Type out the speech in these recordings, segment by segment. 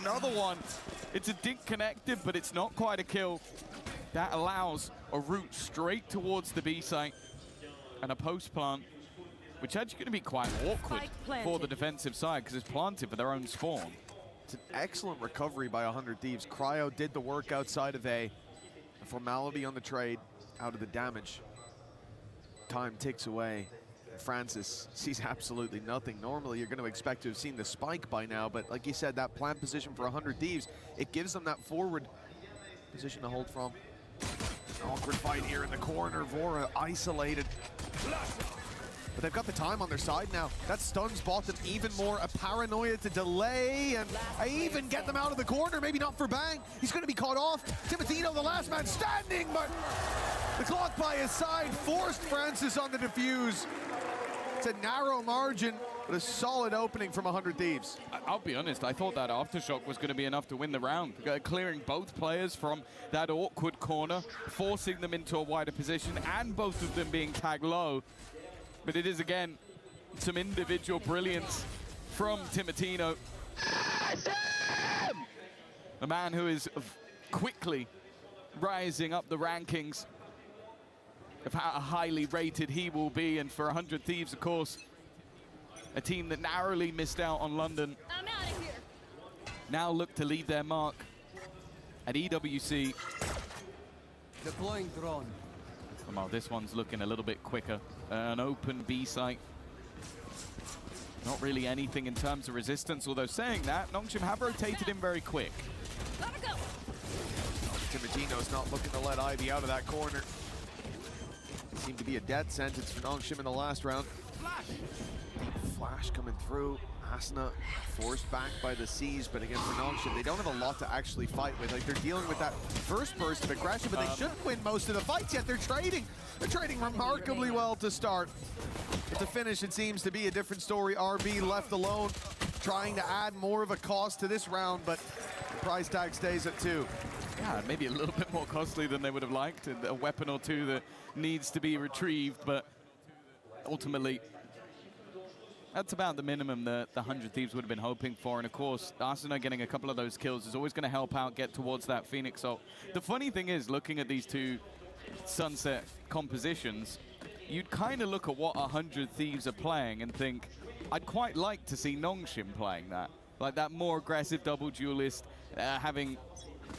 another one. It's a dink connected, but it's not quite a kill. That allows a route straight towards the B site and a post plant, which is actually going to be quite awkward for the defensive side because it's planted for their own spawn. It's an excellent recovery by 100 Thieves. Cryo did the work outside of A. A formality on the trade out of the damage. Time ticks away. Francis sees absolutely nothing. Normally, you're going to expect to have seen the spike by now, but like you said, that plant position for 100 Thieves, it gives them that forward position to hold from. An awkward fight here in the corner. Vora isolated. But they've got the time on their side now. That stuns bought them even more. A paranoia to delay, and I even get them out of the corner. Maybe not for Bang. He's going to be caught off. Timotino, the last man standing, but the clock by his side forced Francis on the defuse. It's a narrow margin, but a solid opening from 100 Thieves. I'll be honest, I thought that aftershock was going to be enough to win the round. Clearing both players from that awkward corner, forcing them into a wider position, and both of them being tagged low. But it is, again, some individual brilliance from Timotino. A man who is quickly rising up the rankings of how highly rated he will be. And for 100 Thieves, of course, a team that narrowly missed out on London, I'm out of here. now look to leave their mark at EWC. Deploying drone. Well, this one's looking a little bit quicker. An open B site. Not really anything in terms of resistance, although saying that, Nongshim have rotated in very quick. Gotta go. Timotino's not looking to let Ivy out of that corner. Seemed to be a death sentence for Nongshim in the last round. Flash coming through. Asuna forced back by the Seas, but again for Nongshim, they don't have a lot to actually fight with. Like, they're dealing with that first burst of aggression, but they shouldn't win most of the fights yet. They're trading. They're trading remarkably well to start. But to finish, it seems to be a different story. RB left alone, trying to add more of a cost to this round, but the price tag stays at 2. Yeah, maybe a little bit more costly than they would have liked. A weapon or two that needs to be retrieved, but ultimately, that's about the minimum that the 100 Thieves would have been hoping for. And of course, Asuna getting a couple of those kills is always going to help out get towards that Phoenix ult. The funny thing is, looking at these two Sunset compositions, you'd kind of look at what 100 Thieves are playing and think, I'd quite like to see Nongshim playing that. Like that more aggressive double duelist, having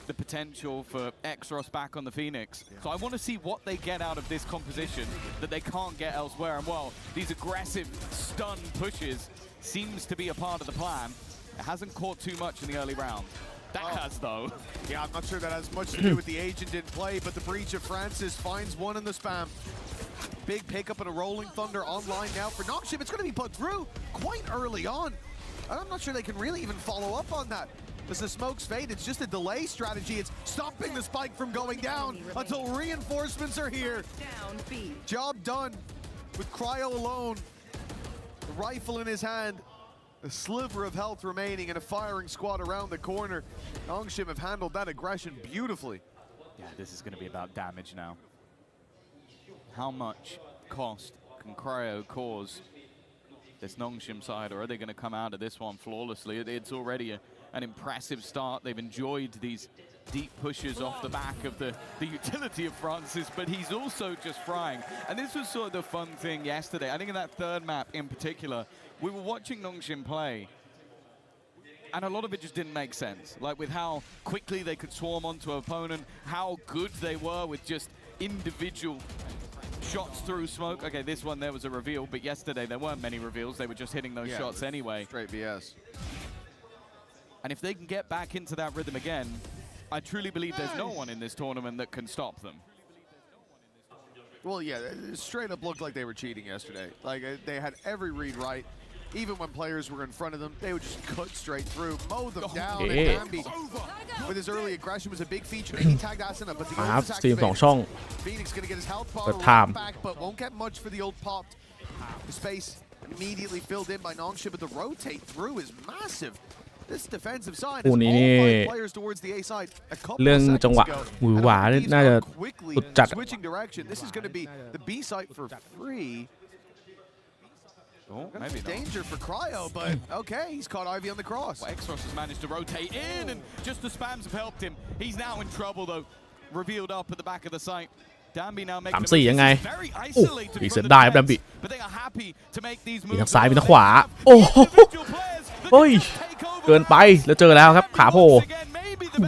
the potential for Exros back on the Phoenix. Yeah. So I want to see what they get out of this composition that they can't get elsewhere. And well, these aggressive stun pushes seems to be a part of the plan. It hasn't caught too much in the early round. That has, though. Yeah, I'm not sure that has much to do with the agent in play, but the breach of Francis finds one in the spam. Big pickup and a Rolling Thunder online now for Nongshim. It's going to be put through quite early on. I'm not sure they can really even follow up on that. As the smokes fade, it's just a delay strategy. It's stopping the spike from going down until reinforcements are here. Job done with Cryo alone. The rifle in his hand. A sliver of health remaining and a firing squad around the corner. Nongshim have handled that aggression beautifully. Yeah, this is going to be about damage now. How much cost can Cryo cause this Nongshim side, or are they going to come out of this one flawlessly? It's already an impressive start. They've enjoyed these deep pushes off the back of the utility of Francis, but he's also just frying. And this was sort of the fun thing yesterday. I think in that third map in particular, we were watching Nongshim play, and a lot of it just didn't make sense. Like with how quickly they could swarm onto an opponent, how good they were with just individual shots through smoke. Okay, this one there was a reveal, but yesterday there weren't many reveals. They were just hitting those shots anyway. Straight BS. And if they can get back into that rhythm again, I truly believe there's no one in this tournament that can stop them. Well, yeah, it straight up looked like they were cheating yesterday. Like, they had every read right. Even when players were in front of them, they would just cut straight through, mow them down, and Bambi, with his early aggression, was a big feature. He tagged Asuna, but the ult is activated. Phoenix going to get his health bar back, but won't get much for the ult popped. The space immediately filled in by Nongshim, but the rotate through is massive. This defensive side is all 5 players towards the A side. A couple of seconds ago, and quickly switching direction. This is going to be the B site for free. Oh, maybe not. Danger for Cryo, but okay, he's caught Ivy on the cross. Well, Xros has managed to rotate in, and just the spams have helped him. He's now in trouble, though. Revealed up at the back of the site. Dambi now making 3-4 ยังไง very โอ้ isolated อีก from เสีย the ดายครับดัมบิ defense, but they are happy to make these มี moves. ทั้งซ้ายมีทั้งขวาโอ้โหเฮ้ยเกินไปแล้วเจอแล้วครับขาโผล่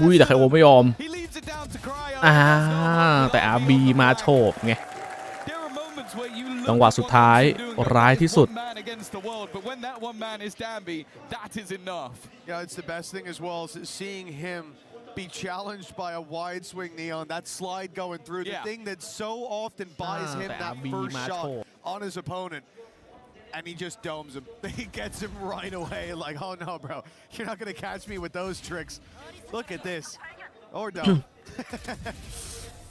อุ้ยแต่ไคโอไม่ยอมแต่อาร์บีมาโฉบไงจังหวะสุดท้ายร้ายที่สุด Yeah, it's the best thing as well is seeing him be challenged by a wide swing neon. That slide going through, the thing that so often buys him that first shot on his opponent. And he just domes him. He gets him right away. Like, oh no, bro, you're not gonna catch me with those tricks. Look at this, or dome.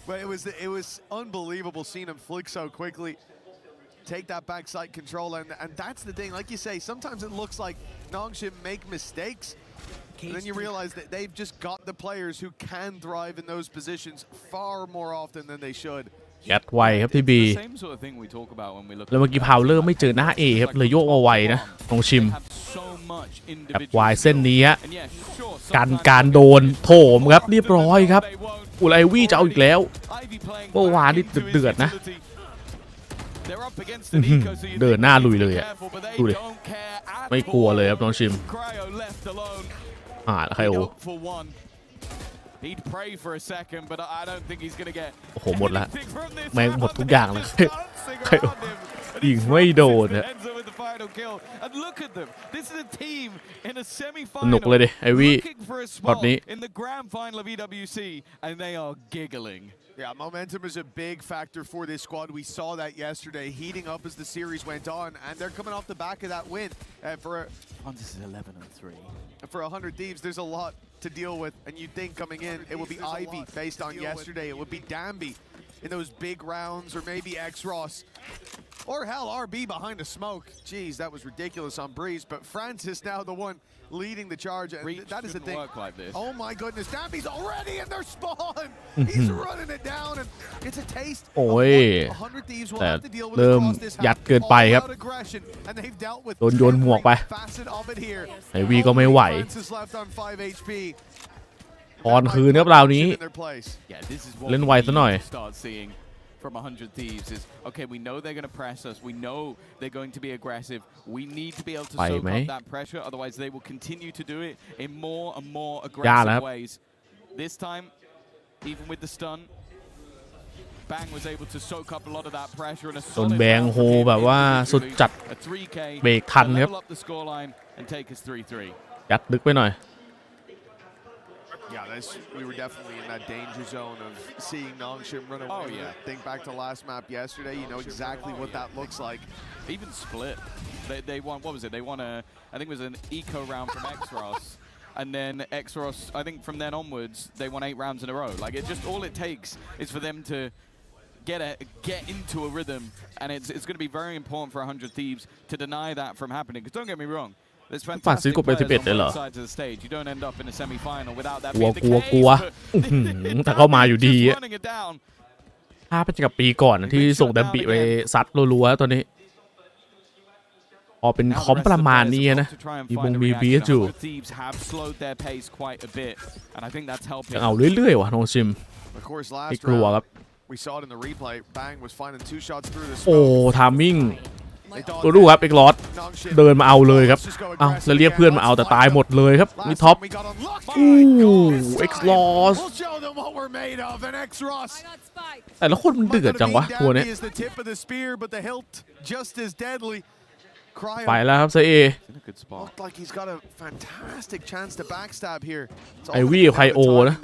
But it was unbelievable seeing him flick so quickly, take that backside control, and that's the thing. Like you say, sometimes it looks like Nongshim make mistakes, and then you realize that they've just got the players who can thrive in those positions far more often than they should. ยัดไวครับที่บีแล้วเมื่อกี้พาวเลอร์ไม่เจอหน้าเอครับเลยโยกเอาไวนะตรงชิมแบบวายเส้นนี้ฮะการโดนโถมครับเรียบร้อยครับอุไลวี่จะเอาอีกแล้วเมื่อวานนี่เดือดนะเดินหน้าลุยเลยอ่ะดูดิไม่กลัวเลยครับน้องชิมแล้วใครโอ้โอ้โหหมดละแม่งหมดทุกอย่างเลยใครยิงไม่โดนเนี่ยสนุกเลยดิไอวี่ตอนนี้ Yeah, momentum is a big factor for this squad. We saw that yesterday, heating up as the series went on, and they're coming off the back of that win. This is 11-3. For 100 Thieves, there's a lot to deal with, and you'd think coming in, it would be Ivy based on yesterday. It would be Dambi in those big rounds, or maybe X-Ross. Or hell, RB behind the smoke. Jeez, that was ridiculous on Breeze, but Francis now the one leading the charge, and that is the thing. Like oh my goodness, Dambi's already in their spawn! He's running it down, and it's a taste of what 100 Thieves will have to deal with across this all-out aggression, and they've dealt with every facet of it here. ไอวีก็ไม่ไหว Francis left on 5 HP. ออนคืนครับราวนี้เล่นไวซะหน่อย from 100 Thieves is okay. We know they're going to press us. We know they're going to be aggressive. We need to be able to soak up that pressure. Otherwise, they will continue to do it in more and more aggressive ways. This time, even with the stun, Bang was able to soak up a lot of that pressure. And a solid แบงโฮแบบว่าสุดจัดเบรกทันครับ ยัดลึกไปหน่อย Yeah, we were definitely in that danger zone of seeing Nongshim run away. Oh, yeah. Think back to last map yesterday, you know exactly what that looks like. Even split. They won, what was it? They won I think it was an eco round from Xros. And then Xros, I think from then onwards, they won 8 rounds in a row. Like, all it takes is for them to get into a rhythm. And it's going to be very important for 100 Thieves to deny that from happening. Because don't get me wrong. There's fantastic players on both sides of the stage. You don't end up in a semi-final without that being the case. แต่เข้ามาอยู่ดีภาพเป็นกับปีก่อนที่ส่งดัมบิไปซัดรัวๆตัวนี้เป็นคอมประมาณนี้นะมีบีอยู่จะเอาเรื่อยๆว่ะน้องชิมไม่กลัวครับโอ้ทามมิ่งตัวดูครับเอ็กลอสเดินมาเอาเลยครับแล้วเรียกเพื่อนมาเอาแต่ตายหมดเลยครับมีท็อปเอ็กลอสแต่ละคนมันเดือดจังวะทัวร์นี้ไปแล้วครับเซเอไอวี่กับไคโอนะ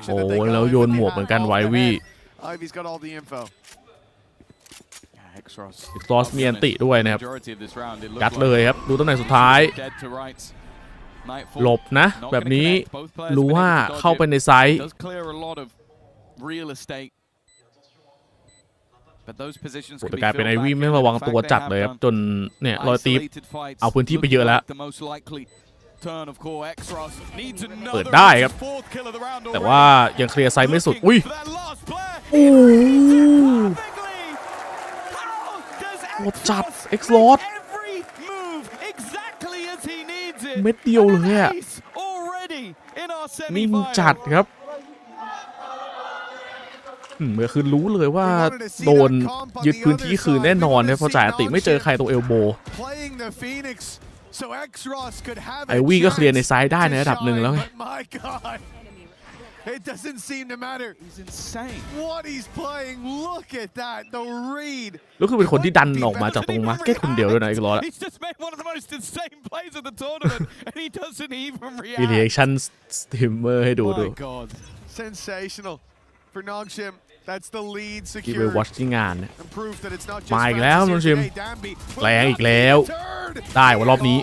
โอ้แล้วโยนหมวกเหมือนกันไววี่เอ็กซ์ลอสมีอันติด้วยนะครับยัดเลยครับดูตำแหน่งสุดท้ายหลบนะแบบนี้รู้ว่าเข้าไปในไซต์แต่กลายเป็นไอวี่ไม่ระวังตัวจัดเลยครับจนเนี่ยรอยตีเอาพื้นที่ไปเยอะแล้วเปิดได้ครับแต่ว่ายังเคลียร์ไซต์ไม่สุดอุ้ย ดจัด X Lord เม็ดเดียวเลยอะนิ่งจัดครับเมื่อคืนรู้เลยว่าโดนยึดพื้นที่คืนแน่นอนนะเพราะจ่ายอติไม่เจอใครตรงเอลโบไอวี่ก็เคลียร์ในซ้ายได้ในระดับหนึ่งแล้วไง It doesn't seem to matter. He's insane. What he's playing. Look at that. The read. แล้วคือเป็นคนที่ดันออกมาจากตรงมาร์เก็ตคนเดียวด้วยนะอีกร้อย He's just made one of the most insane plays of the tournament and he doesn't even react. มี reaction streamer ให้ดู My God. Sensational for Nongshim. That's the lead ที่ไป secured. watch ที่งานเนี่ย And proof that it's not มา just อีกแล้วน้องชิม Danby. แรงอีกแล้วได้ว่ารอบนี้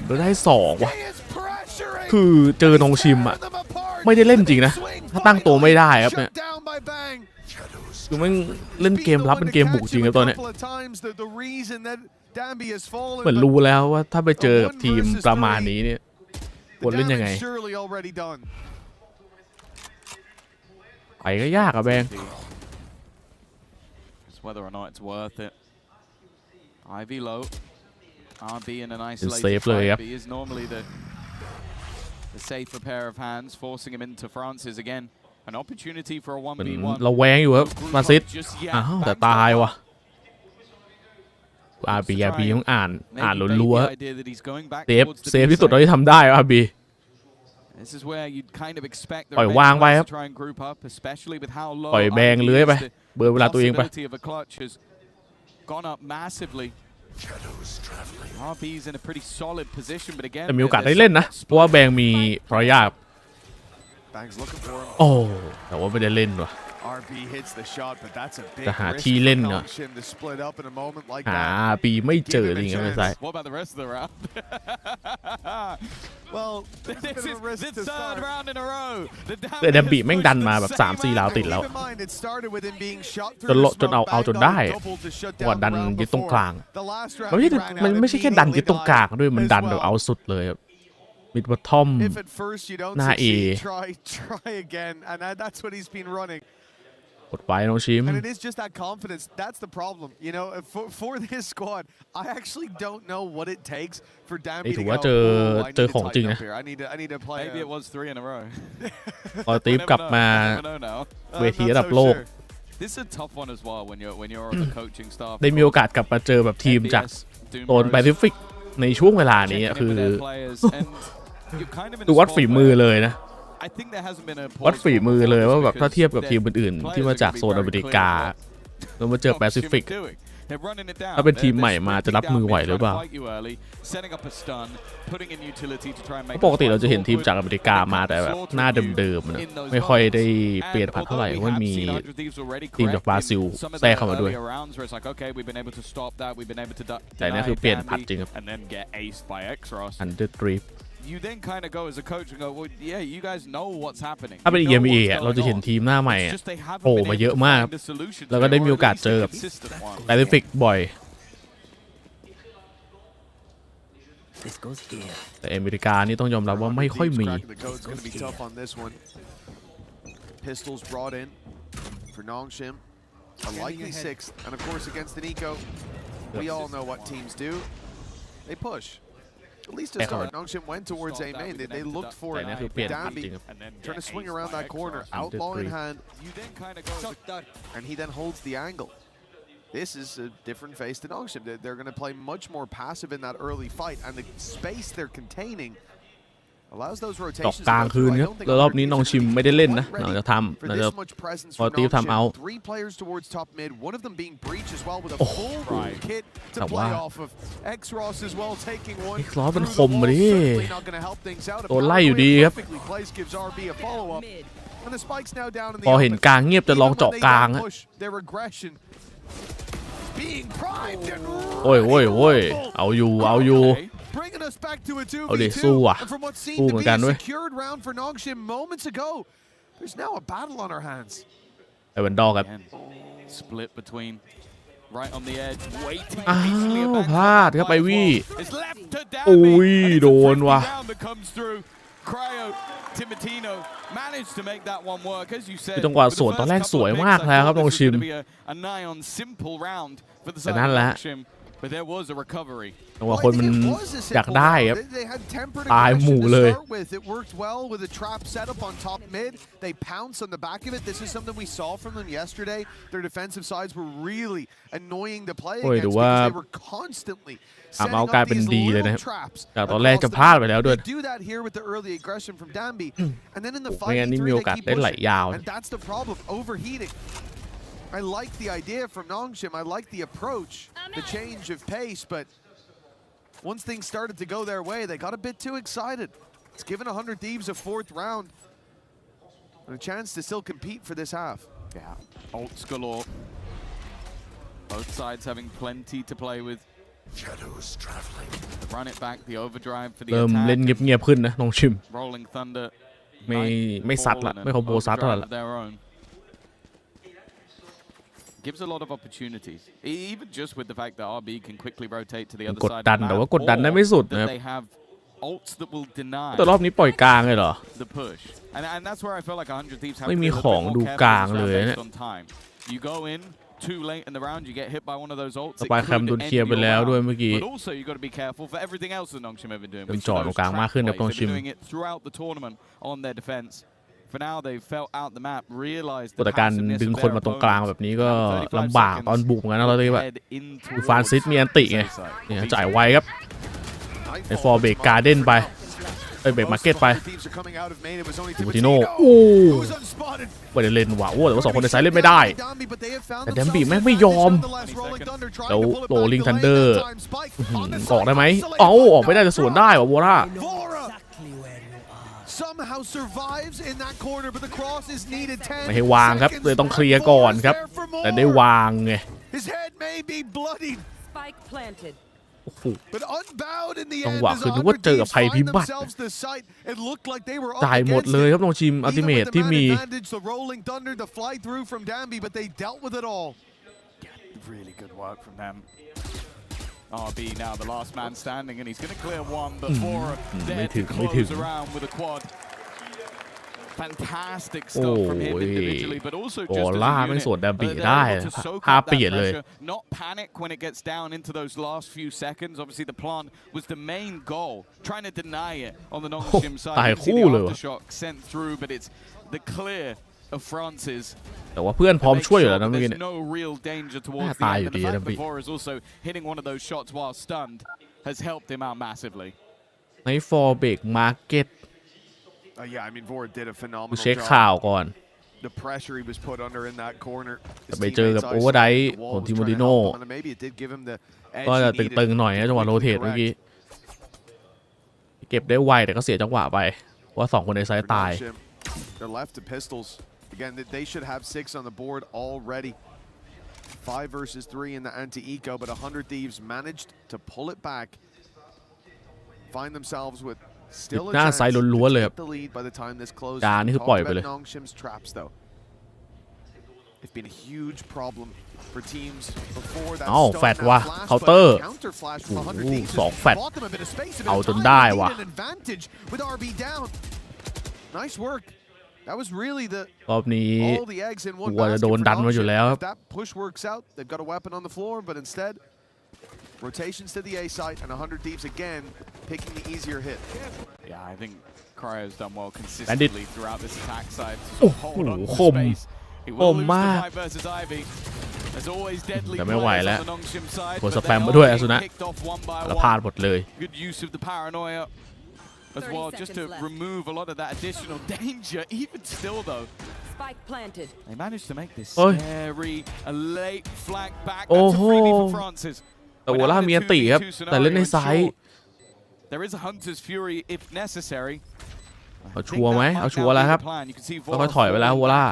แล้วได้2ว่ะคือเจอน้องชิมอ่ะไม่ได้เล่นจริงนะถ้าตั้งตัวไม่ได้ครับเนี่ยคือมันเล่นเกมรับเป็นเกมบุกจริงครับตอนนี้เหมือนรู้แล้วว่าถ้าไปเจอกับทีมประมาณนี้เนี่ยควรเล่นยังไงไปก็ยากอะแบงเป็นเซฟเลยครับThe safer pair of hands, forcing him into Francis again. An opportunity for a 1v1. เราแวงอยู่ครับมาซิดอ้าวแต่ตายว่ะอาบีต้องอ่านล้วนๆเซฟที่สุดเราที่ทำได้อาบีปล่อยวางไปครับปล่อยแบงเลื้อยไปเบอร์เวลาตัวเองไปแต่มีโอกาสได้เล่นนะเพราะว่าแบงมีพรอยากโอ้แต่ว่าไม่ได้เล่นว่ะจะหาที่เล่นเนาะหาปีไม่เจอจริงๆไม่ใช่แต่เดมบีแม่งดันมาแบบ 3-4 ราวติดแล้วจนเอาจนได้ว่าดันยึดตรงกลางมันไม่ใช่แค่ดันยึดตรงกลางด้วยมันดันแบบเอาสุดเลยมิดบอททอมหน้าเอกดไปน้องชิม And it is just that confidence. That's the problem. You know, for this squad, I actually don't know what it takes for Danby to go. เจอของจริงนะ I need to play. Maybe it was 3 in a row. พอตีฟกลับมาเวทีระดับโลก This is a tough one as well when you're on the coaching staff. ได้มีโอกาสกลับมาเจอแบบทีมจากโซนแปซิฟิกในช่วงเวลานี้คือดูวัดฝีมือเลยนะวัดฝีมือเลยว่าแบบถ้าเทียบกับทีมอื่นๆที่มาจากโซนอเมริกาแล้วมาเจอแปซิฟิกถ้าเป็นทีมใหม่มาจะรับมือไหวหรือเปล่าปกติเราจะเห็นทีมจากอเมริกามาแต่แบบหน้าเดิมๆนะไม่ค่อยได้เปลี่ยนผ่านเท่าไหร่เพราะมีทีมจากบราซิลแทรกเข้ามาด้วยแต่นี่คือเปลี่ยนผัดจริงครับอันเดอร์ทริปYou then kind of go as a coach and go, well, yeah, you guys know what's happening. ถ้าเป็น EMEA เราจะเห็นทีมหน้าใหม่โผล่มาเยอะมากแล้วก็ได้มีโอกาสเจอกับแปซิฟิกบ่อยแต่อเมริกานี่ต้องยอมรับว่าไม่ค่อยมี Pistols brought in for Nongshim, a likely sixth, and of course against the Nico, we all know what teams do. They push. At least to start, Nongshim went towards A main. They looked for Danby, trying to swing around that corner, outlaw in hand, and he then holds the angle. This is a different face to Nongshim. They're going to play much more passive in that early fight, and the space they're containing allows those ตก rotations กลางคืนครับแล้วรอบนี้น้องชิมไม่ได้เล่นนะเราจะทำเราจะพอตีฟทำเอาโอ้โหแต่ว่าเอ็กซ์ลอเป็นคมมาดิโดนไล่อยู่ดีครับพอเห็นกลางเงียบจะลองเจาะกลางฮะโอ้ยเอาอยู่เอาดิสู้อ่ะสู้เหมือนกันด้วยไอ้วันดอกันอ้าวพลาดครับไปวี่โอ้ยโดนว่ะ Cryo Timotino managed to make that one work as you said จังหวะสวนตอนแรกสวยมากแล้วครับน้องชิม แต่นั่นแหละจังหวะคนมันอยากได้ครับตายหมู่เลย โอ้ยดูว่าเอากลายเป็นดีเลยนะครับจากตอนแรกจะพลาดไปแล้วด้วยไม่งั้นนี่มีโอกาสได้ไหลยาว I like the idea from Nongshim. I like the approach, the change of pace, but once things started to go their way, they got a bit too excited. It's given 100 Thieves a fourth round and a chance to still compete for this half. Yeah, ults galore. Both sides having plenty to play with. Shadows traveling. Run it back, the overdrive for the เริ่มเล่น attack. เงียบๆขึ้นนะน้องชิม Rolling Thunder. ไม่ซัดละไม่คอมโบซัดเท่าไหร่ละ Gives a lot of opportunities, even just with the fact that RB can quickly rotate to the other กด side ดัน of the แต่ว่า map, กดดันได้ไม่สุด or นะครับ that they have ults that will deny แต่รอบนี้ปล่อยกลางเลยเหรอ the push, and that's where I feel like 100 Thieves have ไม่ to มี be a ของ little ดู bit more กลาง careful เลย based เนี่ย on time. You go in too late in the round, you get hit by one of those ults. สปายแคมโดนเคลียร์ไปแล้วด้วยเมื่อกี้ But also you got to be careful for everything else that Nongshim have been doing. เป็นจ่อตรงกลางมากขึ้นครับ They've been Nongshim doing it throughout the tournament on their defense. For now, they felt out the map, realized แต่การดึงคนมาตรงกลางแบบนี้ก็ลำบากตอนบุกเหมือนกันนะเราเลยว่าฟานซิสมีอันติไงเนี่ยจ่ายไวครับไอฟอร์เบรกการ์เด้นไปเบรกมาร์เก็ตไปดูติโน่โอ้ไม่ได้เล่นว่ะโอ้แต่ว่า2คนในไซด์เล่นไม่ได้แต่แดมบี้แม่งไม่ยอมแล้วโรลิงทันเดอร์ออกได้ไหมออกไม่ได้แต่สวนได้ว่ะโวล่าไม่ให้วางครับเลยต้องเคลียร์ก่อนครับแต่ได้วางไงโอ้โหจังหวะคือนึกว่าเจอกับภัยพิบัติจ่ายหมดเลยครับน้องชิมอัลติเมทที่มี Really good work from them. RB now the last man standing, and he's going to clear one before dead to close around with a quad. Fantastic stuff from him individually, but also just as a unit. They're able to soak up that pressure, not panic when it gets down into those last few seconds. Obviously, the plant was the main goal, trying to deny it on the Nongshim side. You can see the aftershock sent through, but it's the clear of Francis. แต่ว่าเพื่อนพร้อมช่วยอยู่แล้วนะเมื่อกี้เนี่ย no real danger towards the end. And the fact that Vora is also hitting one of those shots while stunned has helped him out massively. ในฟอร์เบรกมาร์เก็ต Yeah, I mean Vora did a phenomenal เช็คข่าวก่อน The pressure he was put under in that corner. จะไปเจอกับโอเวอร์ไดท์ของทิโมดิโน่ก็จะตึงๆหน่อยนะจังหวะโรเทตเมื่อกี้เก็บได้ไวแต่ก็เสียจังหวะไปว่า2คนในไซด์ตาย They're left to pistols. Again, they should have 6 on the board already. 5 versus 3 in the anti-eco, but 100 Thieves managed to pull it back. Find themselves with still a chance to get the lead by the time this closes. Talked about Nongshim's traps, though. It's been a huge problem for teams before that. แฟดว่ะเคาน์เตอร์2แฟดเอาจนได้ว่ะ Nice work. That was really the รอบนี้ all the eggs in one ว่าจะโดน basket ดัน for มาอยู่แล้ว Nongshim. If that push works out, they've got a weapon on the floor, but instead, rotations to the A site and 100 Thieves again picking the easier hit. Yeah, I think Cryo's done well consistently throughout this attack side. โอ้โหคม He will lose the fight versus Ivy. There's always deadly แต่ไม่ไหว players แล้ว on the Nongshim side, กด but ส they แปม are มาด้วยอา being สุนะ picked off one by แล้วพลาด one. หมดเลย Good use of the paranoia as well, just to remove a lot of that additional danger. Even still, though, Spike planted. they managed to make this Ôi. scary, a late flank back. Ồ That's a freebie for hô. Francis. แต่โวล่ามีอันติครับแต่เล่นในไซด์ There is a Hunter's Fury if necessary. เอาชัวร์ไหมเอาชัวร์แล้วครับก็ถอยไปแล้วโวล่า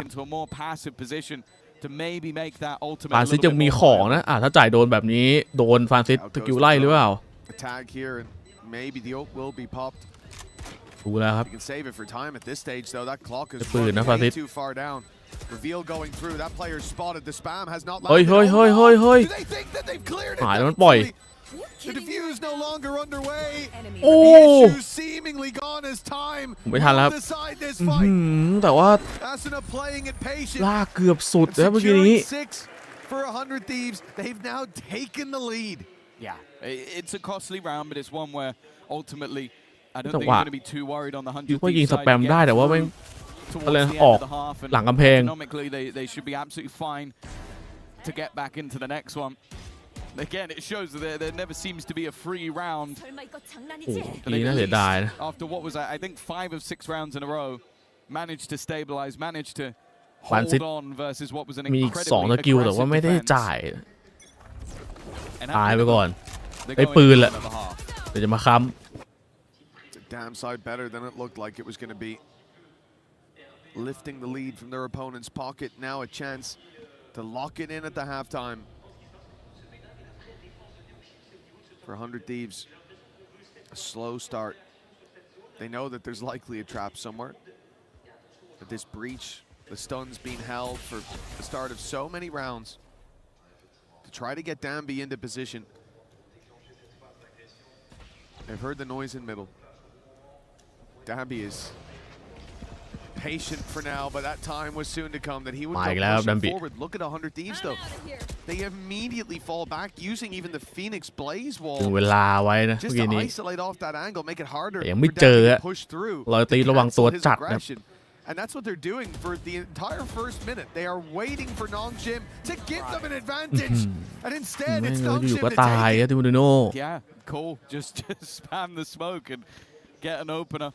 ฟานซิสยังมีของนะถ้าจ่ายโดนแบบนี้โดนฟานซิสสกิลไล่หรือเปล่าดูแล้วครับจะปืนนะฟานซิสเฮ้ยหายแล้วมันปล่อย The defuse no longer underway. โอ้ The issue seemingly gone as time ไม่ทันแล้ว will decide this fight. แต่ว่า Asuna playing it patient. ลากเกือบสุดแล้วเมื่อกี้นี้ Securing 6 for 100 Thieves. They've now taken the lead. Yeah, it's a costly round, but it's one where ultimately I don't จั think งหวะ you're going to be too worried on the คิด 100 ว่ายิง Thieves ส side แปม to ได้ get แต่ว่า through แม่ง towards อะไร the นะ end ออก of the half, and หลังกำแพง economically they should be absolutely fine to get back into the next one. Again, it shows that there never seems to be a free round. โอ้ดีน่าเสียดายนะ After what was I think 5 of 6 rounds in a row, managed to stabilize, managed to หวานซิ hold on versus what was an มีอีก2 incredibly สกิลแต่ว่า aggressive ไม่ได้ defense. จ่าย And ตาย at ไป minimum, ก่อน they're ไอ้ going ปืน into แหละ another half. เดี๋ยวจะมาค้ It's a damn sight better than it looked like it was going to be. Lifting the lead from their opponent's pocket. Now a chance to lock it in at the halftime. For 100 Thieves, a slow start. They know that there's likely a trap somewhere. But this breach, the stuns being held for the start of so many rounds to try to get Danby into position. They've heard the noise in middle. Danby is patient for now, but that time was soon to come that he would go pushing forward. Look at 100 Thieves though. They immediately fall back using even the Phoenix Blaze ำ wall ถึงเวลาไว้นะ just เมื่อ to กี้นี้ isolate off that angle, make it harder แต่ for ยังไม่ Danby เจอ to อะ push through รอยตี to ระวังตัว cancel his จัดนะ aggression. And that's what they're doing for the entire first minute. They are waiting for Nongshim to give them an advantage. And instead, แม่ง it's อยู่ Nongshim ก็ to ตาย take อะ it. ทิโมเดโน่ Yeah, cool. Just spam the smoke and get an opener.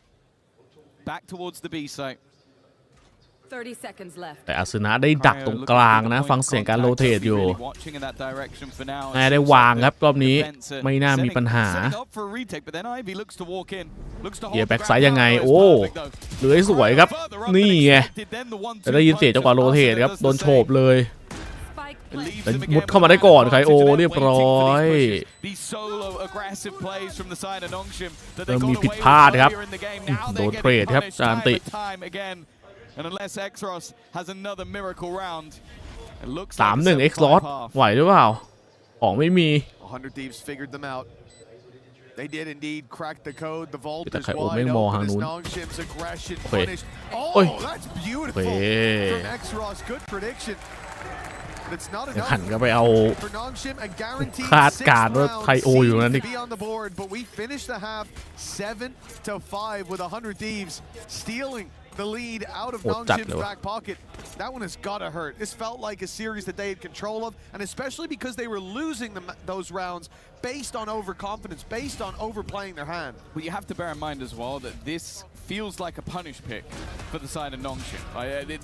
Back towards the B site. 30 seconds left. แต่อาซึนะได้ดักตรงกลางนะ ฟังเสียงการโรเทตอยู่น่าได้วางครับรอบนี้ไม่น่ามีปัญหาเกียร์แบ็กไซด์ยังไงโอ้เหลือให้สวยครับนี่ไงจะได้ยินเสียงจังหวะโรเทตครับโดนโฉบเลยแต่มุดเข้ามาได้ก่อนไคโอเรียบร้อยเริ่มมีผิดพลาดครับโดนเทรดครับจานติAnd unless Xros has another miracle round, it looks 3-1 X Loss ไหวหรือเปล่าของไม่มี 100 Thieves figured them out. They did indeed crack the code. The vault is แต่ไคโอ wide ไม่มองทาง open as นู้น Nongshim's aggression โอเค punished. โอ้ย Oh, that's beautiful เฮ้ from Xros. Good prediction. But it's not หัน enough ก็ไปเอา for Nongshim. A guaranteed คาดการณ์ว่า 6th ไคโอ round อยู่นั่น seems นี่ to be on the board, but we finished the half 7-5 with 100 Thieves stealing the lead out of Nongshim's back pocket. That one has got to hurt. This felt like a series that they had control of, and especially because they were losing those rounds based on overconfidence, based on overplaying their hand. Well, you have to bear in mind as well that this feels like a punish pick for the side of Nongshim.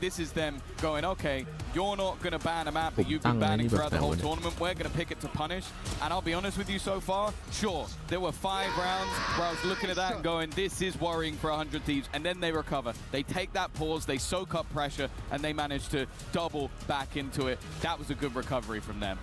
This is them going, okay, you're not going to ban a map that you've been banning throughout the whole tournament. We're going to pick it to punish. And I'll be honest with you so far, sure, there were 5 rounds where I was looking at that and going, this is worrying for 100 Thieves. And then they recover. They take that pause, they soak up pressure, and they manage to double back into it. That was a good recovery from them.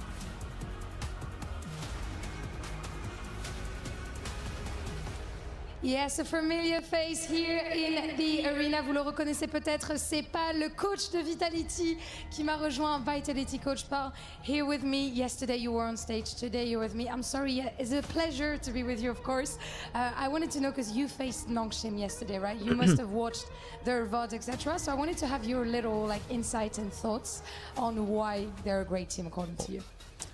Yes, a familiar face here in the arena. Vous le reconnaissez peut-être, c'est pas le coach de Vitality qui m'a rejoint. Vitality coach Paul, here with me. Yesterday you were on stage, today you're with me. I'm sorry, it's a pleasure to be with you, of course. I wanted to know, because you faced Nongshim yesterday, right? You must have watched their VOD, etc. So I wanted to have your little insights and thoughts on why they're a great team according to you.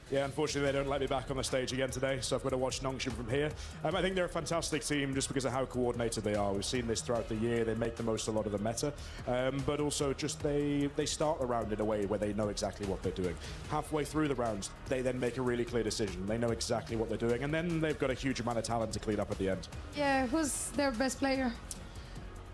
Yeah, unfortunately they don't let me back on the stage again today, so I've got to watch Nongshim from here. I think they're a fantastic team just because of how coordinated they are. We've seen this throughout the year. They make the most of a lot of the meta, but also just they start the round in a way where they know exactly what they're doing. Halfway through the rounds, they then make a really clear decision. They know exactly what they're doing, and then they've got a huge amount of talent to clean up at the end. Yeah, who's their best player?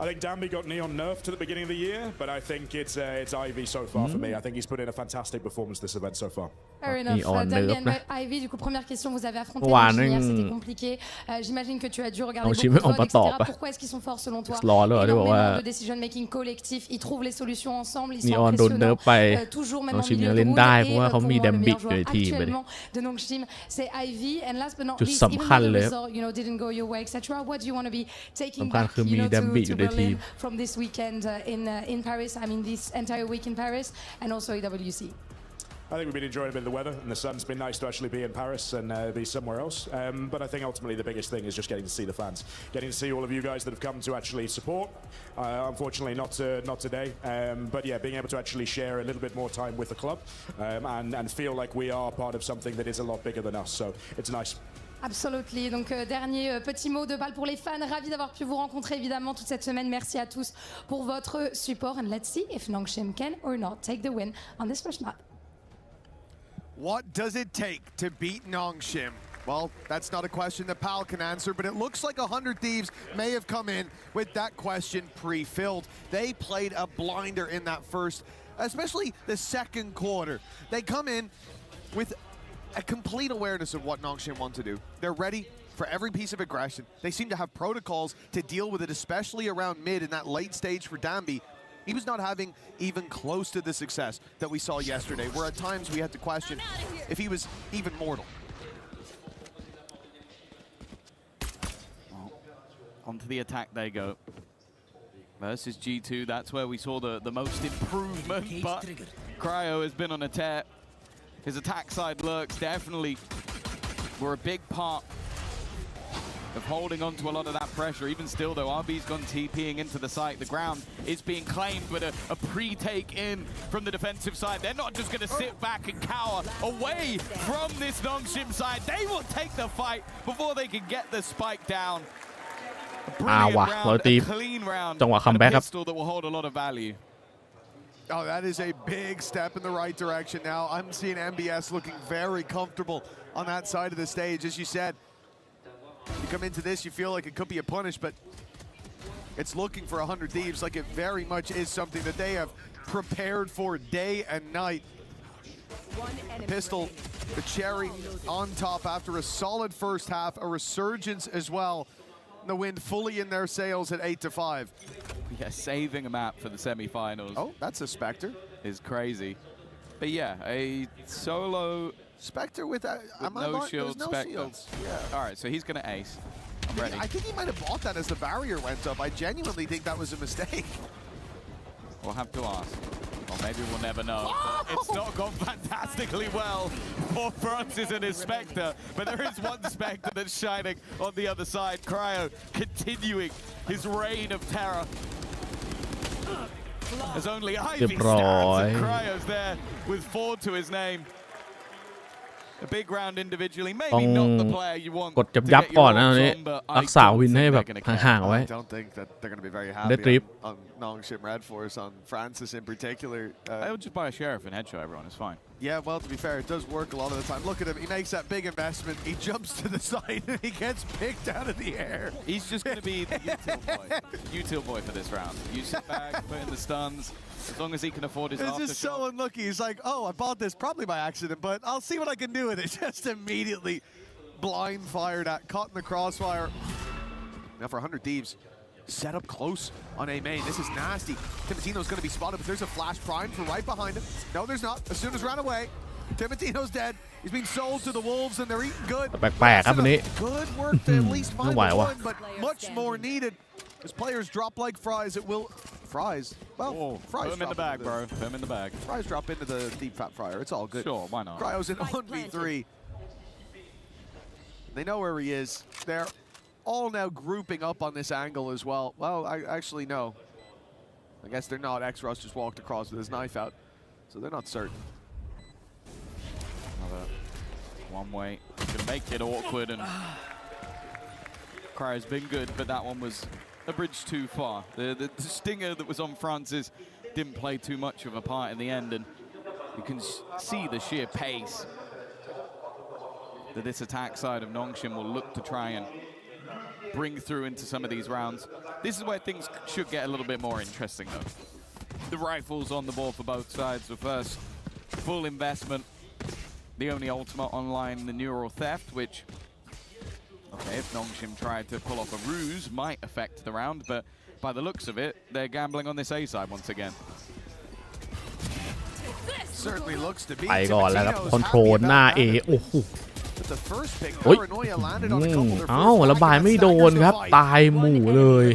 I think Danby got Neon nerfed at the beginning of the year, but I think it's Ivy so far for me. I think he's put in a fantastic performance this event so far. Fair enough. Damien, Ivy, du coup, première question, vous avez affronté hier, c'était compliqué. J'imagine que tu as dû regarder beaucoup de votes, etc. Pourquoi est-ce qu'ils sont forts selon toi? Énormément de decision making collectif, ils trouvent les solutions ensemble, ils sont impressionnants. Toujours même en milieu de round, et pour moi, le meilleur joueur actuellement de Nongshim, c'est Ivy. And last but not least, even though the result, didn't go your way, etc. What do you want to be taking back, to Berlin from this weekend in Paris? I mean, this entire week in Paris, and also EWC. I think we've been enjoying a bit of the weather, and the sun's been nice to actually be in Paris and be somewhere else. But I think ultimately the biggest thing is just getting to see the fans, getting to see all of you guys that have come to actually support. Unfortunately, not today, but yeah, being able to actually share a little bit more time with the club and feel like we are part of something that is a lot bigger than us. So it's nice. Absolutely. Donc, dernier petit mot de balle pour les fans. Ravi d'avoir pu vous rencontrer évidemment toute cette semaine. Merci à tous pour votre support. And let's see if Nongshim can or not take the win on this first map. What does it take to beat Nongshim? Well, that's not a question that Pal can answer, but it looks like 100 Thieves may have come in with that question pre-filled. They played a blinder in that first, especially the second quarter. They come in with a complete awareness of what Nongshim want to do. They're ready for every piece of aggression. They seem to have protocols to deal with it, especially around mid in that late stage for Danby. He was not having even close to the success that we saw yesterday, where at times we had to question if he was even mortal. Well, onto the attack they go. Versus G2, that's where we saw the most improvement, but Cryo has been on a tear. His attack side lurks definitely were a big part of holding on to a lot of that pressure. Even still though, RB's gone TPing into the site. The ground is being claimed with a pre-take in from the defensive side. They're not just going to sit back and cower away from this Nongshim side. They will take the fight before they can get the spike down. A brilliant round, a clean round, and a pistol that will hold a lot of value. Oh, that is a big step in the right direction now. I'm seeing MBS looking very comfortable on that side of the stage. As you said, you come into this, you feel like it could be a punish, but it's looking for 100 Thieves like it very much is something that they have prepared for day and night. Pistol, the cherry on top after a solid first half, a resurgence as well. The wind fully in their sails at 8-5. Yeah, saving a map for the semifinals. Oh, that's a Spectre. Is crazy. But yeah, a solo Spectre with no shield no Spectre. Shields. Yeah. All right, so he's gonna ace. I'm ready. I think he might have bought that as the barrier went up. I genuinely think that was a mistake. We'll have to ask. Or maybe we'll never know. But it's not gone fantastically well for Francis and his Spectre. But there is one Spectre that's shining on the other side. Cryo continuing his reign of terror. As only Ivy stands and Cryo's there with 4 to his name. A big round individually, maybe not the player you want กดยับๆก่อนนะตอนนี้รักษาวินให้แบบห่างๆไว้ I don't think that they're going to be very happy on Nongshim Red Force, on Francis in particular. They'll just buy a sheriff and headshot everyone, it's fine. Yeah, well, to be fair, it does work a lot of the time. Look at him, he makes that big investment, he jumps to the side and he gets picked out of the air. He's just going to be the util boy for this round. You sit back, put in the stuns, as long as he can afford his aftershock. It's just so unlucky. He's like, oh, I bought this probably by accident, but I'll see what I can do with it. Just immediately blind fired at, caught in the crossfire. Now for 100 Thieves, set up close on A main. This is nasty. Timotino's going to be spotted, but there's a flash prime from right behind him. No, there's not. As soon as ran away, Timotino's dead. He's being sold to the Wolves, and they're eating good. Good work to at least find the one, but much more needed. As players drop like fries, it will... Fries? Well, fries put him in the bag, bro. Put him in the bag. Fries drop into the deep fat fryer. It's all good. Sure, why not? Cryo's in 1v3. They know where he is. They're all now grouping up on this angle as well. Well, I actually no. I guess they're not. X-Rush just walked across with his knife out, so they're not certain. Another one way. Gonna make it awkward, and Cryo's been good, but that one was a bridge too far. The stinger that was on Francis didn't play too much of a part in the end, and you can see the sheer pace that this attack side of Nongshim will look to try and bring through into some of these rounds. This is where things should get a little bit more interesting, though. The rifles on the board for both sides. The first full investment, the only ultimate online, the neural theft, which, okay, if Nongshim tried to pull off a ruse, might affect the round, but by the looks of it, they're gambling on this A side once again. Certainly looks to be. ไปก่อนแล้วครับคอนโทรลหน้า A โอ้โหเฮ้ยเอ้าระบายไม่โดนครับตายหมู่เลย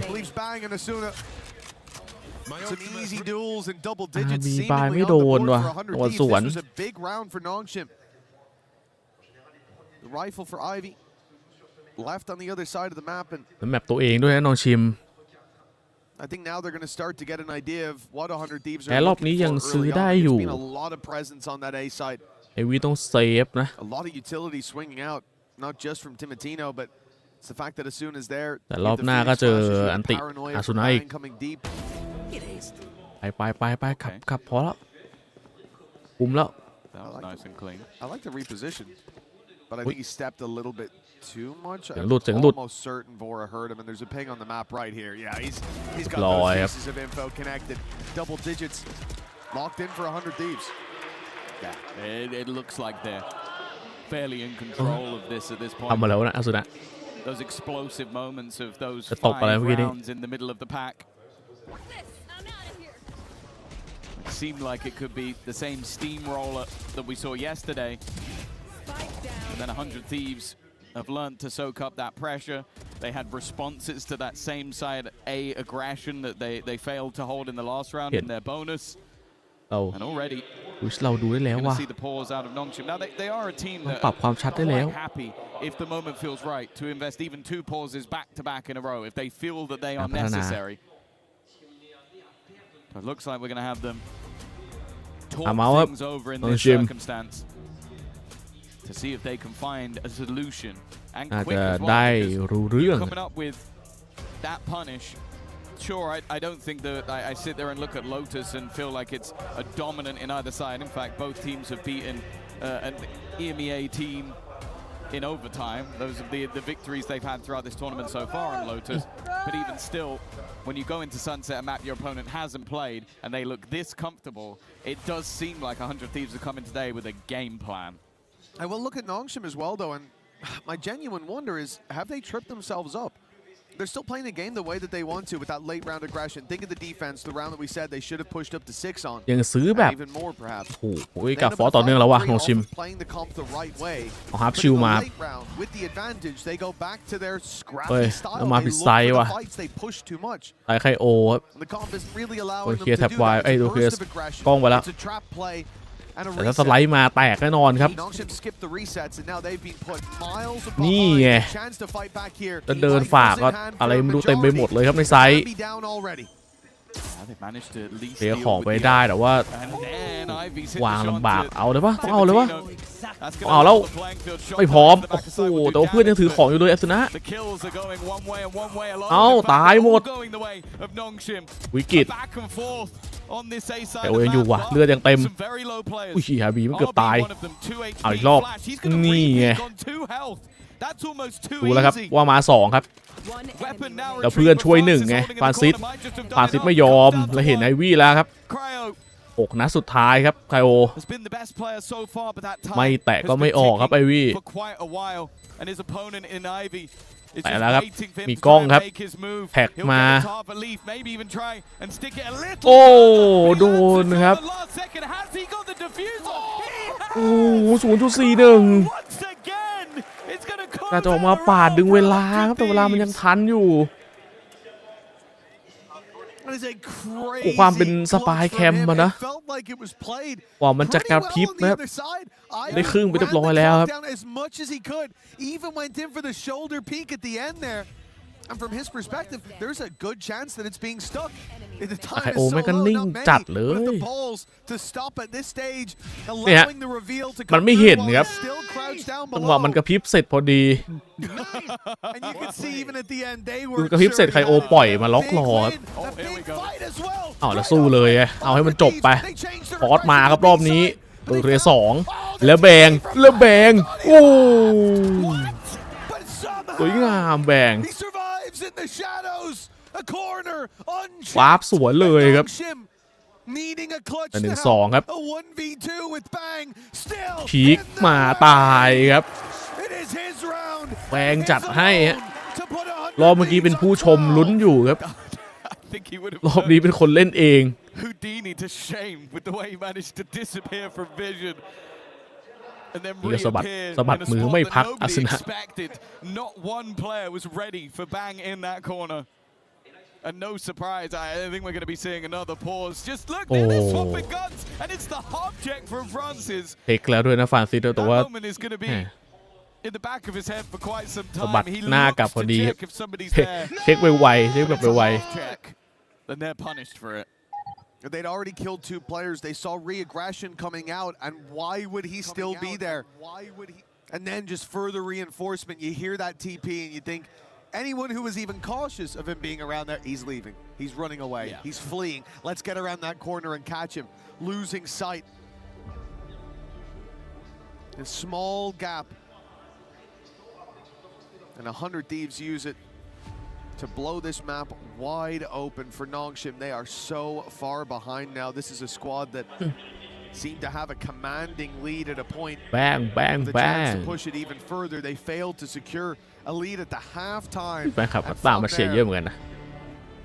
Some easy duels and double digits มี seemingly บาย on ไม่ the โดน board ว่ะ for 100 โดน Thieves. สวน This was a big round for Nongshim. The rifle for Ivy left on the other side of the map, and แมปตัวเองด้วยนะน้องชิม I think now they're going to start to get an idea of what 100 Thieves แต่ are รอบนี้ looking ยัง for ซื้อ early ได้ on. อยู่ There's been a lot of presence on that A side. ไอวีต้องเซฟนะ A lot of utility swinging out, not just from Timotino, but it's the fact that as soon as they're แต่รอบหน้าก็เจออันติอาซุนะอีก coming deep. ไปขับพอแล้วคุมแล้ว That was nice and clean. I like the reposition, but I think he stepped a little bit too much. I'm เสียงหลุด almost certain Vora heard him, and there's a ping on the map right here. Yeah, he's got ลอย those ครับ pieces of info connected. Double digits locked in for 100 Thieves. Yeah, it looks like they're fairly in control of this at this ทำ point. มาแล้วนะอาซุนะ Those explosive moments of those จะตบอะไร 5 เมื่อกี้นี้ rounds in the middle of the pack. It seemed like it could be the same steamroller that we saw yesterday. And then 100 Thieves have learned to soak up that pressure. They had responses to that same side A aggression that they failed to hold in the last round in their bonus. เรา And already เราดูได้แล้ว going ว่า to see the pause out of Nongshim. Now they are a team that ปรับความชัดได้ are แล้ว quite happy if the moment feels right to invest even 2 pauses back to back in a row if they feel that they are พัฒนา necessary. So it looks like we're going to have them talk things over in this circumstance to see if they can find a solution and อาจ quick จะ as well. ได้ because รู้เรื่อง coming up with that punish. Sure, I don't think that I sit there and look at Lotus and feel like it's a dominant in either side. In fact, both teams have beaten an EMEA team in overtime. Those are the victories they've had throughout this tournament so far on Lotus. But even still, when you go into Sunset, a map your opponent hasn't played, and they look this comfortable, it does seem like 100 Thieves are coming today with a game plan. I will look at Nongshim as well, though, and my genuine wonder is, have they tripped themselves up? They're still playing the game the way that they want to with that late round aggression. Think of the defense, the round that we said they should have pushed up to 6 on. ยังซื้อแบบ Even more, perhaps. โอ้โหกับฟอร์ต่อเนื่องแล้ววะน้องชิม Playing the comp the right way. เอาฮาร์ปชิลมา Late round, with the advantage, they go back to their เฮ้ย scrappy style. แล้วมา They ผิด look ไซ for ส์ the ว่ะ fights. They push too much. ไอไคโอครับ And the comp isn't really โอ allowing เค them to แท็บ do ไว that. ไอ้ It's โอ a เค burst of aggression. กล้องไปแล้ว It's a trap play and a แต่ถ้าส reset. ไลด์มาแตกแน่นอนครับ Nongshim skipped the resets and now they've been put miles นี่ behind. ไง Chance to fight back here. แล้วเดินฝากก็อะไรไม่รู้เต็มไปหมดเลยครับในไซส์ Be down already. They managed to at least เสีย deal ของ with ไป the ได้แต่ว่า and then Ivy's hit วาง the shot ลำบาก to เอาเลยปะต้องเอาเลยวะ That's ต้อง gonna เอาแล้ว level the playing field. Shot ไม่พร้อม from the โอ้ back โห side would do แต่ว่าเพื่อนยังถือ damage, ของอยู่เลยอาซุนะ The kills are going one way and one way alone. เอ้า In fact, ตายหมด all going the way of Nongshim. วิกฤต Back and forth on this A side แต่ of โอ้ the ยังอยู่ map. ว่ะเลือดยังเต็ม Some very low players. อุ้ยฮาบีมันเกือบ RB ตาย one of them, 2 HP เอาอีกรอบ flash. He's gonna นี่ไง repeat on 2 health. That's almost too ดูแล้วครับ easy. ว่ามา2ครับ One Weapon enemy now แล้วเพื่อน retrieved, ช่วย but หนึ่ง Francis ไง holding in ฟราน the ซิส corner might just have ฟราน done ซิส enough. ไม่ยอม Comes down to แล้วเห็น one. ไอวี่แล้วครับ Cryo 6 นัดสุดท้ายครับไคโอ has been the best player so far, but that time ไม่แตะก็ has ไม่ been ออกครับ ticking ไอวี่ for quite a while, and his opponent in Ivy is แต่ just แล้วครับ waiting for him มี to กล้อง try and ครับ make his move. แท็ก He'll มา get a top a leaf, maybe even try and stick it a little โอ้ further. โดนครับ The last second, has he got the diffuser? He โอ้ has! โห0.41 Once again, it's gonna come การจะออกมาปาดดึงเวลาครับแต่เวลามันยังทันอยู่ That is a โอ้ความเป็น crazy สปาย clutch แค from ม him. อะนะ It felt like it was played กว่ามันจะกระพริบ pretty well นะ on the other side. ได้ครึ่งไปเรียบร้อยแล้วครับ Ran the clock down as much as he could. Even went in for the shoulder peek at the end there. And from his perspective, there's a good chance that it's being stuck. The time ไค is โอ so แม่งก็ low, นิ่ง not many. จัดเลย But the balls to stop at this stage, เนี่ย allowing the reveal to มัน come ไม่ through เห็น while ครับ he's still crouched down จังหวะมันกระ below. พริบเสร็จพอดี And you can see even at the end, they ดู were กระพริบเสร็จไคโอปล่อยมาล็อก big รอครับ win, a big fight as well. เอาแล้วสู้เลยไงเอาให้มันจบไปพอสมาครับรอบนี้โดนเคลียร์2แล้วแบงโอ้สวยงามแบง He survives in the shadows. A corner วาร์ปสวนเลยครับ Needing a clutch 1-2 now. ครับ A 1v2 with Bang. Still พีค in the มาตายครับ It is his round. แบงจัดให้ฮะ To put 100 รอบเมื่อกี้เป็นผู้ชมลุ้นอยู่ครับ I think he would have รอบนี้เป็นคนเล่นเอง Houdini to shame with the way he managed to disappear from vision and then นี่ก็สะบัด reappear สะบัด in a มือ spot ไม่ that พัก nobody อาสนะ expected. Not one player was ready for Bang in that corner. And no surprise, I think we're going to be seeing another pause. Just look, they're swapping guns, and it's the object from Francis. เทคแล้วด้วยนะฟรานซิสแต่ว่า That moment is going to be in the back of his head for quite some สะบัด time. He หน้ากลับ looks พอ to ดี check if somebody's there. เช็คไวๆเช็คแบบไว Check. Then they're punished for it. They'd already killed 2 players. They saw re-aggression coming out, and why would he still be there? Why would he? And then just further reinforcement. You hear that TP, and you think anyone who was even cautious of him being around there, he's leaving. He's running away. Yeah. He's fleeing. Let's get around that corner and catch him. Losing sight. A small gap. And 100 Thieves use it to blow this map wide open for Nongshim. They are so far behind now. This is a squad that seemed to have a commanding lead at a point. ๆแบงแบง The แบ chance ง to push it even further. They failed to secure a lead at the halftime. แฟนคลับ And ตาม from มาเชียร์ there, เยอะเหมือนกันนะ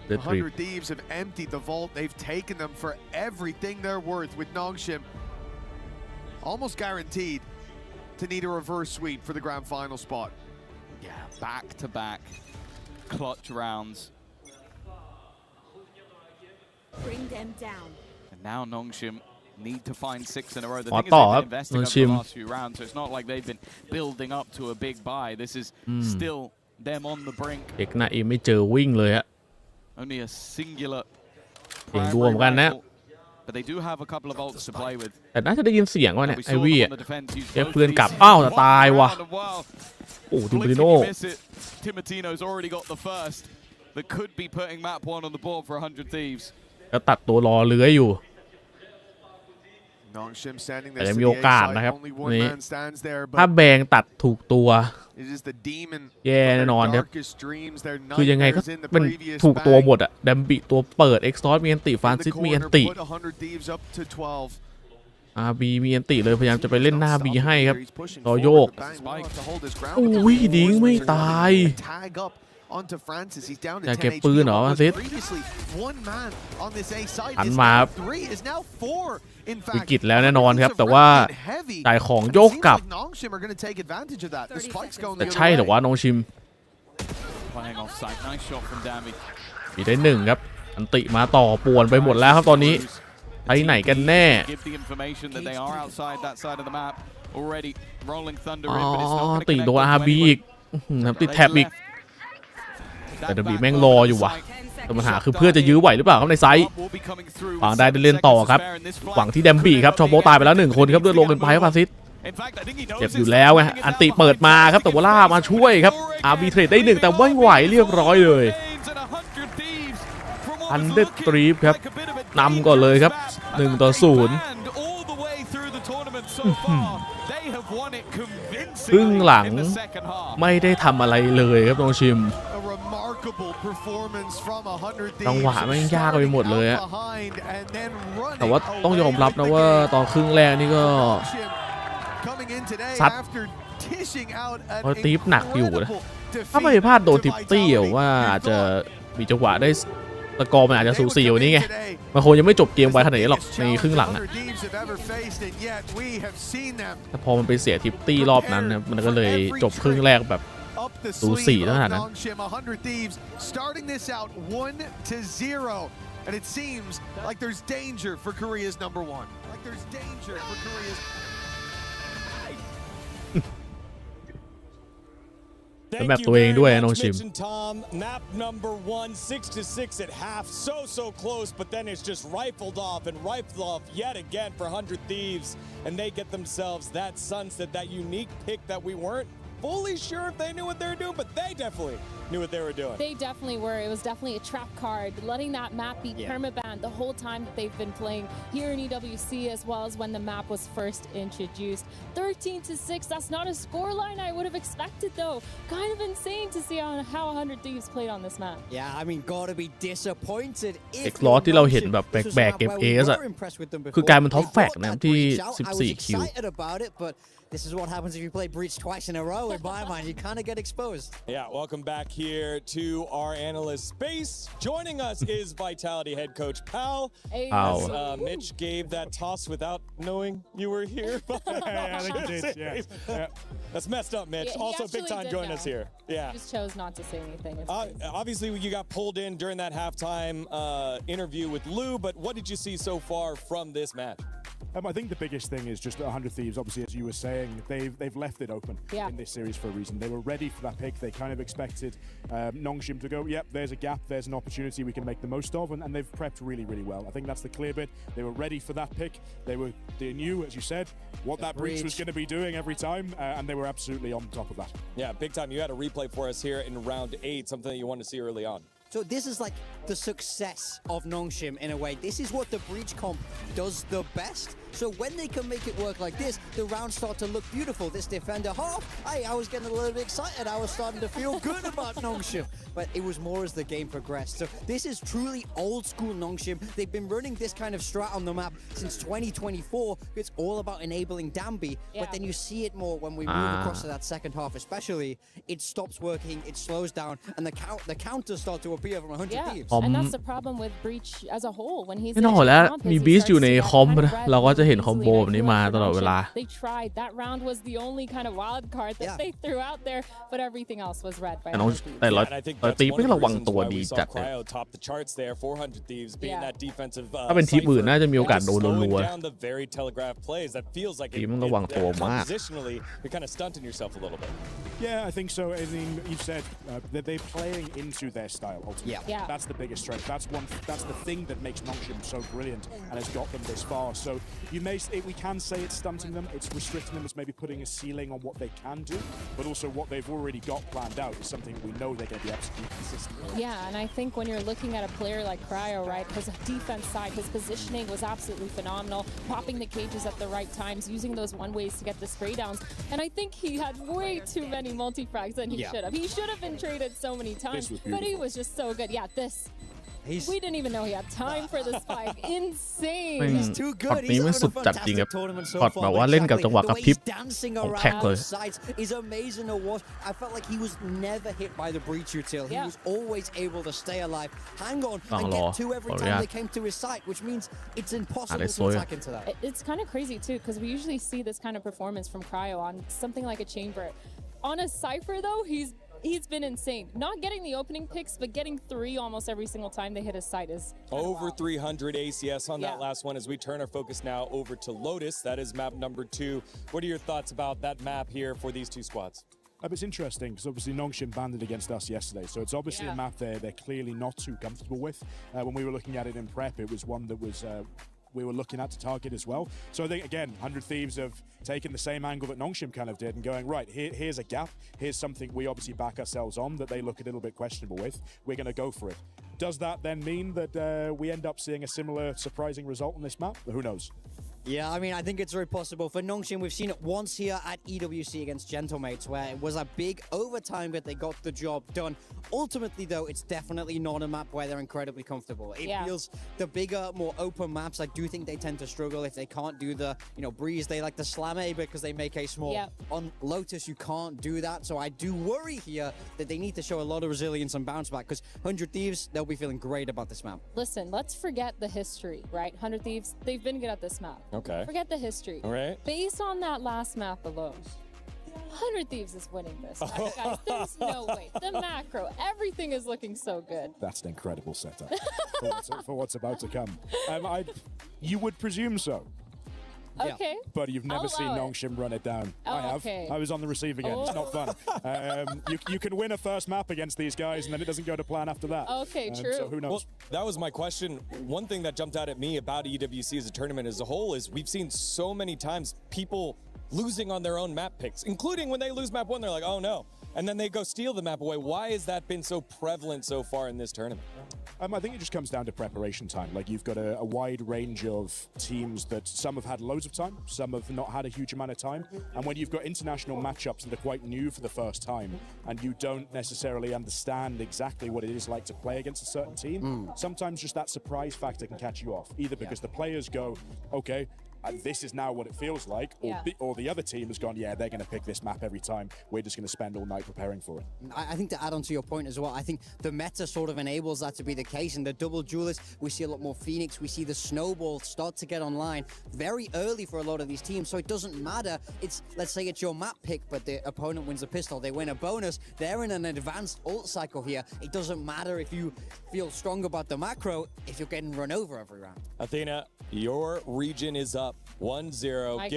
เดอะทริป 100 Thieves have emptied the vault. They've taken them for everything they're worth, with Nongshim almost guaranteed to need a reverse sweep for the grand final spot. Yeah, back-to-back clutch rounds. Bring them down. And now Nongshim need to find 6 in a row. The ขอ thing is ต่อ they've ครับ been investing นน over ชิม the last few rounds, so it's not like they've been building up to a big buy. This is still them on the brink. เด็กหน้าเอไม่เจอวิ่งเลยฮะ Only a singular เสียงรวมกันนะ but they do have a couple of ults to play with. แต่น่าจะได้ยินเสียงว่าเนี่ย We ไอ saw วี่ them อ่ะ on the defense use เรียก both เพื่อน these. กลับอ้าวตายว่ะ One round of wow. โอ้ทิม Blink ติ and โน่ you miss it. Timotino's already got the first that could be putting map 1 on the board for 100 Thieves. แล้วตัดตัวรอเลื้อยอยู่ Nongshim standing แต่ there. ยังมีโอกาสนะครับ Only one นี่ man stands there, ถ้า but แบงตัดถูกตัว it is the demon แย่ of แน่ their นอนครับ darkest dreams, their คือยังไงก็ nightmares in the เป็น previous ถูกตัว bag. หมดอะดัมบิตัวเปิดเอ็กซ์ตอสมีอันติฟราน In ซิ the สมีอัน corner, ติ put 100 Thieves up to 12. อาร์บีมีอันติเลยพยายามจะไปเล่นหน้าบีให้ครับ He's pushing รอโยก forward. The bang will have to hold his ground. โอ้ยดิ้งไม่ตาย Tag up onto Francis. He's down to อยาก 10 เก็บ HP. ปืนเหรอ What was ซิส previously one man on this A side หัน is มา now 3 is now 4. In วิ fact, กฤตแล้วแน่นอนครับแต่ว่าจ่ายของโยกกลับ Nongshim are going to take advantage of that. The spike's going แต่ the ใช่ other หรอ way. วะน้องชิม Playing off site. Nice shot from Dami. มีได้หนึ่งครับอันติมาต่อป่วนไปหมดแล้วครับตอนนี้ไปไหนกันแน่ Give the information that they are outside that side of the map already. Rolling Thunder อ๋อ in, but it's not going to ติ connect โดน onto อาร์บีอีก anyone. น้ำติดแท็บอีก แต่ดับบีแม่งรออยู่ว่ะแต่ปัญหาคือเพื่อนจะยื้อไหวหรือเปล่าครับในไซต์ฝั่งได้เล่นต่อครับฝั่งที่แดมบี้ครับชอโบตายไปแล้ว1คนครับเลือดลงกันไปครับฟาซิสเจ็บอยู่แล้วไงอันติเปิดมาครับแต่วอล่ามาช่วยครับอาร์บีเทรดได้1แต่ไม่ไหวเรียบร้อยเลยอันเดอร์ทรีฟครับนำก่อนเลยครับ1-0ครึ่งหลังไม่ได้ทำอะไรเลยครับน้องชิม จังหวะแม่งยากไปหมดเลยอะแต่ว่าต้องยอมรับนะว่าตอนครึ่งแรกนี่ก็ซัดเพราะทิปหนักอยู่นะถ้าไม่พลาดโดนทิปตี้ว่าอาจจะมีจังหวะได้สกอร์มันอาจจะสูสีกว่านี้ไงมันคงยังไม่จบเกมไวขนาดนี้หรอกในครึ่งหลังอะแต่พอมันไปเสียทิปตี้รอบนั้นนะมันก็เลยจบครึ่งแรกแบบสูสีขนาดนั้น starting this out 1-0 and it seems like there's danger for Korea's number 1 like there's danger for Korea'sแบบตัวเองด้วยน้องชิม Map number 1 6-6 at half, so close, but then it's just rifled off yet again for 100 Thieves, and they get themselves that sunset, that unique pick that we weren't fully sure if they knew what they were doing, but they definitely knew what they were doing. They definitely were. It was definitely a trap card, letting that map be permabanned the whole time that they've been playing here in EWC, as well as when the map was first introduced. 13-6, that's not a scoreline I would have expected though. Kind of insane to see how 100 Thieves played on this map. Yeah, I mean, gotta be disappointed. เอ็กซ์ลอสที่เราเห็นแบบแบกเก็บเอสอะคือกลายเป็นท็อปแฟกนะที่14คิวThis is what happens if you play Breach twice in a row in my mind. You kind of get exposed. Yeah, welcome back here to our analyst space. Joining us is Vitality head coach Pal. As Mitch gave that toss without knowing you were here. I think he did, yeah. That's messed up, Mitch. Yeah, also, big time joining us here. Yeah. He just chose not to say anything. Obviously, you got pulled in during that halftime interview with Lou, but what did you see so far from this match? I think the biggest thing is just 100 Thieves, obviously, as you were saying, they've left it open in this series for a reason. They were ready for that pick. They kind of expected Nongshim to go, yep, there's a gap, there's an opportunity we can make the most of, and they've prepped really, really well. I think that's the clear bit. They were ready for that pick. They knew, as you said, what that breach was going to be doing every time, and they were absolutely on top of that. Yeah, big time. You had a replay for us here in round 8, something that you want to see early on. So this is like the success of Nongshim in a way. This is what the breach comp does the best. So when they can make it work like this, the rounds start to look beautiful. This defender half, I was getting a little bit excited. I was starting to feel good about Nongshim. But it was more as the game progressed. So this is truly old school Nongshim. They've been running this kind of strat on the map since 2024. It's all about enabling Dambi. But then you see it more when we move across to that second half, especially. It stops working, it slows down, and the counters start to appear from 100 Thieves. And that's the problem with Breach as a whole. When he's แน่นอนแล้วมีบีสอยู่ในคอมนะเราก็จะเห็นคอมโบแบบนี้มาตลอดเวลา They tried. That round was the only kind of wild card that they threw out there, but everything else was read by แต่เราตีไม่ระวังตัวดีจัดเลย Cryo top the charts there, 400 Thieves being that defensive ถ้าเป็นทีมอื่นน่าจะมีโอกาสโดนรัว down the very telegraphed plays. That feels like ทีมต้องระวังตัวมาก positionally you're kind of stunting yourself a little bit. Yeah, I think so. I mean, you've said that they're playing into their style ultimately. Yeah. That's the biggest strength. That's the thing that makes Nongshim so brilliant and has got them this far. So we can say it's stunting them, it's restricting them, it's maybe putting a ceiling on what they can do, but also what they've already got planned out is something we know they're going to be executing consistently. Yeah, and I think when you're looking at a player like Cryo, right, his defense side, his positioning was absolutely phenomenal, popping the cages at the right times, using those one-ways to get the spray downs, and I think he had way too many multi-frags than he should have. He should have been traded so many times, but he was just so good. Yeah, we didn't even know he had time for the spike. Insane. He's too good. นี้มันสุดจัดจริงครับพอดแบบว่าเล่นกับจังหวะกับพริบ ของแท็กเลย is amazing to watch. I felt like he was never hit by the breach util. He was always able to stay alive, hang on, and get two every time they came to his site, which means it's impossible to attack into that. It's kind of crazy too, because we usually see this kind of performance from Cryo on something like a chamber. On a Cypher though, he's been insane. Not getting the opening picks, but getting 3 almost every single time they hit his site is over 300 ACS on that last one as we turn our focus now over to Lotus. That is map number 2. What are your thoughts about that map here for these two squads? It's interesting because obviously Nongshim banded against us yesterday, so it's obviously a map they're clearly not too comfortable with. When we were looking at it in prep, it was one that was we were looking at to target as well. So I think, again, 100 Thieves have taken the same angle that Nongshim kind of did and going, right, here's a gap. Here's something we obviously back ourselves on that they look a little bit questionable with. We're going to go for it. Does that then mean that we end up seeing a similar surprising result on this map? Who knows? Yeah, I mean, I think it's very possible. For Nongshim, we've seen it once here at EWC against Gentlemates, where it was a big overtime, but they got the job done. Ultimately, though, it's definitely not a map where they're incredibly comfortable. It feels the bigger, more open maps. I do think they tend to struggle if they can't do the, breeze. They like the slam A because they make a small. On Lotus, you can't do that. So I do worry here that they need to show a lot of resilience and bounce back, because 100 Thieves, they'll be feeling great about this map. Listen, let's forget the history, right? 100 Thieves, they've been good at this map. Okay. Forget the history. All right. Based on that last map alone, 100 Thieves is winning this. Guys, there's no way. The macro, everything is looking so good. That's an incredible setup for what's about to come. You would presume so. Okay. But you've never seen Nongshim run it down. I have. Okay. I was on the receiving end. It's not fun. You can win a first map against these guys, and then it doesn't go to plan after that. Okay, true. So who knows? Well, that was my question. One thing that jumped out at me about EWC as a tournament as a whole is we've seen so many times people losing on their own map picks, including when they lose map 1, they're like, oh no. And then they go steal the map away. Why has that been so prevalent so far in this tournament? I think it just comes down to preparation time. Like, you've got a wide range of teams that some have had loads of time, some have not had a huge amount of time. And when you've got international matchups that are quite new for the first time, and you don't necessarily understand exactly what it is like to play against a certain team, sometimes just that surprise factor can catch you off. Either because the players go, okay, this is now what it feels like, or the other team has gone, yeah, they're going to pick this map every time. We're just going to spend all night preparing for it. I think to add on to your point as well, I think the meta sort of enables that to be the case. In the double duelist, we see a lot more Phoenix. We see the snowball start to get online very early for a lot of these teams. So it doesn't matter. It's, let's say it's your map pick, but the opponent wins a pistol. They win a bonus. They're in an advanced ult cycle here. It doesn't matter if you feel strong about the macro if you're getting run over every round. Athena, your region is up 1-0.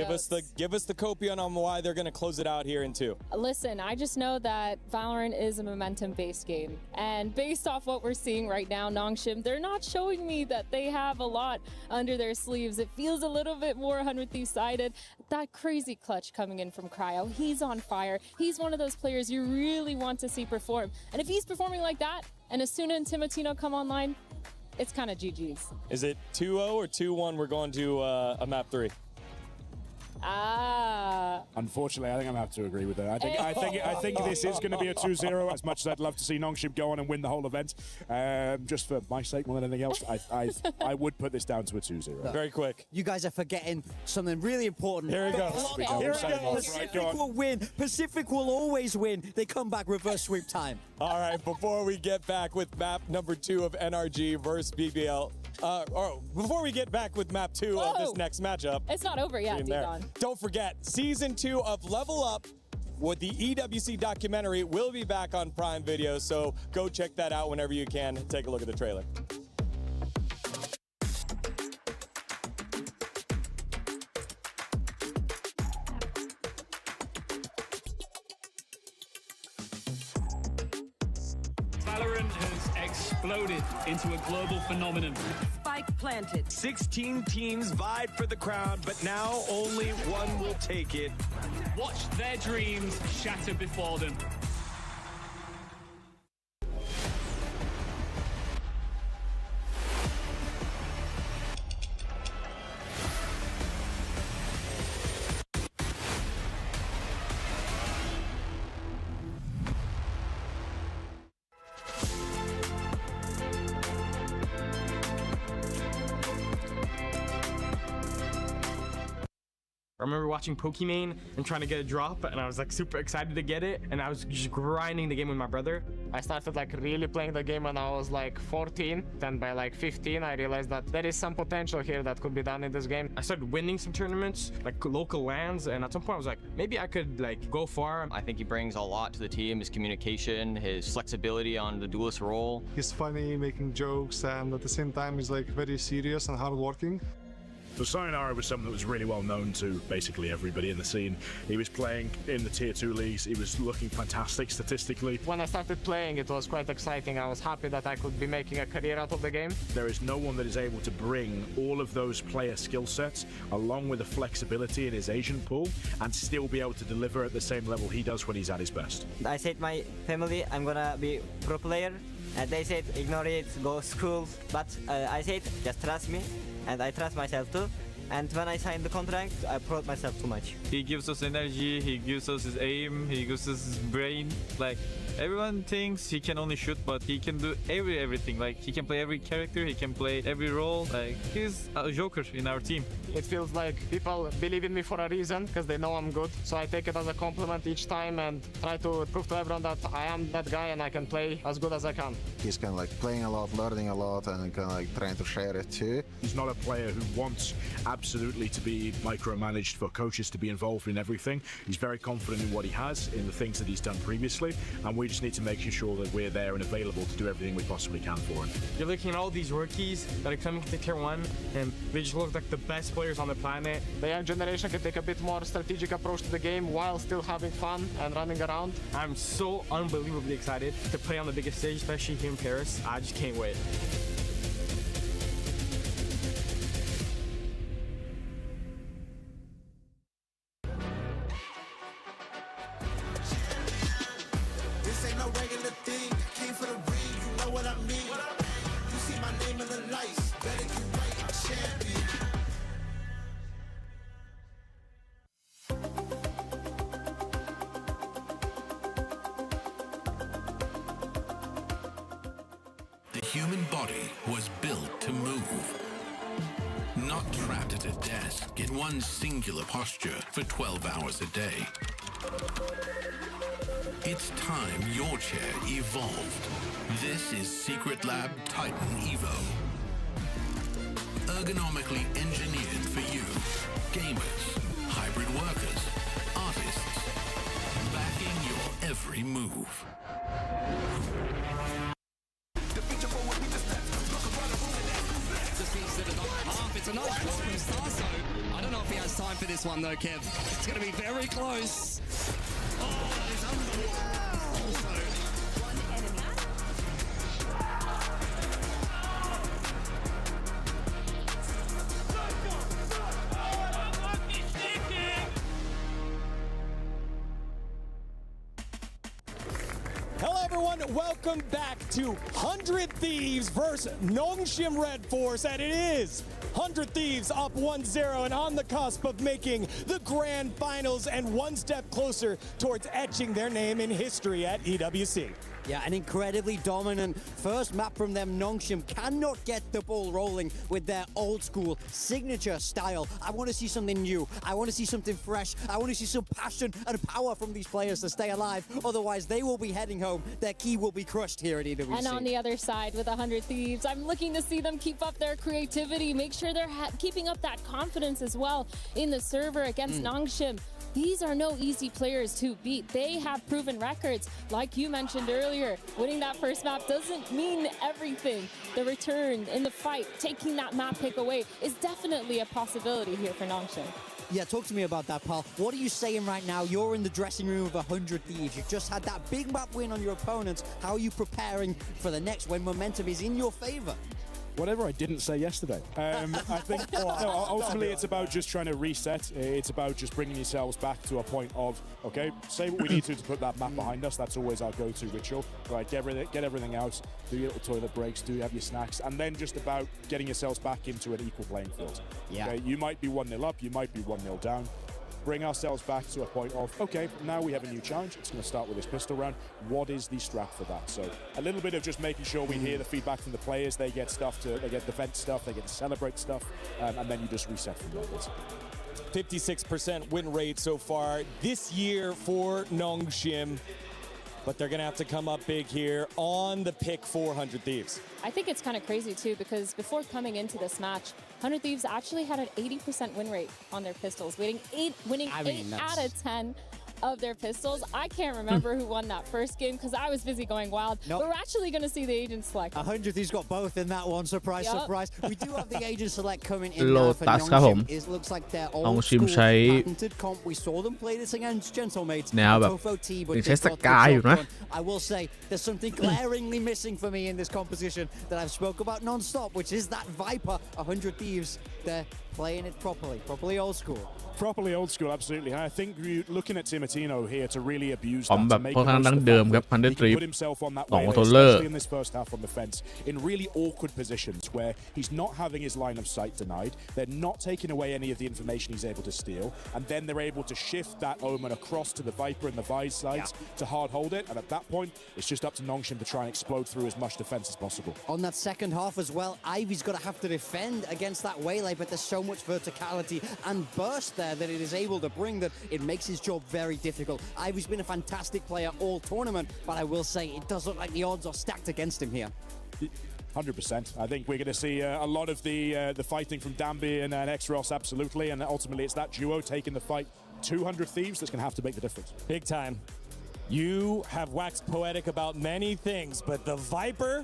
Give us the copion on why they're going to close it out here in 2. Listen, I just know that Valorant is a momentum-based game. And based off what we're seeing right now, Nongshim, they're not showing me that they have a lot under their sleeves. It feels a little bit more 100 Thieves-sided. That crazy clutch coming in from Cryo, he's on fire. He's one of those players you really want to see perform. And if he's performing like that, and Asuna and Timotino come online, it's kind of GG's. Is it 2-0 or 2-1? We're going to a map 3. Unfortunately, I think I'm going to have to agree with that. I think this is going to be a 2-0. As much as I'd love to see Nongshim go on and win the whole event, just for my sake more than anything else, I would put this down to a 2-0. Very quick. You guys are forgetting something really important. Here we go. Pacific will win. Pacific will always win. They come back reverse sweep time. All right, before we get back with map number 2 of NRG versus BBL, before we get back with map 2 of this next matchup. It's not over yet, D-Don. Don't forget, season 2 of Level Up with the EWC documentary will be back on Prime Video, so go check that out whenever you can. Take a look at the trailer. Valorant has exploded into a global phenomenon. Spike planted. 16 teams vied for the crown, but now only one will take it. Watch their dreams shatter before them. I remember watching Pokimane and trying to get a drop, and I was like super excited to get it, and I was just grinding the game with my brother. I started like really playing the game when I was like 14. Then by like 15, I realized that there is some potential here that could be done in this game. I started winning some tournaments, like local lands, and at some point I was like, maybe I could like go far. I think he brings a lot to the team, his communication, his flexibility on the duelist role. He's funny, making jokes, and at the same time he's like very serious and hardworking. So Sayonara was someone that was really well known to basically everybody in the scene. He was playing in the Tier 2 leagues. He was looking fantastic statistically. When I started playing, it was quite exciting. I was happy that I could be making a career out of the game. There is no one that is able to bring all of those player skill sets along with the flexibility in his agent pool and still be able to deliver at the same level he does when he's at his best. I said my family, I'm gonna be pro player. And they said, ignore it, go school. But I said, just trust me. And I trust myself too. And when I signed the contract, I proud myself too much. He gives us energy, he gives us his aim, he gives us his brain. Like, everyone thinks he can only shoot, but he can do everything. Like, he can play every character, he can play every role. Like, he's a joker in our team. It feels like people believe in me for a reason, because they know I'm good. So I take it as a compliment each time and try to prove to everyone that I am that guy and I can play as good as I can. He's kind of like playing a lot, learning a lot, and kind of like trying to share it too. He's not a player who wants absolutely to be micromanaged, for coaches to be involved in everything. He's very confident in what he has, in the things that he's done previously, and we just need to make sure that we're there and available to do everything we possibly can for him. You're looking at all these rookies that are coming to Tier 1, and they just look like the best players on the planet. The young generation can take a bit more strategic approach to the game while still having fun and running around. I'm so unbelievably excited to play on the biggest stage, especially here in Paris. I just can't wait. The human body was built to move. not trapped at a desk in one singular posture for 12 hours a day. It's time your chair evolved. This is Secret Lab Titan Evo. Ergonomically engineered for you, gamers, hybrid workers, artists, backing your every move. It's a nice shot from Starso. I don't know if he has time for this one though, Kev. It's going to be very close. Oh, that is unbelievable. Hello everyone, welcome back to 100 Thieves versus Nongshim Red Force, and it is 100 Thieves up 1-0 and on the cusp of making the grand finals and one step closer towards etching their name in history at EWC. Yeah, an incredibly dominant first map from them. Nongshim cannot get the ball rolling with their old school signature style. I want to see something new. I want to see something fresh. I want to see some passion and power from these players to stay alive. Otherwise, they will be heading home. Their key will be crushed here at EWC. And on the other side with 100 Thieves, I'm looking to see them keep up their creativity, make sure they're keeping up that confidence as well in the server against Nongshim. These are no easy players to beat. They have proven records. Like you mentioned earlier, winning that first map doesn't mean everything. The return in the fight, taking that map pick away, is definitely a possibility here for Nongshim. Yeah, talk to me about that, pal. What are you saying right now? You're in the dressing room of 100 Thieves. You've just had that big map win on your opponents. How are you preparing for the next when momentum is in your favor? Whatever I didn't say yesterday. I think ultimately it's about just trying to reset. It's about just bringing yourselves back to a point of, okay, say what we need to put that map behind us. That's always our go-to ritual. Right, get everything out, do your little toilet breaks, do have your snacks, and then just about getting yourselves back into an equal playing field. Yeah. Okay, you might be 1-0 up, you might be 1-0 down. Bring ourselves back to a point of, okay, now we have a new challenge. It's going to start with this pistol round. What is the strat for that? So a little bit of just making sure we hear the feedback from the players. They get they get defense stuff, they get to celebrate stuff, and then you just reset from there. 56% win rate so far this year for Nongshim. But they're going to have to come up big here on the pick 400 Thieves. I think it's kind of crazy too, because before coming into this match, 100 Thieves actually had an 80% win rate on their pistols, winning 8 out of 10 of their pistols. I can't remember who won that first game because I was busy going wild. Nope. But we're actually going to see the agent select. 100 Thieves got both in that one. Surprise, surprise. We do have the agent select coming in now for Nongshim. It looks like their old school patented comp. We saw them play this against Gentlemates. Tofo T, but I will say there's something glaringly missing for me in this composition that I've spoke about non-stop, which is that Viper. 100 Thieves, they're playing it properly old school. Properly old school, absolutely. And I think you're looking at Timatino here to really abuse that, to make the most of the fact. He can put himself on that way, especially in this first half on the fence, in really awkward positions where he's not having his line of sight denied, they're not taking away any of the information he's able to steal, and then they're able to shift that Omen across to the Viper and the Vise sides to hard hold it, and at that point, it's just up to Nongshim to try and explode through as much defense as possible. On that second half as well, Ivy's got to have to defend against that waylay, but there's so much verticality and burst there that it is able to bring that it makes his job very difficult. Ivy's been a fantastic player all tournament, but I will say it does look like the odds are stacked against him here. 100%. I think we're going to see a lot of the fighting from Dambi and X-Ross, absolutely, and ultimately it's that duo taking the fight 200 Thieves that's going to have to make the difference. Big time. You have waxed poetic about many things, but the Viper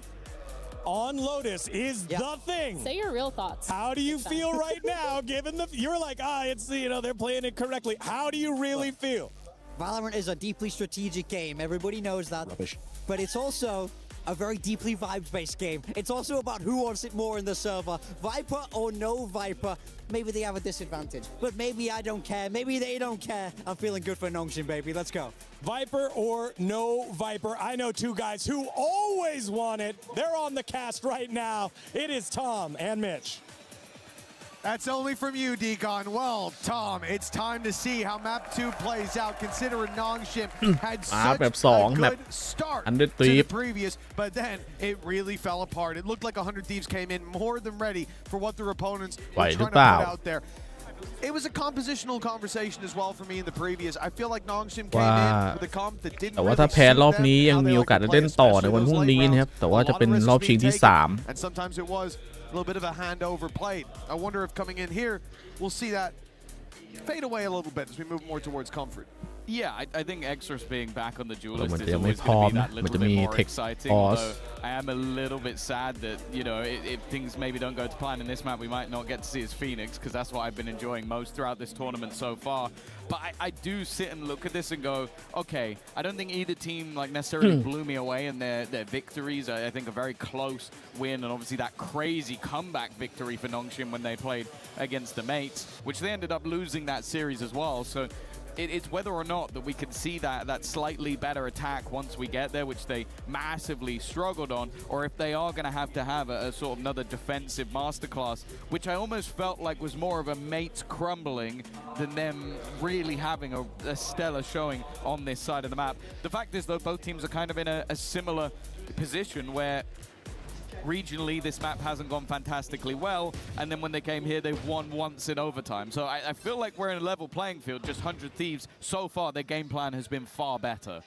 on Lotus is the thing. Say your real thoughts. How do you feel right now, given you're like, it's, they're playing it correctly. How do you really feel? Valorant is a deeply strategic game. Everybody knows that. Rubbish. But it's also a very deeply vibes-based game. It's also about who wants it more in the server. Viper or no Viper, maybe they have a disadvantage. But maybe I don't care. Maybe they don't care. I'm feeling good for Nongshim, baby. Let's go. Viper or no Viper. I know two guys who always want it. They're on the cast right now. It is Tom and Mitch. That's only from you, Deacon. Well, Tom, it's time to see how map 2 plays out, considering Nongshim had such a good start to the previous, but then it really fell apart. It looked like 100 Thieves came in more than ready for what their opponents were trying to put out there. It was a compositional conversation as well for me in the previous. I feel like Nongshim came in with a comp that didn't แต่ว่าถ้าแพ้รอบนี้ยังมีโอกาสเล่นต่อในวันพรุ่งนี้นะครับแต่ว่าจะเป็นรอบชิงที่3 And sometimes it was a little bit of a handover play. I wonder if coming in here we'll see that fade away a little bit as we move more towards comfort. Yeah, I think Exorus being back on the duelist มัน is จะยังไม่ always พร้อ going ม to be นะ that มัน little จะ bit มี more เทค exciting. พอส Although I am a little bit sad that, you know, if things maybe don't go to plan in this map, we might not get to see his Phoenix, because that's what I've been enjoying most throughout this tournament so far. But I do sit and look at this and go, okay, I don't think either team like necessarily blew me away in their victories. I think a very close win, and obviously that crazy comeback victory for Nongshim when they played against the mates, which they ended up losing that series as well. So it's whether or not that we can see that slightly better attack once we get there, which they massively struggled on, or if they are going to have a sort of another defensive masterclass, which I almost felt like was more of a mates crumbling than them really having a stellar showing on this side of the map. The fact is, though, both teams are kind of in a similar position where regionally this map hasn't gone fantastically well, and then when they came here they've won once in overtime. So I feel like we're in a level playing field, just 100 Thieves. So far their game plan has been far better.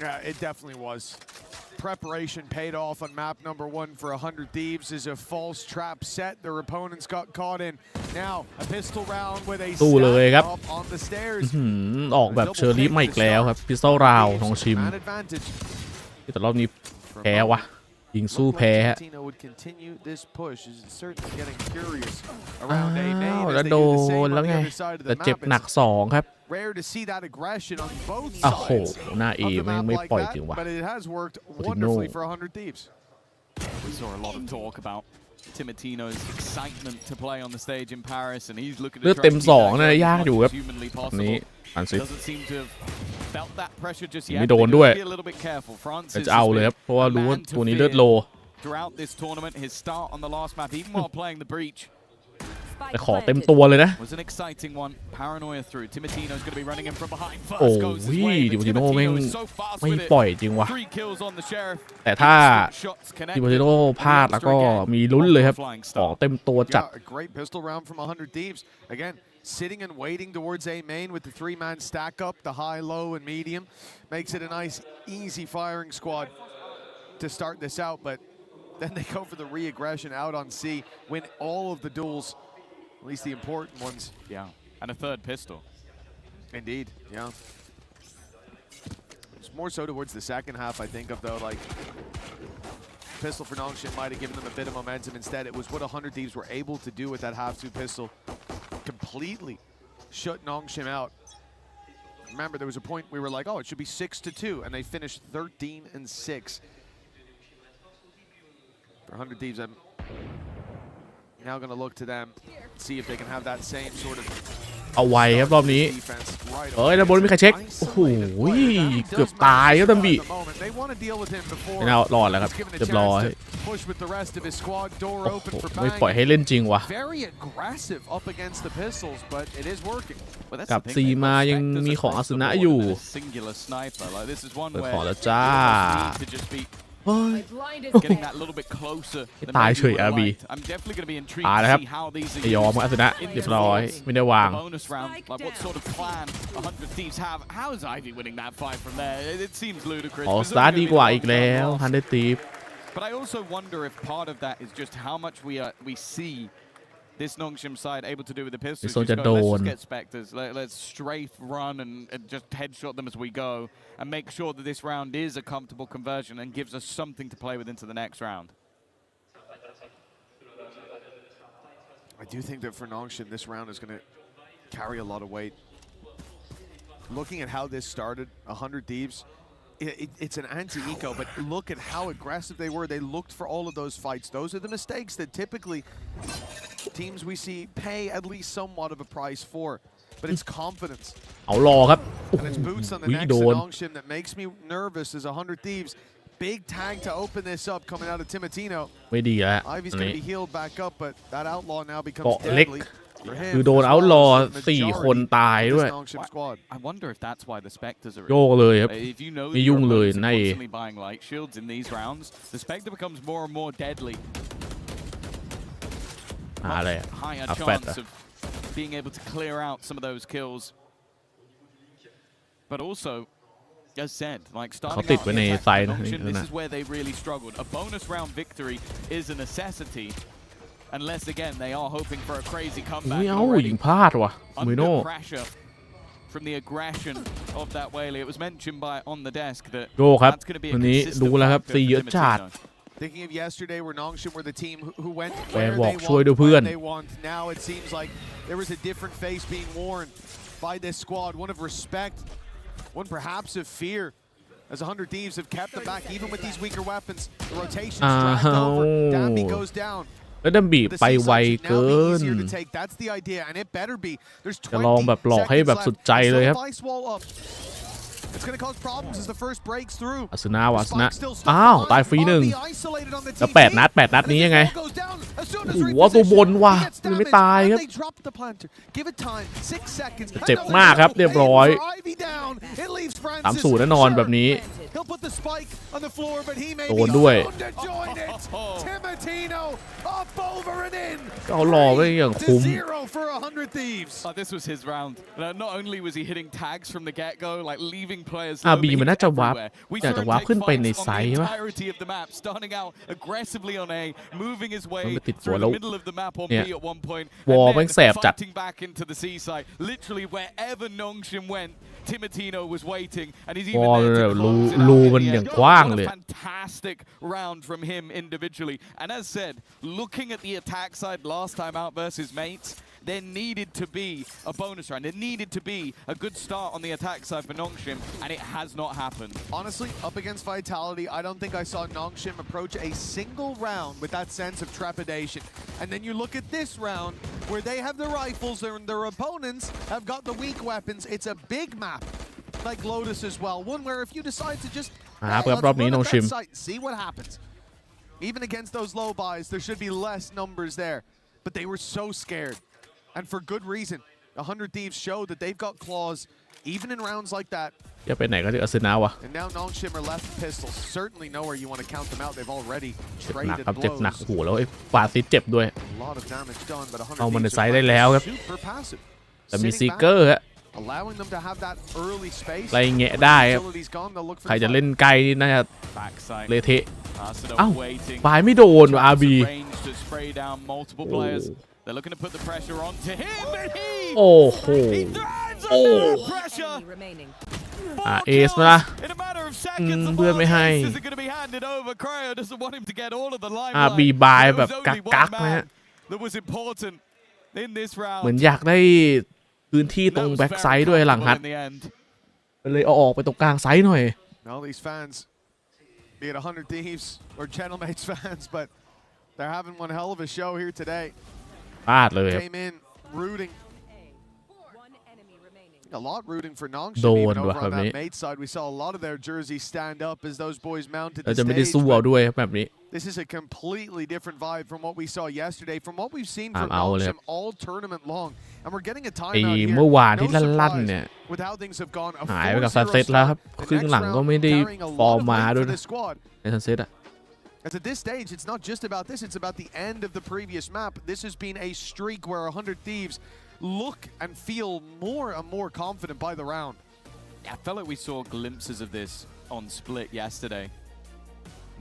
Yeah, it definitely was. Preparation paid off on map number 1 for 100 Thieves is a false trap set their opponents got caught in. Now a pistol round where they stand up on the stairs. ออกแบบเชอรี่มาอีกแล้วครับพิสตอลราวของชิมแต่รอบนี้แพ้วะยิงสู้แพ้แล้วโดนแล้วไงแต่เจ็บหนัก2ครับโอ้โหหน้าเอไม่ปล่อยจริงวะติโน่ We saw a lot of talk about Timotino's excitement to play on the stage in Paris, and he's looking to เลือดเต็ม2นะยากอยู่ครับนี้อันซิ ไม่โดนด้วยจะเอาเลยครับเพราะว่ารู้ว่าตัวนี้เลือดโล throughout this tournament, his start on the last map, even while playing the breach, แต่ขอเต็มตัวเลยนะ was an exciting one. Paranoia through. Timotino's going to be running in from behind. โอ้ First goes his way, ดิ but โบติโน่ Timotino is so fast ไม่ with it. ปล่อยจริงวะ 3 kills on the sheriff. แต่ถ้าดิโบติโน่พลาดแล้วก็มีลุ้นเลยครับของเต็มตัวจัด A great pistol round from 100 Thieves. Again, sitting and waiting towards A main with the 3-man stack up, the high, low, and medium. Makes it a nice, easy firing squad to start this out, but then they go for the re-aggression out on C, win all of the duels, at least the important ones. Yeah, and a third pistol. Indeed, yeah. It's more so towards the second half, I think, of though, like, pistol for Nongshim might have given them a bit of momentum. Instead, it was what 100 Thieves were able to do with that half-2 pistol. Completely shut Nongshim out. Remember, there was a point we were like, oh, it should be 6-2, and they finished 13-6. For 100 Thieves, I'm now going to look to them, see if they can have that same sort of เอาไว้ครับรอบนี้แล้วบนมีใครเช็คโอ้โหเกือบตายครับตัมบีไม่น่ารอดแล้วครับเรียบร้อยโอ้โหไม่ปล่อยให้เล่นจริงวะกับซีมายังมีของอาสนะอยู่เปิดของแล้วจ้าตายเฉยอาบีตายแล้วครับไอยอมอาสนะเรียบร้อยไม่ได้วางอ๋อสตาร์ทดีกว่าอีกแล้วฮันเดอร์ตีฟ But I also wonder if part of that is just how much we see this Nongshim side able to do with the pistols. Just go, let's just get Spectres. Let's strafe, run, and just headshot them as we go, and make sure that this round is a comfortable conversion and gives us something to play with into the next round. I do think that for Nongshim, this round is going to carry a lot of weight. Looking at how this started, 100 Thieves, it's an anti-eco, but look at how aggressive they were. They looked for all of those fights. Those are the mistakes that typically teams we see pay at least somewhat of a price for. But it's confidence. เอารอครับ And it's boots on the necks of Nongshim that makes me nervous as 100 Thieves big tag to open this up coming out of Timotino. ไม่ดีแล้ว Ivy's going to be healed back up, but that outlaw now เกาะ becomes เล็ก deadly for him. คือโดนเอาท์ลอ4 คนตายด้วย I wonder if that's why the Spectres are โยกเลยครับ If you know ไม่ยุ่งเลยใน constantly buying light shields in these rounds, the Spectre becomes more and more deadly. อะไร Higher แฟต chance of being able to clear out some of those kills. But also, as said, like starting out the attack for Nongshim, this is where they really struggled. A bonus round victory is a necessity, unless again they are hoping for a crazy comeback. ไม่เอายิงพลาดว่ะมิโน่ Under pressure from the aggression of that Whaley. It was mentioned by on the desk that โยครับ that's going to be a วันนี้ consistent ดูแล้วครับ factor 4 เยอะ for จัด Timotino. Thinking of yesterday where Nongshim were the team who went แปล where บอก they ช่วยดู want, เพื่อน when they want. Now it seems like there was a different face being worn by this squad, one of respect, one perhaps of fear, as 100 Thieves have kept them back even with these weaker weapons. The rotation's dragged over, Dambi goes down. แล้วดัมบีไปไวเกิน That's the idea, and it better be. There's จะลองแบบหลอกให้แบบสุดใจเลยครับ It's going to cause problems as the first breaks through. อาสนาวาสนะอ้าวตายฟรี1แล้ว8 นัดนี้ยังไงโอ้โหตัวบนว่ะยังไม่ตายครับเจ็บมากครับเรียบร้อย3-0แน่นอนแบบนี้โดนด้วยก็เอาหล่อไว้อย่างคุ้ม This was his round. Not only was he hitting tags from the get-go, like leaving players. บีมันน่าจะวาร์ปอยากจะวาร์ปขึ้นไปในไซด์วะ Starting out aggressively on A, moving his way มันไปติดหัว through แล้ the ว middle of the map on เนี่ย B at one point. วอลแม่งแสบจัด Fighting back into the seaside. Literally wherever Nongshim went, Timotino was waiting, and he's even there to close it out. รูมันอย่างกว้างเลย What a fantastic round from him individually. And as said, looking at the attack side last time out versus mates, there needed to be a bonus round. There needed to be a good start on the attack side for Nongshim, and it has not happened. Honestly, up against Vitality, I don't think I saw Nongshim approach a single round with that sense of trepidation. And then you look at this round, where they have the rifles and their opponents have got the weak weapons. It's a big map, like Lotus as well. One where if you decide to just let's run at that site, see what happens. Even against those low buys, there should be less numbers there. But they were so scared. And for good reason. 100 Thieves showed that they've got claws, even in rounds like that. จะไปไหนก็จะอาสนาวะ And now Nongshim are left pistols. Certainly nowhere you want to count them out. They've already หนัก traded ครับเจ็บหนัก blows. โอ้โหแล้วไอ้ฟาซิสเจ็บด้วย A lot of damage done, but เอา 100 มันใน Thieves ไซด์ได้แล้วครับ super passive. แต่มี Sitting ซี back, เกอร์ฮะ allowing them to have that early space. ไล่แงะได้ครับ Utility's gone, they'll look for ใครจะ the เล่นไกลนี่น่าจะ Backside. เละเทะ Arsenal เอ้า waiting. บายไม่โดนว่ะอาร์บี Range to spray down multiple players. They're looking to put the pressure onto him, and he โอ้โห thrives โอ้ under that pressure. เอสมาละ In a matter of seconds, the เพื่อนไม่ให้ aces are going to be handed over. Cryo doesn't want him to get all of the limelight. อาร์บีบายแบบ There was only กัก one ๆนะฮะ man that was important in this round. เหมือนอยากได้พื้นที่ตรงแบ็กไซด์ด้วยหลังฮัท In the end. เลยเอาออกไปตรงกลางไซด์หน่อย All these fans, be it 100 Thieves or Gentlemates fans, but they're having one hell of a show here today. พลาดเลยครับ Came in rooting. A lot rooting for Nongshim โดน even ว่ะ over แบ on บนี้ that mate side. We saw a lot of their jerseys stand up as those boys mounted เรา the จะไม่ได้ stage. สู้เอา but ด้วยครับแบบนี้ This is a completely different vibe from what we saw yesterday, from what we've seen ตาม from เอาเลย Nongshim all tournament long. And we're getting a ไอ้ timeout here. เมื่อวานที่ No ลั่นๆ surprise เนี่ย with how things have gone. A หายไปกับ 4-0 ซันเซ็ตแล้วครับ start. ครึ่ง The หลัง next ก็ round ไม่ได้ carrying a ฟอร์ lot ม of มา weight ด้วย for นะ this squad. ในซันเซ็ตอะ As at this stage, it's not just about this, it's about the end of the previous map. This has been a streak where 100 Thieves look and feel more and more confident by the round. I felt like we saw glimpses of this on Split yesterday,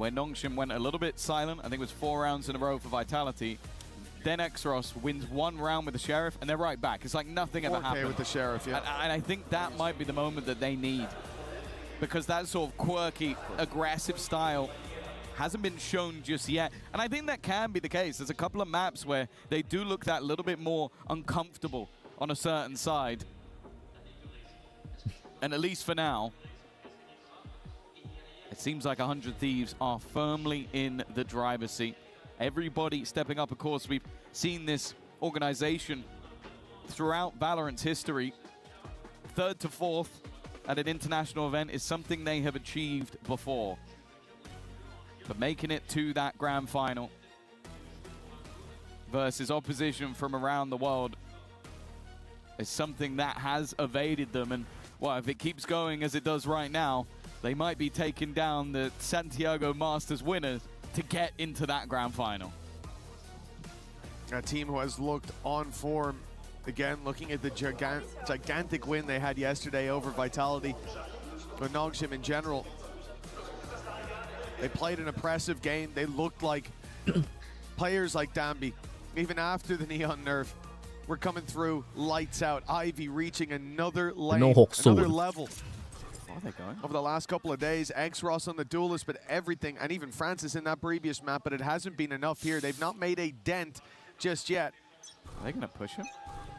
where Nongshim went a little bit silent. I think it was 4 rounds in a row for Vitality. Then Exros wins 1 round with the Sheriff, and they're right back. It's like nothing ever happened. With the Sheriff, yeah. And I think that might be the moment that they need, because that sort of quirky, aggressive style hasn't been shown just yet. And I think that can be the case. There's a couple of maps where they do look that little bit more uncomfortable on a certain side. And at least for now, it seems like 100 Thieves are firmly in the driver's seat. Everybody stepping up. Of course, we've seen this organization throughout Valorant's history. 3rd to 4th at an international event is something they have achieved before. but making it to that grand final versus opposition from around the world is something that has evaded them, and well, if it keeps going as it does right now, they might be taking down the Santiago Masters winners to get into that grand final. A team who has looked on form, again looking at the gigantic win they had yesterday over Vitality, but Nongshim in general. They played an impressive game. They looked like players like Dambi, even after the Neon nerf, were coming through lights out. Ivy reaching another lane, another level. Over the last couple of days, X-Ross on the Duelist, but everything, and even Francis in that previous map, but it hasn't been enough here. They've not made a dent just yet. Are they going to push him?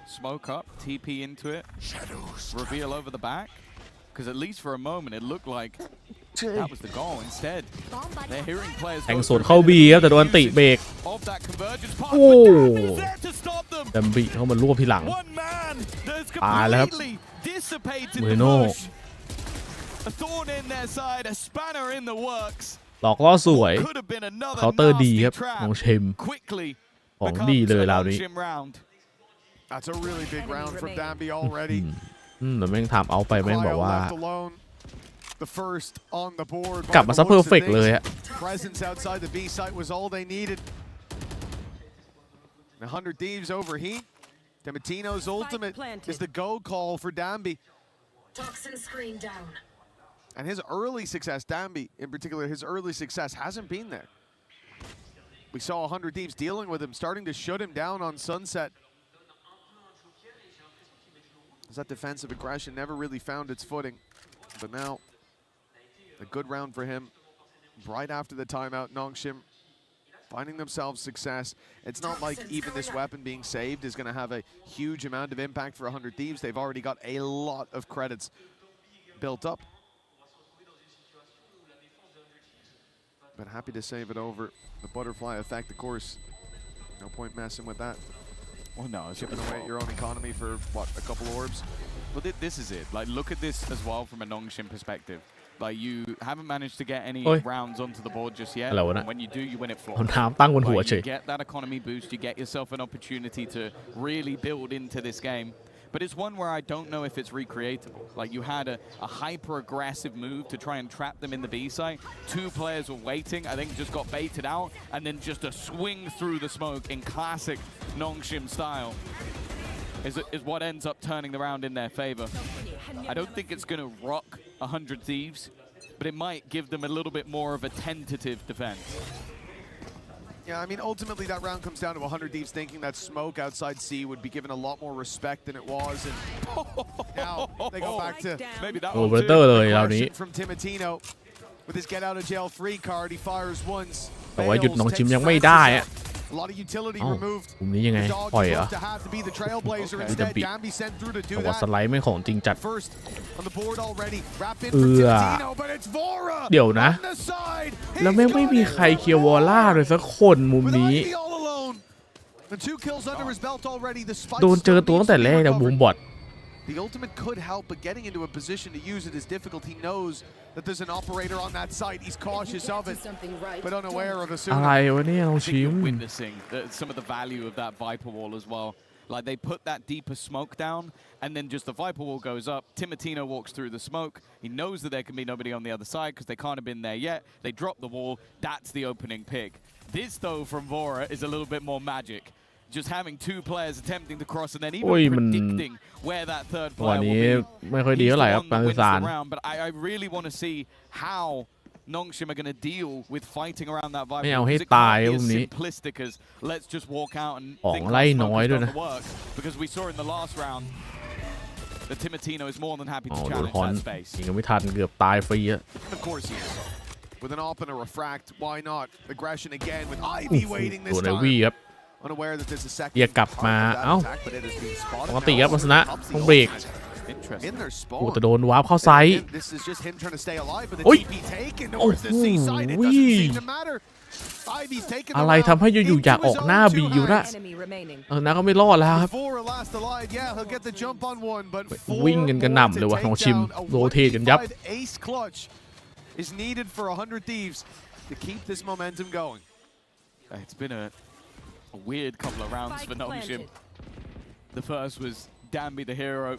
Smoke up, TP into it, reveal over the back? Because at least for a moment, it looked like that was the goal. Instead, they're hearing players แทงสวนเข้าบีครับแต่โดนติเบรกโอ้ดัมบีเข้ามารวบทีหลังตายแล้วครับมูริโน่หลอกล่อสวยเคาน์เตอร์ดีครับน้องเชมของดีเลยราวนี้ That's a really big round from Dambi already. แต่แม่งทำเอาไปแม่งบอกว่า The first on the board. กลับมาซะเพอร์เฟกต์เลยฮะ Presence outside the B site was all they needed. 100 Thieves overheat. Dematino's ultimate is the go call for Dambi. Toxin screen down. And his early success, Dambi in particular, his early success hasn't been there. We saw 100 Thieves dealing with him, starting to shut him down on Sunset. That defensive aggression never really found its footing, but now a good round for him. Right after the timeout, Nongshim finding themselves success. It's not like even this weapon being saved is going to have a huge amount of impact for 100 Thieves. They've already got a lot of credits built up. But happy to save it over. The butterfly effect, of course. No point messing with that. Well, no, it's chipping away at your own economy for, what, a couple orbs? Well, this is it. Like, look at this as well from a Nongshim perspective. Like, you haven't managed to get any rounds onto the board just yet. When you do, you win it flawless. You get that economy boost. You get yourself an opportunity to really build into this game. But it's one where I don't know if it's recreatable. Like, you had a hyper-aggressive move to try and trap them in the B site. Two players were waiting, I think just got baited out, and then just a swing through the smoke in classic Nongshim style is what ends up turning the round in their favor. I don't think it's going to rock 100 Thieves, but it might give them a little bit more of a tentative defense. Yeah, I mean, ultimately that round comes down to 100 Thieves thinking that smoke outside C would be given a lot more respect than it was, and now they go back to maybe that one from Timatino with his get out of jail free card. He fires once. แต่ว่าหยุดน้องชิมยังไม่ได้อะ A lot of utility removed. กลุ่มนี้ยังไงปล่อยเหรอแต่ว่าสไลด์ไม่ของจริงจัดเดี๋ยวนะแล้วไม่มีใครเคลียร์วอลล่าเลยสักคนมุมนี้โดนเจอตัวตั้งแต่แรกนะบูมบอท The ultimate could help, but getting into a position to use it is difficult. He knows that there's an operator on that site. He's cautious of it, but unaware of a suit. อะไรวะเนี่ยน้องชิม Witnessing some of the value of that Viper wall as well. Like, they put that deeper smoke down, and then just the Viper wall goes up. Timatino walks through the smoke. He knows that there can be nobody on the other side because they can't have been there yet. They drop the wall. That's the opening pick. This, though, from Vora is a little bit more magic. Just having two players attempting to cross and then even predicting where that third player will be. ไม่ค่อยดีเท่าไหร่ครับการสื่อสาร But I really want to see how Nongshim are going to deal with fighting around that Viper. ไม่เอาให้ตายมุมนี้ Simplistic as let's just walk out and ของไล่น้อยด้วยนะ work because we saw in the last round that Timatino is more than happy to challenge that space. ยิงไม่ทันเกือบตายฟรีอะ Of course he is. With an op and a refract, why not? Aggression again with Ivy waiting this time. Unaware that there's a second เรียกกลับมาเอ้าปกติครับลักษณะต้องเบรกโอ้แต่โดนวาร์ปเข้าไซด์โอ้ยโอ้โหอะไรทำให้อยู่ๆอยากออกหน้าบีอยู่นะนะก็ไม่รอดแล้วครับวิ่งกันกระหน่ำเลยว่ะน้องชิมโรเทตกันยับ to keep this momentum going. It's been a weird couple of rounds for Nongshim. The first was Danby the hero.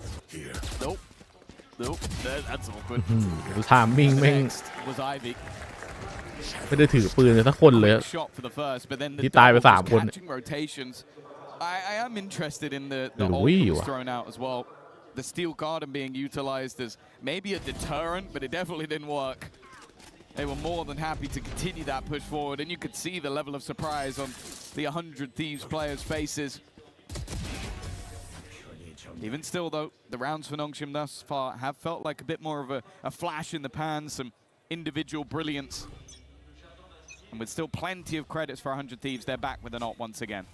Nope. Nope. That's awkward. ทามมิ่งแม่ง Next was Ivy. ไม่ได้ถือปืนเลยสักคนเลย Shot for the first, but then the ที่ตายไป double was 3 คน catching rotations. I am interested in the Ui, ult that wasว่ะ thrown out as well. The steel garden being utilized as maybe a deterrent, but it definitely didn't work. They were more than happy to continue that push forward, and you could see the level of surprise on the 100 Thieves players' faces. Even still, though, the rounds for Nongshim thus far have felt like a bit more of a flash in the pan, some individual brilliance. And with still plenty of credits for 100 Thieves, they're back with an ult once again.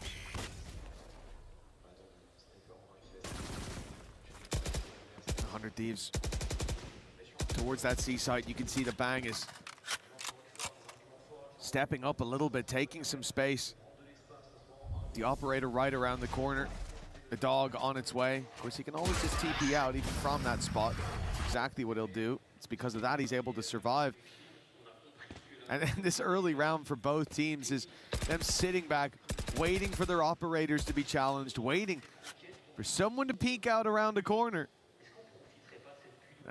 Thieves towards that seaside. You can see the bang is stepping up a little bit, taking some space. The operator right around the corner. The dog on its way. Of course, he can always just TP out even from that spot. Exactly what he'll do. It's because of that he's able to survive. And this early round for both teams is them sitting back, waiting for their operators to be challenged, waiting for someone to peek out around the corner.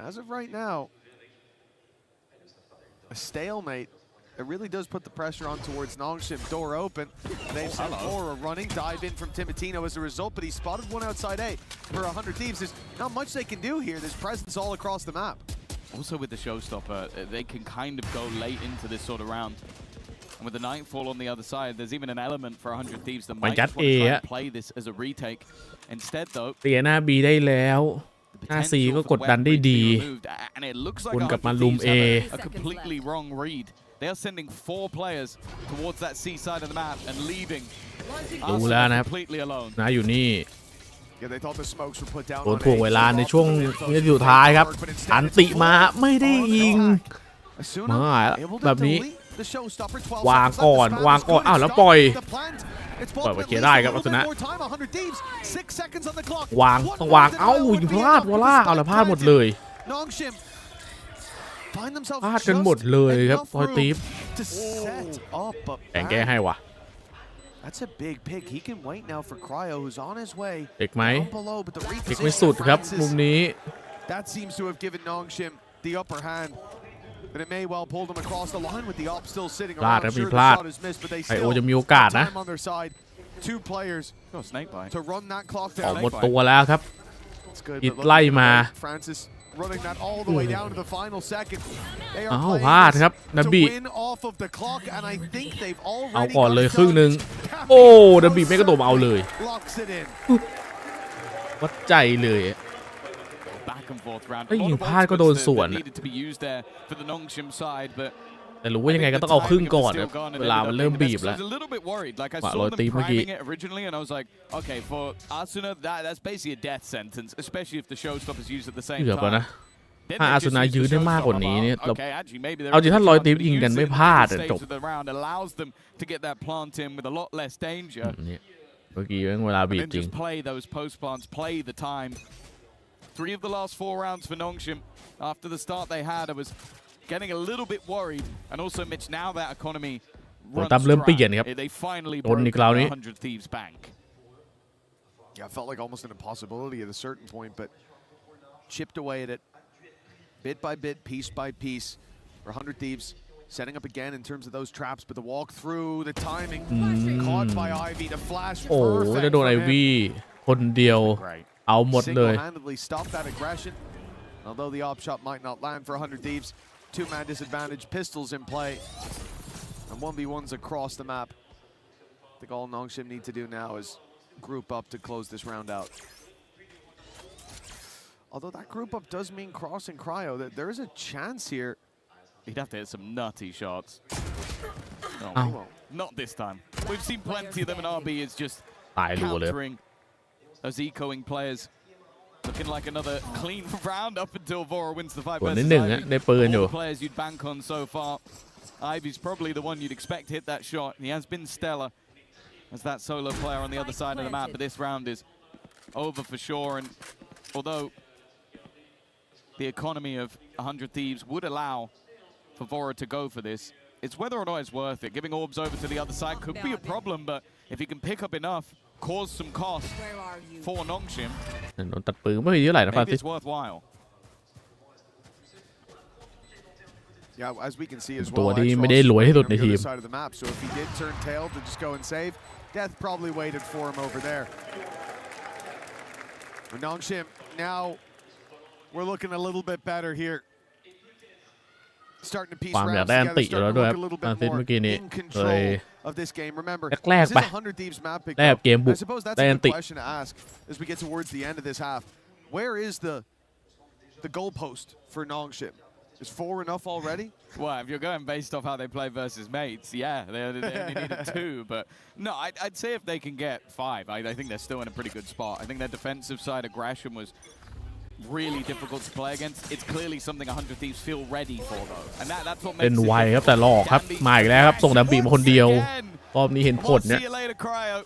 As of right now, a stalemate. It really does put the pressure on towards Nongshim. Door open. They've sent Bora running. Dive in from Timotino as a result, but he spotted one outside A. For 100 Thieves, there's not much they can do here. There's presence all across the map. Also with the showstopper, they can kind of go late into this sort of round. And with the Nightfall on the other side, there's even an element for 100 Thieves that might just want to try and play this as a retake. Instead, though, เสียหน้า B ได้แล้วหน้า C ก็กดดันได้ดี and it looks like วนกลับมา 100 ลุม Thieves A have a completely wrong read. They are sending 4 players towards that C side of the map and leaving รู้แล้วนะครับ completely alone. นะอยู่นี่ Yeah, they thought the smokes were put down โดนถ่วงเวลาในช่วงวินาทีสุดท้ายครับอันติมาไม่ได้ยิงมาแบบนี้วางก่อนอ้าวแล้วปล่อยไปเคลียร์ได้ครับอัศนะวางต้องวางเอ้าพลาดวอล่าเอาละพลาดหมดเลยพลาดกันหมดเลยครับพอยตีฟแข่งแก้ให้ว่ะ That's a big pick. He can wait now for Cryo, who's on his way. เด็กไหมเด็กไม่สุดครับมุมนี้ That seems to have given Nongshim the upper hand. But it may well pull them across the line with the op still sitting พลาด around. ครับมี Sure, พลาด the shot is missed, but they ไอโอ still จะมีโอกาสนะ time on their side. 2 players to run that clock ออก down. หมดตัวแล้วครับ It's good, อิด but ไล่มา Francis running that all the way down to the final second. They อ้า are วพลาด playing ครับ this ดับ to บี้ win off of the clock, and I think they've เอา already ก่อนเลย got ครึ่งหนึ่ง done. โอ้ดับบี้ไม่กระโดดมาเอาเลย Locks it in. วัดใจเลย Back and forth round. ถ้ายิงพลาดก็โดนสวน needed to be used there for the Nongshim side, but แต่รู้ว่ายังไงก็ต้องเอาครึ่งก่อนครับเวลามันเริ่มบีบแล้ว a little bit worried. Like I ว่ะ saw รอยตี them เมื่อกี้ priming it originally, and I was like, okay, for Asuna, that's basically a death sentence, especially if the showstopper is used at the same เกือบแล้ว time. นะถ้าอาสุนายื้อได้มากกว่านี้เนี่ย Okay, actually, maybe เอาจริงถ้าลอยตียิงกันไม่พลาด the จบ stage of the round allows them to get that plant in with a lot less danger. เนี่ยเมื่อกี้เวลาบีบ And จริง just play those post plants, play the time. 3 of the last 4 rounds for Nongshim. After the start they had, I was getting a little bit worried. And also, Mitch, now that economy runs dry, they finally broke the 100 Thieves bank. Yeah, it felt like almost an impossibility at a certain point, but chipped away at it, bit by bit, piece by piece. For 100 Thieves setting up again in terms of those traps, but the walk through, the timing, caught by Ivy, the flash. โอ้จะโดนไอวี่คนเดียวเอาหมดเลย Single-handedly stopped that aggression. Although the op shot might not land for 100 Thieves, 2-man disadvantage, pistols in play, and 1v1s across the map. I think all Nongshim need to do now is group up to close this round out. Although that group up does mean Cross and Cryo, that there is a chance here. He'd have to hit some nutty shots. No, he won't. Not this time. We've seen plenty of them, and RB is just countering those ecoing players. Looking like another clean round up until Vora wins the 5 versus 5. All the players you'd bank on so far. Ivy's probably the one you'd expect to hit that shot. He has been stellar as that solo player on the other side of the map, but this round is over for sure. And although the economy of 100 Thieves would allow for Vora to go for this, it's whether or not it's worth it. Giving orbs over to the other side could be a problem, but if he can pick up enough, cause some cost for Nongshim, โดนตัดปืนไม่มีเท่าไหร่นะฟา maybe ซิส it's worthwhile. Yeah, as we can see as ตัว well. ที่ไม่ได้รวยที่สุดในทีม Side of the map. So if he did turn tail to just go and save, Death probably waited for him over there. Nongshim, now we're looking a little bit better here. Starting to piece ความอยาก rounds ได้อัน together, ติอยู่แล้ว starting ด้วย to ครับ look a little ฟา bit ซิสเมื่อกี้ more นี้ in เคย control of this game. Remember, แรก this ๆไป is a 100 Thieves map pick แรก up. เกมบุก I suppose that's ได้ a อัน good ติ question to ask as we get towards the end of this half. Where is the goalpost for Nongshim? Is 4 enough already? Well, if you're going based off how they play versus mates, yeah, they only needed 2. But no, I'd say if they can get 5, I think they're still in a pretty good spot. I think their defensive side aggression was really difficult to play against. It's clearly something 100 Thieves feel ready for, though. And that's what เป็น makes it ไวครับแต่หลอกครับมาอีกแล้วครับส่งดัมบีมาคนเดียวรอบนี้เห็นผลเนี่ย See you later, Cryo.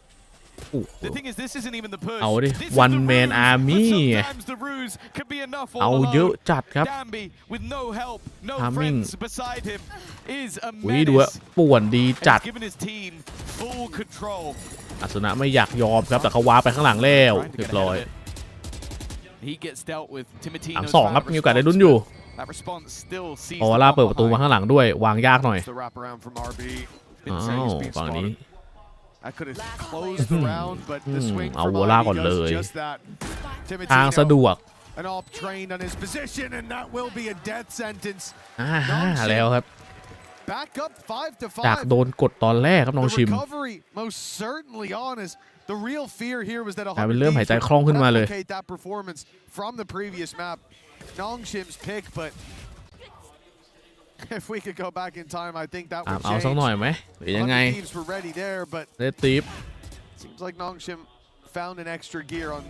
The thing is, this isn't even the push. เอาดิ This is one the man ruse, army but sometimes the ruse could be enough all เอาเยอะ alone. จัดครับ Dambi with no help, no Timing. friends beside him is a วิดูว่า menace. ป่วนดีจัด He's given his team full control. อาสนะไม่อยากยอมครับแต่เขาว้าไปข้างหลังแล้วเรียบร้อย He gets dealt with. หลัง Timotino's 2ครับมีโอกาสได้ลุ้นอยู่ That response still sees พอล่าเปิดประตูมาข้างหลังด้วยวางยากหน่อย The wraparound from RB. อ้าวฝั่งนี้ I could have closed the round, but the swing เอา from วัวล่า RB ก่อนเล goes ย just that. ทางสะดวก An op trained on his position, and that will be a death sentence. แล้วครับ Back up 5 to จาก 5. โดนกดตอนแรกครับน้อง The ชิม recovery, most certainly honest. The real fear here was that กลายเป็น 100 เริ่มหายใจ Thieves คล่องขึ้นมาเลย replicate that performance from the previous map. Nongshim's pick, but if we could go back in time, I think that would เอาสัก change. หน่อยไหมหรือยังไง 100 Thieves were ready there, but เรดตีฟ seems like Nongshim found an extra gear on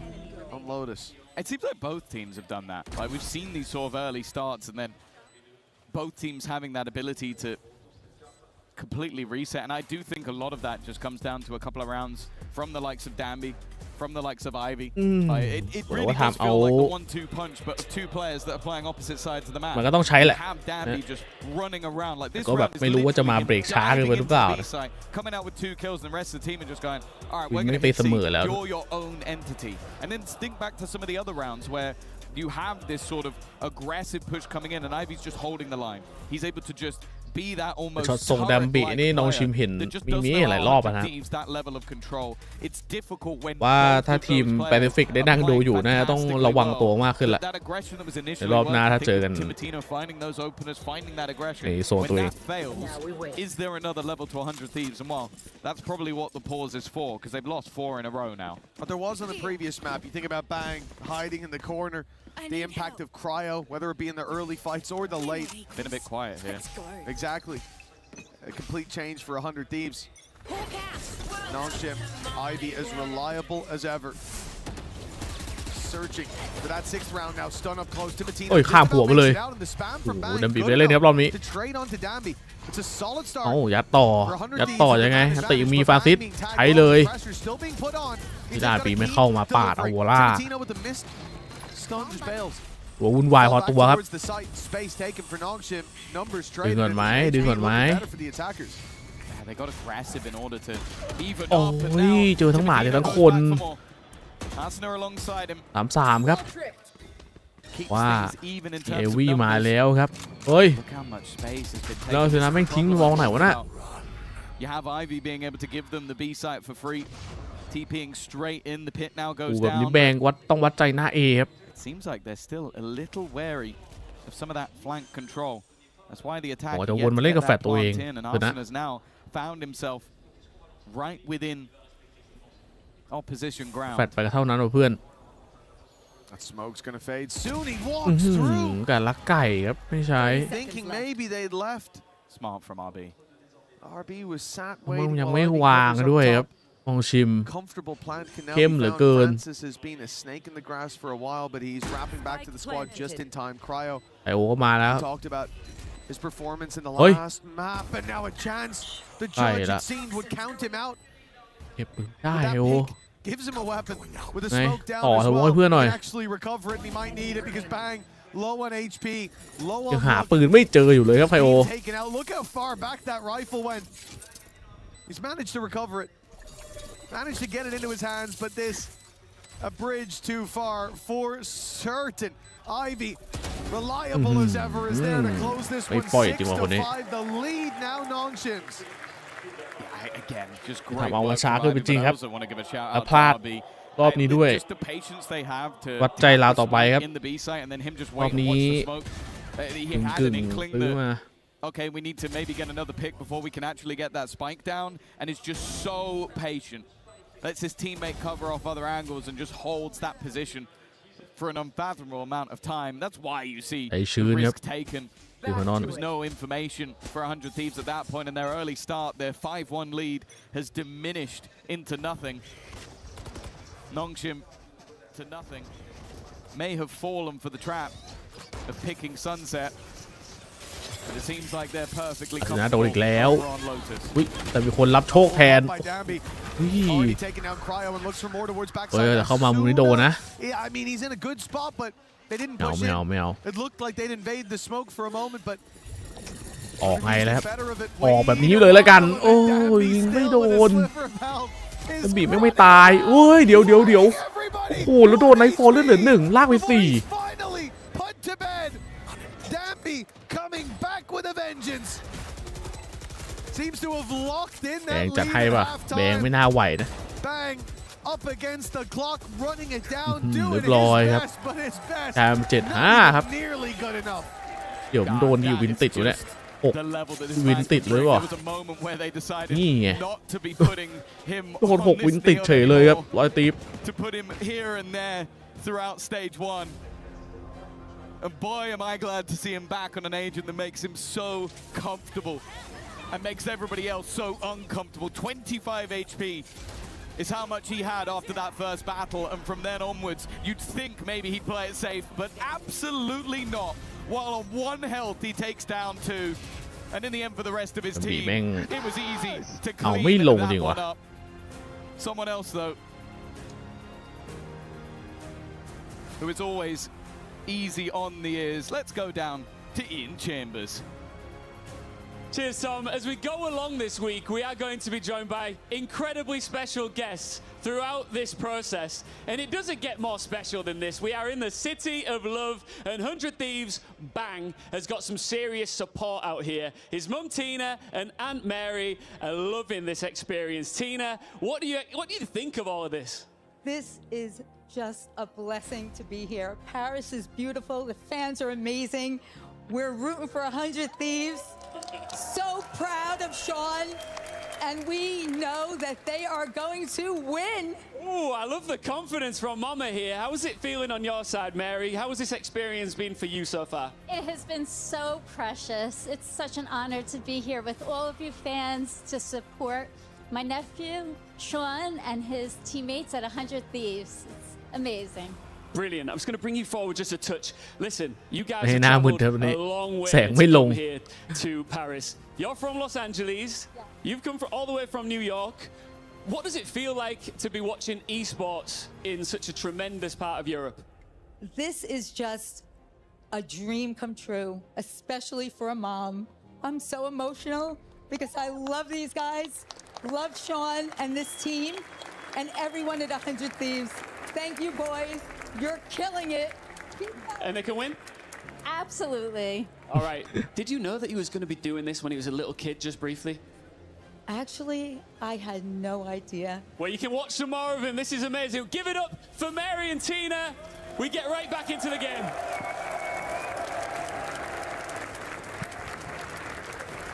Lotus. It seems like both teams have done that. Like we've seen these sort of early starts, and then both teams having that ability to completely reset. And I do think a lot of that just comes down to a couple of rounds from the likes of Dambi, from the likes of Ivy. It really does feel like the 1-2 punch, but of 2 players that are playing opposite sides of the map. มันก็ต้องใช้แหละ Have Dambi just running around like this. ก็แบบไม่รู้ว่าจะมาเบรกช้าเกินไปหรือเปล่า Coming out with 2 kills, and the rest of the team are just going, all right, วิ่ we're ง going ไม่ to ไป hit เสมอ C. แล้ว You're your own entity. And then think back to some of the other rounds where you have this sort of aggressive push coming in, and Ivy's just holding the line. He's able to just be that almost ช็อตส่งดัมบีนี่น้องชิมเห็นมีหลายรอบนะ that level of control. It's difficult when ว่าถ้าทีมแปซิฟิกได้นั่งดูอยู่น่าจะต้องระวังตัวมากขึ้นละ that aggression that was ใน initially รอบหน้าถ้าเจอกัน Timotino finding those openers, finding that aggression. ในโซน When ตัวเอง that fails, is there another level to 100 Thieves? And well, that's probably what the pause is for, because they've lost 4 in a row now. But there was on the previous map. You think about Bang hiding in the corner. The impact of Cryo, whether it be in the early fights or the late. Been a bit quiet here. Exactly. A complete change for 100 Thieves. Nongshim, Ivy as reliable as ever. Searching for that 6th round now. Stun up close. Timotino โอ้ยข้ามหัวไปเลย out in the spam from โอ้โห Bang. ดัมบีไปเล่นครับรอบนี้ To trade onto Dambi. It's a solid start. โอ้ยัดต่อยังไงติมีฟาซิสใช้เลยที่ได้ปีไม่เข้ามาปาดเอาวัวล่า หัววุ่นวายพอตัวครับดึงก่อนไหม They got aggressive in order to even โอ้ up, and ย now เจอทั้งหมาเจอทั้งคน Arsenal alongside him. 3-3 ครับ Keeps ว่า things even in เอ terms of วี่มา numbers. แล้วครับเฮ้ย Look how much space has been แล้ว taken ชนะแม่งทิ้งมองไหนวะน่ะ You have Ivy being able to give them the B site for free. TPing straight in, the pit now โอ้ goes แบบนี้ down. แบงต้องวัดใจหน้า A ครับ Seems like they're still a little wary of some of that flank control. That's why the attack โอ้จะ yet วน to มาเล่น get กับแฟล that ตตัวเอง blocked in, and คือนะ Arsenal has now found himself right within opposition แฟ ground. ลตไปก็เท่านั้นเพื่อน That smoke's gonna fade soon. He walks through. การลักไก่ครับไม่ใช่ Thinking maybe they'd left. Smart from RB. RB was sat มึง waiting. ยัง while ไม่ Ivy วาง covers up ด้วยครับ top. มองชิม Comfortable plant can now เข้ม be เหลือ found. เกิน Francis has been a snake in the grass for a while, but he's wrapping back to the squad just in time. Cryo ไอโอก็มาแล้ว talked about his performance in the เฮ้ย last map, and now a chance. The judge, it seemed, would count him out. เก็บปืนได้ไอโอ Gives him a weapon with a ไง smoke down ต่อ as เถอะ well. เพื่อนหน่อย Can actually recover it, and he might need it because Bang low on HP, low ยัง on หาปืนไม่เจออยู่เลยครับไพโอ taken out. Look how far back that rifle went. He's managed to recover it, managed to get it into his hands, but this a bridge too far for certain. Ivy, reliable as ever, is there to close this one. 6-5. The lead now, Nongshims. Again, just ทำ great เอา work ช้า from ขึ้นไป Ivy, จริง but I ครับ also want to give a shout และ out พลาด to RB. รอบนี้ด้วย Just the patience they have to วัดใจเราต่อไปครับ in the B site and then him just รอ wait บ and นี้ watch the smoke. He had กึ่ an ง inkling ซื้อมา that okay, we need to maybe get another pick before we can actually get that spike down, and is just so patient. Lets his teammate cover off other angles and just holds that position for an unfathomable amount of time. That's why you see the risk taken. There was no information for 100 Thieves at that point in their early start. Their 5-1 lead has diminished into nothing. Nongshim to nothing. May have fallen for the trap of picking Sunset. But it seems like they're perfectly นะโดนอีกแล้ว comfortable on Lotus. แต่มีคนรับโชคแทน Already taking down Cryo and looks for more towards เฮ้ย backside. แต่เข้ามามุมนี้โดนนะ Yeah, I mean he's in a good spot, but they didn't ไม่เอา push ไม่เอา in. ไม่เอา It looked like they'd invade the smoke for a moment, but ออกไงแล้วครับ better of it. ออกแบบนี้เลยแล้วกัน โอ้ยยิงไม่โดนบีบไม่ตายโอ้ยเดี๋ยวโอ้โหแล้วโดนไนท์ฟอลเลือดเหลือ1ลากไป4 Finally put to bed. Damby coming back with a vengeance. Seems to have locked in แด that งจัด lead ให้ at ป่ะแดง halftime. ไม่น่าไหวนะ Bang up against the clock, running it down, เรี doing ยบ his ร้อยครับ best, but his best แต้ม7-5 ครับ nearly good enough. เดี๋ยวผมโดนดิววินติดอยู่เนี่ย The level that this วิน match ติด was เลย bring. ว่ะ There was a moment where they decided นี่ไง not to be putting him โดน on 6 วิน this ติด field เฉยเลยครับ anymore. ร้อยตีฟ To put him here and there throughout stage 1. And boy, am I glad to see him back on an agent that makes him so comfortable and makes everybody else so uncomfortable. 25 HP is how much he had after that first battle, and from then onwards, you'd think maybe he'd play it safe, but absolutely not. While on 1 health, he takes down 2. And in the end, for the rest of his team, it was easy to clean that one up. Someone else, though, who is always easy on the ears. Let's go down to Ian Chambers. Cheers, Tom. As we go along this week, we are going to be joined by incredibly special guests throughout this process. And it doesn't get more special than this. We are in the City of Love, and 100 Thieves, Bang, has got some serious support out here. His mum, Tina, and Aunt Mary are loving this experience. Tina, what do you think of all of this? This is just a blessing to be here. Paris is beautiful. The fans are amazing. We're rooting for 100 Thieves. So proud of Sean, and we know that they are going to win. Oh, I love the confidence from Mama here. How is it feeling on your side, Mary? How has this experience been for you so far? It has been so precious. It's such an honor to be here with all of you fans to support my nephew, Sean, and his teammates at 100 Thieves. It's amazing. Brilliant. I'm just going to bring you forward just a touch. Listen, you guys Hey, have nah, traveled we're a long way saying to we come long. here to Paris. You're from Los Angeles. You've come all the way from New York. What does it feel like to be watching esports in such a tremendous part of Europe? This is just a dream come true, especially for a mom. I'm so emotional because I love these guys, love Sean and this team, and everyone at 100 Thieves. Thank you, boys. You're killing it. And they can win? Absolutely. All right. Did you know that he was going to be doing this when he was a little kid, just briefly? Actually, I had no idea. Well, you can watch some more of him. This is amazing. Give it up for Mary and Tina. We get right back into the game.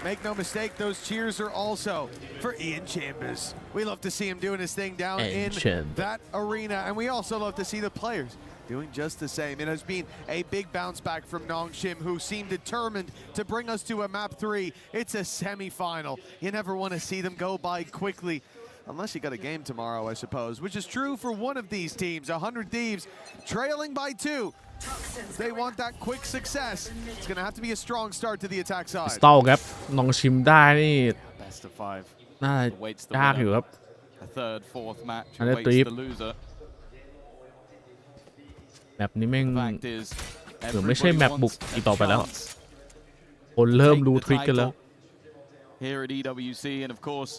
Make no mistake, those cheers are also for Ian Chambers. We love to see him doing his thing down in that arena, and we also love to see the players doing just the same. It has been a big bounce back from Nongshim, who seem determined to bring us to a map 3. It's a semi-final. You never want to see them go by quickly, unless you got a game tomorrow, I suppose, which is true for one of these teams. 100 Thieves trailing by 2. They want that quick success. It's going to have to be a strong start to the attack side. สตอลครับลองชิมได้นี่ Best of 5. น่าจะยากอยู่ครับ A third, fourth match อันนี้ awaits ตีฟ the loser. แบบนี้แม่ง Fact is, หรือไม่ใช่แมปบุกอีกต่อไปแล้วคนเริ่มรู้ทริคกันแล้ว Here at EWC, and of course,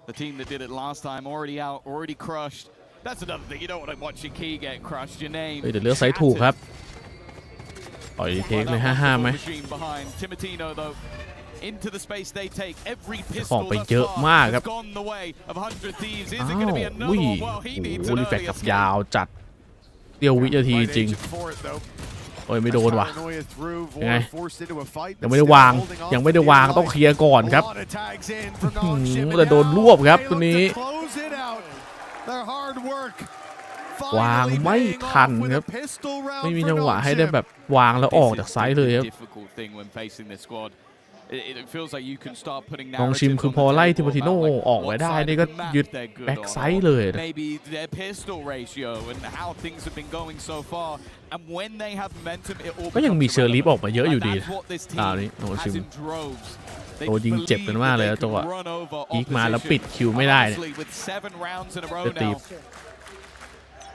the team that did it last time already out, already crushed. That's another thing. You don't want to watch your key get crushed. Your name. เดี๋ยวเลือกไซส์ถูกครับปล่อยเทคเลย5-5ไหมของไปเยอะมากครับอ้าวอุ้ยโอ้รีแฟกกับยาวจัดเดียววินาทีจริงโอ้ยไม่โดนว่ะยังไงยังไม่ได้วางต้องเคลียร์ก่อนครับแต่โดนรวบครับตัวนี้วางไม่ทันครับไม่มีจังหวะให้ได้แบบวางแล้วออกจากไซส์เลยครับน้องชิมคือพอไล่ทิโมติโน่ออกไว้ได้นี่ก็ยึดแบ็กไซส์เลยก็ยังมีเชอร์ลีฟออกมาเยอะอยู่ดีตอนนี้น้องชิมโดนยิงเจ็บกันมากเลยจังหวะอีกมาแล้วปิดคิวไม่ได้เนี่ยจะตี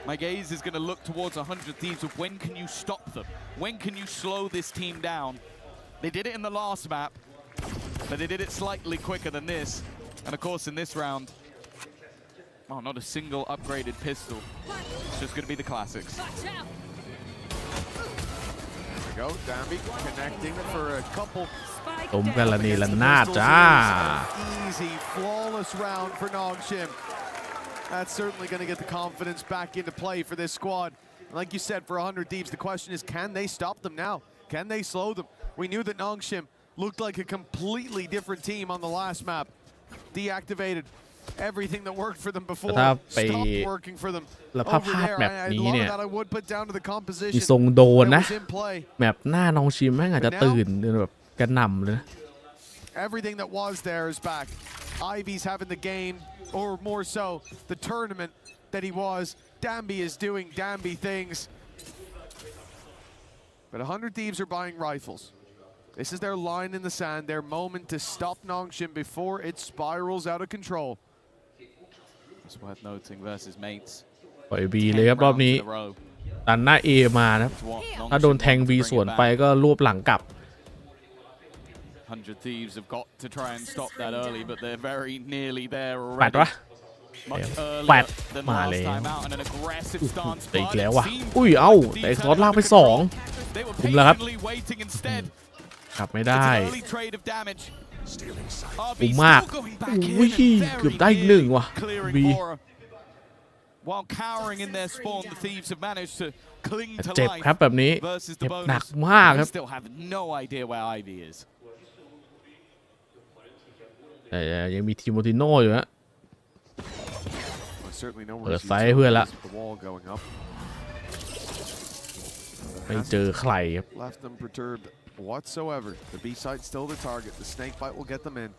My gaze is going to look towards 100 Thieves. When can you stop them? When can you slow this team down? They did it in the last map, but they did it slightly quicker than this. And of course, in this round, oh, not a single upgraded pistol. It's just going to be the classics. There we go, Dambi connecting for a couple. ตมกันละนี่ละนาดจ้า Easy, flawless round for Nongshim.That's certainly going to get the confidence back into play for this squad. Like you said, for 100 Thieves, the question is, can they stop them now? Can they slow them? We knew that Nongshim looked like a completely different team on the last map. Deactivated everything that worked for them before. Stopped working for them. Over there, a lot of that I would put down to the composition. มีทรงโดนนะแมปหน้าน้องชิมแม่งอาจจะตื่นแบบกระหน่ำเลย Everything that was there is back. Ivy's having the game.Or more so, the tournament that he was. Dambi is doing Dambi things. But 100 Thieves are buying rifles. This is their line in the sand, their moment to stop Nongshim before it spirals out of control. It's worth noting versus mates. ปล่อยบีเลยครับรอบนี้ตันหน้า A มานะถ้าโดนแทง B สวนไปก็รวบหลังกลับ100 Thieves have got to try and stop that early, but they're very nearly there แปด already. วะแปดมาเลยแต่อีกแล้ววะอุ้ยเอ้าแต่คอร์สลากไป2คุมแล้วครับกลับไม่ได้คุมมากอุ้ยเกือบได้อีก1ว่ะ B While cowering in their spawn, the Thieves have managed to cling to เจ็บ life ครับแบบนี้ versus เจ็ the บหนัก bonus. มากครับ They still have no idea where Ivy is. แต่ยังมีทีโมติโน่อยู่ฮะเปิดไฟเพื่อนละไม่เจอใครครับ Left them perturbed whatsoever. The B side still the target. The snake bite will get them in.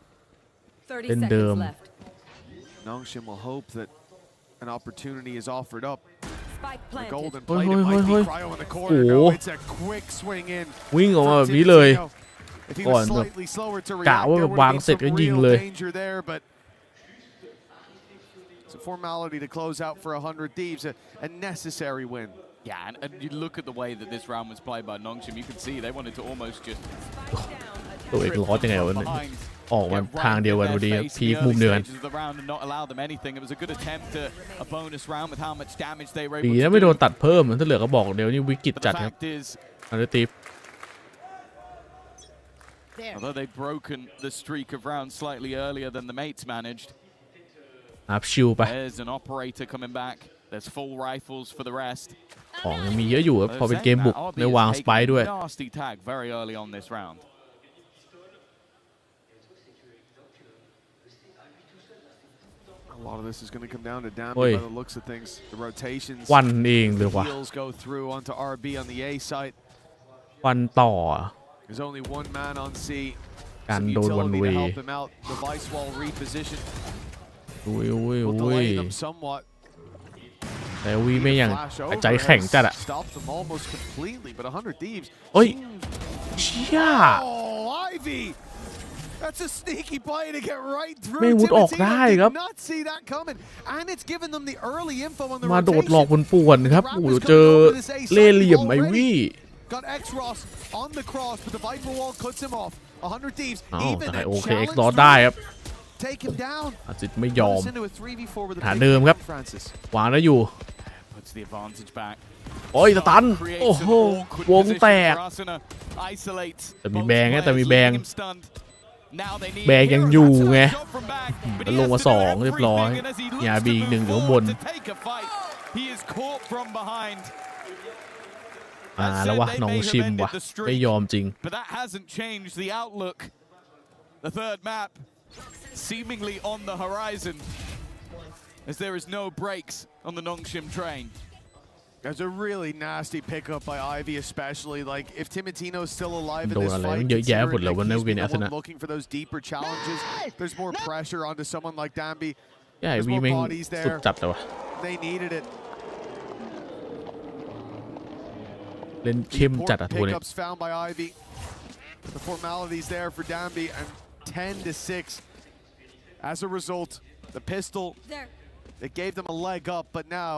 เป็นเดิม Nongshim will hope that an opportunity is offered up. The golden เฮ้ย plate it might be เฮ้ย Cryo in the โอ้ corner. โห No, it's a quick swing in. วิ่งออกมาแบบนี้เลย If he ก่อ was นแบบ slightly slower to กะ react, ว่า there แบบ would วาง have เสร็จ been ก็ some ยิง real เลย danger there, but it's a formality to close out for 100 Thieves, a necessary win. Yeah, and you look at the way that this round was played by Nongshim, you can see they wanted to almost just ตัวเอกล้อยังไงวะเนี่ยออกมาทางเดียวกันพอดีครับพีคมุมเดียวกันปีนั้นไม่โดนตัดเพิ่มถ้าเหลือก็บอกเดี๋ยวนี้วิกฤตจัดครับอันนี้ตีฟ Although they've broken the streak of rounds slightly earlier than the mates managed. อัพชิลไป There's an operator coming back. There's full rifles for the rest. ของยังมีเยอะอยู่ครับพอเป็นเกมบุกได้วางสไปร์ด้วย Nasty tag very early on this round. A lot of this is going to come down to Dambi by the looks of things. The rotations, วันเองเลยว่ะ wheels go through onto RB on the A side. วันต่อ There's only one man on C. การโดนวันเว help him out. The vice wall reposition. อุ้ย Will delay them somewhat. แต่วีไม่ยังใจแข็งจัดอะ Stop them almost completely, but 100 Thieves. เฮ้ยเชี่ย Oh, Ivy. That's a sneaky play to get right through. ไม่มุดออกได้ครับ Did not see that coming, and it's given them the early info on the มาโดดหลอก rotation. ป่วนๆครับโอ้โหเจอเล่ห์เหลี่ยมไอวี่ got X-Ross on the cross, but the Viper Wall cuts him off. 100 Thieves, แต่โอเค X ดอได้ครับ take him down. อาจิตไม่ยอม into a 3v4 with ฐานเดิมครับวางแล้วอยู่โอ้ยสตันโอ้โหวงแตกแต่มีแบงไงแต่มีแบงยังอยู่ไงแล้วลงมา2เรียบร้อยยาบีอีก1อยู่ข้างบนแล้ววะน้องชิมวะไม่ยอมจริง seemingly on the horizon as there is no brakes on the Nongshim train. There's a really nasty pickup by Ivy, especially like if Timotino's still alive in this โดนอะไร fight, เยอะแยะหมด considering เลยวันนี้ like เวียน he's อา the สนะ one looking for those deeper challenges. There's more pressure onto someone like Dambi. ใช่ There's วี more แม่ง bodies สุด there. จัดเลยวะ They needed it. เล่นเข้มจัดอะทัวร์นี้ Pickups found by Ivy. The formalities there for Dambi and 10-6. As a result, the pistol, it gave them a leg up, but now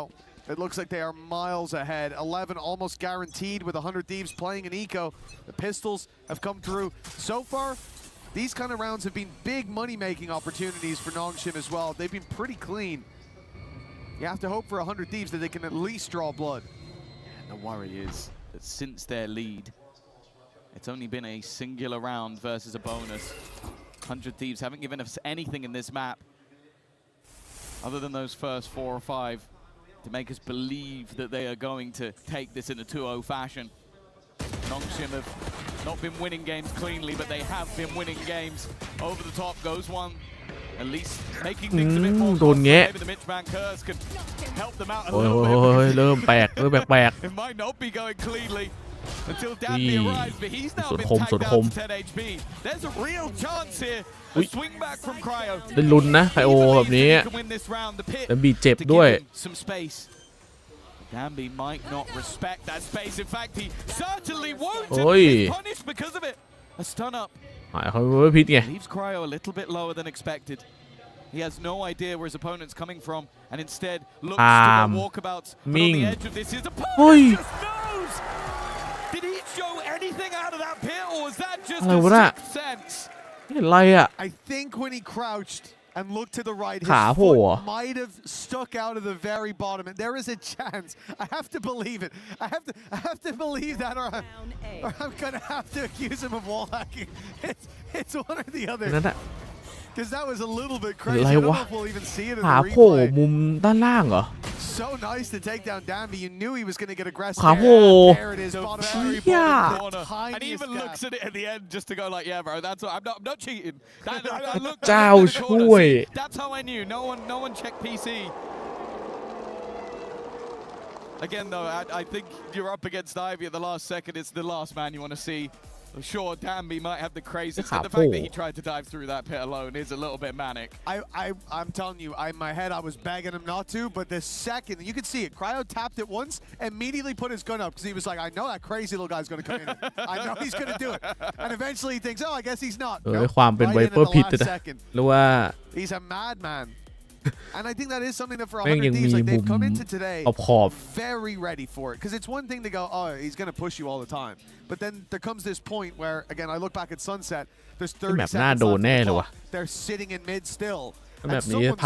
it looks like they are miles ahead. 11 almost guaranteed with 100 Thieves playing in eco. The pistols have come through. So far, these kind of rounds have been big money-making opportunities for Nongshim as well. They've been pretty clean. You have to hope for 100 Thieves that they can at least draw blood. And the worry is that since their lead, it's only been a singular round versus a bonus. 100 Thieves haven't given us anything in this map other than those first 4 or 5 to make us believe that they are going to take this in a 2-0 fashion. Nongshim have not been winning games cleanly, but they have been winning games. Over the top goes one, at least making things a bit more costly. Maybe the Mitchman curse can help them out a little bit. เริ่มแปลกIt might not be going cleanly until Danby arrives, but he's now been tagged down to 10 HP. There's a real chance here. A swing back from Cryo. ได้ลุ้นนะไคโอแบบนี้แต่บีเจ็บด้วย Some space. Danby might not respect that space. In fact, he certainly won't. He's punished because of it. A stun up. หายเขาไม่พิษไง Leaves Cryo a little bit lower than expected. He has no idea where his opponent's coming from, and instead looks to the walkabouts. But on the edge of this, his opponent just knows. Did he show anything out of that pit, or was that just a sixth sense? อะไรอะ I think when he crouched and looked to the right, his ขาโผล่ foot might have stuck out of the very bottom, and there is a chance. I have to believe it. I have to believe that, or I'm gonna have to accuse him of wall hacking. It's one or the other. Because that was a little bit crazy. I don't know if we'll even see it in the ขาโผล่ replay. มุมด้านล่างเหรอ So nice to take down Danby. You knew he was going to get aggressive. ขาโผล่ There it is. Bottom เชี่ย And he even looks at it at the end just to go like, yeah, bro, that's I'm not cheating. I looked เจ้าช่วย That's how I knew. No one checked PC. Again, though, I think you're up against Ivy at the last second. It's the last man you want to see. Sure, Danby might have the craziest, but the fact that he tried to dive through that pit alone is a little bit manic. I'm telling you, in my head, I was begging him not to, but the second, you could see it, Cryo tapped it once, immediately put his gun up, because he was like, I know that crazy little guy's going to come in. I know he's going to do it. And eventually he thinks, oh, I guess he's not. ความเป็นไวเปอร์พิษนะหรือว่า He's a madman. And I think that is something that for แม่ง 100 ยัง Thieves, มี like มุ they've ม come into today ขอบ very ready for it. Because it's one thing to go, oh, he's going to push you all the time. But then there comes this point where, again, I look back at Sunset, there's 30 seconds left on the clock. They're sitting in mid still. And someone's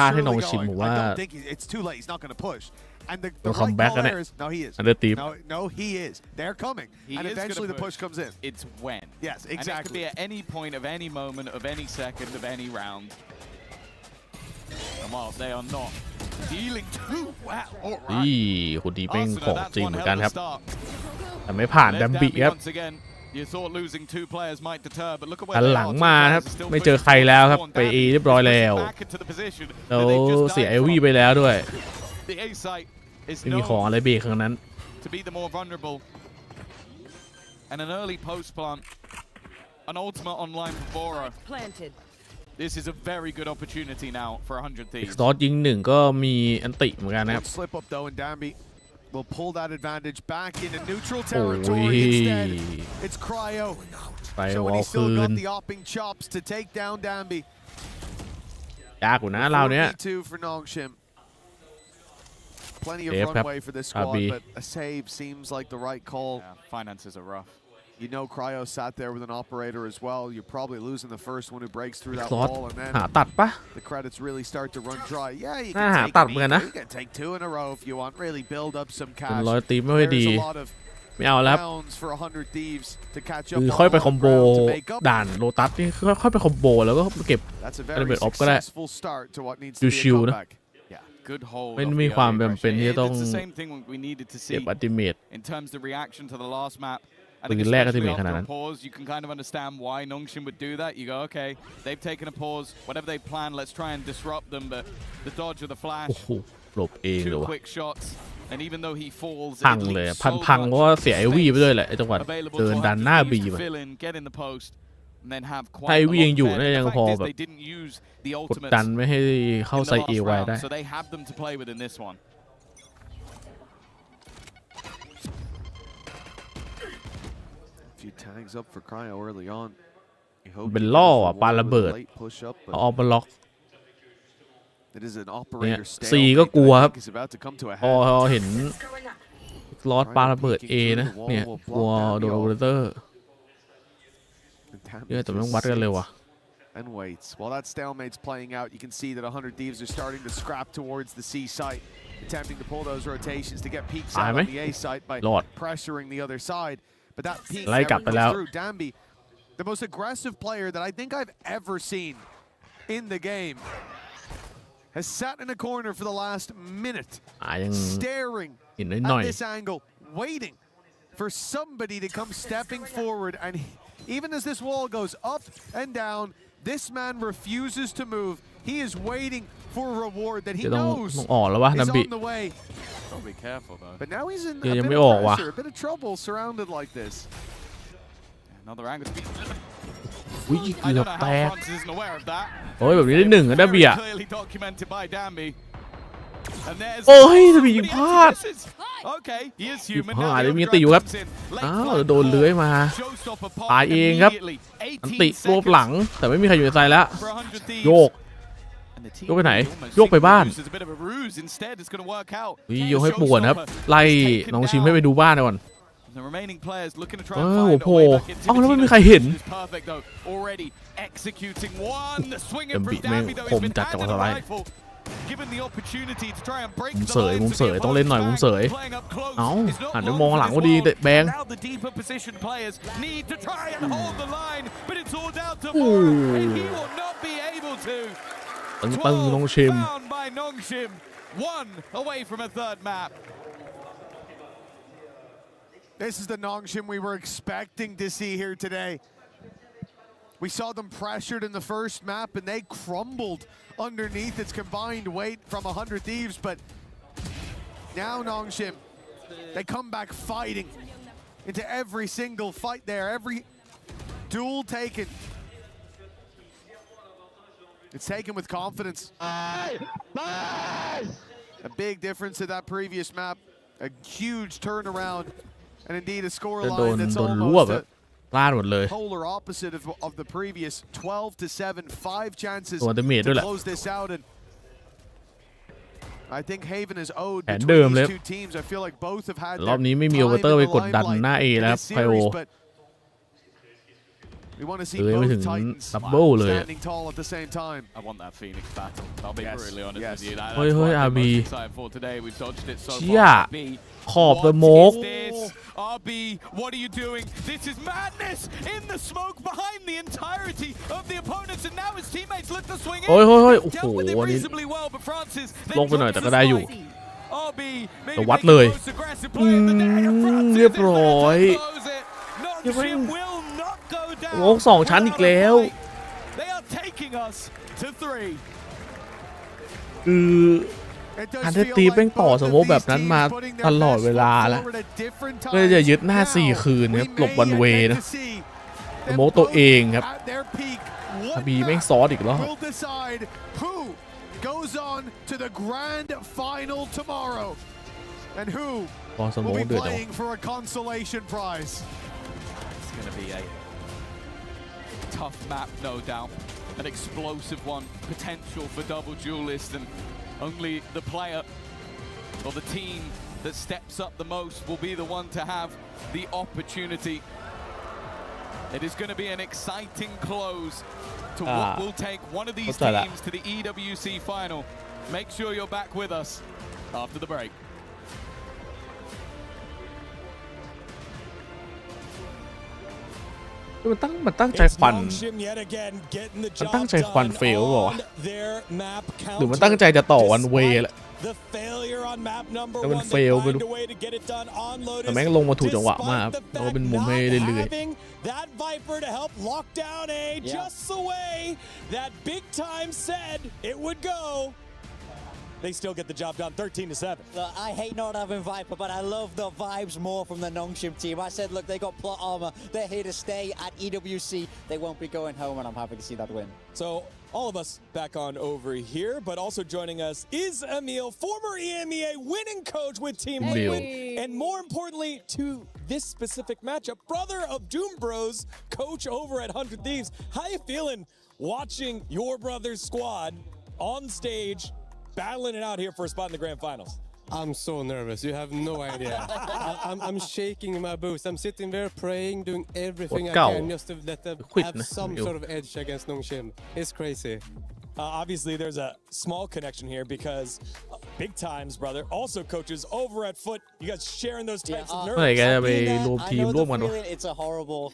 surely going, I don't think it's too late. He's not going to push. And the right call there is, no, he is. No, he is. They're coming. And eventually the push comes in. It's when. Yes, exactly. And it could be at any point of any moment of any second of any round. And while they are not dealing too well, all right. คนดีแม่งของจริงเหมือนกันครับแต่ไม่ผ่านดัมบิครับ You thought losing 2 players might deter, but look at หัน where หลังมาครับไม่เจอใครแล้วครับไป A เรียบร้อยแล้วแล้วเสียเอวี่ไปแล้วด้วยไม่มีของอะไรเบรกข้างนั้น To be the more vulnerable and an early post plant, an ultimate online Bora. This is a very good opportunity now for 100 Thieves. ซอสยิง1ก็มีอันติเหมือนกันนะครับ Slip up though, and Danby will pull that advantage back into neutral territory instead. It's Cryo. Showing he's still got the opping chops to take down Danby. ยากกว่านะเราเนี้ย 4v2 for Nongshim. Plenty of runway for this squad, but a save seems like the right call. Finances are rough. You know Cryo sat there with an operator as well. You're probably losing the first one who breaks through that wall, and then the credits really start to run dry. Yeah, you can take 2 in a row if you want. Really build up some cash. There's a lot of ไม่เอาแล้ว rounds for 100 thieves to catch คือ up ค่อยไป on คอมโบ ground to make up. ด่านโลตัสนี่ค่อยไปคอมโบแล้วก็เก็บ That's a เอลิเม very ตออฟก็ได้ successful start to what needs to be a ชิวๆนะ comeback. Good hold. ไม่มีความจำเป็นที่จะต้อง It's the same thing we needed to เก็บ see อัลติเมต in terms of reaction to the last map. I ปื think นแรกก็จะ especially มีขนาด after นั้น a pause, you can kind of understand why Nongshim would do that. You go, okay, they've taken a pause. Whatever they plan, let's try and disrupt them. But the dodge of the flash, โอ้โหหลบเองเลย 2 ว่ะ quick shots, and even though he falls, พังเลยพังเพราะว่าเสียไอวี่ไปด้วยแหละไอจังหวะเดินดันหน้าบีมา fill in, get in the post, and then have ถ้า quite ไอ a วี่ lot ยัง of อยู่ fed. น่า The ยัง fact พอ is แบบ they didn't use the กด ultimates ดันไม่ให้เข้า in the ไซเอ last ไวได้ round, so they have them to play with in this one. Few tags up for Cryo early on. เป็นล่อปาระเบิดเอาออกมาล็อก It is an เนี่ย operator ซีก็กลัวครับ is about to come to a พอ head. เห็นลอดปาระเบิด A นะเนี่ยกลัวโดนโอเปอเรเตอร์เนี่ยแต่ต้องวัดกันเลยว่ะ And waits. While that stalemate's playing out, you can see that 100 Thieves are starting to scrap towards the C site, attempting to pull those rotations to get peeks out on the A site by pressuring the other side. But that peek never goes through. Dambi, the most aggressive player that I think I've ever seen in the game, has sat in a corner for the last minute, staring at this angle, waiting for somebody to come stepping forward. And even as this wall goes up and down, this man refuses to move. He is waiting for a reward that he knows is on the way. Gotta be careful though. But now he's in a bit of pressure, a bit of trouble surrounded like this. Another angle. อุ้ยเกือบแตก Francis isn't aware of that. โอ้ยแบบนี้ได้1นะเบีย Clearly documented by Dambi. And there's โอ้ยจะมียิงพลาด Okay, he is human. พลาดมีตีอยู่ครับอ้าวโดนเลื้อยมาตายเองครับอันติรวบหลังแต่ไม่มีใครอยู่ในใจแล้วโยกไปไหนโยกไปบ้านโยกให้ป่วนครับไล่น้องชิมให้ไปดูบ้านก่อนโอ้โหเอ้าแล้วไม่มีใครเห็นเอ็มบีแม่งคมจัดจังหวะอะไรมุมเสยต้องเล่นหน่อยมุมเสยเอ้าหันไปมองหลังก็ดีแบงโอ้ตึงน้องชิม This is the Nongshim we were expecting to see here today. We saw them pressured in the first map and they crumbled underneath its combined weight from 100 Thieves, but now Nongshim, they come back fighting into every single fight there, every duel taken. It's taken with confidence. A big difference to that previous map, a huge turnaround, and indeed a scoreline that's almost a polar opposite of the previous 12-7, 5 chances to close this out. And I think Haven is owed between these two teams. I feel like both have had รอบนี้ไม่มีโอเวอร์เตอร์ไปกดดันหน้า A แล้วครับไคโอ We want to see both Titans standing tall at the same time. I want that Phoenix battle. I'll be brutally honest with you. That's เฮ้ย what I'm RB most excited for today. We've dodged it so เชี่ย far. RB, ขอบสโมก what is this? RB, what are you doing? This is madness in the smoke behind the entirety of the opponents, and now his teammates look to swing in. โอ้ยโอ้ย Dealt with it reasonably well, but Francis ลงไปหน่อยแต่ก็ได้อยู่ RB แต่วัดเลยเรียบร้อยโอ้2 ชั้นอีกแล้วคือฮันเดอร์ตีเป็นต่อสโมกแบบนั้นมาตลอดเวลาแล้วก็จะยึดหน้า4คืนครับหลบวันเวนะสโมกตัวเองครับอาบีแม่งซอสอีกรอบ goes on to the grand final tomorrow and who will be playing for a consolation prize. It's going to be a tough map, no doubt. An explosive one, potential for double duelist, and only the player or the team that steps up the most will be the one to have the opportunity. It is going to be an exciting close to what will take one of these teams to the EWC final. Make sure you're back with us after the break. มันตั้งใจควันมันตั้งใจควันเฟลหรอหรือมันตั้งใจจะต่อวันเวย์แหละแต่มันเฟลไม่รู้แต่แม่งลงมาถูกจังหวะมากแล้วก็เป็นมุมให้เรื่อยๆ That Viper to help lock down A just the way that big time said it would go. They still get the job done 13-7. Look, I hate not having Viper, but I love the vibes more from the Nongshim team. I said, look, they got plot armor. They're here to stay at EWC. They won't be going home, and I'm happy to see that win. So all of us back on over here, but also joining us is Emil, former EMEA winning coach with Team Liquid, and more importantly to this specific matchup, brother of Doom Bros, coach over at 100 Thieves. How you feeling watching your brother's squad on stage battling it out here for a spot in the grand finals? I'm so nervous. You have no idea. I'm shaking in my boots. I'm sitting there praying, doing everything I can just to let them have some sort of edge against Nongshim. It's crazy. Obviously, there's a small connection here because big times, brother, also coaches over at Foot. You guys sharing those types of nerves. It's a horrible.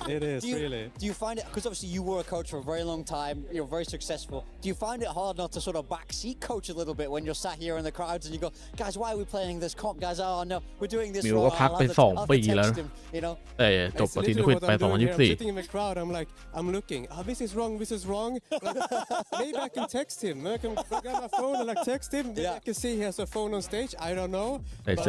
It is really. Do you find it, because obviously you were a coach for a very long time, you're very successful. Do you find it hard not to sort of backseat coach a little bit when you're sat here in the crowds and you go, guys, why are we playing this comp? Guys, oh no, we're doing this wrong. พักไป2 ปีแล้วจบทีมควิดไป I'm sitting in the crowd. I'm like, I'm looking. This is wrong. This is wrong. Maybe I can text him. I can grab my phone and like text him. I can see he has a phone on stage. I don't know. It's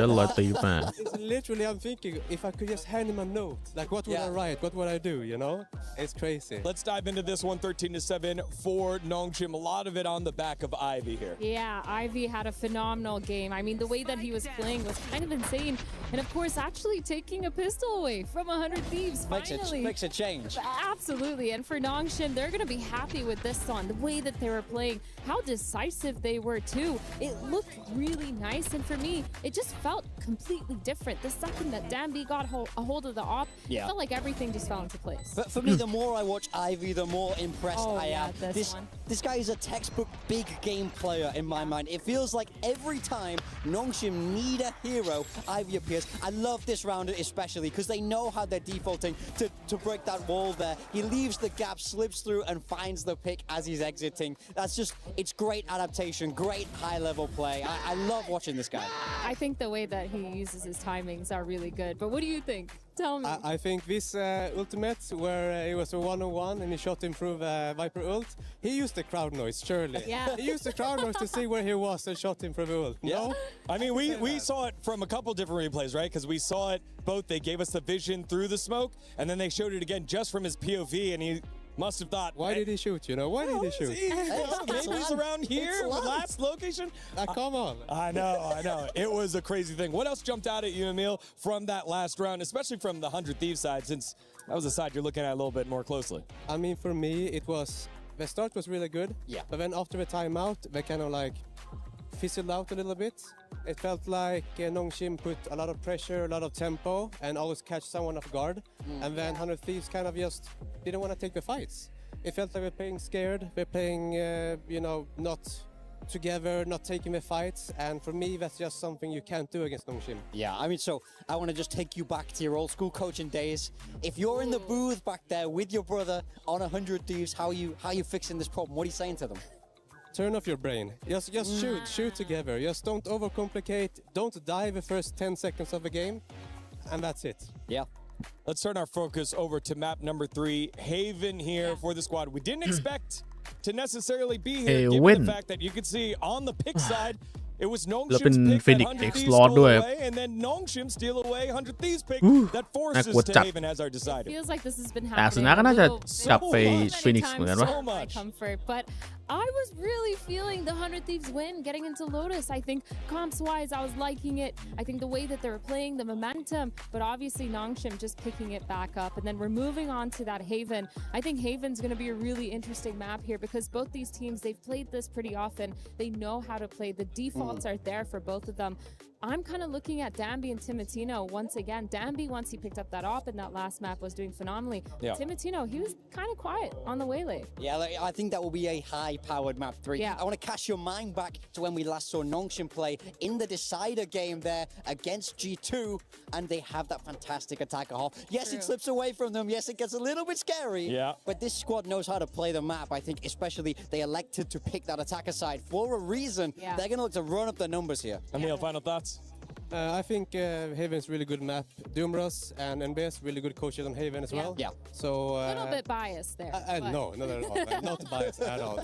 literally, I'm thinking if I could just hand him a note, like what would I write? What would I do? You know, it's crazy. Let's dive into this one, 13-7 for Nongshim. A lot of it on the back of Ivy here. Yeah, Ivy had a phenomenal game. I mean, the way that he was playing was kind of insane, and of course, actually taking a pistol away from 100 Thieves. Finally, makes a change. Absolutely, and for Nongshim, they're gonna be happy with this one. The way that they were playing, how decisive they were too. It looked really nice, and for me, it just felt completely different. The second that Danby got a hold of the op, it felt like everything just fell into place. But for me, the more I watch Ivy, the more impressed I am. This guy is a textbook big game player in my mind. It feels like every time Nongshim need a hero, Ivy appears. I love this round especially because they know how they're defaulting to break that wall there. He leaves the gap, slips through, and finds the pick as he's exiting. That's just, it's great adaptation, great high-level play. I love watching this guy. I think the way that he uses his timings are really good. But what do you think? Tell me. I think this ultimate where it was a one-on-one and he shot him through Viper ult, he used the crowd noise, surely. Yeah. He used the crowd noise to see where he was and shot him through the ult. Yeah. No? I mean, we saw it from a couple different replays, right? Because we saw it both. They gave us the vision through the smoke, and then they showed it again just from his POV, and he must have thought, why did he shoot? You know, why did he shoot? Maybe he's around here, last location. Come on. I know. It was a crazy thing. What else jumped out at you, Emil, from that last round, especially from the 100 Thieves side, since that was the side you're looking at a little bit more closely? I mean, for me, it was, the start was really good. Yeah. But then after the timeout, they kind of like fizzled out a little bit. It felt like Nongshim put a lot of pressure, a lot of tempo, and always catch someone off guard. And then 100 Thieves kind of just didn't want to take the fights. It felt like we're playing scared. We're playing, you know, not together, not taking the fights. And for me, that's just something you can't do against Nongshim. Yeah, I mean, so I want to just take you back to your old school coaching days. If you're in the booth back there with your brother on 100 Thieves, how are you fixing this problem? What are you saying to them? Turn off your brain. Just shoot together. Just don't overcomplicate. Don't die the first 10 seconds of the game. And that's it. Yeah. Let's turn our focus over to map number 3, Haven here for the squad. We didn't expect to necessarily be here, given the fact that you could see on the pick side, it was Nongshim's pick that 100 Thieves stole away, and then Nongshim steal away 100 Thieves pick that forces to Haven as our decider. It feels like this has been แต่สุนัขก็น่าจะกลับไปฟีนิกซ์เหมือนกันวะ comfort, but I was really feeling the 100 Thieves win getting into Lotus. I think comps-wise, I was liking it. I think the way that they were playing, the momentum, but obviously Nongshim just picking it back up. And then we're moving on to that Haven. I think Haven's going to be a really interesting map here because both these teams, they've played this pretty often. They know how to play. The defaults are there for both of them. I'm kind of looking at Danby and Timotino once again. Danby, once he picked up that op in that last map, was doing phenomenally. Yeah. Timotino, he was kind of quiet on the waylay. Yeah, I think that will be a high-powered map 3. Yeah. I want to cast your mind back to when we last saw Nongshim play in the decider game there against G2, and they have that fantastic attacker half. Yes, it slips away from them. Yes, it gets a little bit scary. Yeah. But this squad knows how to play the map. I think especially they elected to pick that attacker side for a reason. Yeah. They're going to look to run up the numbers here. Emil, final thoughts? I think Haven's really good map. Doomros and NBS really good coaches on Haven as well. Yeah. So A little bit biased there. but- no, not at all. I'm not biased at all.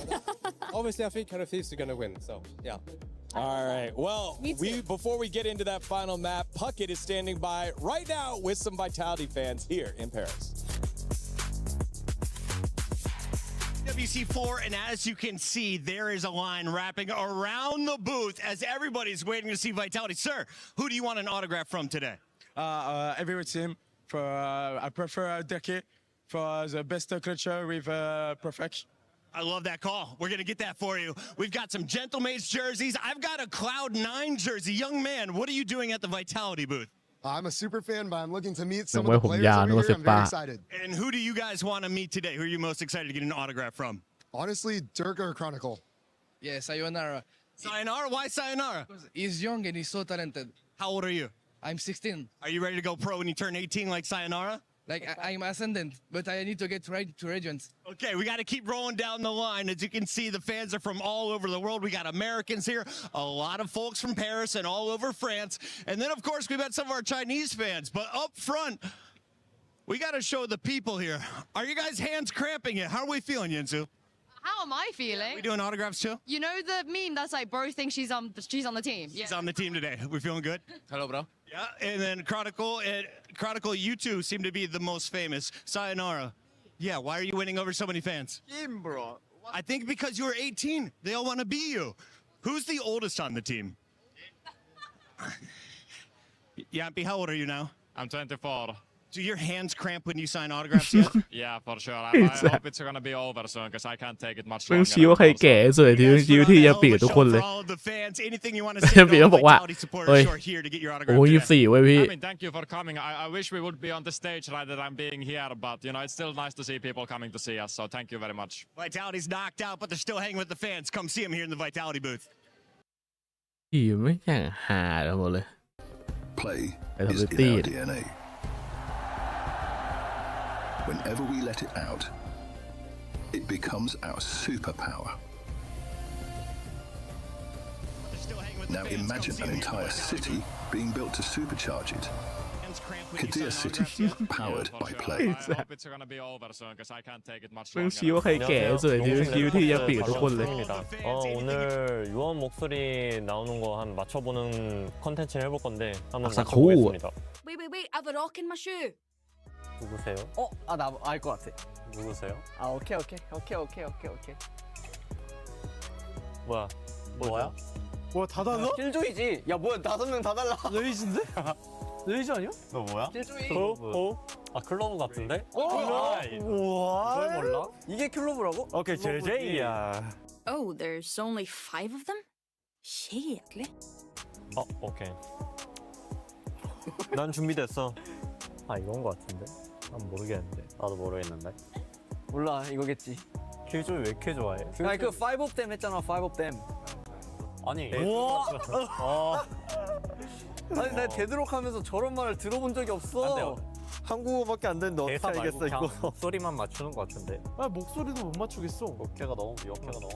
Obviously, I think 100 Thieves are gonna win. So yeah. All right. Well, Me too. before we get into that final map, Puckett is standing by right now with some Vitality fans here in Paris. EWC4, and as you can see, there is a line wrapping around the booth as everybody's waiting to see Vitality. Sir, who do you want an autograph from today? Every team. I prefer Deke for the best culture with perfection. I love that call. We're going to get that for you. We've got some Gentlemates jerseys. I've got a Cloud9 jersey. Young man, what are you doing at the Vitality booth? I'm a super fan, but I'm looking to meet some นึก of ว่า the ผม players ยาว over นึกว่า here. เซ I'm ป้า very excited. And who do you guys want to meet today? Who are you most excited to get an autograph from? Honestly, Dirk or Chronicle. Yeah, Sayonara. Sayonara? Why Sayonara? He's young and he's so talented. How old are you? I'm 16. Are you ready to go pro when you turn 18 like Sayonara? Like, I'm ascendant, but I need to get right to Regents. Okay, we got to keep rolling down the line. As you can see, the fans are from all over the world. We got Americans here, a lot of folks from Paris and all over France. And then, of course, we've got some of our Chinese fans. But up front, we got to show the people here. Are you guys hands cramping it? How are we feeling, Yinzu? How am I feeling? We doing autographs too? You know the meme that's like, bro thinks she's on the team. He's on the team today. We feeling good? Hello, bro. Yeah, and then Chronicle, you two seem to be the most famous. Sayonara. Yeah, why are you winning over so many fans? Team, bro. I think because you're 18. They all want to be you. Who's the oldest on the team? Yampy, how old are you now? I'm 24. Do your hands cramp when you sign autographs yet? Yeah, for sure. I hope it's gonna be over soon because I can't take it much ต้อง longer. ชี้ว่าใครแก่สุดที่ต้องชี้ที่ยังปีกับทุกคนเลย For all of the fans, anything you want to ยั say งปี to ก็ all บอกว่า Vitality เฮ้ย supporters who are here to get your โอ้ autograph ยี่ today? สี่เว้ยพี่ I mean, thank you for coming. I wish we would be on the stage rather than being here, but you know, it's still nice to see people coming to see us. So thank you very much. Vitality's knocked out, but they're still hanging with the fans. Come see them here in the Vitality booth. พี่ไม่แข่งหาทั้งหมดเลย Play ไอ้ทำ is ไป in ตี our DNA. Whenever we let it out, it becomes our superpower. Now imagine an entire city being built to supercharge it. Kadir City, powered by play. I hope it's gonna be over soon because I can't take it much ต้อง longer. ชี้ว่าใครแก่สุดที่ต้องชี้ที่ยังปีกับทุกคนเลย 오늘 요원 목소리 나오는 거 한 맞춰보는 컨텐츠를 해볼 건데 한번 아싸, 맞춰보겠습니다. Wait, I have a rock in my shoe. 누구세요? 나 알 것 같아. 누구세요? 오케이. 뭐야? 뭐야? 뭐야 다 달라? 킬조이지. 야 뭐야 5명 다 달라. 레이즈인데? 레이즈 아니야? 너 뭐야? 킬조이. 아 클로브 같은데? 우와. 이걸 몰라? 이게 클로브라고? 오케이 JJ야. Oh, there's only 5 of them? Kjedelig. 오케이. 난 준비됐어. 아 이건 거 같은데? 난 모르겠는데. 나도 모르겠는데. 몰라 이거겠지. 킬조이 왜 이렇게 좋아해? 아니 그 5 of them 했잖아 5 of them. 아니. 우와. 아니 나 되도록하면서 저런 말을 들어본 적이 없어. 한국어밖에 안 되는데 어떻게 알겠어 이거? 목소리만 맞추는 거 같은데. 아 목소리도 못 맞추겠어. 역해가 너무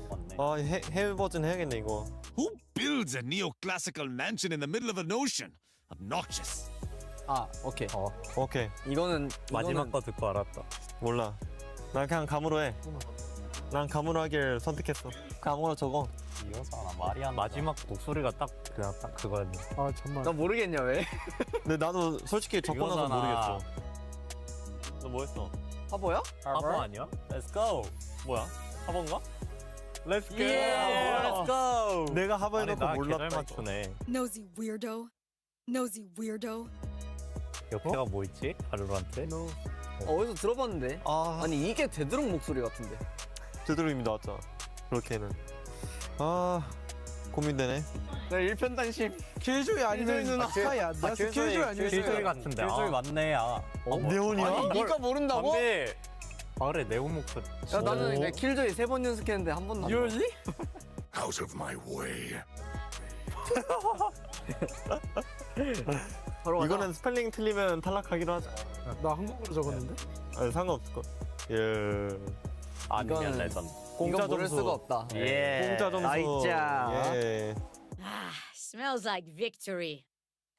많네. 아 해외 버전 해야겠네 이거. Who builds a neoclassical mansion in the middle of an ocean? Obnoxious. 오케이. 오케이. 이거는 마지막 거 듣고 알았다. 몰라. 난 그냥 감으로 해. 난 감으로 하길 선택했어. 감으로 적어. 이거잖아 말이 안 마지막 목소리가 딱 그거였네. 아 정말. 나 모르겠냐 왜? 근데 나도 솔직히 적고 나서 모르겠어. 너 뭐 했어? 화보야? 화보 아니야? Let's go. 뭐야? 화보인가? Let's go. Let's go. 내가 하바에 넣고 몰랐다. 맞추네. Nosy weirdo. Nosy weirdo. 옆에가 뭐 있지? 가루한테? 어디서 들어봤는데? 아니 이게 되도록 목소리 같은데. 되도록이미 나왔잖아. 그렇게는. 고민되네. 나 일편단심. 킬조이 아니면 누나. 야, 나 킬조이 아니면 킬조이 같은데. 킬조이 맞네. 네온이야? 아니 네가 모른다고? 안돼. 그래 네온 목소리. 야 나는 킬조이 3번 연습했는데 한 번도 안. Really? Out of my way. 이거는 스펠링 틀리면 탈락하기로 하자. 나 한국어로 적었는데? 아니 상관없을 거. 예. 아니면 레전. 공짜 모를 수가 없다. 예. 공짜 점수. 나이자. 예. Smells like victory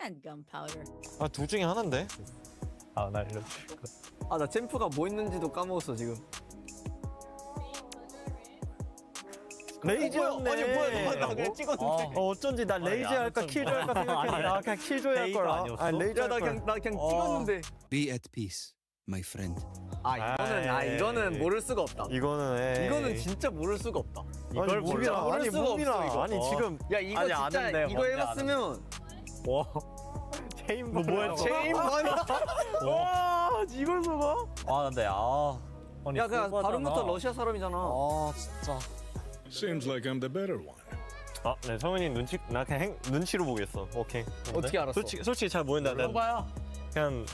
and gunpowder. 둘 중에 하나인데. 나 알려줄 거. 나 챔프가 뭐 있는지도 까먹었어 지금. 레이저였네. 아니 뭐야 나 그냥 찍었는데. 어쩐지 나 레이저 할까 킬조 할까 생각했는데 나 그냥 킬조 할 거라. 레이저 나 그냥 찍었는데. Be at peace, my friend. 이거는 모를 수가 없다. 이거는 진짜 모를 수가 없다. 이걸 몰라. 모를 수가 없어 이거. 아니 지금 야 이거 아니, 진짜 아는데, 이거 해봤으면. 와. 체인버 뭐야? 체인버야? 와 이걸 써봐? 근데 야 그냥 발음부터 러시아 사람이잖아. 진짜. Seems like I'm the better one. 네 성현이 나 그냥 눈치로 보겠어. 오케이. 어떻게 알았어? 솔직히 잘 모른다. 난 그냥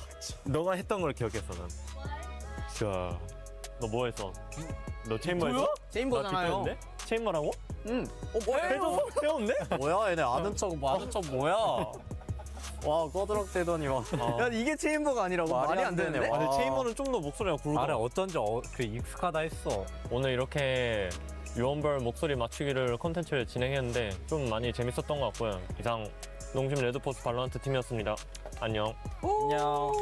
너가 했던 걸 기억했어 난. 자, 너 뭐 했어? 너 체인버 했어? 체인버잖아요. 체인버라고? 응. 뭐야? 배웠네? 뭐야 얘네 아는 척 뭐야? 와 꺼드럭대더니 와. 야 이게 체인버가 아니라고? 말이 안 되네. 아니 체인버는 좀 더 목소리가 굵어. 아래 어쩐지 익숙하다 했어. 오늘 이렇게 유언별 목소리 맞추기를 콘텐츠를 진행했는데 좀 많이 재밌었던 것 같고요. 이상 농심 레드포스 발로란트 팀이었습니다. 안녕. 안녕.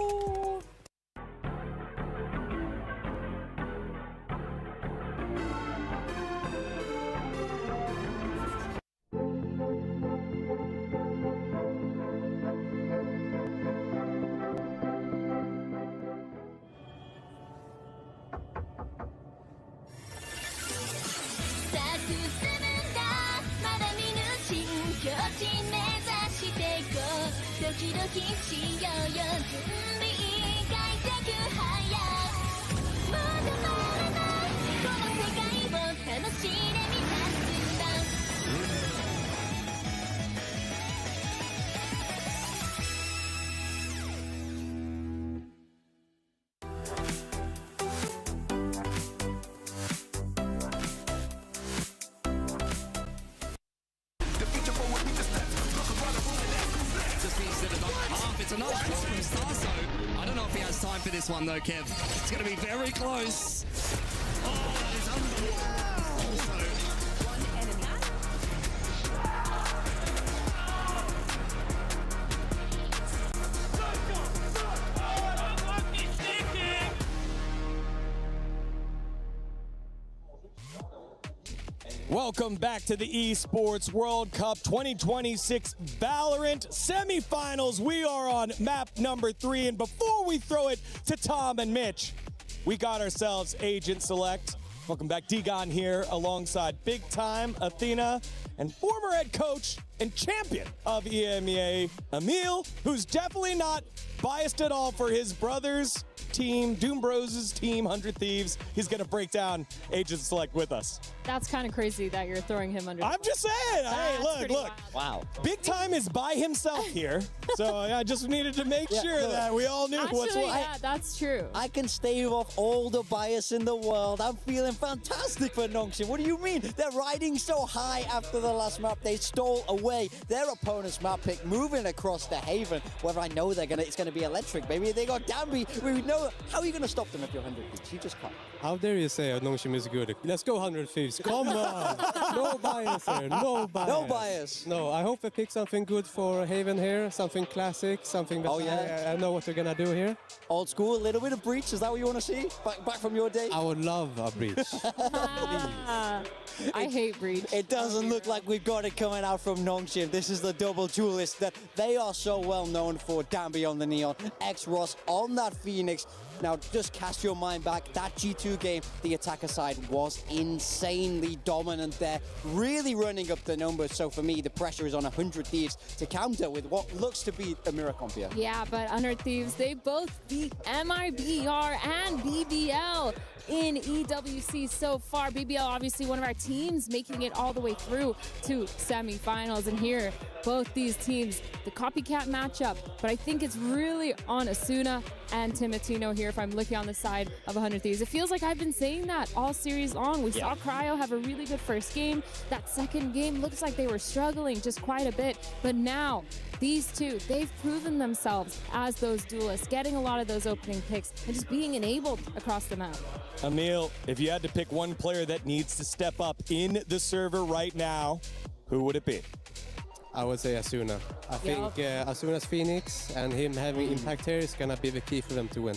It's a nice shot from Starso. I don't know if he has time for this one though, Kev. It's going to be very close. Oh, that is unbelievable. Welcome back to the Esports World Cup 2026 Valorant Semifinals. We are on map number 3, and before we throw it to Tom and Mitch, we got ourselves Agent Select. Welcome back, Digon here alongside Big Time Athena and former head coach and champion of EMEA, Emil, who's definitely not biased at all for his brother's team, Doom Bros' team, 100 Thieves. He's going to break down Agent Select with us. That's kind of crazy that you're throwing him under. I'm just saying. Hey, look. Wow. Big Time is by himself here. So I just needed to make sure that we all knew what's what. Yeah, that's true. I can stave off all the bias in the world. I'm feeling fantastic for Nongshim. What do you mean? They're riding so high after the last map. They stole away their opponent's map pick, moving across the Haven. Whether I know it's going to be electric. Maybe they got Danby. We know. How are you going to stop them if you're 100 Thieves? You just can't. How dare you say Nongshim is good? Let's go 100 Thieves. Come on. No bias here. No bias. No bias. No, I hope they pick something good for Haven here. Something classic. Something that I know what they're going to do here. Old school, a little bit of Breach. Is that what you want to see? Back from your day? I would love a Breach. I hate Breach. It doesn't look like we've got it coming out from Nongshim. This is the double duelist that they are so well known for. Danby on the Neon, X-Ross on that Phoenix. Now, just cast your mind back. That G2 game, the attacker side was insanely dominant there, really running up the numbers. So for me, the pressure is on 100 Thieves to counter with what looks to be a mirror comp here. Yeah, but 100 Thieves, they both beat MIBR and BBL in EWC so far. BBL obviously one of our teams making it all the way through to semifinals. And here, both these teams, the copycat matchup, but I think it's really on Asuna and Timotino here if I'm looking on the side of 100 Thieves. It feels like I've been saying that all series long. We saw Cryo have a really good first game. That second game looks like they were struggling just quite a bit. But now, these two, they've proven themselves as those duelists, getting a lot of those opening picks and just being enabled across the map. Emil, if you had to pick one player that needs to step up in the server right now, who would it be? I would say Asuna. I think Asuna's Phoenix and him having impact here is going to be the key for them to win.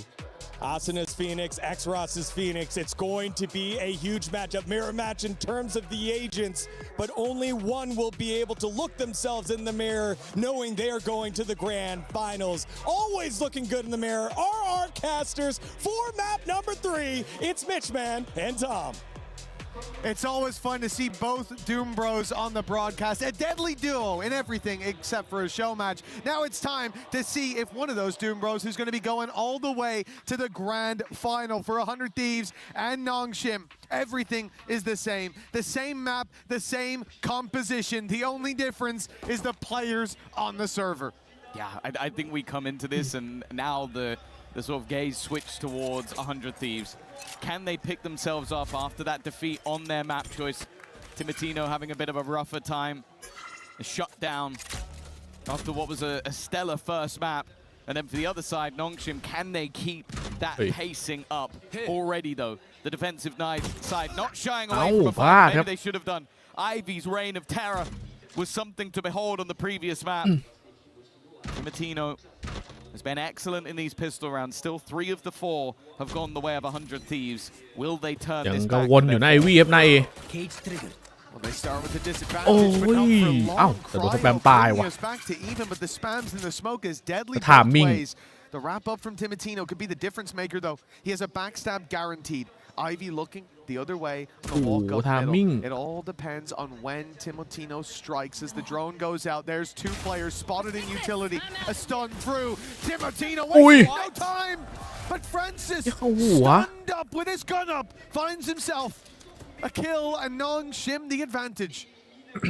Asuna's Phoenix, X-Ross's Phoenix. It's going to be a huge matchup, mirror match in terms of the agents, but only one will be able to look themselves in the mirror knowing they are going to the grand finals. Always looking good in the mirror are our casters for map number 3. It's Mitchman and Tom. It's always fun to see both Doom Bros on the broadcast. A deadly duo in everything except for a show match. Now it's time to see if one of those Doom Bros who's going to be going all the way to the grand final for 100 Thieves and Nongshim. Everything is the same map, the same composition. The only difference is the players on the server. Yeah, I think we come into this and now the sort of gaze switched towards 100 Thieves. Can they pick themselves up after that defeat on their map choice? Timotino having a bit of a rougher time. A shutdown after what was a stellar first map. And then for the other side, Nongshim, can they keep that pacing up already though? The defensive side not shying away from a fight. Maybe they should have done. Ivy's reign of terror was something to behold on the previous map. Timotino has been excellent in these pistol rounds. Still 3 of the 4 have gone the way of 100 Thieves. Will they turn this back? วนอยู่ใน IV ครับใน Well, they start with the disadvantage, but not for long. Cryo bringing us back to even, but the spams and the smoke is deadly both ways. The wrap up from Timotino could be the difference maker, though. He has a backstab guaranteed. Ivy looking the other way on the walk up middle. It all depends on when Timotino strikes. As the drone goes out, there's 2 players spotted in utility. A stun through. Timotino wastes no time. But Francis, stunned up with his gun up, finds himself a kill and Nongshim the advantage.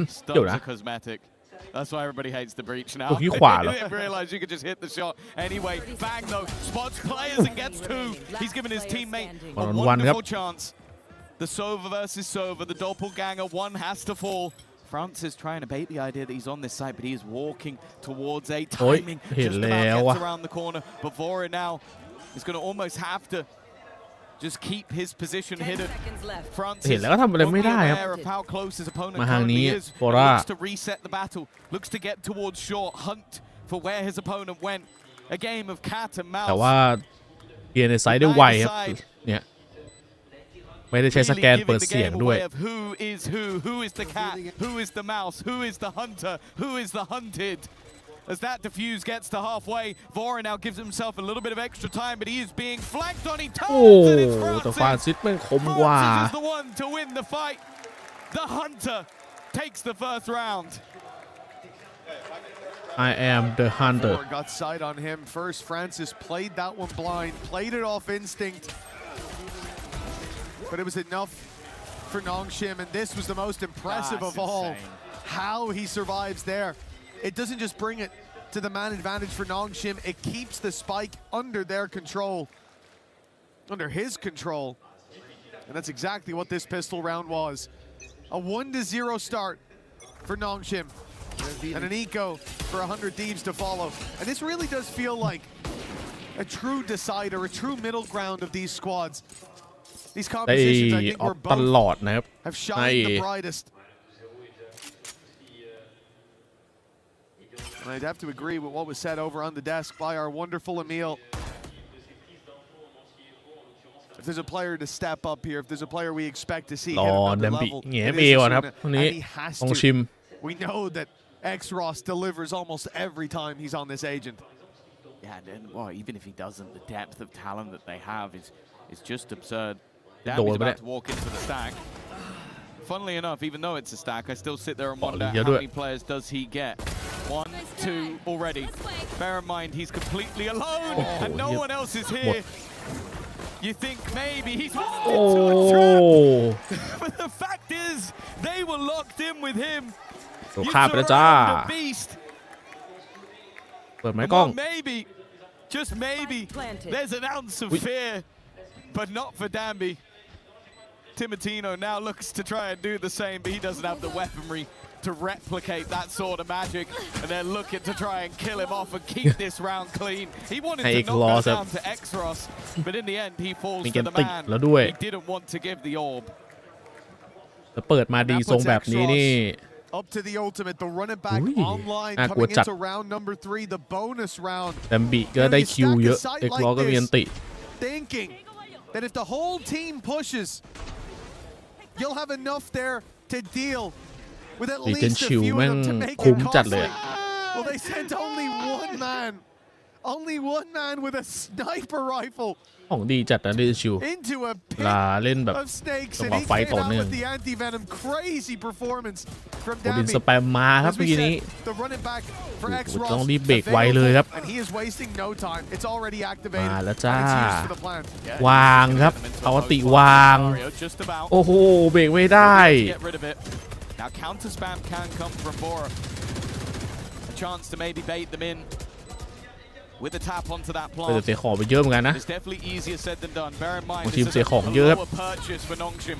Stuns are cosmetic. That's why everybody hates the breach now. They didn't realize you could just hit the shot. Anyway, bang though, spots players and gets 2. He's given his teammate a wonderful chance. The Sova versus Sova, the doppelganger, one has to fall. Francis trying to bait the idea that he's on this side, but he is walking towards a timing. Just about gets around the corner. But Vora now is going to almost have to just keep his position hidden. Francis won't be aware of how close his opponent currently is. Looks to reset the battle. Looks to get towards short. Hunt for where his opponent went. A game of cat and mouse. แต่ว่าเปลี่ยนในไซด์ได้ไวครับเนี่ยไม่ได้ใช้สแกนเปิดเสียงด้วย Who is the cat? Who is the mouse? Who is the hunter? Who is the hunted? As that defuse gets to halfway, Vora now gives himself a little bit of extra time, but he is being flanked on. He turns and it's Francis. แต่ฟรานซิสเป็นคมกว่า Francis is the one to win the fight. The hunter takes the first round. I am the hunter. Vora got sight on him first. Francis played that one blind, played it off instinct. But it was enough for Nongshim, and this was the most impressive of all. How he survives there. It doesn't just bring it to the man advantage for Nongshim, it keeps the spike under their control, under his control. And that's exactly what this pistol round was. A 1-0 start for Nongshim, and an eco for 100 Thieves to follow. And this really does feel like a true decider, a true middle ground of these squads. These compositions, I think, were both have shined the brightest. And I'd have to agree with what was said over on the desk by our wonderful Emil. If there's a player to step up here, if there's a player we expect to see hit another level, it is Asuna, and he has to. We know that X-Ross delivers almost every time he's on this agent. Yeah, and well, even if he doesn't, the depth of talent that they have is just absurd. Door Danby's ba about ne? to walk into the stack. Funnily enough, even though it's a stack, I still sit there and wonder yeah, how do many it. players does he get. 1, 2 already. Bear in mind, he's completely alone, and no one else is here. You think maybe he's walked into a trap, but the fact is, they were locked in with him. ตัวข้ามไปแล้วจ้า The beast. เปิดไหมกล้อง Well, maybe, just maybe, there's an ounce of fear, but not for Danby. Timotino now looks to try and do the same, but he doesn't have the weaponry to replicate that sort of magic, and they're looking to try and kill him off and keep this round clean. He wanted to knock that down to Exros, but in the end he falls to the man. He didn't want to give the orb. แล้วเปิดมาดีทรงแบบนี้นี่ Up to the ultimate, the run it back online น่ากลัว coming จัด into round number 3, the bonus round. แดมบิก็ได้คิวเยอะเอ็กซ์ล้อก็มีอันติ Thinking that if the whole team pushes, you'll have enough there to deal with at least a few of them to make it costly. Well, they sent only one man with a sniper rifle ของดีจัดนะเล่นชิว into a ลาเล่นแบบ of snakes, จัง and หวะ he ไฟ came ต่อ out เนื่อง with the anti-venom. Crazy performance from โอดิน Danby. สแปมมาครับ As เมื่อ we กี้นี้ said, the run it back for X-Ross ต้องรีบเบรกไวเลยครับ and he is wasting no time. It's already activated. มาแล้วจ้า and it's used for the plan. วางครับเอาอติวาง โอ้โหเบรกไม่ได้ Get rid of it. Now counter spam can come from Bora. A chance to maybe bait them in with a tap onto that แต่ plant. เสียของไปเยอะเหมือนกันนะ It's definitely easier said than done. Bear in mind, ของทีม this เสีย is ของ a เยอะ lower purchase for Nongshim.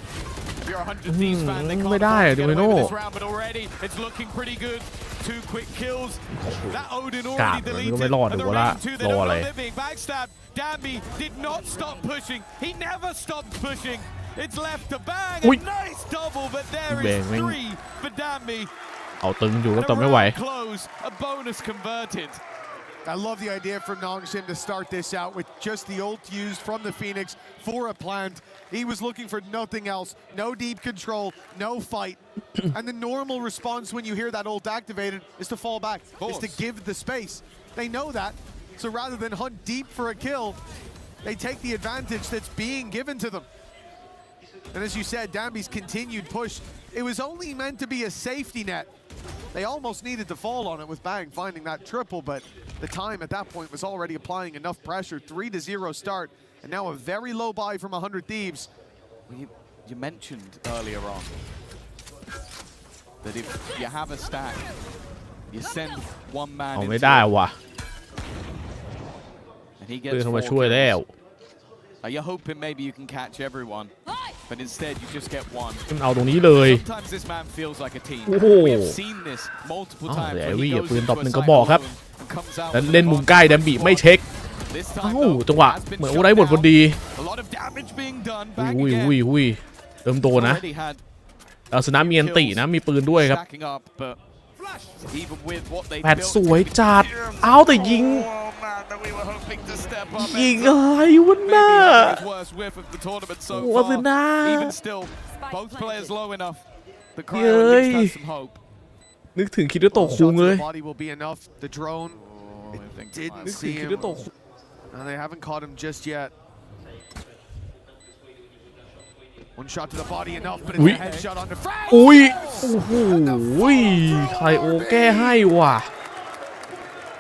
If you're a 100 Thieves fan, they ไม่ can't ได้ afford to ดู get ไม away โน่ with this round, but already it's looking pretty good. 2 quick kills. That Odin กา already ดมัน deleted. ก็ไม่รอด And ดู the ว่าละ round 2, ร they อ don't อะไร know living. Backstab. Danby did not stop pushing. He never stopped pushing. It's left to bang. A nice double, but there is 3 for Danby. เอาตึงอยู่ก็ต่อไม่ไหว Close. A bonus converted. I love the idea from Nongshim to start this out with just the ult used from the Phoenix for a plant. He was looking for nothing else. No deep control, no fight. And the normal response when you hear that ult activated is to fall back, is to give the space. They know that. So rather than hunt deep for a kill, they take the advantage that's being given to them. And as you said, Danby's continued push, it was only meant to be a safety net. They almost needed to fall on it with Bang finding that triple, but the time at that point was already applying enough pressure. 3-0 start, and now a very low buy from 100 Thieves. Well, you mentioned earlier on that if you have a stack, you send one man เอา into ไม่ได้ it, ว่ะ and he เพื่อน gets เข้า 4 มาช่วยแล้ว kills. You're hoping maybe you can catch everyone, but instead you just get one. มันเอาตรงนี้เลย Sometimes this man feels like a team. โอ้โห We have seen this multiple อ้าว times แต่ไอ when วี่ he อย่า goes ปืน into ตอบ a หนึ่งกระ cycle บอกครับ and comes out แล้ว with เล่น an มุมใกล้แดมบิไม่เช็ค This เอ้า time, though, จังหวะ has been เหมือน shut โอ้ได้บทพอ down. ดี A lot of damage being done. อุ้ Back ย again. อุ้ยอุ้ยเริ่มโดนนะ Already had เอาสนะมีอันตินะมีปืนด้วยครับ stacking up, but even with what they แปด built, สวยจัด เอาแต่ยิง oh man, that we were hoping to step up. ยิงอะไรวะ Maybe น่ะ having his worst whiff of the tournament so โอ้สินะ far. Even still, both players low enough. The เย้ cryo at ย least has some hope. นึกถึงคิดด้วยโตะคุง Shot to เลย the body will be enough. The drone, it didn't นึกถึง see คิด him. ด้วยโตะคุง No, they haven't caught him just yet. One shot to the body enough, but it's Ui. a headshot on the front. อุ้ยโอ้โหใครโอแก้ให้ว่ะ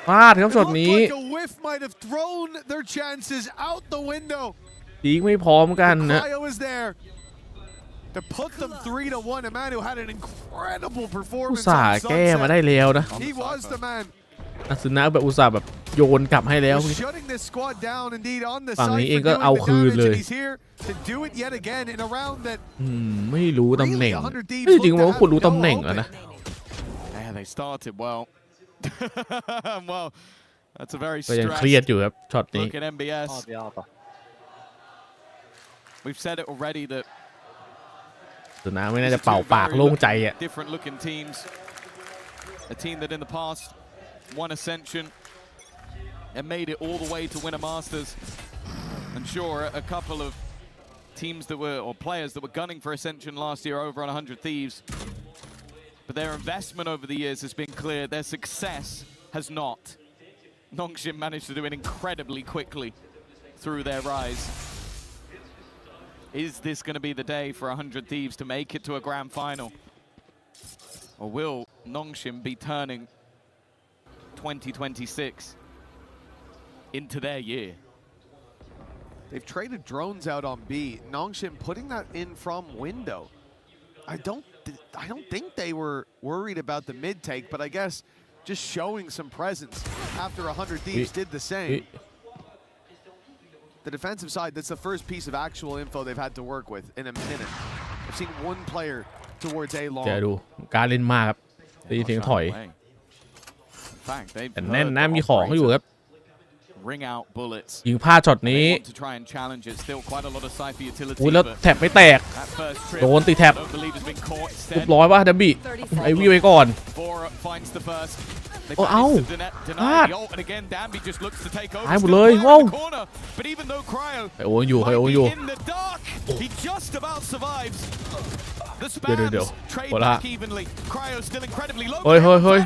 พลาดครับช็อต Looked นี้ like a whiff might have thrown their chances out the window. ยิงไม่พร้อมกันนะ Cryo is there to put them 3-1. A man who had an incredible อุต performance ส่าห์ on แก้มา Sunset. ได้แล้วนะ He was the man. อาซึนะแบบอุตส่าห์แบบโยนกลับให้แล้ว Shutting this squad down indeed on the ฝั่ง side นี้ for เองก็ doing เอา the คืน damage, เลย and he's here to do it yet again in a round that ไม่รู้ตำแหน่ง 100 Thieves จริงๆ looked มัน to ก็ควร have รู้ no ตำแหน่ง hope แล้ว in. นะ Yeah, they started well. Well, that's a very ก็ยังเครียด stressed อยู่ครับช็อตนี้ look at MBS. We've said it already that ซึนะไม่น่าจะเป่าปากโล่งใจอ่ะ different looking teams. A team that in the past won Ascension and made it all the way to win a Masters. And sure, a couple of teams that were, or players that were gunning for Ascension last year over on 100 Thieves. But their investment over the years has been clear. Their success has not. Nongshim managed to do it incredibly quickly through their rise. Is this going to be the day for 100 Thieves to make it to a grand final? Or will Nongshim be turning 2026 into their year? They've traded drones out on B. Nongshim putting that in from window. I don't think they were worried about the mid take, but I guess just showing some presence after 100 Thieves did the same. The defensive side, that's the first piece of actual info they've had to work with in a minute. I've seen one player towards A long. เดี๋ยวดูการเล่นมากครับได้ยินเสียงถอยแต่แน่นนะมีของอยู่ครับ Ring out bullets. ยิงพลาดช็อตนี้ To try and challenge it. Still quite a lot of cypher utility. อุ้ยแล้วแท็บไม่แตกโดนตีแท็บเรียบร้อยป่ะดับบี้ไอวี่ไว้ก่อนโอ้เอ้าพลาดหายหมดเลยว้าวไอโออยู่ไอโออยู่เดี๋ยวหมดละเฮ้ย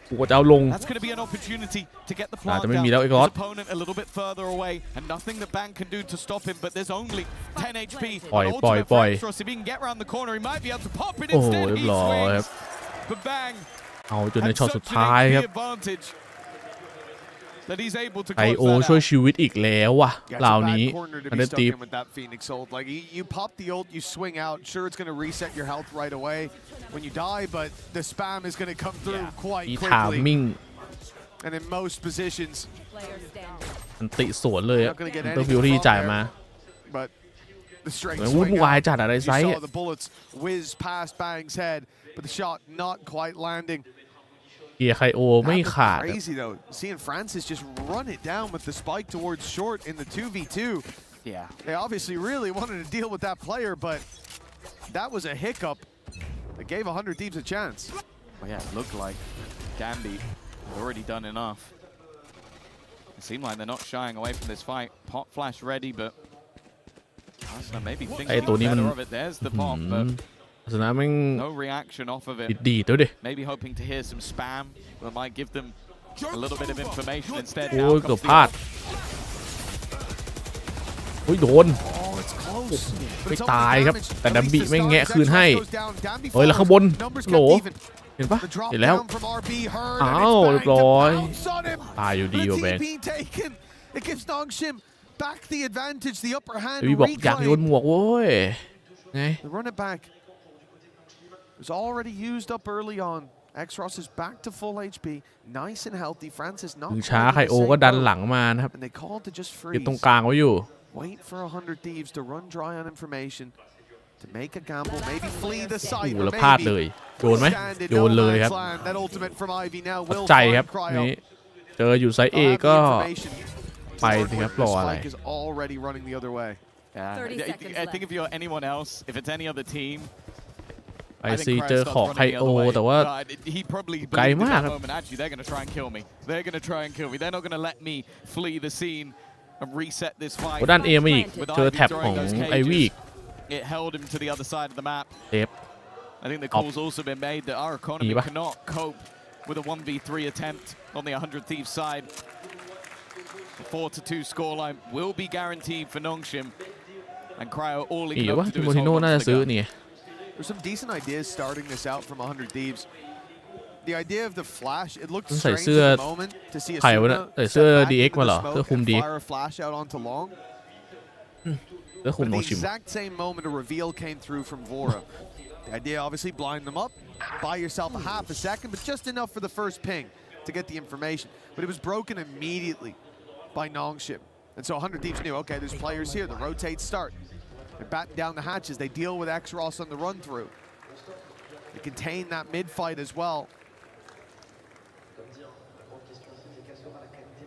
กูจะเอาลงแต่ไม่มีแล้วไอ้ก๊อตปล่อยโอ้โหเรียบร้อยครับเอาจนในช็อตสุดท้ายครับไอโอช่วยชีวิตอีกแล้วว่ะเหล่านี้อันเดอร์ตีฟ You pop the ult, you swing out. Sure, it's going to reset your health right away when you die, but the spam is going to come through quite quickly. And in most positions, อันติสวนเลยอะตัวฟิวรี่จ่ายมา but the straight วุ่น swing วาย out. จัดอะไร You ไซส์ saw the bullets whiz past Bang's head, but the shot not quite landing. เกียร์ไคโอไม่ขาด Crazy though, seeing Francis just run it down with the spike towards short in the 2v2. Yeah, they obviously really wanted to deal with that player, but that was a hiccup that gave 100 Thieves a chance. Well, yeah, it looked like Danby had already done enough. It seemed like they're not shying away from this fight. Pop flash ready, but I don't know, maybe thinking better of it. There's the pop, but no reaction off of it. Maybe hoping to hear some spam that might give them a little bit of information instead. โอ้ยเกือบพลาดโอ้ยโดนไม่ตายครับแต่ดัมบี้ไม่แงะคืนให้เฮ้ยแล้วข้างบนโหลเห็นปะเห็นแล้วอ้าวเรียบร้อยตายอยู่ดีว่ะแบงค์วีบอกอยากโยนหมวกโว้ยไงwas already used up early on. X-Ross is back to full HP, nice and healthy. Francis not ช้าไคโอก็ดันหลังมานะครับ and they called to just เก็บ freeze. ตรงกลางไว้อยู่ Wait for 100 Thieves to run dry on information, to make a gamble, maybe flee the site, แล้วพลาดเลยโยนไหมโยนเลยครับใจครับนี่เจออยู่ไซส์ A ก็ไปสิครับรออะไร I think if you're anyone else, if it's any other team. ไอซีเจอของไคโอแต่ว่าไกลมากครับ They're going to try and kill me. They're going to try and kill me. They're not going to let me flee the scene and reset this fight. ด้าน A มาอีกเจอแท็บของไอวีก It held him to the other side of the map. เทป I think the call's also been made that our economy cannot cope with a 1v3 attempt on the 100 Thieves side. The 4-2 scoreline will be guaranteed for Nongshim, and Cryo all he can hope to do is hold on to the gun. There's some decent ideas starting this out from 100 Thieves. The idea of the flash, it looked ใส่ strange เสื้อ at the moment to see a ใครวะเนี่ยใส่เสื้อ DX มาเหรอเสื้อคุม DX fire a flash out onto long. เสื้อคุม But น้ the องชิม exact same moment a reveal came through from Vora. The idea obviously blind them up, buy yourself a half a second, but just enough for the first ping to get the information. But it was broken immediately by Nongshim. And so 100 Thieves knew, okay, there's players here, the rotates start. They batten down the hatches, they deal with X-Ross on the run through. They contain that mid-fight as well.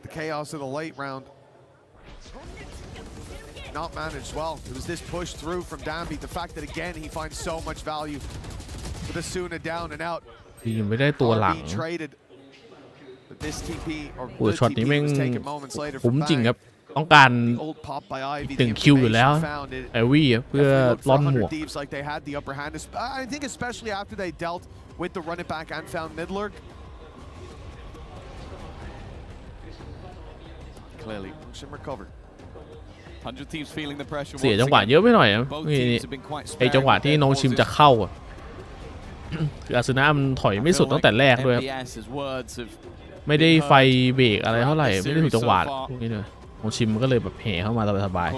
The chaos of the late round. Not managed well. It was this push through from Danby. The fact that, again, he finds so much value with Asuna down and out. ยังไม่ได้ตัวหลัง traded. But this TP, or โอ้ช็อตนี้แม่ง was taken moments later คุ้ม from จริงครับ Bang. ต้องการถึงคิวอยู่แล้วไอวี่เพื่อล่อนหมวก I think especially after they dealt with the run it back and found mid lurk. Clearly, Shim recovered. 100 Thieves feeling the pressure. เสียจังหวะเยอะไปหน่อยนะไอจังหวะที่น้องชิมจะเข้าอ่ะคืออาซึนะมันถอยไม่สุดตั้งแต่แรกด้วยครับไม่ได้ไฟเบรกอะไรเท่าไหร่ไม่ได้ถูกจังหวะพวกนี้เลยน้องชิมก็เลยแบบแห่เข้ามาสบายๆ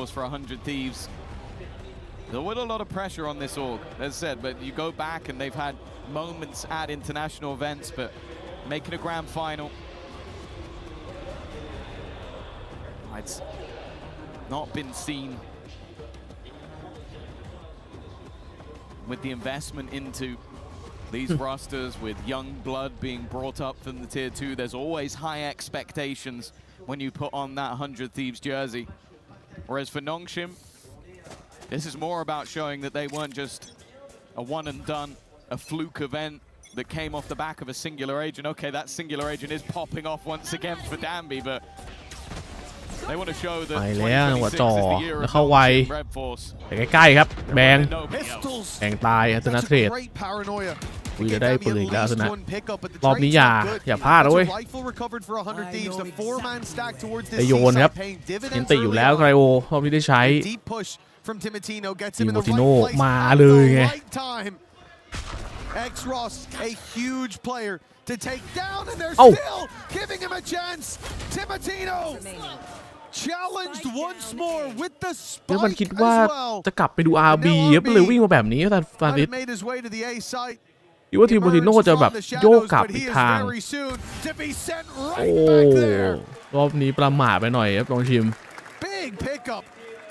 There was a lot of pressure on this org, as said, but you go back and they've had moments at international events, but making a grand final, it's not been seen with the investment into these rosters, with young blood being brought up from the tier 2. There's always high expectations when you put on that 100 Thieves jersey. Whereas for Nongshim, this is more about showing that they weren't just a one and done, a fluke event that came off the back of a singular agent. Okay, that singular agent is popping off once again for Danby, but they want to show that ไปแล้วจังหวะจ่อ 2026 is the year แล้ว of เข้าไว Nongshim Red Force. แต่ใกล้ๆครับแบงตายอัตนาเทรดวีจะได้ปืนอีกแล้วนะรอบนี้อย่าพลาดนะเว้ยไปโยนครับเห็นติอยู่แล้วไกรโอรอบนี้ได้ใช้ดิโมติโนมาเลยไง X-Ross, a huge player to take down, and they're still giving him a chance. Timotino challenged once more with the spike มันคิดว่า as well. จะกลับไปดู RB ก็เลยวิ่งมาแบบนี้ตอนฟาริส made his way to the A site. คิดว่าทีมโบติโนจะแบบโยกกลับอีกทางโอ้รอบนี้ประมาทไปหน่อยครับลองชิม Big pickup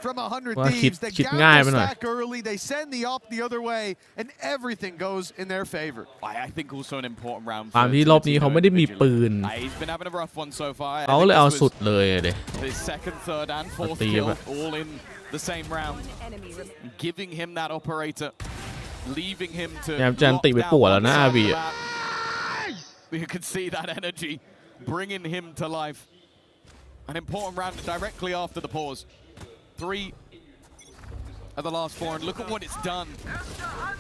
from 100 ว่า Thieves. They คิดง่ายไป gather หน่อย stack early. They send the op the other way, and everything goes in their favor. I think also an important round. ตามที่รอบนี้เขาไม่ได้มีปืน He's been having a rough one so far. เขาเลยเอาสุดเลยเด้ His second, third, and fourth kill all in the same round, giving him that operator, leaving him to. แยมจันติไปปวดแล้วนะอาบี You can see that energy bringing him to life. An important round directly after the pause. 3 of the last 4, and look at what it's done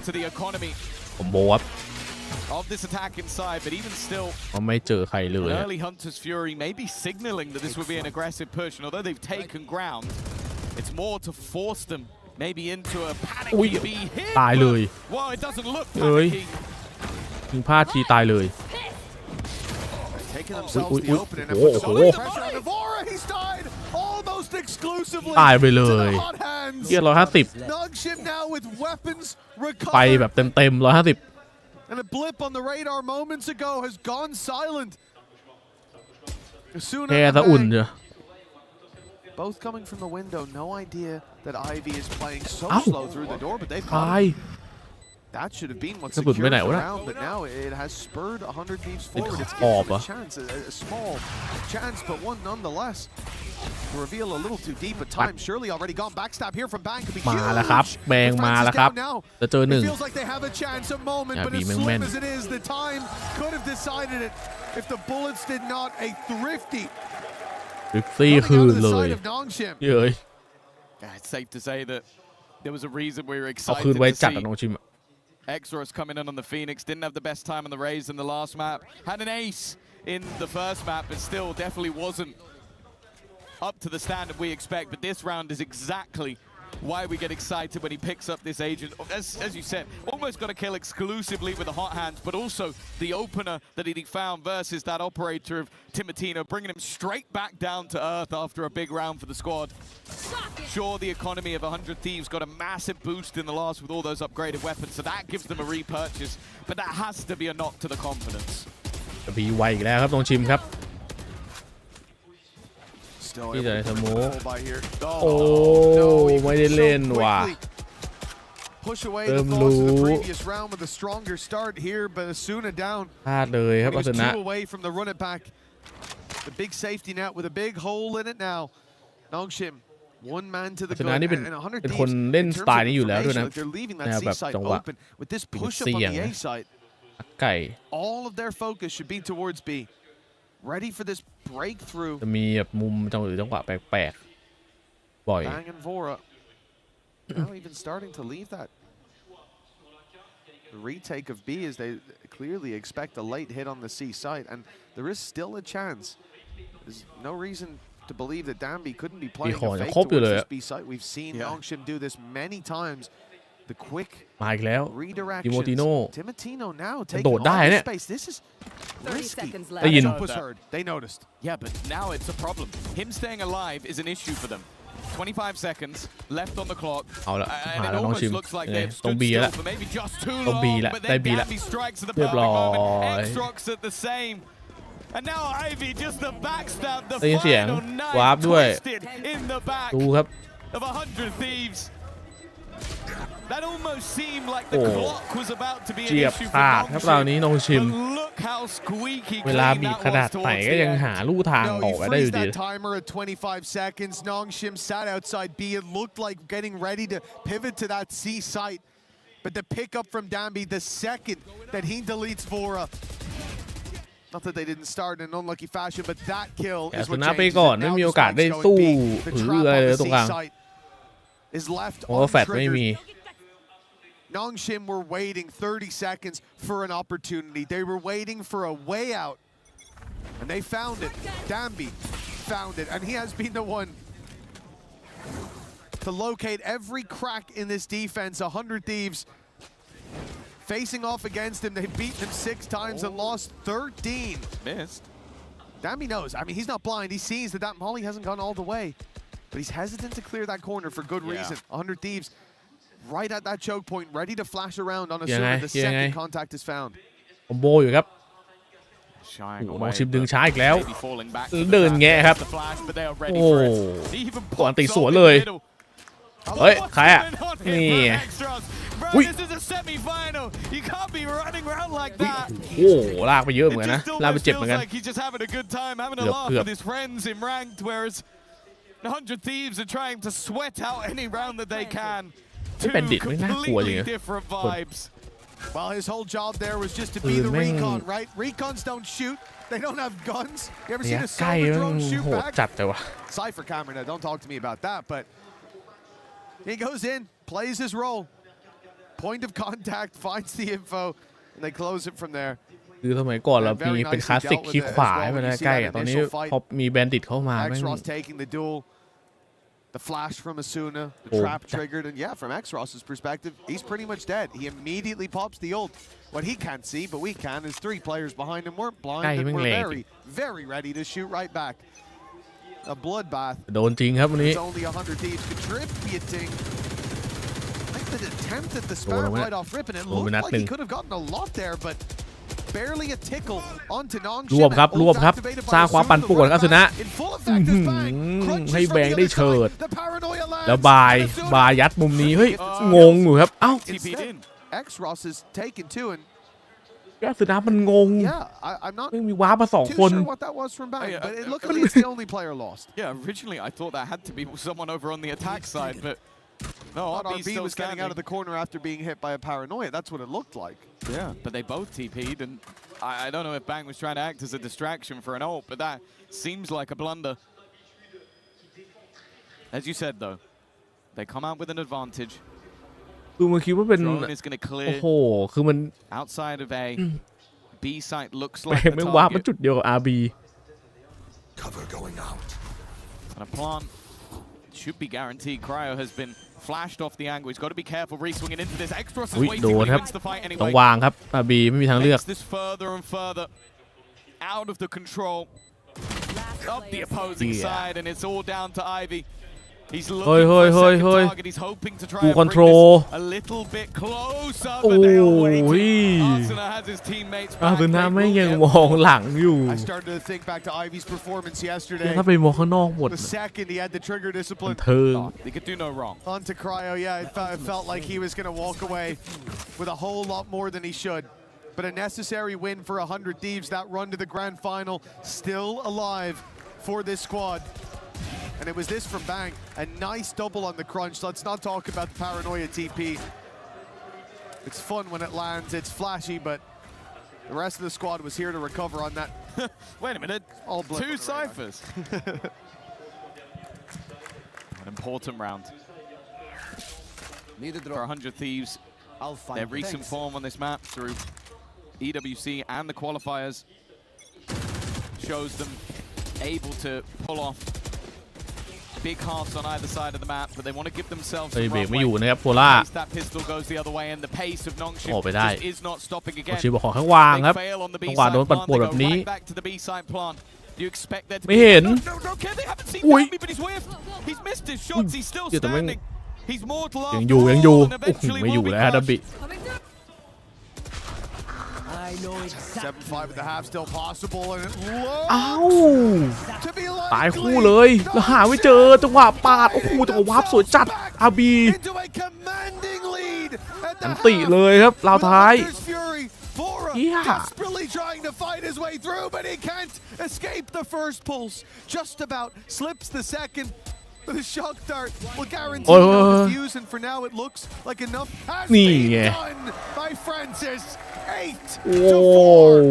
to the economy of this attack inside. But even still, ไม่เจอใครเลย early Hunter's Fury may be signaling that this would be an aggressive push, and although they've taken ground, it's more to force them maybe into a panicky B hit. ตายเลย Well, it doesn't look panicky. ยิงพลาดทีตายเลย Taking themselves the open and put so much pressure on Navora. He's died almost exclusively. ตายไปเลยเกียร์150 Nongshim now with weapons ไป recovered. แบบเต็ม150 And a blip on the radar moments ago has gone silent. แค่สะอุ่นเนอะ Both coming from the window. No idea that Ivy is playing so slow through the door, but they've caught him. That should have been what secured the round, but now it has spurred 100 Thieves forward. It's given them a chance, a small chance, but one nonetheless. To reveal a little too deep, but time surely already gone. Backstab here from Bang could be huge. มาแล้วครับแบงมาแล้วครับจะเจอหนึ่ง It feels like they have a chance, a moment, but as slim as it is, the time could have decided it if the bullets did not. A thrifty. คือเลยเย้ย It's safe to say that there was a reason we were เอา excited คืนไว้ to จัด see. น้องชิม X-Ross coming in on the Phoenix, didn't have the best time on the Raze in the last map. Had an ace in the first map, but still definitely wasn't up to the standard we expect. But this round is exactly why we get excited when he picks up this agent. As you said, almost got a kill exclusively with the hot hands, but also the opener that he found versus that operator of Timotino, bringing him straight back down to earth after a big round for the squad. Sure, the economy of 100 Thieves got a massive boost in the last with all those upgraded weapons, so that gives them a repurchase, but that has to be a knock to the confidence. บีไวอีกแล้วครับน้องชิมครับที่จะสโมกโอ้ไม่ได้เล่นว่ะ Push away the thoughts of the previous round with a stronger start here, but Asuna down. พลาดเลยครับอาสนะ 2 away from the run it back. The big safety net with a big hole in it now. Nongshim, one man to the อาสนะนี่เป็นคนเล่นสไตล์นี้อยู่แล้วด้วยนะแนวแบบจังหวะ with this push up on the A side. ไก่ All of their focus should be towards B. Ready for this breakthrough. จะมีแบบมุมจังหวะแปลก บ่อย Bang and Vora now even starting to leave that retake of B as they clearly expect a late hit on the C site, and there is still a chance. There's no reason to believe that Danby couldn't be playing a fake towards this B site. We've seen Nongshim do this many times. The quick มาอีกแล้ว redirections. Timotino now โดด taking ได้ all the เนี่ย space. This is risky. ได้ยิน Jump was heard. They noticed. Yeah, but now it's a problem. Him staying alive is an issue for them. 25 seconds left on the clock. เอาละ And หา it แล้วน้องชิม almost looks like they've ต้อง stood บี still แล้ว for maybe just too ต้องบี long. แล้ว But ได้ then บีแล้ว Danby strikes at the เรียบ perfect ร้อ moment. ย X-Rocks at the same. And now Ivy just the backstab, the ได้ยินเสียง final วาร์ป knife ด้วย twisted in the back ดูครับ of 100 Thieves. That almost seemed like the โอ้ clock was about to be an เจียบ issue พ for ลาดครับตอนนี้น้องชิม But look how squeaky เวลา clean บีบ that ขนาด was ไหน towards ก็ the ยัง end. หาลู่ทางออกไปได้อยู่ดี That timer at 25 seconds. Nongshim sat outside B. It looked like getting ready to pivot to that C site. But the pickup from Danby, the second that he deletes Vora. Not that they didn't start in an unlucky fashion, but that kill แต่ is ช what นะไป changes ก่อน it. ไม่ Now มี the โอกาส spike's ได้ going สู้ B. ห The รือ trap อะไร on เลย the ตรง C กลาง site is left เพราะว่าแฟตไม่มี untriggered. Nongshim were waiting 30 seconds for an opportunity. They were waiting for a way out. And they found it. Danby found it. And he has been the one to locate every crack in this defense. 100 Thieves facing off against him. They've beaten him 6 times and lost 13. Missed. Danby knows. I mean, he's not blind. He sees that that molly hasn't gone all the way. But he's hesitant to clear that corner for good reason. 100 Thieves right at that choke point, ready to flash around on a soon the second contact is found. คอมโบอยู่ครับน้องชิมดึงช้าอีกแล้วเดินแงะครับโอ้ก่อนติสวนเลยเฮ้ยใครอ่ะนี่ Bro, this is a semi-final. You can't be running around like that. โอ้ลากไปเยอะเหมือนกันนะลากไปเจ็บเหมือนกัน Like he's just having a good time, having a laugh with his friends in ranked, whereas 100 Thieves are trying to sweat out any round that they can. Two completely different vibes. Well, his whole job there was just to be the recon, right? Recons don't shoot. They don't have guns. You ever seen a cypher drone shoot back? จัดเลยวะ Cypher camera, now don't talk to me about that, but he goes in, plays his role. Point of contact, finds the info, and they close it from there. คือสมัยก่อนเรามีเป็นคลาสสิกคลิกขวาให้มันใกล้ๆตอนนี้พอมีแบนดิตเข้ามาแม่ง X-Ross taking the duel. The flash from Asuna, the trap triggered, and yeah, from X-Ross's perspective, he's pretty much dead. He immediately pops the ult. What he can't see, but we can, is 3 players behind him weren't blind and were very, very ready to shoot right back. A bloodbath. โดนจริงครับวันนี้ It's only 100 Thieves contributing. The attempt at the spam right off rip, and it looked like he could have gotten a lot there, but barely a tickle onto Nongshim. รวบครับสร้างความปั่นป่วนครับสุนะให้แบงได้เฉิดแล้วบายยัดมุมนี้เฮ้ยงงอยู่ครับเอ้า X-Ross is taken too, and สุนะมันงงไม่มีว้ามา2 คน sure what that was from Bang, but it looked like it's the only player lost. Yeah, originally I thought that had to be someone over on the attack side, but no, RB was getting out of the corner after being hit by a paranoia. That's what it looked like. Yeah, but they both TP'd, and I don't know if Bang was trying to act as a distraction for an ult, but that seems like a blunder. As you said, though, they come out with an advantage. คือมันคิดว่าเป็น Drone is going to โอ้ clear โหคือมัน outside of A. B site looks แบ like ง the ไม่ว้ามา target. จุดเดียวกับ RB Cover going out. And a plant should be guaranteed. Cryo has been flashed off the angle. He's got to be careful re-swinging into this. X-Ross is อุ๊ย waiting, โด but น he ครับ wins the fight ต้อง anyway. วางครับ RB ไม่มีทางเลือก Makes this further and further out of the control of the opposing side, and it's all down to Ivy. He's looking for a second target. He's hoping to try and bring this a little bit closer, but they are waiting. Arsenal has his teammates back. สุนะไม่ยังมองหลังอยู่ I started to think back to Ivy's performance yesterday. ถ้าไปมองข้างนอกหมด The second he had the trigger discipline. เทิง He could do no wrong. Onto Cryo, yeah, it felt like he was going to walk away with a whole lot more than he should. But a necessary win for 100 Thieves. That run to the grand final still alive for this squad. And it was this from Bang. A nice double on the crunch. Let's not talk about the paranoia TP. It's fun when it lands. It's flashy, but the rest of the squad was here to recover on that. Wait a minute. All 2 ciphers. An important round. For 100 Thieves, their recent form on this map through EWC and the qualifiers shows them able to pull off big halves on either side of the map, but they want to give themselves some เบรกไม่ runway. อยู่นะครับโพล่า In case that pistol goes the other way, and the pace of Nongshim ออกไปได้ just is not stopping โอ again. ชิบอกขอข้างวางครับ They fail on the B จังหวะ side โดนปั่น plant. ป่วน They แบบ go นี้ right back to the B side plant. You expect there to ไม่ be เห็น no, okay, they haven't seen Ui. Bambi, but he's whiffed. He's missed his shots. He's still เดี๋ยวแต่แม่ง standing. He's mortal ยัง after อยู่ all, ยังอยู่ and โอ้โห eventually ไม่อยู่ will be แล้วดับ crushed. บิ 7-5 at the half still possible, and it อ้าว to be ตายคู่เลยแล้วหาไม่เจอจังหวะปาดโอ้โหจังหวะวาร์ปสวยจัดอาบี into a commanding lead at อั the นติเลยครับราวท้าย Hunter's Fury. Bora Yeah. desperately trying to fight his way through, but he can't escape the first pulse. Just about slips the second. The shock dart will guarantee no defuse, and for now it looks like enough has been done by Francis. 8 โอ้ to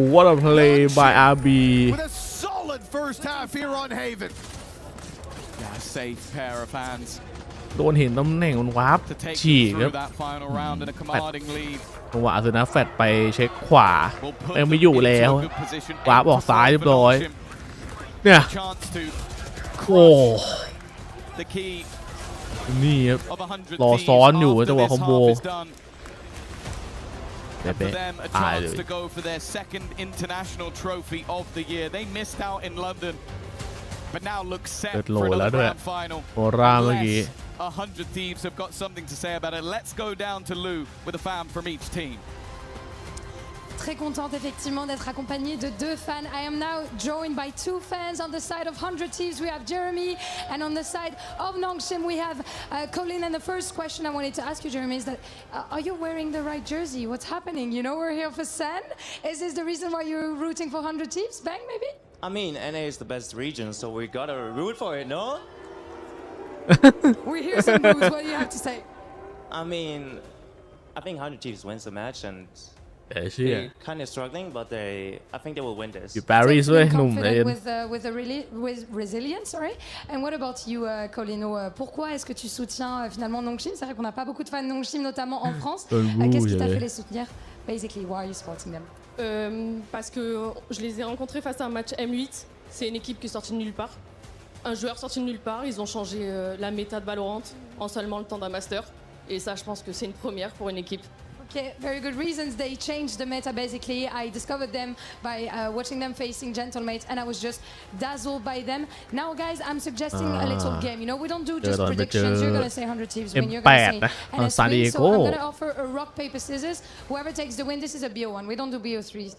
4. what a play by RB With a solid first half here on Haven. Yeah, safe pair of hands โดนเห็นตำแหน่งมันวาร์ป to take ฉีก them ครั through บ that final round in a commanding lead. จังหวะสุดนะแฟดไปเช็คขวายังไม่อยู่แล้ว วาร์ปออกซ้ายเรียบร้อยเนี่ย Chance to โอ้ the key นี่ครับ of 100 รอ Thieves ซ้อนอยู่ after จังหวะ this คอมโบ half is done. เป๊ะ For them, a ตายเล chance ย to go for their second international trophy of the year. They missed out in London, but now look set เกิดโล for แล้ว another ด้วย grand final. โอราเมื่อกี้ Unless 100 Thieves have got something to say about it. Let's go down to Lou with a fan from each team. Très contente effectivement d'être accompagnée de deux fans. I am now joined by two fans. On the side of 100 Thieves we have Jeremy, and on the side of Nongshim we have Colin. And the first question I wanted to ask you, Jeremy, is that are you wearing the right jersey? What's happening? You know we're here for Sen. Is this the reason why you're rooting for 100 Thieves? Bang, maybe? I mean, NA is the best region, so we gotta root for it, no? We hear some moves. What do you have to say? I mean, I think 100 Thieves wins the match, and they're kind of struggling, but I think they will win this. อยู่ปารีสเว้ยหนุ่มเอ็น with resilience, sorry. And what about you, Colin? Pourquoi est-ce que tu soutiens finalement Nongshim? C'est vrai qu'on n'a pas beaucoup de fans de Nongshim, notamment en France. Qu'est-ce qui t'a fait les soutenir? Basically, why are you supporting them? Parce que je les ai rencontrés face à un match M8. C'est une équipe qui est sortie de nulle part. Un joueur sorti de nulle part. Ils ont changé la méta de Valorant en seulement le temps d'un master. Et ça, je pense que c'est une première pour une équipe. Okay, very good reasons. They changed the meta basically. I discovered them by watching them facing Gentlemates, and I was just dazzled by them. Now, guys, I'm suggesting a little game. You know, we don't do just predictions. You're gonna say 100 Thieves win. You're gonna say NS win. So I'm gonna offer a rock paper scissors. Whoever takes the win. This is a BO1. We don't do BO3s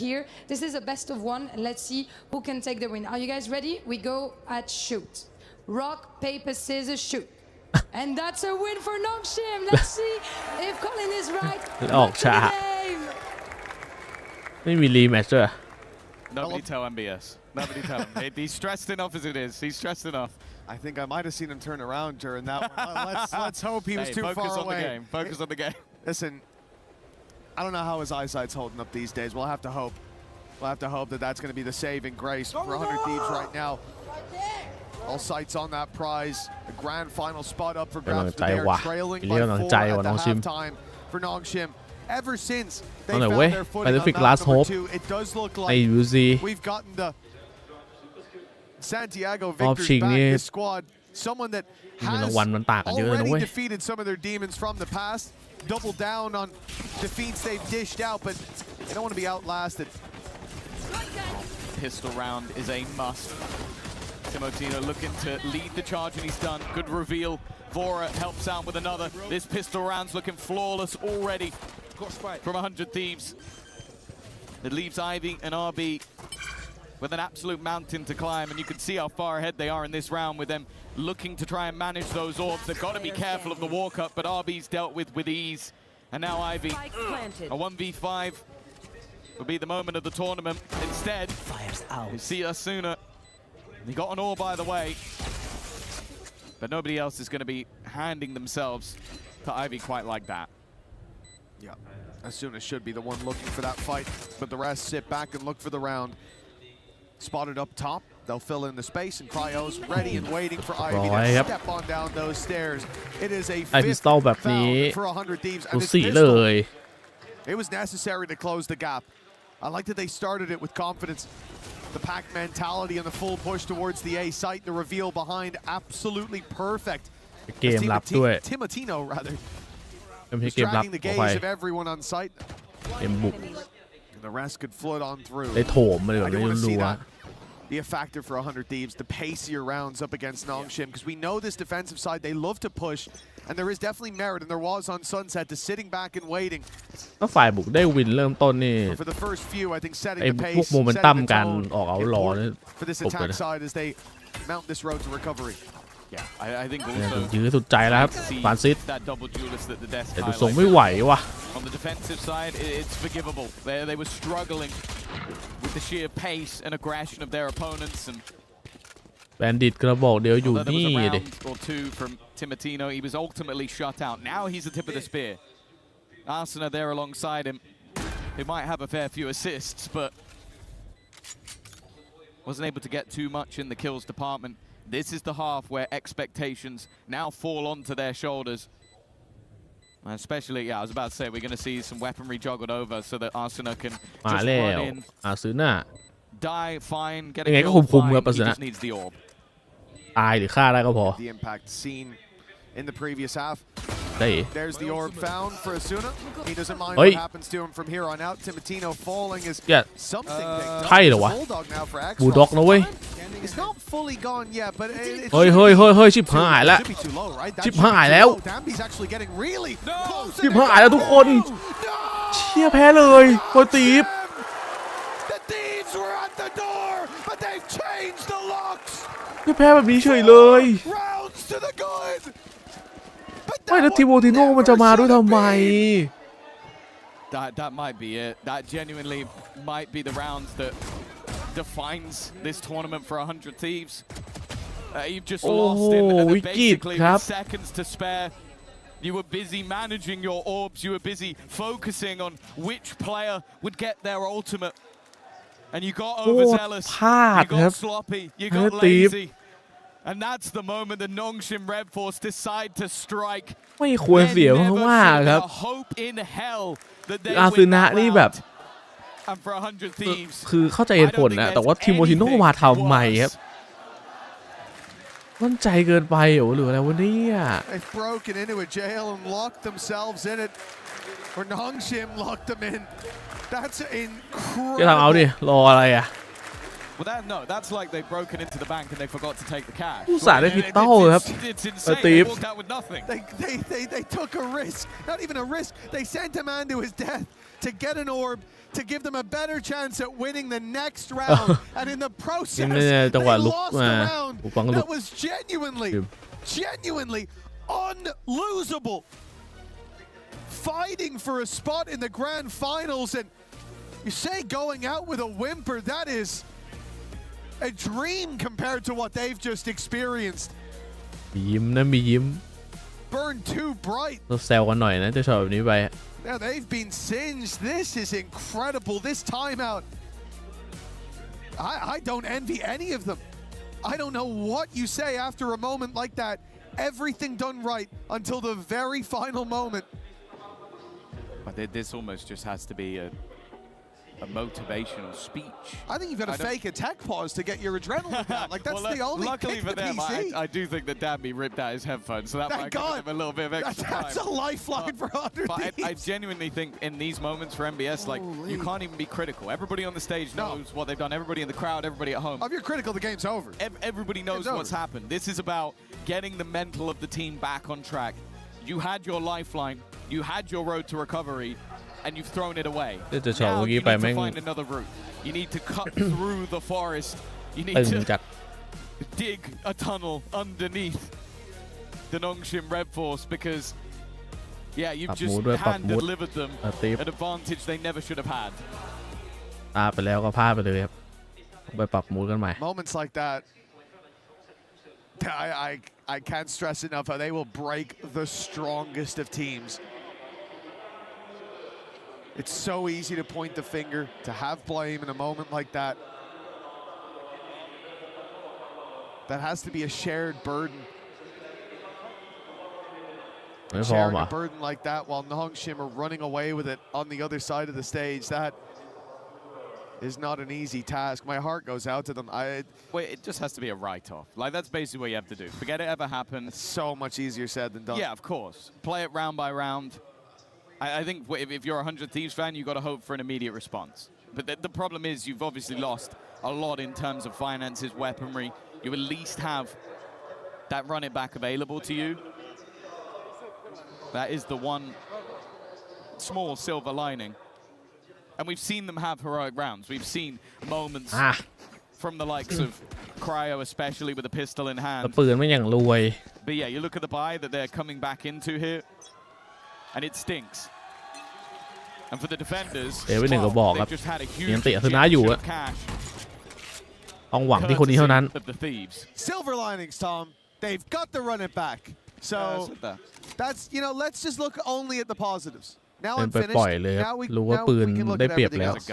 here. This is a best of one. Let's see who can take the win. Are you guys ready? We go at shoot. Rock paper scissors shoot. And that's a win for Nongshim. Let's see if Colin is right. ออกช้าไม่มีรีแมตช์ด้วย Nobody tell MBS. Nobody tell him. He's stressed enough as it is. He's stressed enough. I think I might have seen him turn around during that one. Let's hope he was too focus far on away. The game. Focus on the game. Listen, I don't know how his eyesight's holding up these days. We'll have to hope. We'll have to hope that that's going to be the saving grace for 100 Thieves right now. All sights on that prize. A grand final spot up for grabs. They are trailing by 4 at the halftime for Nongshim. Ever since they found their footing on map number 2, it does look like we've gotten the Santiago victors back. This squad, someone that has already defeated some of their demons from the past, double down on defeats they've dished out, but they don't want to be outlasted. Pistol round is a must. Timotino looking to lead the charge, and he's done. Good reveal. Vora helps out with another. This pistol round's looking flawless already from 100 Thieves. It leaves Ivy and RB with an absolute mountain to climb, and you can see how far ahead they are in this round with them looking to try and manage those orbs. They've got to be careful of the walk-up, but RB's dealt with ease. And now Ivy, a 1v5 will be the moment of the tournament. Instead, you see us sooner. They got an ore, by the way, but nobody else is going to be handing themselves to Ivy quite like that. Yeah, Asuna should be the one looking for that fight, but the rest sit back and look for the round. Spotted up top, They'll fill in the space, and Cryo's ready and waiting for Ivy to step on down those stairs. It is a fifth foul for 100 Thieves, and it's this one. It was necessary to close the gap. I like that they started it with confidence. The pack mentality and the full push towards the A site, the reveal behind, absolutely perfect. เกมรับด้วย Timotino rather. เป็นเกมรับ Distracting the gaze of everyone on site. เกมบุก The rest could flood on through. ได้โถมมาเลยไม่รู้ว่า Be a factor for 100 Thieves, the pacier rounds up against Nongshim, because we know this defensive side, they love to push, and there is definitely merit, and there was on Sunset to sitting back and waiting. ก็ฝ่ายบุกได้วินเริ่มต้นนี่ For the first few, I think setting the พวก pace, โมเมนตัม setting the การ tone ออกเอาหลอนี่ for this attack side as they mount this road to recovery. Yeah, I think ยื้อสุดใจแล้วครับฟรานซิส that double duelist that the desk แต่ดูทรงไม่ไหวว่ะ on the defensive side, it's forgivable. They were struggling with the sheer pace and aggression of their opponents, and แบนดิตกระบอกเดียวอยู่ there นี่ was a ดิ round or two from Timotino. He was ultimately shut out. Now he's the tip of the spear. Arsena there alongside him. He might have a fair few assists, but wasn't able to get too much in the kills department. This is the half where expectations now fall onto their shoulders. And especially, yeah, I was about to say, we're going to see some weaponry juggled over so that Arsena can มา just แล้ว run in, อาซึน่า die fine, get ยังไง a ก็ kill คุม fine. ครับอา He ซึน่า just needs the orb. ตายหรือฆ่าได้ก็พอ The impact seen in the previous half. ได้ There's the orb found for Asuna. He doesn't mind เฮ้ย what happens to him from here on out. Timotino falling is something picked up. ใช่เหรอวะ Bulldog now for X. บูลด็อกนะเว้ย It's not fully gone yet, but it's เฮ้ยเฮ้ยเฮ้ยเฮ้ยชิบหายแล้ว should be too low, right? That ชิบ should be หาย too แล้ว low. Dambi's actually getting really close. ชิบหายแล้วทุกคน เชี่ยแพ้เลยโคตรตีบ The Thieves were at the door, but they've changed the locks. ไม่แพ้แบบนี้เฉยเลย Rounds to the good. ไม่แล้วทิโมติโน่มันจะมาด้วยทำไม That might be it. That genuinely might be the rounds that defines this tournament for 100 Thieves. You've just lost in basically with seconds to spare. You were busy managing your orbs. You were busy focusing on which player would get their ultimate. And you got overzealous. You got sloppy. You got lazy. And that's the moment the Nongshim Red Force decide to strike. ไม่ควรเสียมากๆครับ Hope in hell that they อาซึ win นะ that นี่แบบ round. And for 100 Thieves, คือเข้าใจเหตุผลนะแต่ว่าทิโมติโน่มาทำไมครับมั่นใจเกินไปเหรอหรืออะไรวะเนี่ย They've broken into a jail and locked themselves in it. Or Nongshim locked them in. That's จะทำเอาดิ incredible. รออะไรอ่ะ well, that's like they've broken into the bank and they forgot to take the cash. อุตส่าห์ได้พิตเต้าครับ It's insane. ตี They บ walked out with nothing. They took a risk. Not even a risk. They sent a man to his death to get an orb, to give them a better chance at winning the next round. And in the process, they lost a round that was genuinely unlosable. Fighting for a spot in the grand finals, and you say going out with a whimper, that is a dream compared to what they've just experienced. มียิ้มนะมียิ้ม Burn too bright. เราแซวกันหน่อยนะจะชอบแบบนี้ไป Now they've been singed. This is incredible. This timeout. I don't envy any of them. I don't know what you say after a moment like that. Everything done right until the very final moment. But this almost just has to be a motivational speech. I think you've got to fake a tech pause to get your adrenaline down. Like, that's the only luckily kick for to them, PC. I do think that Dambi ripped out his headphones, so that might give him a little bit of extra time. That's a lifeline for 100 But Thieves. I genuinely think in these moments for MBS, like, you can't even be critical. Everybody on the stage knows what they've done. Everybody in the crowd, everybody at home. If you're critical, the game's over. Everybody knows what's happened. This is about getting the mental of the team back on track. You had your lifeline. You had your road to recovery. And you've thrown it away. Now you need to find another route. You need to cut through the forest. You need to dig a tunnel underneath the Nongshim Red Force because, yeah, you've just hand-delivered them an advantage they never should have had. ตาไปแล้วก็พลาดไปเลยครับไปปรับมูดกันใหม่ Moments like that, I can't stress enough how they will break the strongest of teams. It's so easy to point the finger, to have blame in a moment like that. That has to be a shared burden. ไม่พอ Sharing มา a burden like that while Nongshim are running away with it on the other side of the stage. That is not an easy task. My heart goes out to them. Wait, it just has to be a write-off. Like, that's basically what you have to do. Forget it ever happened. It's so much easier said than done. Yeah, of course. Play it round by round. I think if you're a 100 Thieves fan, you've got to hope for an immediate response. But the problem is you've obviously lost a lot in terms of finances, weaponry. You at least have that run it back available to you. That is the one small silver lining. And we've seen them have heroic rounds. We've seen moments from the likes of Cryo, especially with a pistol in hand. ปืนไม่อย่างรวย But yeah, you look at the buy that they're coming back into here, and it stinks. And for the defenders, เดี๋ยวไปหนึ่งกระบอกครับ they've just had a huge ยังติดชนะอยู่ injection อะ of cash ต้องหวังที่คนนี้เท่านั้น of the Thieves. Silver linings, Tom. They've got to run it back. So that's, you know, let's just look only at the positives. Now เป็น I'm ไป finished. ปล่อยเลยครับ Now we รู้ว่าปืน can look ได้ at เปรียบ everything แล้ว else.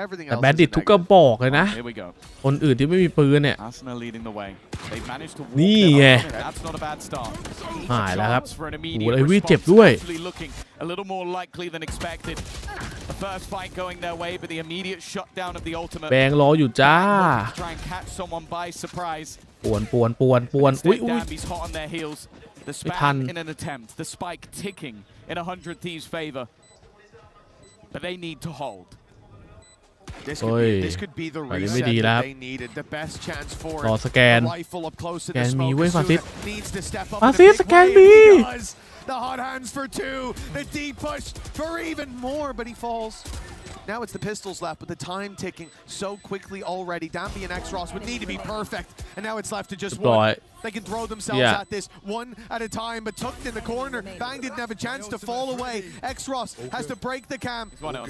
Everything แต่ else แบน is ดิต a ทุกกระบอกเลยนะ Here we go. คนอื่นที่ไม่มีปืนเนี่ย Arsenal leading the way. They've managed to walk นี่ their ไง own. That's not a bad start. หายแล้วครับ Chance for an โอ้โห immediate ไอวี่ response. เจ็บด้วย Actually looking a little more likely than expected. The first fight going their way, but the immediate shutdown of the ultimate. แบงรออยู่จ้า Try and catch someone by surprise. ปวนอุ้ย Instead, Danby's hot on their heels. The spam in an attempt. The spike ticking in 100 Thieves' favor. But they need to hold. This could be the อันนี้ไม่ reset ดีแล้ว that they needed. The best chance for รอ it. สแกน The rifle up close to แก the นมี smoke. เว้ยฟาซิส Asuna needs to step up ฟา in a ซิส big สแกน way, มี and he does. The hot hands for two. The deep push for even more, but he falls. Now it's the pistols left, but the time ticking so quickly already. Danby and X-Ross would need to be perfect, and now it's left to just one. They can throw themselves at this one at a time, but tucked in the corner. Bang didn't have a chance to fall away. X-Ross has to break the cam,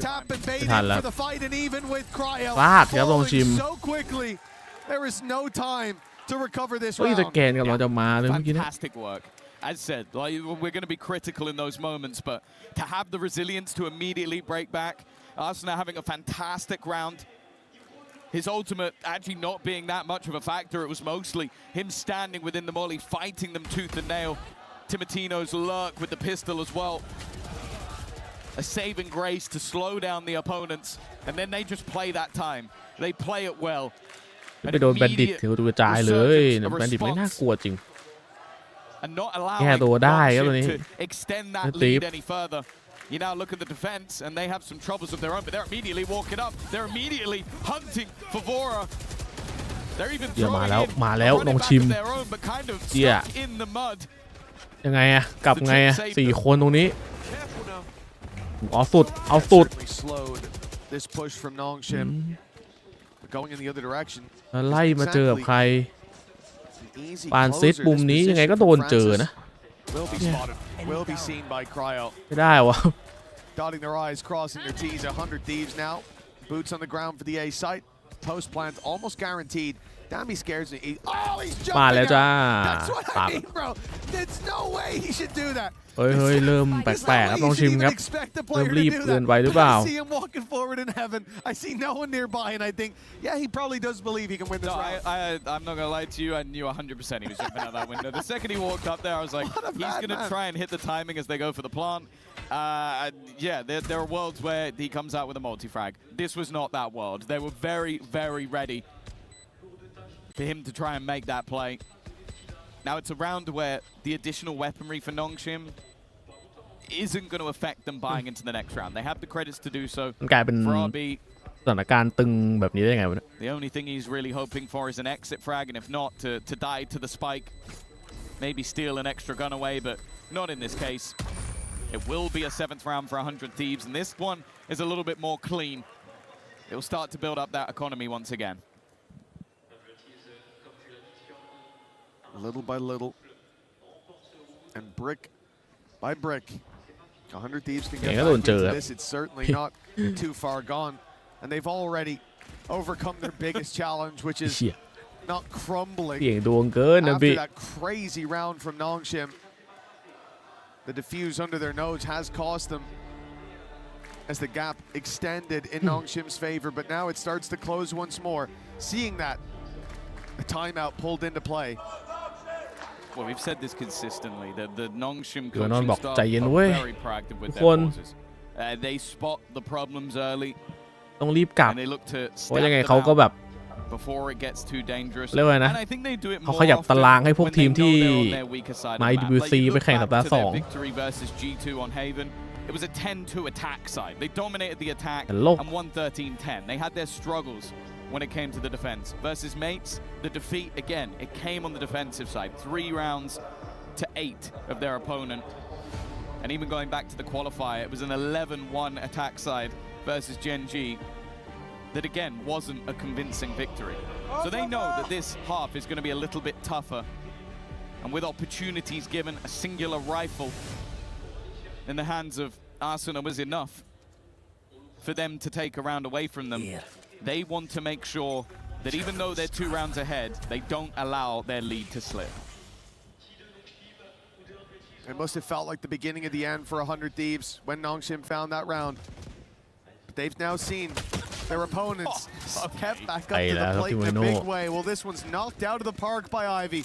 tap and bait in for the fight, and even with Cryo falling so quickly, there is no time to recover this เฮ้ย round. สแกนกำลังจะมาเลยเมื่อกี้นะ Fantastic work. As said, like, we're going to be critical in those moments, but to have the resilience to immediately break back, Arsenal having a fantastic round. His ultimate actually not being that much of a factor. It was mostly him standing within the molly, fighting them tooth and nail. Timotino's lurk with the pistol as well. A saving grace to slow down the opponents, and then they just play that time. They play it well. ไปโดนแบนดิตถือตัวกระจายเลยแบนดิตไม่น่ากลัวจริง And not allowing แก้ตัวได้ครับตัวนี้ to extend that lead any further. You now look at the defense, and they have some troubles of their own, but they're immediately walking up. They're immediately hunting for Vora. They're even throwing in a running back of their own, but kind of stuck in the mud. ยังไงอะกลับไงอะ4 คนตรงนี้เอาสุด This push from Nongshim going in the other direction. แล้วไล่มาเจอกับใครปานซิดมุมนี้ยังไงก็โดนเจอนะ Will be seen by Cryo. ไม่ได้วะ Dotting their I's, crossing their T's. 100 Thieves now. Boots on the ground for the A site. Post plant almost guaranteed. Dammy scares me. Oh, he's jumping out. That's what I mean, bro. There's no way he should do that. เฮ้ยเริ่มแปลกๆครับน้องชิมครับเริ่มรีบเกินไปหรือเปล่า I see him walking forward in heaven. I see no one nearby, and I think, yeah, he probably does believe he can win this round. I'm not gonna lie to you. I knew 100% he was jumping out that window. The second he walked up there, I was like, he's gonna try and hit the timing as they go for the plant. Yeah, there are worlds where he comes out with a multi-frag. This was not that world. They were very, very ready for him to try and make that play. Now it's a round where the additional weaponry for Nongshim isn't going to affect them buying into the next round. They have the credits to do so. มันกลายเป็นสถานการณ์ตึงแบบนี้ได้ไงวะ The only thing he's really hoping for is an exit frag, and if not, to die to the spike. Maybe steal an extra gun away, but not in this case. It will be a 7th round for 100 Thieves, and this one is a little bit more clean. It will start to build up that economy once again. Little by little, and brick by brick, 100 Thieves can get back into this. It's certainly not too far gone, and they've already overcome their biggest challenge, which is not crumbling after that crazy round from Nongshim. The defuse under their nose has cost them as the gap extended in Nongshim's favor, but now it starts to close once more. Seeing that, A timeout pulled into play. Well, we've said this consistently that the Nongshim เดี๋ยวนอน coaching บอก staff ใจเย็น are เว้ย very proactive ทุ with ก their คน pauses. They spot the problems early ต้องรีบกลับ and they look to เพราะ stamp ยังไง them เขาก็แบบ out before it gets too dangerous. เรียกว่าไงนะ And I think they do it เขา more ขยับตาราง often ให้พวก when ที they ม know ที่ they're on their weaker side of มา the map. EWC Like, you ไป look แข่งสัป back ดาห์ to ส their อง victory versus G2 on Haven. It was a 10-2 attack side. They dominated the attack Hello. and won 13-10. They had their struggles when it came to the defense. Versus Mates, the defeat, again, it came on the defensive side. 3 rounds to 8 of their opponent. And even going back to the qualifier, it was an 11-1 attack side versus Gen G that, again, wasn't a convincing victory. So they know that this half is going to be a little bit tougher. And with opportunities given, a singular rifle in the hands of Arsenal was enough for them to take a round away from them. They want to make sure that even though they're 2 rounds ahead, they don't allow their lead to slip. It must have felt like the beginning of the end for 100 Thieves when Nongshim found that round. But they've now seen their opponents kept back up to the plate in a big way. Well, this one's knocked out of the park by Ivy.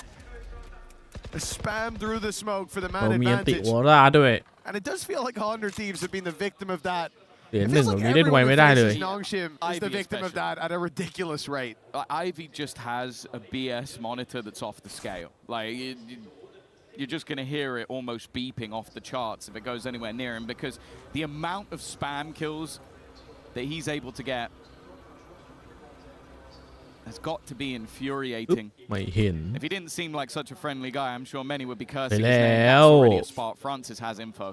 A spam through the smoke for the man มีอันติ advantage. วอร่าด้วย And it does feel like 100 Thieves have been the victim of that. เหรียญ It หนึ่ง feels แบบ like นี้เล่นไว everyone ไม่ who ได้เลย faces Nongshim is the Ivy victim of that at a ridiculous rate. Ivy just has a BS monitor that's off the scale. Like, you're just going to hear it almost beeping off the charts if it goes anywhere near him, because the amount of spam kills that he's able to get has got to be infuriating. ไม่เห็น If he didn't seem like such a friendly guy, I'm sure many would be ไป cursing his แล้ name. That's ว already a spot. Francis has info.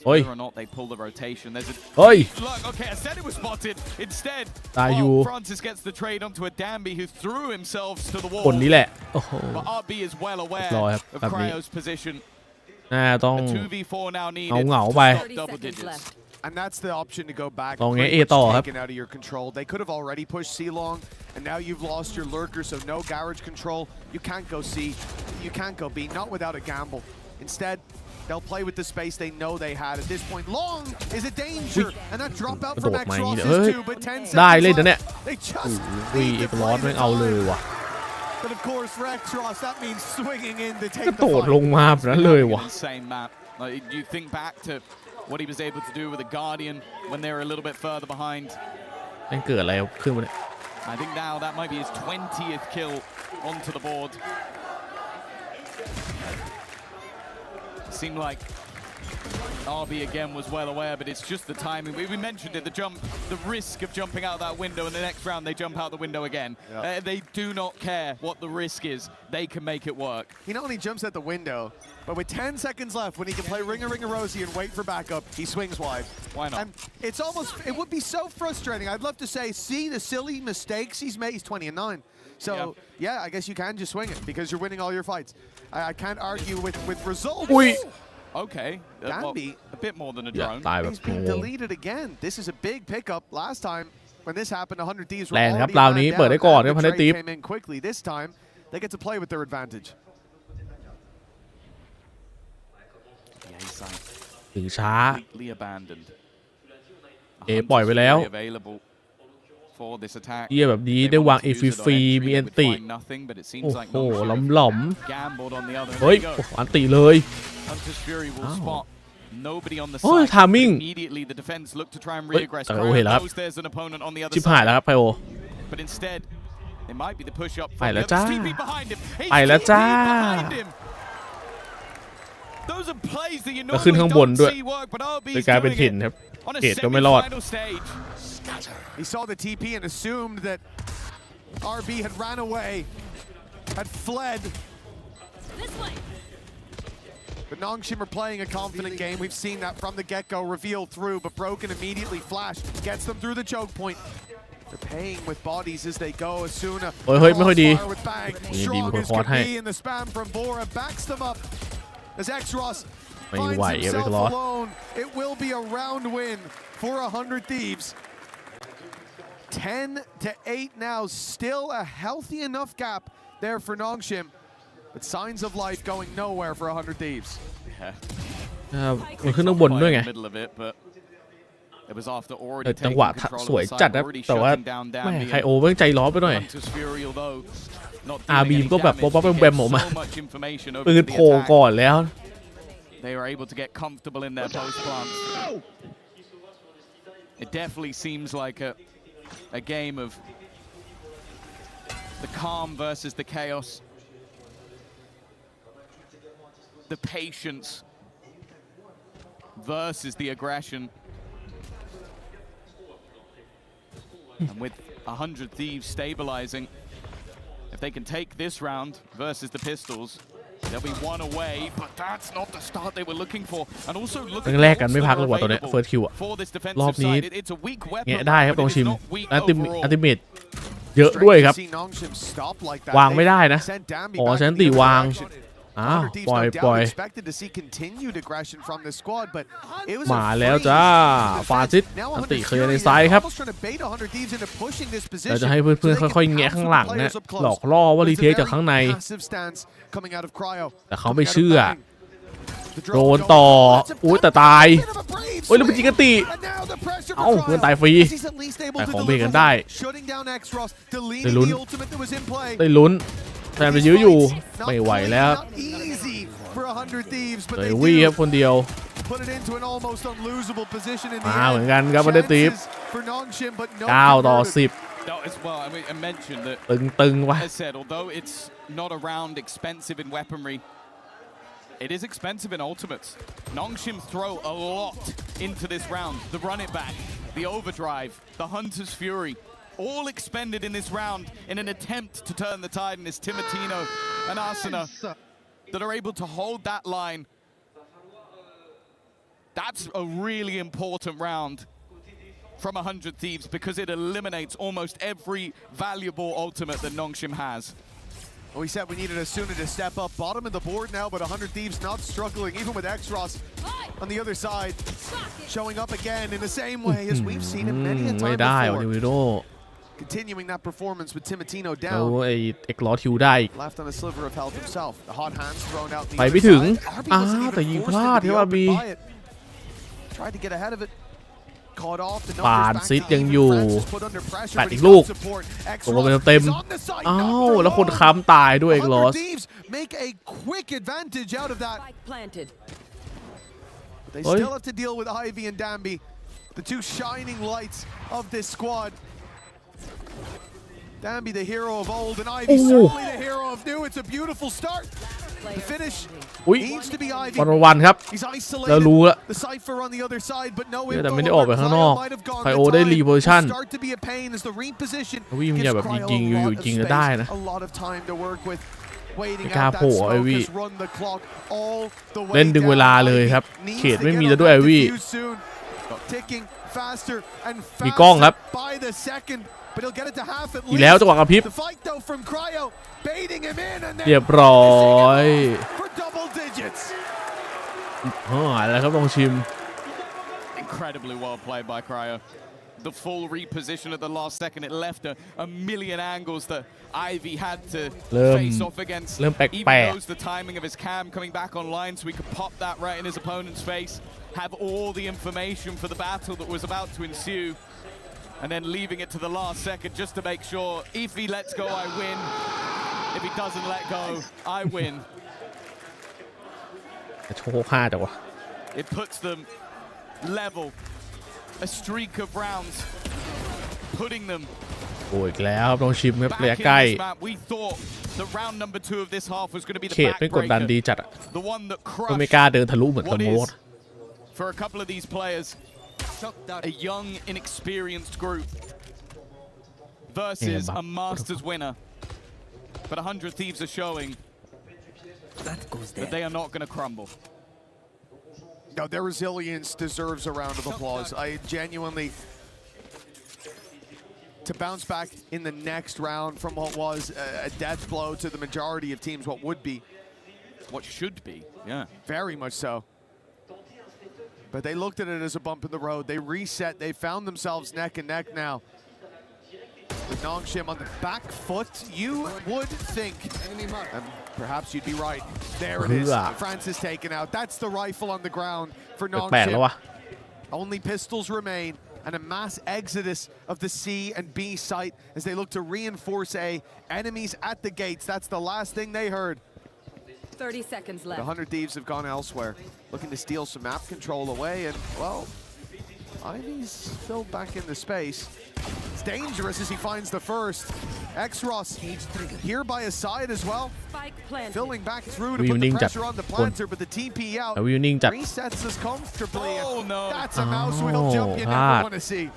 Whether or not they pull the rotation, there's a เฮ้ย look. Okay, I said it was spotted. Instead, ตายอยู่ Francis gets the trade onto a Danby who threw himself to the wall. คนนี้แหละโอ้โห But RB is well aware รอครับ of แบบนี้ Cryo's position. ต้อง A 2v4 now needed. เหงาๆไป to stop double digits. And that's the option to go back. ลองไง pretty เอ much ต่อครับ taken out of your control. They could have already pushed C long, and now you've lost your lurker, so no garage control. You can't go C. You can't go B. Not without a gamble. Instead, they'll play with the space they know they had at this point. Long is a danger, and that drop out from กระโดดมาอย่าง X-Ross นี้ is เฮ้ย two, but 10 ได้ seconds เลยนะเนี่ย left. They just อุ้ย need เอ to กลอส play ไม่ the เอาเลย time. ว่ะ But of course, for X-Ross, that means swinging in to ก take ระ the โดด fight. ลงมาแบบนั้นเลยว่ะ Insane map. Like, you think back to what he was able to do with the Guardian when they were a little bit further behind. มันเกิดอะไรขึ้นมาเนี่ย I think now that might be his 20th kill onto the board. Seemed like RB again was well aware, but it's just the timing. We mentioned it, the risk of jumping out that window, and the next round they jump out the window again. They do not care what the risk is. They can make it work. He not only jumps at the window, but with 10 seconds left, when he can play Ringer Rosie and wait for backup, he swings wide. Why not? And it's almost, it would be so frustrating. I'd love to say, see the silly mistakes he's made. He's 20-9. So, yeah, I guess you can just swing it because you're winning all your fights. I can't argue with results. Okay, Danby, a bit more than a drone. He's been deleted again. This is a big pickup. Last time when this happened, 100 Thieves were แรงครับ already ราวนี้ lined เปิด down, ได้ก่อน and ครับ the 100 trade Thieves came in quickly. This time, they get to play with their advantage. ถึงช้า Completely abandoned. เอปล่อยไปแล้ว Available for this attack. เยี่ยแบบนี้ได้วางเอฟรีมีอันติ โอ้โหหล่อม Gambled on the other. เฮ้ยโอ้โหอันติเลย Hunter's Fury will spot nobody on the โอ้ย side. timing Immediately the defense look to try and เฮ้ย reaggress. โอ้เห็นแล้วครับ Knows there's an opponent on the other ชิบหาย side. แล้วครับไพโอ But instead, it might be the push up. ไปแล้วจ้า TP behind him. ไปแล้วจ้า Behind him. Those are plays that you แล้วขึ้น normally ข้างบน don't ด้วย see work, but โดย RB's กลายเป็น doing ถิ่น it ครับ on a เกตก็ไม่รอด semi-final stage. He saw the TP and assumed that RB had ran away, had fled. This way. But Nongshim are playing a confident game. We've seen that from the get-go, revealed through, but Broken immediately flash, gets them through the choke point. They're paying with bodies as they go. Asuna, เฮ้ยไม่ค่อยดี fire with bag, นี่ดี strong มีคน as คอร์ส can ให้ be, and the spam from Bora backs them up. As X-Ross ไม่ finds ไหวครับ himself เอกลอส alone, it will be a round win for 100 Thieves. 10-8 now, still a healthy enough gap there for Nongshim, but signs of life going nowhere for 100 Thieves. มันขึ้นข้างบนด้วยไง Middle of it, but It was after แต่ already จังหวะ taking control สวย of the จัด side, นะ already แต่ว่า shutting down แม่ Dambi ไคโอเพิ่งใจร้อนไปหน่อย Hunter's Fury, although not อา doing บีม any ก็แบบ damage, ป๊อป he แบม gets ออกมา so much information over ปืน to the โผล่ attack. ก่อนแล้ว They were able to get comfortable in their post plants. It definitely seems like a game of the calm versus the chaos, the patience versus the aggression. And with 100 Thieves stabilizing, if they can take this round versus the Pistols, they'll be one away, but that's not the start they were looking for. And also look at แรกกันไม่พักเลยว่ะตัวเนี้ยเฟิร์สคิวอะ for this รอบ defensive นี้ side. It's a weak แงะ weapon, ได้ครับ but ตรง it ชิ is ม not weak อัลติ overall. เมทเยอะด้วยครับ See Nongshim stop like that. วางไม่ได้นะ Sent Dambi อ๋อ back ฉัน in the ตี other วาง direction. อ้าว 100 Thieves ปล่อย no ปล่อย doubt expected to see continued aggression from this squad, but it was มาแล้วจ้า ฟาซิส now อัน 100 ติเคลียร์ใน Fury ซ้าย is ครับ almost trying to bait 100 Thieves into pushing this เรา position จะให้เพื่อน so they ๆค่อย can ๆแงะ pounce ข้าง with หลัง the นะ players up close. หลอกล่อว่า It รี was เท a คจาก very ข้างใน passive stance coming out of Cryo. แต่เขาไม่เชื่อ The โด drone น going ต่อ forward. That's a อุ้ยแต่ตาย bit of a brave โอ้ยแล้วเป็นจิกติ and now the pressure เอ้า for เพื่อน Cryo. ตายฟรี As he's at least able แต่ to ของเบรก deliver กันได้ one, shutting down X-Ross, ได้ deleting ลุ้น the ultimate that was in play. ได้ลุ้นแฟนไปยื้ออยู่ ไม่ไหวแล้ว Not easy for 100 Thieves, but เลย they วี่ครับ do คนเดียว put it into an almost unlosable position in the มาเหมือน end. กันครับ Hunted Thieves Chances for Nongshim, but no 9 ต่อ converted. 10 No, as well, I mean, I mentioned that, ตึงๆว่ะ as said, although it's not a round expensive in weaponry, it is expensive in ultimates. Nongshim throw a lot into this round. The run it back, the overdrive, the Hunter's Fury, all expended in this round in an attempt to turn the tide, and it's Timotino and Asuna that are able to hold that line. That's a really important round from 100 Thieves because it eliminates almost every valuable ultimate that Nongshim has. Well, we said we needed Asuna to step up. Bottom of the board now, but 100 Thieves not struggling, even with X-Ross on the other side, showing up again in the same way as we've seen him many a ไม่ time ได้วัน before. นี้วิโด Continuing that performance with Timotino แล้ว down. ไอ้เอ็กลอทิวได้อีก Left on a sliver of health himself. The hot hands thrown out the ไป other ไม่ถึง side. RB อ้า wasn't ว even แต่ยิง forced พลาด into ที่ the ว่า open บี by it. Tried to get ahead of it. Caught off. The ปา numbers น back ซิด to ยัง even. อยู่ Francis put under pressure, แปด but อี he กลูก got support. ตกลงไป X-Ross เต็ม is on the side. อ้า Not ว for แล้วคน long. ค้ำตายด้วยเอ็กลอ 100 ส Thieves make a quick advantage out of that. Planted. They Oi. still have to deal with Ivy and Dambi, the two shining lights of this squad. Dambi, the hero of old, and Ivy, Ooh. certainly the hero of new. It's a beautiful start. The finish อุ้ย needs to be Ivy. วันครับ He's แล้ว isolated. รู้ละ The cipher on the other side, but no แต่ info ไม่ได้ on ออกไป where ข้างนอก Cryo might have gone. ไค The โอได้ time รีโพซิชั่น will start to be a pain as the reposition วิ่ง gives อย่าแบบ Cryo ยิง a อยู่ lot of ยิงก็ได้ space, นะ a lot of time to work with. Waiting ไม่กล้า out that โผล่ไอ smoke วี่ has run the clock all the way เล่นดึงเวลา down. เลยครับ Needs เขต to ไม่ get มี on แล้วด้วยไอ that วี่ defuse soon. Ticking faster and มีกล้องครับ faster by the second, but he'll get it to half at อีกแล้ว least. จังหวะกระพริบ The fight though from Cryo, baiting him in and เรีย then บร้อย for double digits. แล้วครับลองชิม Incredibly well played by Cryo. The full reposition at the last second, it left a million angles that Ivy had to เริ่ม face off against. เริ่มแป Even ลก knows the timing of his cam coming back online so he could pop that right in his opponent's face, have all the information for the battle that was about to ensue, and then leaving it to the last second just to make sure if he lets go, I win. If he doesn't let go, I win. โชว์ค่าจังวะ It puts them level. A streak of rounds, putting them โอ้ยอีกแล้วครับลองชิมครับ back ระยะ in ใกล้ this map. We thought the round number 2 of this half was going to be เข the ตไม่กดดันดี backbreaker, จัดอะ the one that ก็ไม่ crushed กล้าเดินทะลุเหมือนส what โม is ส for a couple of these players a young, inexperienced group versus a Masters winner. But 100 Thieves are showing that they are not going to crumble. No, their resilience deserves a round of applause. I genuinely, to bounce back in the next round from what was a death blow to the majority of teams, what would be. What should be, yeah. Very much so. But they looked at it as a bump in the road. They reset. They found themselves neck and neck now. With Nongshim on the back foot, you would think, and perhaps you'd be right. There it is. Francis taken out. That's the rifle on the ground for แปลก Nongshim. แล้ววะ Only pistols remain, and a mass exodus of the C and B site as they look to reinforce A. Enemies at the gates. That's the last thing they heard. 30 seconds left. The 100 Thieves have gone elsewhere, looking to steal some map control away, and, well, Ivy's still back in the space. It's dangerous as he finds the first. X-Ross here by his side as well. Filling back through to put the pressure on the planter, but the TP out resets us comfortably. Oh, no. That's a mouse wheel jump you never want to see.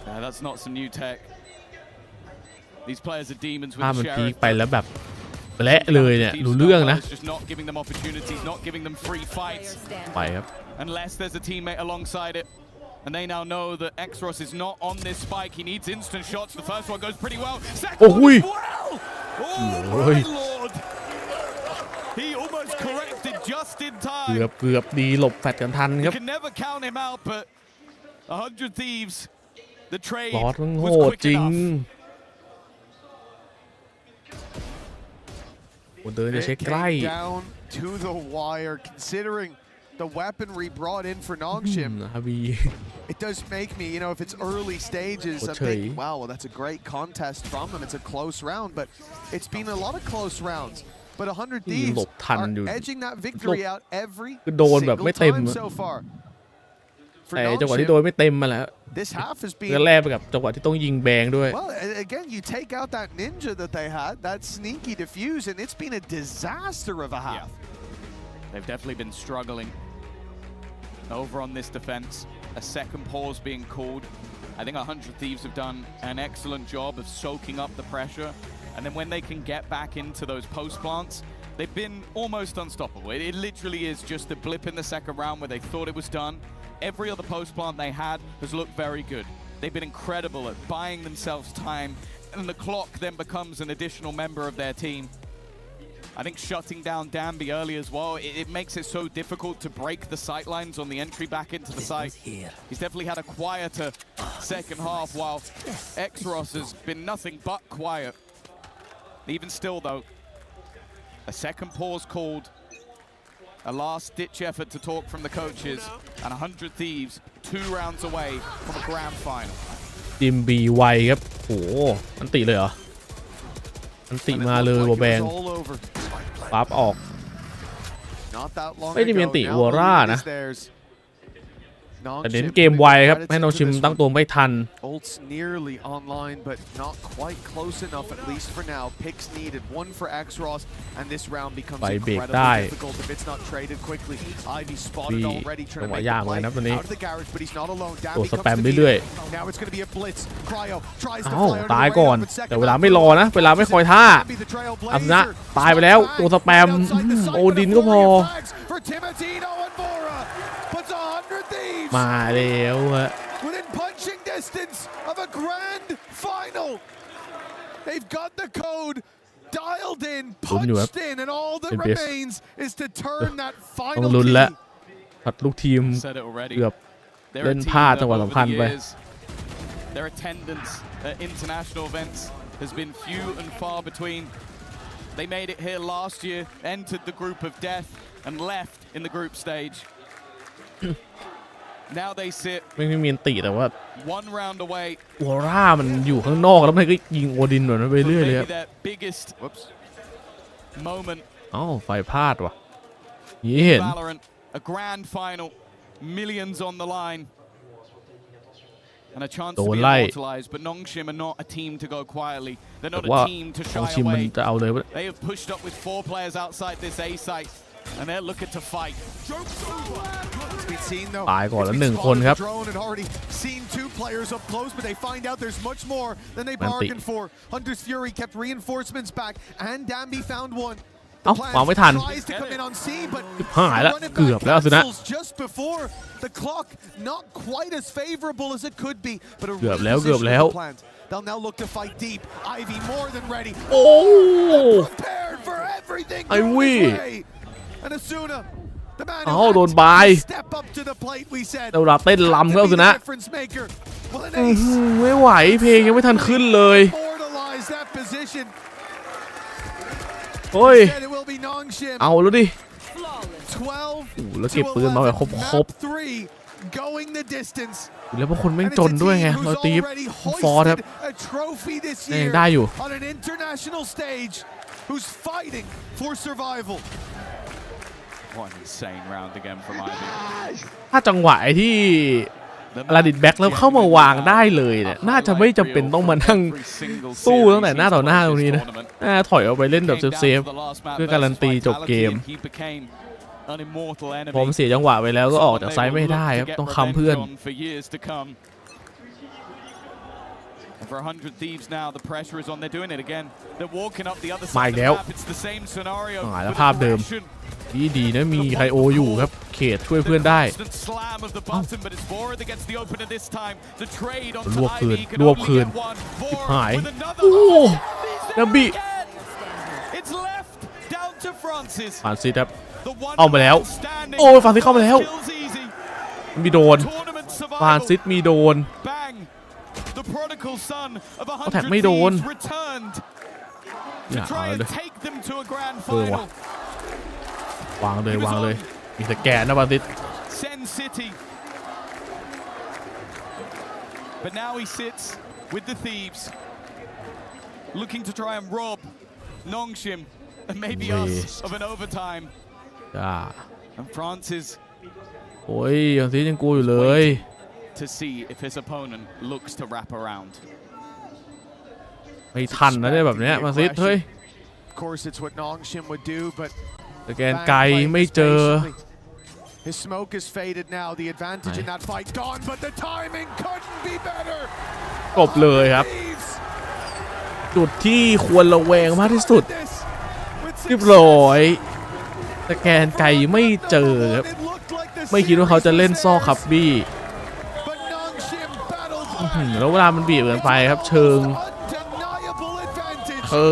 Yeah, that's not some new tech. These players are demons with มัน the พีค sheriff. ไปแล้วแบบเละเลยเนี่ยรู้เรื่องนะ It's just not giving them opportunities, not giving them free fights. ไปครับ Unless there's a teammate alongside it. And they now know that X-Ross is not on this spike. He needs instant shots. The first one goes pretty well. Second one as well! Oh, my lord! He almost corrected just in เกื time. อบดีหลบแฟดกันทัน You ครับ can never count him out, but 100 Thieves, the trade บอสมันโห was ด quick จริง enough. เดินจะเช็คใกล้ Down to the wire, considering the weaponry brought in for Nongshim. It does make me, you know, if it's early stages, I think, wow, well, that's a great contest from them. It's a close round, but it's been a lot of close rounds. But 100 Thieves are edging that victory out every single time so far. แต่จังหวะที่โดนไม่เต็มมาแล้ว This half has been แรกไปกับจังหวะที่ต้องยิงแบงด้วย Well, again, you take out that ninja that they had, that sneaky defuse, and it's been a disaster of a half. They've definitely been struggling over on this defense. A second pause being called. I think 100 Thieves have done an excellent job of soaking up the pressure. And then when they can get back into those post plants, they've been almost unstoppable. It literally is just a blip in the second round where they thought it was done. Every other post plant they had has looked very good. They've been incredible at buying themselves time, and the clock then becomes an additional member of their team. I think shutting down Danby early as well, it makes it so difficult to break the sight lines on the entry back into the site. He's definitely had a quieter second half, while X-Ross has been nothing but quiet. Even still, though, a second pause called, a last-ditch effort to talk from the coaches, and 100 Thieves 2 rounds away from a grand final. ทีม B ไวครับโหอันติเลยเหรออันติมาเลยวัวแบงปั๊บออกไม่ได้มีอันติวัวร่านะแต่เน้นเกมไวครับให้น้องชิมตั้งตัวไม่ทัน Ult's nearly online, but not quite close enough, at least for now. Picks needed, 1 for X-Ross, and this round becomes incredibly difficult if it's not traded quickly. Ivy spotted already, trying to make the play out of the garage, but he's not alone. Danby comes to the end. Now it's going to be a blitz. Cryo tries to fly ตายก่อนแต่เวลาไม่รอนะเวลาไม่คอยท่าอัมนะตายไปแล้วตัวสแปมโอดินก็พอมาแล้วฮะ Within punching distance of a grand final, they've got the code dialed in, punched in, and all that remains is to turn that final key. และพัดลูกทีมเกือบเล่นพลาดจังหวะสำคัญไป Their attendance at international events has been few and far between. They made it here last year, entered the group of death, and left in the group stage. Now they sit ไม่มีอันติแต่ว่า 1 round away. วอร่ามันอยู่ข้างนอกแล้วมันก็ยิงโอดินแบบนั้นไปเรื่อยเลยครับ biggest moment. อ้าวไฟพลาดว่ะยี่เห็น Valorant, a grand final, millions on the line, and a chance to be immortalized. But Nongshim are not a team to go quietly. They're not a team to shy away. They have pushed up with 4 players outside this A site, and they're looking to fight. ตายก่อนแล้ว1 คนครับ Seen 2 players up close, but they find out there's much more than they bargained for. Hunter's Fury kept reinforcements back, and Danby found 1. เอ้าวางไม่ทันหายแล้วเกือบแล้วสินะ Just before the clock, not quite as favorable as it could be, but a เกือบแล้วThey'll now look to fight deep. Ivy more than ready. โอ้ prepared for everything. Ivy. And Asuna, the man อ้าวโดนบาย step up to the plate, we said. เวลาเต้นลำเข้าสินะไม่ไหวเพลงยังไม่ทันขึ้นเลยโอ้ยเอาแล้วดิแล้วเก็บปืนมาแบบครบ going the distance แล้วพวกคนไม่จนด้วยไงเราตีฟอร์ครับยังได้อยู่ on an international stage who's fighting for survival What an insane round again from Ivy ถ้าจังหวะที่ลาดิดแบ็กแล้วเข้ามาวางได้เลยเนี่ยน่าจะไม่จำเป็นต้องมานั่งสู้ตั้งแต่หน้าต่อหน้าตรงนี้นะถอยออกไปเล่นแบบเซฟเพื่อการันตีจบเกมผมเสียจังหวะไปแล้วก็ออกจากไซด์ไม่ได้ครับต้องค้ำเพื่อนมาอีกแล้วหายแล้วภาพเดิมดีนะมีไคโออยู่ครับเขตช่วยเพื่อนได้รวบคืนหายโอ้นาบิฟานซิสครับเอามาแล้วโอ้ฟานซิสเข้ามาแล้วมีโดนฟานซิสมีโดนเขาแท็กไม่โดนอย่าเอาเลยวางเลยมีสแกนนะฟานซิสBut now he sits with the thieves, looking to try and rob Nongshim and maybe us of an overtime. And Francis โอ้ยฟานซิสยังกลัวอยู่เลย to see if his opponent looks to wrap around. ไม่ทันนะได้แบบเนี้ยฟานซิสเฮ้ย Of course it's what Nongshim would do but สแกนไกลไม่เจอ His smoke is faded now. The advantage in that fight gone, but the timing couldn't be better. กบเลยครับจุดที่ควรระแวงมากที่สุดเรียบร้อยสแกนไกลไม่เจอครับไม่คิดว่าเขาจะเล่นซ่อคับบี้แล้วเวลามันบีบเกินไปครับเชิ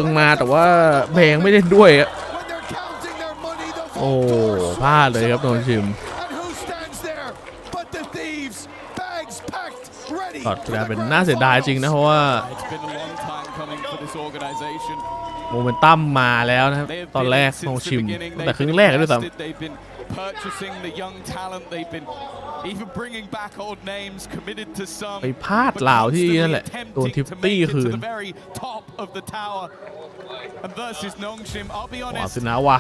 งมาแต่ว่าแบงไม่เล่นด้วยครับโอ้พลาดเลยครับโดนชิมก็จะเป็นน่าเสียดายจริงนะเพราะว่าโมเมนตัมมาแล้วนะครับตอนแรกโดนชิมแต่ครึ่งแรกด้วยซ้ำไปพลาดเหล่าที่นั่นแหละโดนทิปตี้คืนว้าวสินะวะ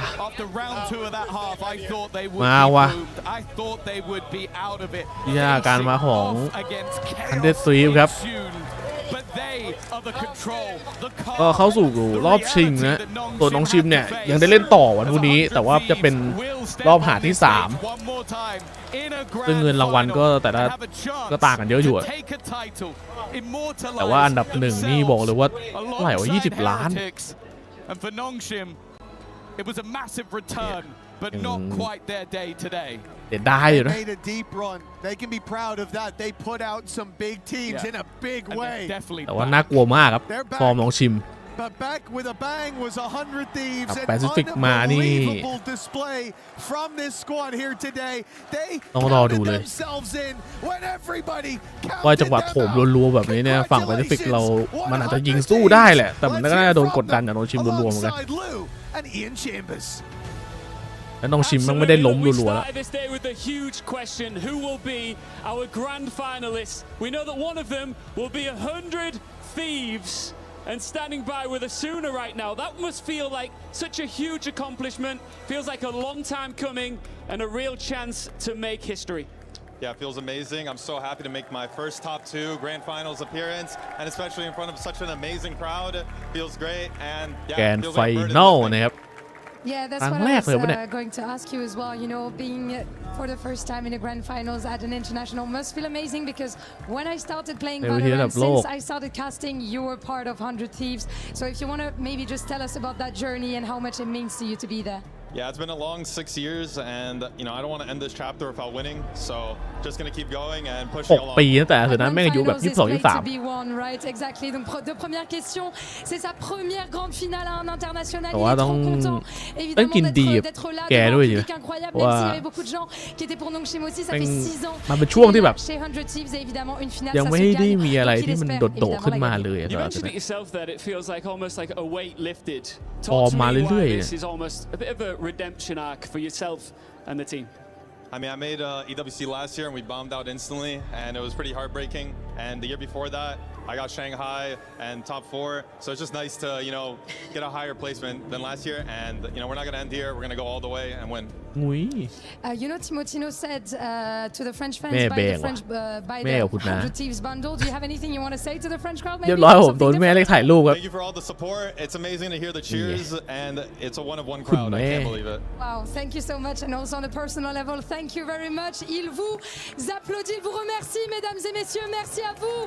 มาวะที่การมาของอันเดอร์สตีฟครับก็เข้าสู่รอบชิงนะตัวน้องชิมเนี่ยยังได้เล่นต่อวันพรุ่งนี้แต่ว่าจะเป็นรอบหาที่3ซึ่งเงินรางวัลก็แต่ละก็ต่างกันเยอะอยู่แต่ว่าอันดับ1นี่บอกเลยว่าเท่าไหร่ว่า20 ล้าน And for Nongshim, it was a massive return, but not quite their day today. They made a deep run. They can be proud of that. They put out some big teams in a big way. แต่ว่าน่ากลัวมากครับฟอร์มน้องชิม But back with a bang was 100 Thieves. An unbelievable display from this squad here today. They ต้องรอดูเลยว่าจังหวะโถมรัวๆแบบนี้เนี่ยฝั่งแปซิฟิกเรามันอาจจะยิงสู้ได้แหละแต่มันก็น่าจะโดนกดดันจากน้องชิมรัวๆเหมือนกันแล้วน้องชิมมันไม่ได้ล้มรัวๆแล้วAnd standing by with Asuna right now, that must feel like such a huge accomplishment. Feels like a long time coming and a real chance to make history. Yeah, it feels amazing. I'm so happy to make my first top 2 grand finals appearance, and especially in front of such an amazing crowd. It feels great, and yeah, grand final นะครับ Yeah, that's what I was going to ask you as well. You know, being for the first time in the grand finals at an international must feel amazing because when I started playing Valorant, since I started casting, you were part of 100 Thieves. So if you want to maybe just tell us about that journey and how much it means to you to be there. Yeah, it's been a long 6 years, and you know I don't want to end this chapter without winning. So just gonna keep going and pushing along. 6 ปีตั้งแต่สุดนั้นแม่งอายุแบบ22-23 Right, exactly. Donc de première question, c'est sa première grande finale à un international. แต่ว่าต้อง กินดีแกด้วยอยู่ incroyable. Même s'il y avait beaucoup de gens qui étaient pour Nongshim aussi, ça fait 6 ans. มันเป็นช่วงที่แบบ chez 100 Thieves, évidemment une finale. ยังไม่ได้มีอะไรที่มันโดดๆขึ้นมาเลย You mentioned it yourself that it feels like almost like a weight lifted. พอมาเรื่อย This is almost a bit of a redemption arc for yourself and the team. I mean, I made EWC last year and we bombed out instantly, and it was pretty heartbreaking. And the year before that, I got Shanghai and top 4. So it's just nice to, get a higher placement than last year. And, we're not going to end here. We're going to go all the way and win. Timotino said to the French fans by the 100 Thieves bundle. Do you have anything you want to say to the French crowd? Maybe เรียบร้อยผมโดนแม่เรียกถ่ายรูปครับ Thank you for all the support. It's amazing to hear the cheers, and it's a one-of-one crowd. I can't believe it. Wow, thank you so much. And also on a personal level, thank you very much. Il vous applaudit, il vous remercie, mesdames et messieurs. Merci à vous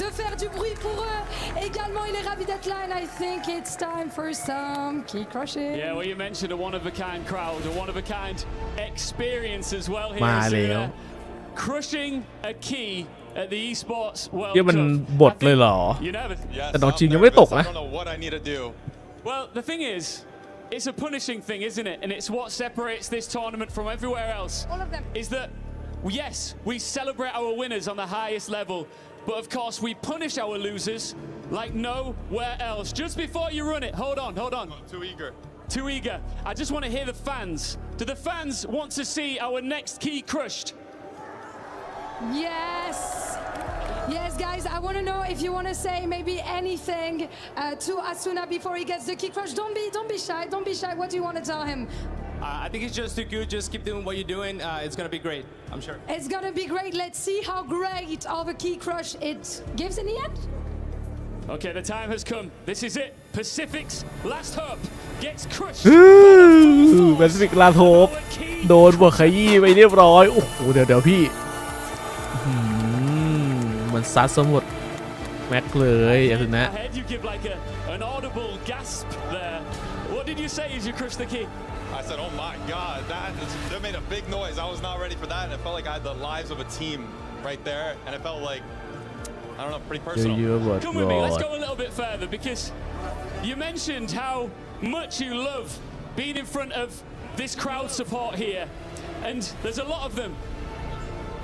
de faire du bruit pour eux. Également, il est ravi d'être là, and I think it's time for some key crushing. Yeah, well, you mentioned a one-of-a-kind crowd, a one-of-a-kind experience as well here. มาแล้ว Crushing a key at the esports World เกี่ยวมัน Cup. บทเลยเหรอ You never. แต่น้องจิมยังไม่ตกนะ I don't know what I need to do. Well, the thing is, it's a punishing thing, isn't it? And it's what separates this tournament from everywhere else. All of them. Is that, yes, we celebrate our winners on the highest level, but of course we punish our losers like nowhere else. Just before you run it, hold on. Too eager. Too eager. I just want to hear the fans. Do the fans want to see our next key crushed? Yes. Yes, guys, I want to know if you want to say maybe anything to Asuna before he gets the key crush. Don't be shy. Don't be shy. What do you want to tell him? I think it's just too good. Just keep doing what you're doing. It's going to be great, I'm sure. It's going to be great. Let's see how great of a key crush it gives in the end. Okay, the time has come. This is it. Pacific's last hope gets crushed. แปซิฟิกลาโทบโดนบวกขยี้ไปเรียบร้อยโอ้โหเดี๋ยวพี่มันซัดสมุดแม็กเลยอย่างนั้นนะ You give like an audible gasp there. What did you say as you crushed the key? I said, oh my God, that made a big noise. I was not ready for that, and it felt like I had the lives of a team right there, and it felt like, I don't know, pretty personal. Come with me, let's go a little bit further, because you mentioned how much you love being in front of this crowd support here, and there's a lot of them.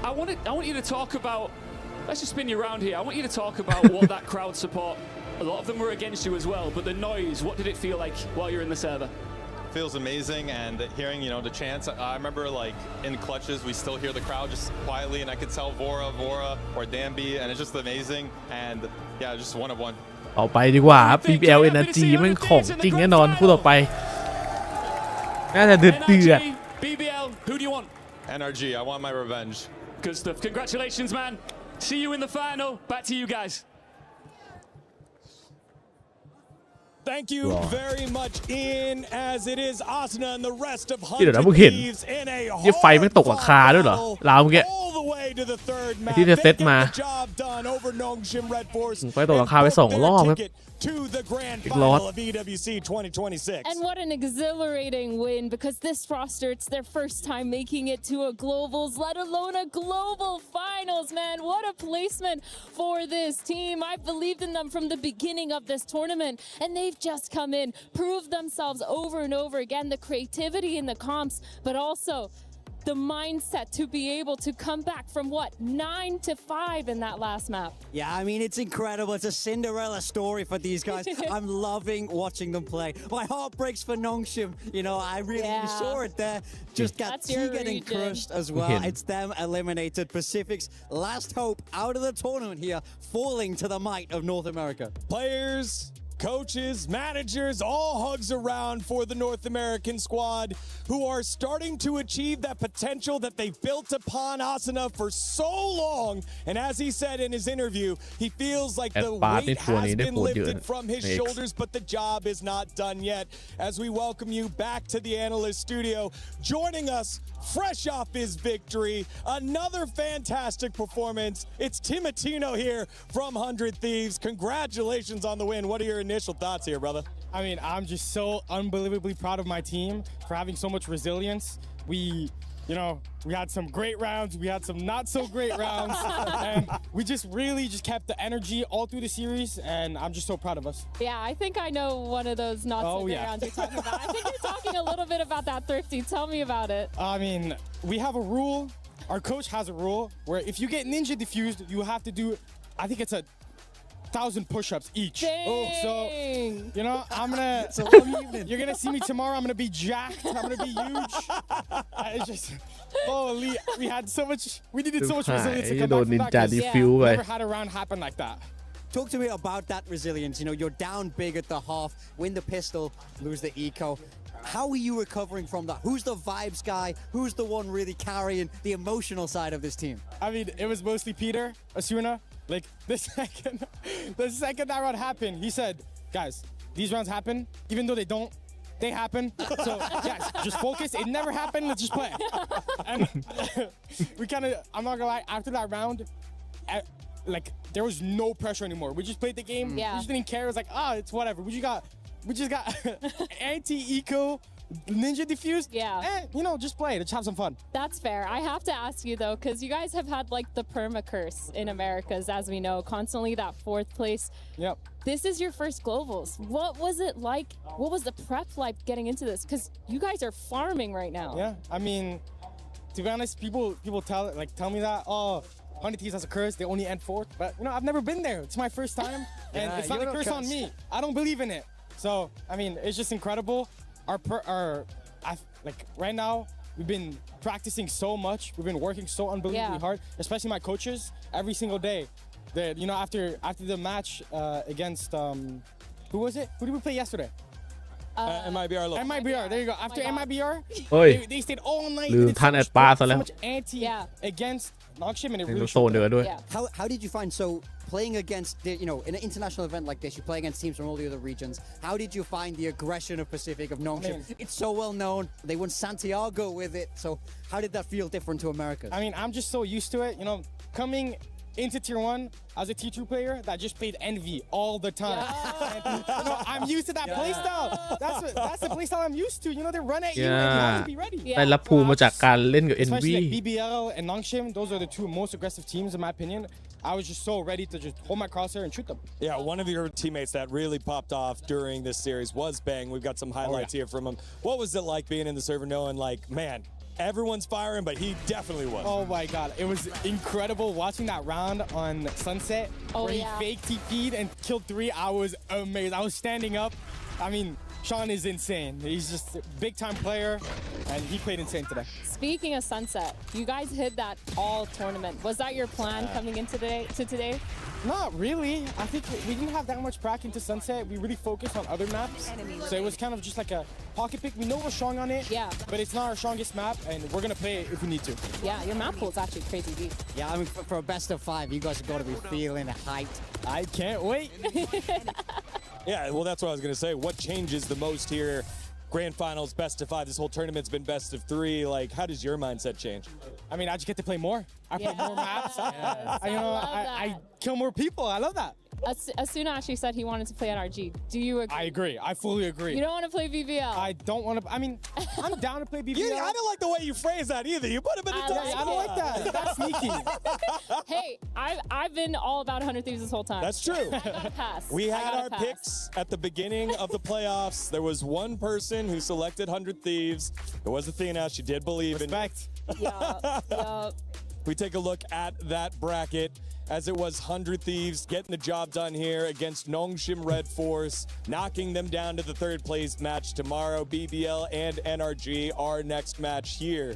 I want you to talk about, let's just spin you around here. I want you to talk about what that crowd support, a lot of them were against you as well, but the noise, what did it feel like while you're in the server? Feels amazing, and hearing the chants. I remember like in clutches we still hear the crowd just quietly, and I could tell Vora or Danby, and it's just amazing. And yeah, just one of one. ต่อไปดีกว่า BBL NRG มันของจริงแน่นอนคู่ต่อไปน่าจะเดือด BBL, who do you want? NRG, I want my revenge. Good stuff. Congratulations, man. See you in the final. Back to you guys. Thank you very much, Ian, as it is Asuna and the rest of เดี๋ยวนะมึงเห็นที่ไฟไม่ตกหลังคาด้วยเหรอราวเมื่อกี้ที่จะเซตมาไฟตกหลังคาไป2 รอบครับ to the grand final of EWC2026. And what an exhilarating win, because this roster, it's their first time making it to a globals, let alone a global finals, man. What a placement for this team. I believed in them from the beginning of this tournament, and they've just come in, proved themselves over and over again, the creativity in the comps, but also the mindset to be able to come back from 9 to 5 in that last map. Yeah, I mean, it's incredible. It's a Cinderella story for these guys. I'm loving watching them play. My heart breaks for Nongshim. I really saw it there. Just got getting crushed as well. It's them eliminated. Pacific's last hope out of the tournament here, falling to the might of North America. Players, coaches, managers, all hugs around for the North American squad who are starting to achieve that potential that they built upon Asuna for so long. And as he said in his interview, he feels like the weight has been lifted from his shoulders, but the job is not done yet. As we welcome you back to the analyst studio, joining us fresh off his victory, another fantastic performance. It's Timotino here from 100 Thieves. Congratulations on the win. What are your initial thoughts here, brother? I mean, I'm just so unbelievably proud of my team for having so much resilience. We had some great rounds, we had some not so great rounds, and we just really kept the energy all through the series, and I'm just so proud of us. Yeah, I think I know one of those not so great rounds you're talking about. I think you're talking a little bit about that, Thrifty. Tell me about it. I mean, we have a rule, our coach has a rule, where if you get ninja diffused, you have to do, I think it's a 1,000 push-ups each. Dang. So, you know, you're gonna see me tomorrow. I'm gonna be jacked. I'm gonna be huge. It's just, holy, we had so much. We needed so much resilience to come back from that. 'Cause never had a round happen like that. Talk to me about that resilience. You know, you're down big at the half, win the pistol, lose the eco. How are you recovering from that? Who's the vibes guy? Who's the one really carrying the emotional side of this team? I mean, it was mostly Peter, Asuna. Like, the second that round happened, he said, guys, these rounds happen, even though they don't, they happen. So, guys, just focus. It never happened. Let's just play. And we kind of, I'm not gonna lie, after that round, like, there was no pressure anymore. We just played the game. Yeah. We just didn't care. It was like, it's whatever. We just got anti-eco, ninja diffused. Yeah. You know, just play. Let's have some fun. That's fair. I have to ask you though, because you guys have had like the perma curse in Americas, as we know, constantly that 4th place. Yep. This is your first globals. What was it like? What was the prep like getting into this? Because you guys are farming right now. Yeah. I mean, to be honest, people tell me that, 100 Thieves has a curse, they only end 4th. But, you know, I've never been there. It's my first time, and it's not a curse on me. I don't believe in it. So, I mean, it's just incredible. Right now, we've been practicing so much. We've been working so unbelievably hard, especially my coaches, every single day. You know, after the match against, who was it? Who did we play yesterday? MIBR. MIBR, there you go. After MIBR, they stayed all night. They did so much anti against Nongshim, and it really showed. How did you find, so playing against, you know, in an international event like this, you play against teams from all the other regions. How did you find the aggression of Pacific, of Nongshim? It's so well known. They won Santiago with it. So how did that feel different to America? I mean, I'm just so used to it. You know, coming into Tier 1 as a Tier 2 player that just played Envy all the time. And, you know, I'm used to that playstyle. That's the playstyle I'm used to. You know, they run at you and you have to be ready. ได้รับภูมิมาจากการเล่นกับ Envy. Especially like BBL and Nongshim, those are the 2 most aggressive teams in my opinion. I was just so ready to just hold my crosshair and shoot them. Yeah, one of your teammates that really popped off during this series was Bang. We've got some highlights here from him. What was it like being in the server knowing, like, man, everyone's firing, but he definitely was. Oh my God, it was incredible watching that round on Sunset where he fake TP'd and killed 3. I was amazed. I was standing up. I mean, Sean is insane. He's just a big-time player, and he played insane today. Speaking of Sunset, you guys hit that all tournament. Was that your plan coming into today? Not really. I think we didn't have that much prac into Sunset. We really focused on other maps. So it was kind of just like a pocket pick. We know we're strong on it, but it's not our strongest map, and we're going to play it if we need to. Yeah, your map pool is actually crazy deep. Yeah, I mean, for a best of 5, you guys have got to be feeling hyped. I can't wait. Yeah, well, that's what I was going to say. What changes the most here? Grand Finals, best of 5. This whole tournament's been best of 3. Like, how does your mindset change? I mean, I just get to play more. I play more maps. I kill more people. I love that. Asuna actually said he wanted to play NRG. Do you agree? I agree. I fully agree. You don't want to play BBL? I don't want to. I mean, I'm down to play BBL. I don't like the way you phrase that either. You put him in a tough I don't like that. That's sneaky. Hey, I've been all about 100 Thieves this whole time. That's true. I gotta pass. We had our picks at the beginning of the playoffs. There was one person who selected 100 Thieves. It was Athena. She did believe in it. Yeah. We take a look at that bracket as it was 100 Thieves getting the job done here against Nongshim Red Force, knocking them down to the 3rd place match tomorrow. BBL and NRG, our next match here.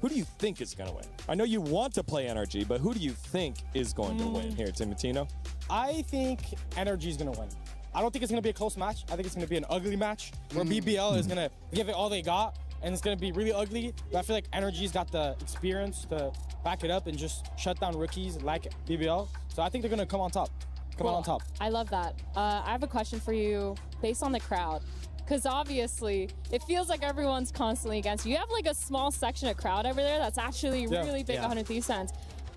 Who do you think is going to win? I know you want to play NRG, but who do you think is going to win here, Timotino? I think NRG is going to win. I don't think it's going to be a close match. I think it's going to be an ugly match where BBL is going to give it all they got, and it's going to be really ugly. But I feel like NRG's got the experience to back it up and just shut down rookies like BBL. So I think they're going to come on top. Come on top. I love that. I have a question for you based on the crowd. Because obviously, it feels like everyone's constantly against you. You have like a small section of crowd over there that's actually really big 100 Thieves fans.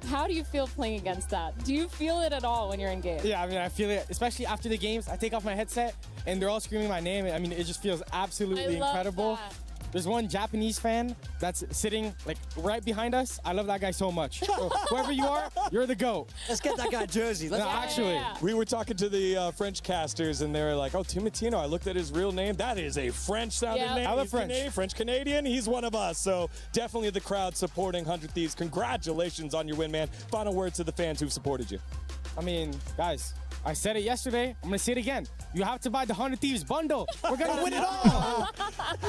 How do you feel playing against that? Do you feel it at all when you're in game? Yeah, I mean, I feel it, especially after the games. I take off my headset and they're all screaming my name. I mean, it just feels absolutely incredible. There's one Japanese fan that's sitting like right behind us. I love that guy so much. So, whoever you are, you're the GOAT. Let's get that guy a jersey. We were talking to the French casters and they were like, oh, Timotino, I looked at his real name. That is a French sounding name. I love French. French Canadian. He's one of us. So definitely the crowd supporting 100 Thieves. Congratulations on your win, man. Final words to the fans who've supported you. I mean, guys, I said it yesterday. I'm going to say it again. You have to buy the 100 Thieves bundle. We're going to win it all.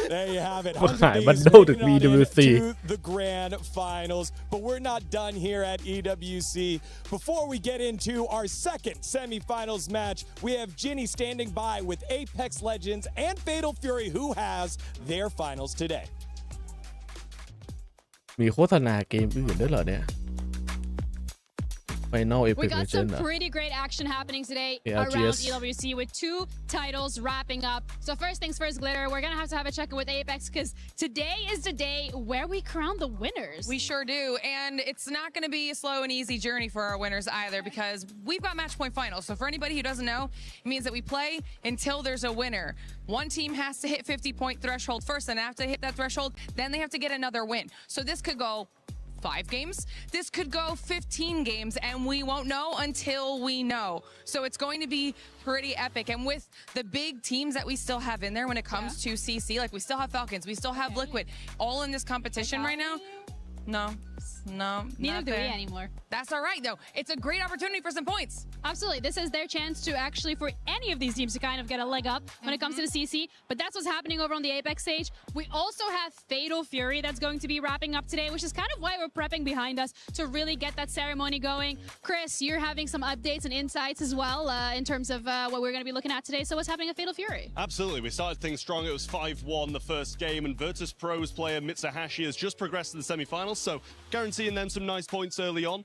There you have it. ขายบันโดถึง EWC to the grand finals, but we're not done here at EWC. Before we get into our second semifinals match, we have Ginny standing by with Apex Legends and Fatal Fury, who has their finals today. มีโฆษณาเกมอื่นด้วยเหรอเนี่ย Final Apex We got some Legends pretty great action happening today ARGS. around EWC with 2 titles wrapping up. So first things first, Glitter, we're going to have a check-in with Apex because today is the day where we crown the winners. We sure do. And it's not going to be a slow and easy journey for our winners either because we've got match point finals. So for anybody who doesn't know, it means that we play until there's a winner. One team has to hit 50-point threshold first, and after they hit that threshold, then they have to get another win. So this could go 5 games. This could go 15 games, and we won't know until we know. So it's going to be pretty epic. And with the big teams that we still have in there when it comes to CC, like we still have Falcons, we still have Liquid, all in this competition right now. No, neither do we anymore. That's all right, though. It's a great opportunity for some points. Absolutely. This is their chance to actually, for any of these teams, to kind of get a leg up when it comes to the CC. But that's what's happening over on the Apex stage. We also have Fatal Fury that's going to be wrapping up today, which is kind of why we're prepping behind us to really get that ceremony going. Chris, you're having some updates and insights as well in terms of what we're going to be looking at today. So what's happening at Fatal Fury? Absolutely. We started things strong. It was 5-1 the first game, and Virtus Pro's player Mitsuhashi has just progressed to the semi-finals, so guaranteeing them some nice points early on.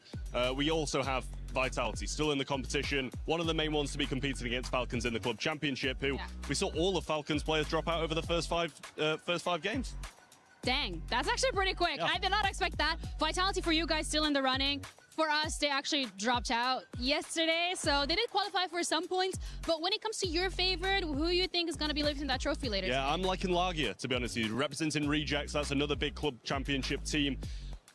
We also have Vitality still in the competition, one of the main ones to be competing against Falcons in the club championship, who we saw all of Falcons players drop out over the first five games. Dang, that's actually pretty quick. I did not expect that. Vitality for you guys still in the running. For us, they actually dropped out yesterday, so they did qualify for some points. But when it comes to your favorite, who you think is going to be lifting that trophy later? Yeah, I'm liking Lagia, to be honest with you. Representing Rejects, that's another big club championship team.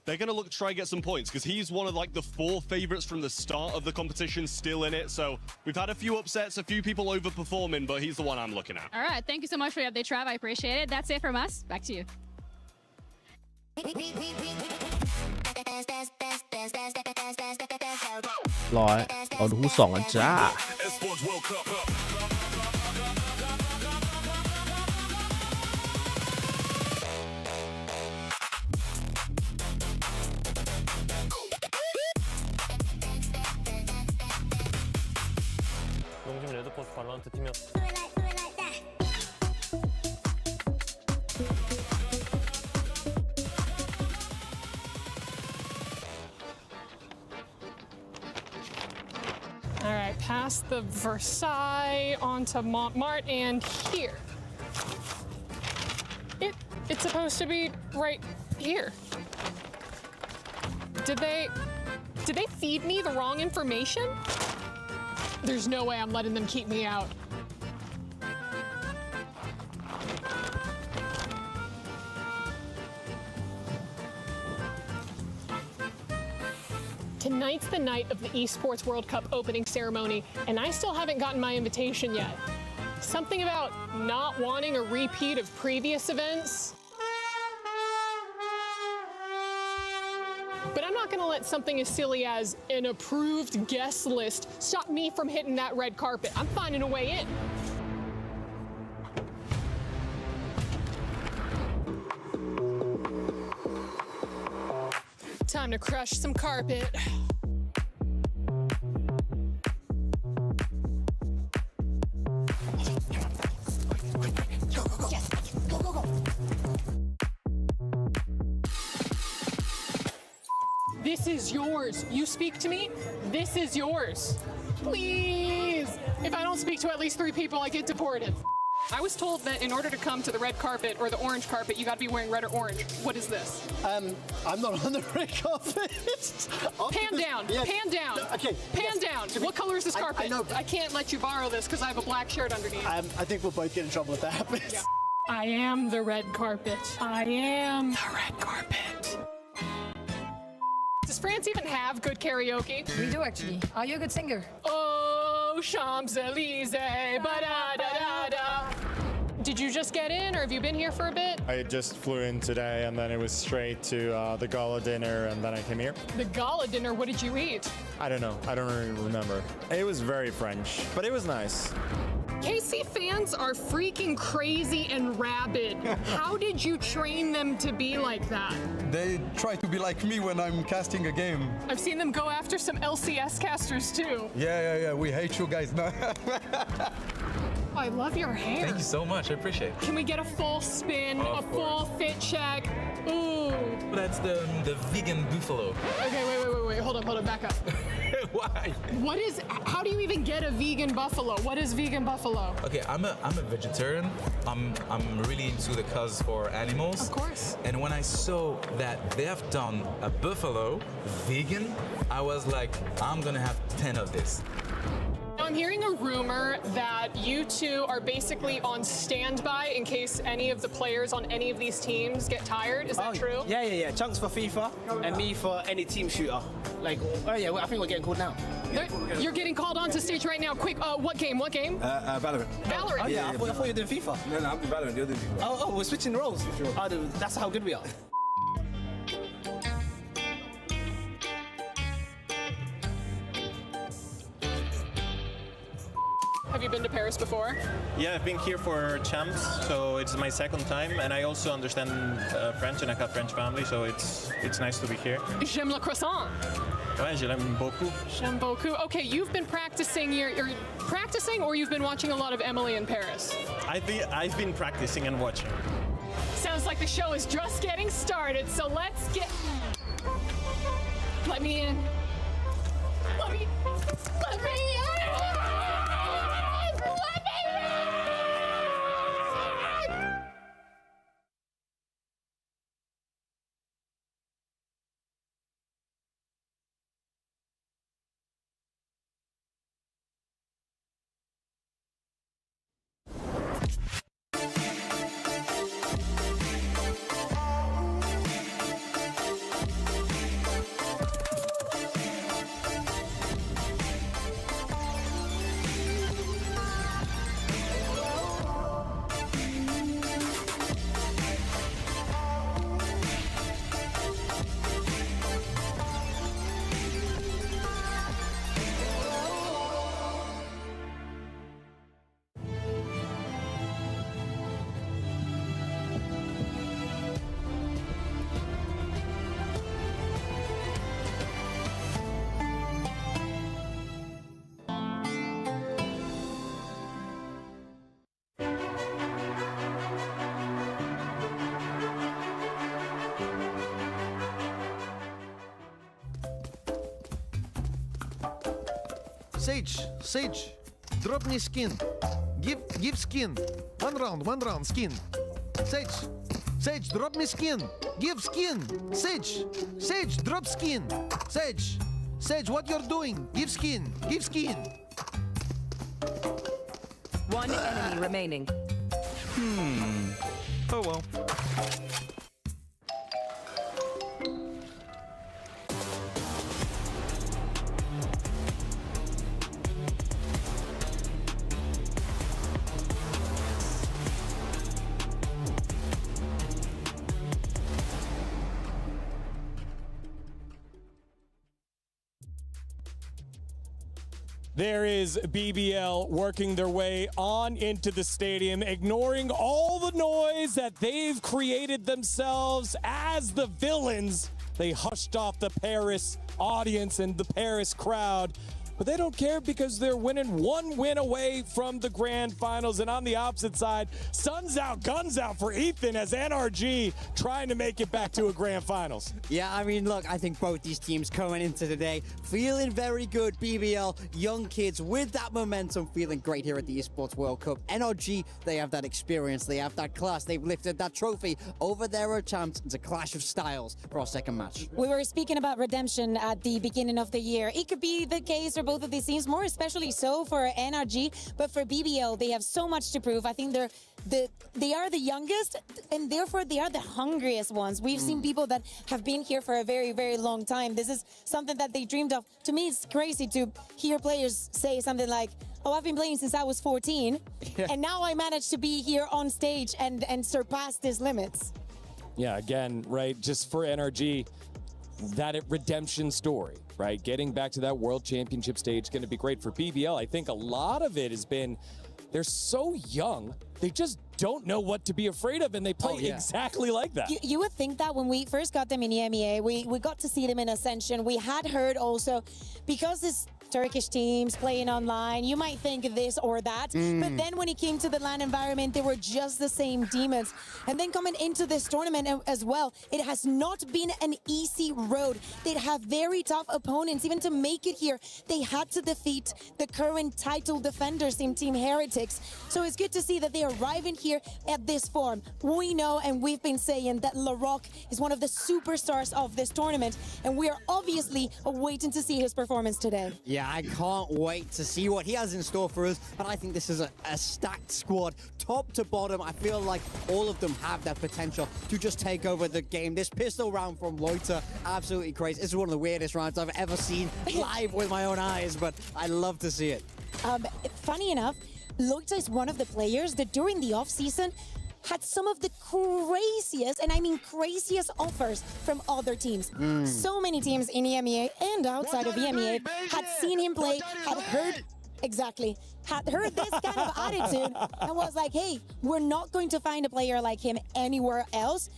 They're going to look to try and get some points because he's one of like the 4 favorites from the start of the competition, still in it. So we've had a few upsets, a few people overperforming, but he's the one I'm looking at. All right, thank you so much for the update, Trav. I appreciate it. That's it from us. Back to you. ร้อยเอาดูคู่2กันจ้า 농심 레드포스 발로란트 팀이었. All right, past the Versailles onto Montmartre and here. It's supposed to be right here. Did they feed me the wrong information? There's no way I'm letting them keep me out. Tonight's the night of the Esports World Cup opening ceremony, and I still haven't gotten my invitation yet. Something about not wanting a repeat of previous events. But I'm not going to let something as silly as an approved guest list stop me from hitting that red carpet. I'm finding a way in. Time to crush some carpet. This is yours. You speak to me, this is yours. Please. If I don't speak to at least 3 people, I get deported. I was told that in order to come to the red carpet or the orange carpet, you gotta be wearing red or orange. What is this? I'm not on the red carpet. Pan down, yes. Pan down. Okay. Pan down. What color is this carpet? I know. I can't let you borrow this because I have a black shirt underneath. I think we'll both get in trouble if that happens. Yeah. I am the red carpet. I am the red carpet. Does France even have good karaoke? We do actually. Are you a good singer? Oh, Champs-Élysées, ba-da-da-da-da. Did you just get in, or have you been here for a bit? I just flew in today, and then it was straight to the gala dinner, and then I came here. The gala dinner, what did you eat? I don't know. I don't really remember. It was very French, but it was nice. KC fans are freaking crazy and rabid. How did you train them to be like that? They try to be like me when I'm casting a game. I've seen them go after some LCS casters too. Yeah. We hate you guys now. I love your hair. Thank you so much. I appreciate it. Can we get a full spin, a full fit check? Ooh. That's the vegan buffalo. Okay, wait. Hold on, back up. Why? How do you even get a vegan buffalo? What is vegan buffalo? Okay, I'm a vegetarian. I'm really into the cause for animals. Of course. And when I saw that they have done a buffalo vegan, I was like, I'm gonna have 10 of this. I'm hearing a rumor that you two are basically on standby in case any of the players on any of these teams get tired. Is that true? Yeah. Chunks for FIFA and me for any team shooter. I think we're getting called now. You're getting called onto stage right now. Quick, what game? Valorant. Valorant. Oh, yeah, I thought you were doing FIFA. No, I'm doing Valorant. You're doing FIFA. Oh, we're switching roles. Oh, that's how good we are. Have you been to Paris before? Yeah, I've been here for champs, so it's my second time, and I also understand French, and I have French family, so it's nice to be here. J'aime le croissant. Ouais, je l'aime beaucoup. J'aime beaucoup. Okay, you've been practicing. You're practicing, or you've been watching a lot of Emily in Paris? I've been practicing and watching. Sounds like the show is just getting started, so let's get... Let me in. Let me in. Sage, drop me skin. Give skin. One round, skin. Sage, drop me skin. Give skin. Sage, drop skin. Sage, what you're doing? Give skin. One enemy remaining. Oh well. There is BBL working their way on into the stadium, ignoring all the noise that they've created themselves as the villains. They hushed off the Paris audience and the Paris crowd, but they don't care because they're winning one win away from the grand finals. And on the opposite side, sun's out, guns out for Ethan as NRG trying to make it back to a grand finals. Yeah, I mean, look, I think both these teams coming into today feeling very good. BBL, young kids with that momentum, feeling great here at the Esports World Cup. NRG, they have that experience, they have that class, they've lifted that trophy. Over there are champs. It's a clash of styles for our second match. We were speaking about redemption at the beginning of the year. It could be the case for both of these teams, more especially so for NRG, but for BBL, they have so much to prove. I think they are the youngest, and therefore they are the hungriest ones. We've seen people that have been here for a very, very long time. This is something that they dreamed of. To me, it's crazy to hear players say something like, oh, I've been playing since I was 14, and now I managed to be here on stage and surpass these limits. Yeah, again, right, just for NRG, that redemption story, right? Getting back to that World Championship stage is going to be great for BBL. I think a lot of it has been they're so young, they just don't know what to be afraid of, and they play exactly like that. You would think that when we first got them in EMEA, we got to see them in Ascension. We had heard also, because this Turkish teams playing online, you might think this or that, but then when it came to the LAN environment, they were just the same demons. And then coming into this tournament as well, it has not been an easy road. They have very tough opponents. Even to make it here, they had to defeat the current title defenders in Team Heretics. So it's good to see that they are arriving here at this form. We know, and we've been saying, that LaRock is one of the superstars of this tournament, and we are obviously waiting to see his performance today. Yeah, I can't wait to see what he has in store for us, but I think this is a stacked squad, top to bottom. I feel like all of them have that potential to just take over the game. This pistol round from Loiter, absolutely crazy. This is one of the weirdest rounds I've ever seen live with my own eyes, but I love to see it. Funny enough, Loiter is one of the players that during the off-season had some of the craziest, and I mean craziest, offers from other teams. So many teams in EMEA and outside of EMEA had seen him play, had heard this kind of attitude, and was like, hey, we're not going to find a player like him anywhere else.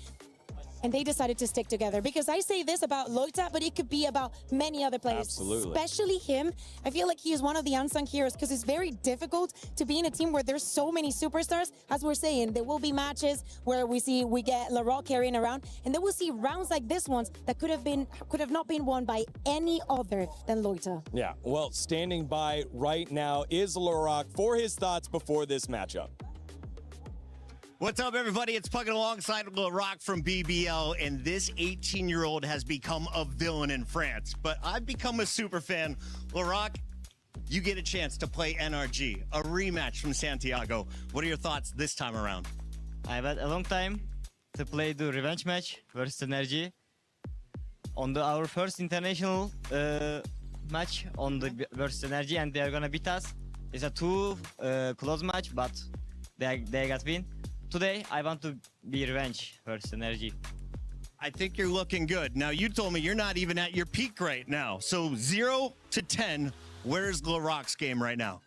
And they decided to stick together, because I say this about Loita, but it could be about many other players. Absolutely. Especially him. I feel like he is one of the unsung heroes, because it's very difficult to be in a team where there's so many superstars. As we're saying, there will be matches where we get LaRock carrying around, and then we'll see rounds like this ones that could have not been won by any other than Loita. Yeah, well, standing by right now is LaRock for his thoughts before this matchup. What's up, everybody? It's Puggin alongside LaRock from BBL, and this 18-year-old has become a villain in France. But I've become a super fan. LaRock, you get a chance to play NRG, a rematch from Santiago. What are your thoughts this time around? I've had a long time to play the revenge match versus NRG. On our first international match on the versus NRG, and they are gonna beat us. It's a close match, but they got win. Today, I want to be revenge versus NRG. I think you're looking good. Now, you told me you're not even at your peak right now. So 0 to 10, where's LaRock's game right now?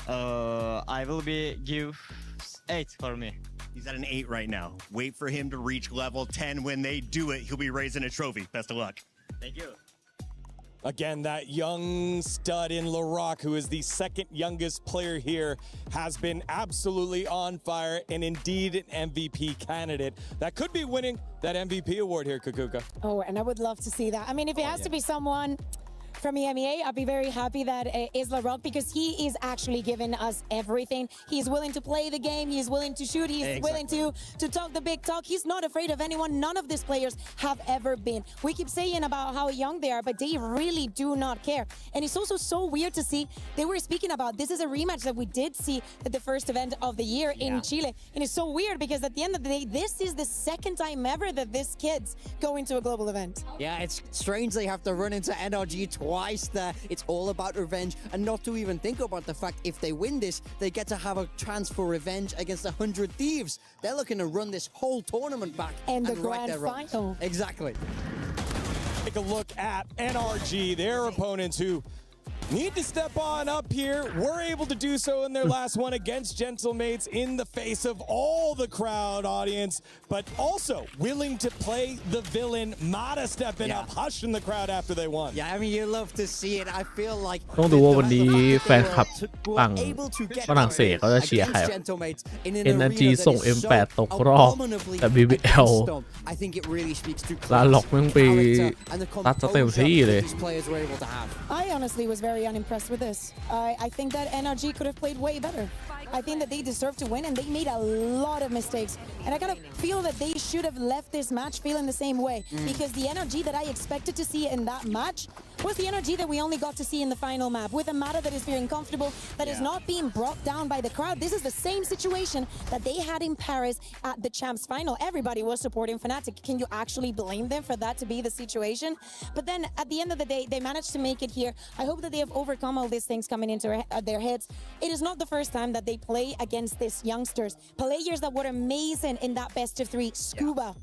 I will give 8 for me. He's at an 8 right now. Wait for him to reach level 10. When they do it, he'll be raising a trophy. Best of luck. Thank you. Again, that young stud in LaRock, who is the second youngest player here, has been absolutely on fire and indeed an MVP candidate that could be winning that MVP award here, Kukuka. Oh, and I would love to see that. I mean, if it has to be someone from EMEA, I'd be very happy that is LaRock, because he is actually giving us everything. He's willing to play the game. He's willing to shoot. He's willing to talk the big talk. He's not afraid of anyone. None of these players have ever been. We keep saying about how young they are, but they really do not care. And it's also so weird to see, they were speaking about, this is a rematch that we did see at the first event of the year in Chile. And it's so weird, because at the end of the day, this is the second time ever that these kids go into a global event. Yeah, it's strange they have to run into NRG twice there. It's all about revenge, and not to even think about the fact if they win this, they get to have a chance for revenge against 100 Thieves. They're looking to run this whole tournament back and the right grand final. Exactly. Take a look at NRG, their opponents who need to step on up here. Were able to do so in their last one against Gentlemates in the face of all the crowd audience, but also willing to play the villain. Mata stepping up, hushing the crowd after they won. Yeah, I mean, you love to see it. I feel like ต้องดูว่าวันนี้แฟนคลับฝั่งฝรั่งเศสเขาจะเชียร์ใคร NRG ส่ง M8 ตกรอบแต่ BBL ลาล็อกมันไปตัดเต็มที่เลย I honestly was very unimpressed with this. I think that NRG could have played way better. I think that they deserve to win, and they made a lot of mistakes. And I kind of feel that they should have left this match feeling the same way, because the energy that I expected to see in that match was the NRG that we only got to see in the final map, with a meta that is feeling comfortable, that is not being brought down by the crowd. This is the same situation that they had in Paris at the Champs final. Everybody was supporting Fnatic. Can you actually blame them for that to be the situation? But then at the end of the day, they managed to make it here. I hope that they have overcome all these things coming into their heads. It is not the first time that they play against these youngsters. Players that were amazing in that best of three. Scuba.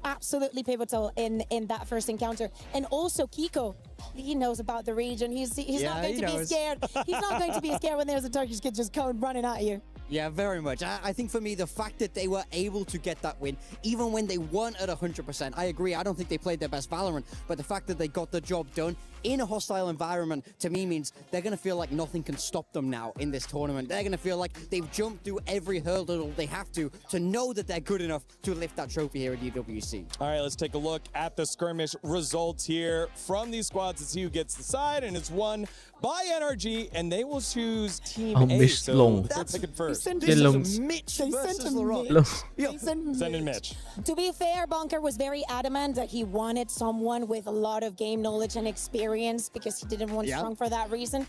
Absolutely pivotal in that first encounter. And also Kiko, he knows about the region. He's not going to be scared. He's not going to be scared when there's a Turkish kid just coming running at you. Yeah, very much. I think for me, the fact that they were able to get that win, even when they weren't at 100%, I agree. I don't think they played their best Valorant, but the fact that they got the job done in a hostile environment, to me, means they're going to feel like nothing can stop them now in this tournament. They're going to feel like they've jumped through every hurdle they have to know that they're good enough to lift that trophy here at EWC. All right, let's take a look at the skirmish results here from these squads to see who gets the side, and it's won by NRG, and they will choose Team A. So they're picking first. Mitch versus LaRock. Send in Mitch. To be fair, Bunker was very adamant that he wanted someone with a lot of game knowledge and experience because he didn't want Strong for that reason.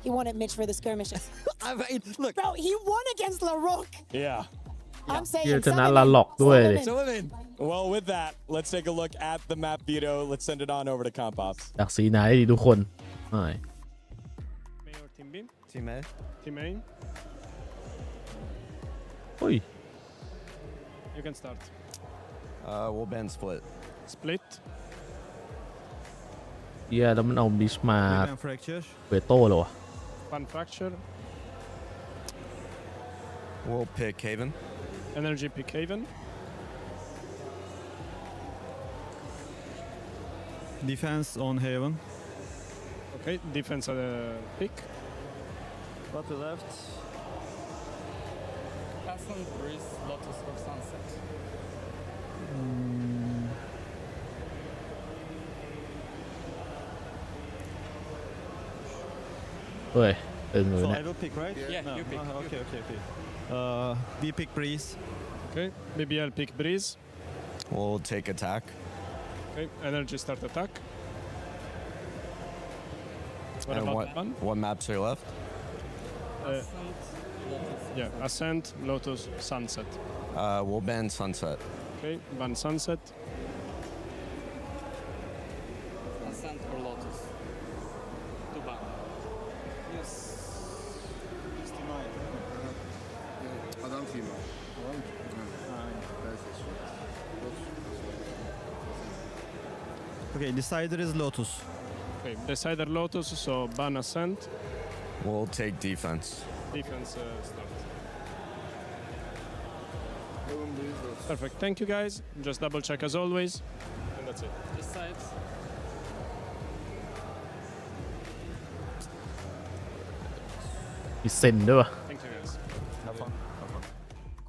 He wanted Mitch for the skirmishes. I mean, look. Bro, he won against LaRock. Yeah. I'm saying ชนะละล็อกด้วย Well, with that, let's take a look at the map veto. Let's send it on over to Comp Ops. จากสีไหนดีทุกคนใช่ Main or Team B? Team A. Team A. เฮ้ย You can start. We'll ban split. Split. เหี้ยแล้วมันเอาบิชมา Fracture. เวโต้เหรอวะ One fracture. We'll pick Haven. Energy pick Haven. Defense on Haven. Okay, defense at the pick. What to left? Passant, Breeze, Lotus, or Sunset. เฮ้ยตึงเลย So เนี่ย I will pick, right? Yeah, you pick. Okay. We pick Breeze. Okay, BBL pick Breeze. We'll take attack. Okay, Energy start attack. What And about Ban? what maps are left? Yeah, Ascent, Lotus, Sunset. We'll ban Sunset. Okay, ban Sunset. Ascent or Lotus? To ban. Yes. Adam firma. Okay, decider is Lotus. Okay, Decider Lotus, so ban Ascent. We'll take defense. Defense start. Perfect, thank you guys. Just double check as always. And that's it. This side.มีเซนด้วยวะ Thank you guys.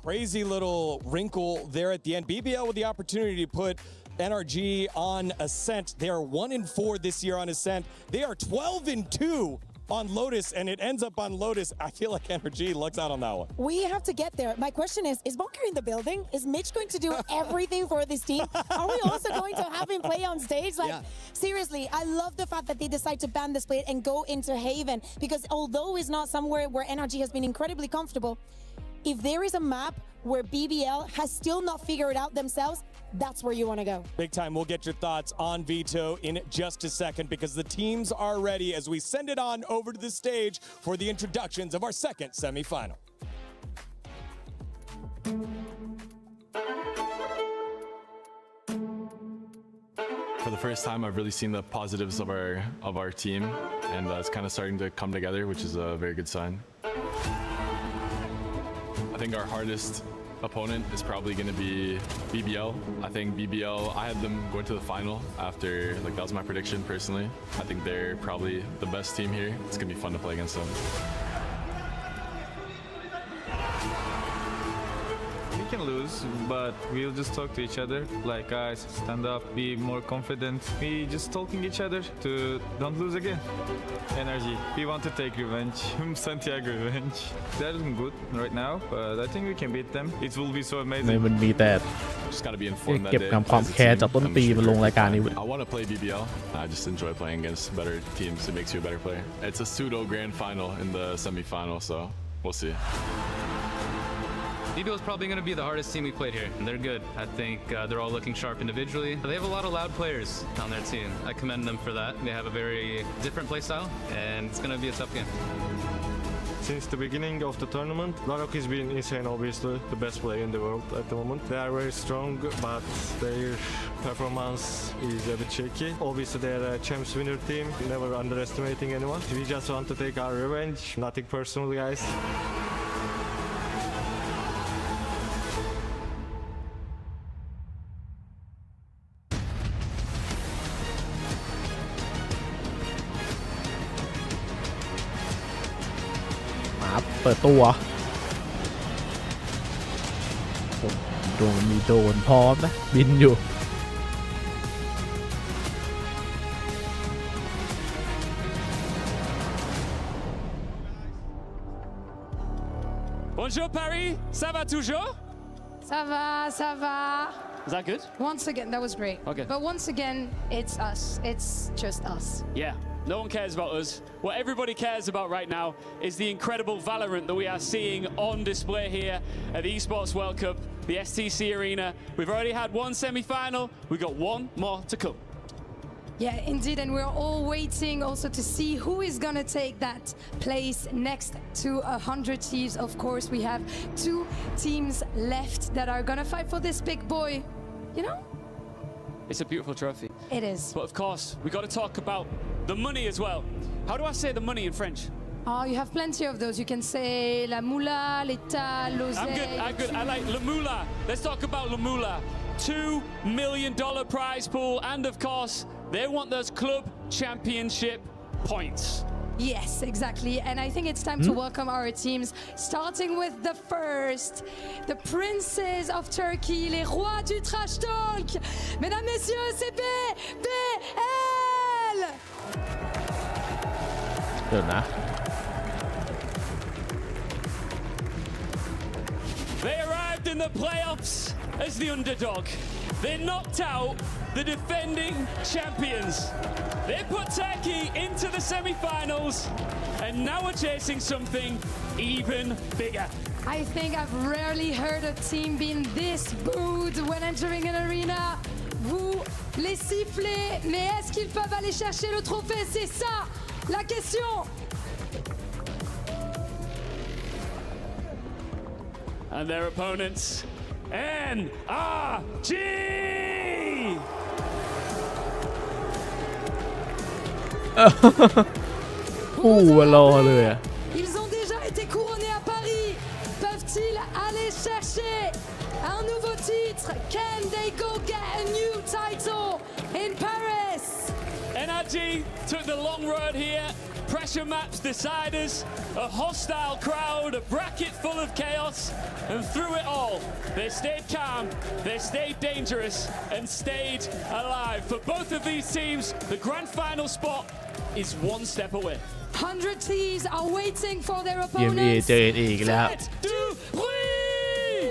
Crazy little wrinkle there at the end. BBL with the opportunity to put NRG on Ascent. They are 1-4 this year on Ascent. They are 12-2 on Lotus, and it ends up on Lotus. I feel like NRG lucks out on that one. We have to get there. My question is Bunker in the building? Is Mitch going to do everything for this team? Are we also going to have him play on stage? Like, seriously, I love the fact that they decide to ban the split and go into Haven, because although it's not somewhere where NRG has been incredibly comfortable, if there is a map where BBL has still not figured it out themselves, that's where you want to go. Big time. We'll get your thoughts on Veto in just a second, because the teams are ready as we send it on over to the stage for the introductions of our second semifinal. For the first time, I've really seen the positives of our team, and it's kind of starting to come together, which is a very good sign. I think our hardest opponent is probably going to be BBL. I think BBL, I had them going to the final after, like, that was my prediction personally. I think they're probably the best team here. It's going to be fun to play against them. can lose, but we'll just talk to each other. Like, guys, stand up, be more confident. We just talking each other to don't lose again. NRG, we want to take revenge. Santiago revenge. They're doing good right now, but I think we can beat them. It will be so amazing. มันมีแต่ Just gotta be informed that เก็บ day. ความแค้นจากต้นปีมาลงรายการนี้ I want to play BBL. I just enjoy playing against better teams. It makes you a better player. It's a pseudo grand final in the semifinal, so we'll see. BBL is probably going to be the hardest team we played here, and they're good. I think they're all looking sharp individually. They have a lot of loud players on their team. I commend them for that. They have a very different play style, and it's going to be a tough game. Since the beginning of the tournament, Larok has been insane, obviously, the best player in the world at the moment. They are very strong, but their performance is a bit shaky. Obviously, they're a champs winner team, never underestimating anyone. We just want to take our revenge, nothing personal, guys.เปิดตัวโดนมีโดนพร้อมนะบินอยู่ Bonjour Paris, ça va toujours? Ça va, ça va. Is that good? Once again, that was great. Okay. But once again, it's us. It's just us. Yeah, no one cares about us. What everybody cares about right now is the incredible Valorant that we are seeing on display here at the Esports World Cup, the STC Arena. We've already had one semi-final. We've got one more to come. Yeah, indeed, and we're all waiting also to see who is gonna take that place next to 100 Thieves. Of course, we have 2 teams left that are gonna fight for this big boy, you know? It's a beautiful trophy. It is. But of course, we got to talk about the money as well. How do I say the money in French? Oh, you have plenty of those. You can say la moula, l'état, l'oseille. I'm good. I like la moula. Let's talk about la moula. $2 million prize pool, and of course, they want those club championship points. Yes, exactly. And I think it's time to welcome our teams, starting with the first, the princes of Turkey, les rois du trash talk. Mesdames, messieurs, c'est BBL. เดี๋ยวนะ They arrived in the playoffs as the underdog. They knocked out the defending champions. They put Turkey into the semi-finals and now are chasing something even bigger. I think I've rarely heard a team being this booed when entering an arena. Vous les sifflez, mais est-ce qu'ils peuvent aller chercher le trophée? C'est ça la question. And their opponents, NRG! อู้รอเลยอะ Ils ont déjà été couronnés à Paris. Peuvent-ils aller chercher un nouveau titre? Can they go get a new title in Paris? NRG took the long road here. Pressure maps deciders, a hostile crowd, a bracket full of chaos, and through it all, they stayed calm, they stayed dangerous, and stayed alive. For both of these teams, the grand final spot is one step away. 100 Thieves are waiting for their เกม A opponents. เจอ NA อีกแล้ว Set, do, three!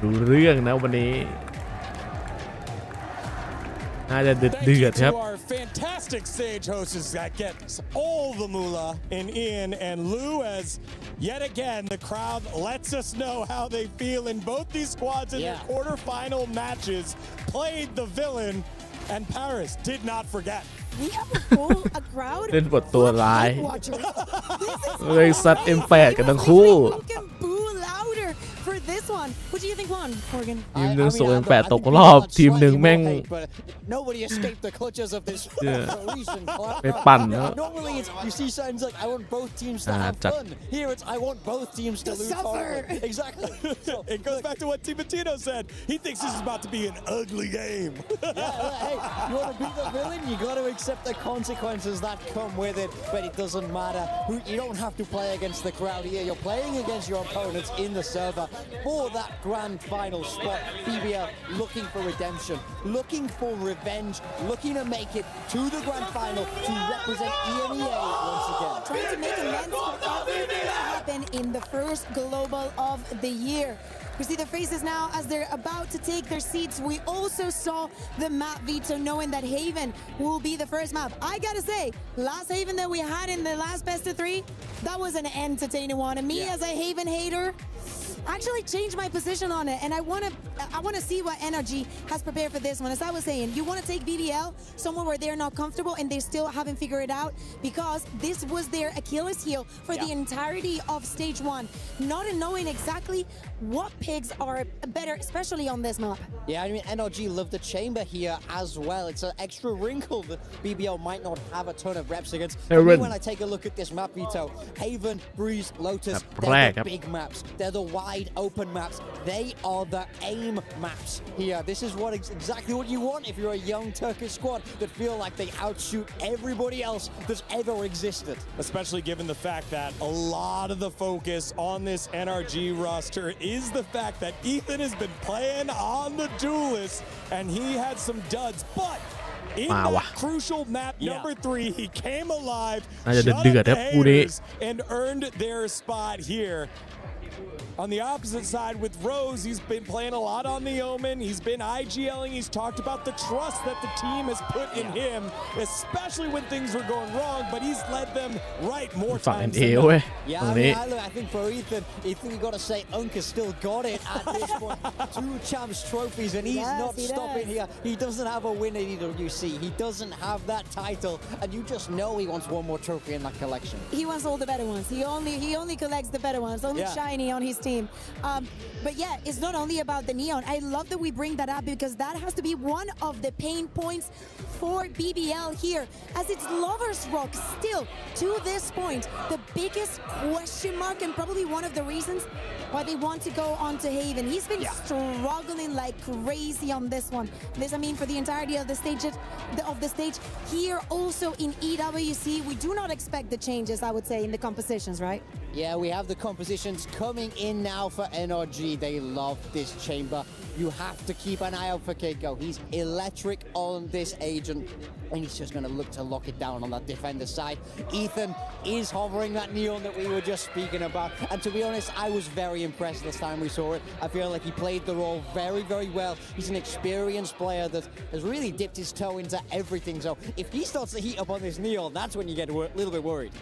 ดูเรื่องนะวันนี้น่าจะเดือดครับ To our fantastic stage hosts that gets all the moolah in Ian and Lou, as yet again the crowd lets us know how they feel in both these squads in their quarterfinal matches. Played the villain, and Paris did not forget. We have a crowd เล่นบทตัวร้าย watchers. เลยซัด M8 กันทั้งคู่ Who can boo louder for for this one. Who do you think won, Morgan? ทีมหนึ่งส่งแปดตกรอบทีมหนึ่งแม่ง Nobody escaped the clutches of this. ไปปั่นแล้ว Normally, you see signs like I want both teams to have fun. Here, it's I want both teams to lose. Exactly. It goes back to what Timatino said. He thinks this is about to be an ugly game. Hey, you want to be the villain? You got to accept the consequences that come with it. But it doesn't matter. You don't have to play against the crowd here. You're playing against your opponents in the server for that grand final spot. BBL looking for redemption, looking for revenge, looking to make it to the grand final to represent EMEA once again. Trying to make amends for everything that happened in the first global of the year. We see their faces now as they're about to take their seats. We also saw the map veto, knowing that Haven will be the first map. I gotta say, last Haven that we had in the last best of 3, that was an entertaining one. And me as a Haven hater, actually changed my position on it, and I want to see what NRG has prepared for this one. As I was saying, you want to take BBL somewhere where they're not comfortable and they still haven't figured it out, because this was their Achilles heel for the entirety of stage 1, not knowing exactly what pigs are better, especially on this map. Yeah, I mean, NRG love the chamber here as well. It's an extra wrinkle that BBL might not have a ton of reps against. For me, when I take a look at this map veto, Haven, Breeze, Lotus, they're the big maps. They're the wide open maps. They are the aim maps here. This is exactly what you want if you're a young Turkish squad that feel like they outshoot everybody else that's ever existed. Especially given the fact that a lot of the focus on this NRG roster is the fact that Ethan has been playing on the duelist and he had some duds, but in that crucial map number 3, he came alive, shut up the haters, and earned their spot here. On the opposite side with Rose, he's been playing a lot on the Omen. He's been IGLing. He's talked about the trust that the team has put in him, especially when things were going wrong, but he's led them right more times than not. Yeah, I think for Ethan, you got to say Unca's still got it at this point. 2 champs trophies, and he's not stopping here. He doesn't have a win at EWC. He doesn't have that title, and you just know he wants one more trophy in that collection. He wants all the better ones. He only collects the better ones, only shiny on his team. But yeah, it's not only about the neon. I love that we bring that up because that has to be one of the pain points for BBL here, as it's Lover's Rock still to this point the biggest question mark and probably one of the reasons why they want to go on to Haven. He's been struggling like crazy on this one. This, I mean, for the entirety of the stage here. Also in EWC, we do not expect the changes, I would say, in the compositions, right? Yeah, we have the compositions coming in now for NRG. They love this chamber. You have to keep an eye out for Keiko. He's electric on this agent, and he's just going to look to lock it down on that defender side. Ethan is hovering that neon that we were just speaking about, and to be honest, I was very impressed this time we saw it. I feel like he played the role very, very well. He's an experienced player that has really dipped his toe into everything, so if he starts to heat up on this neon, that's when you get a little bit worried.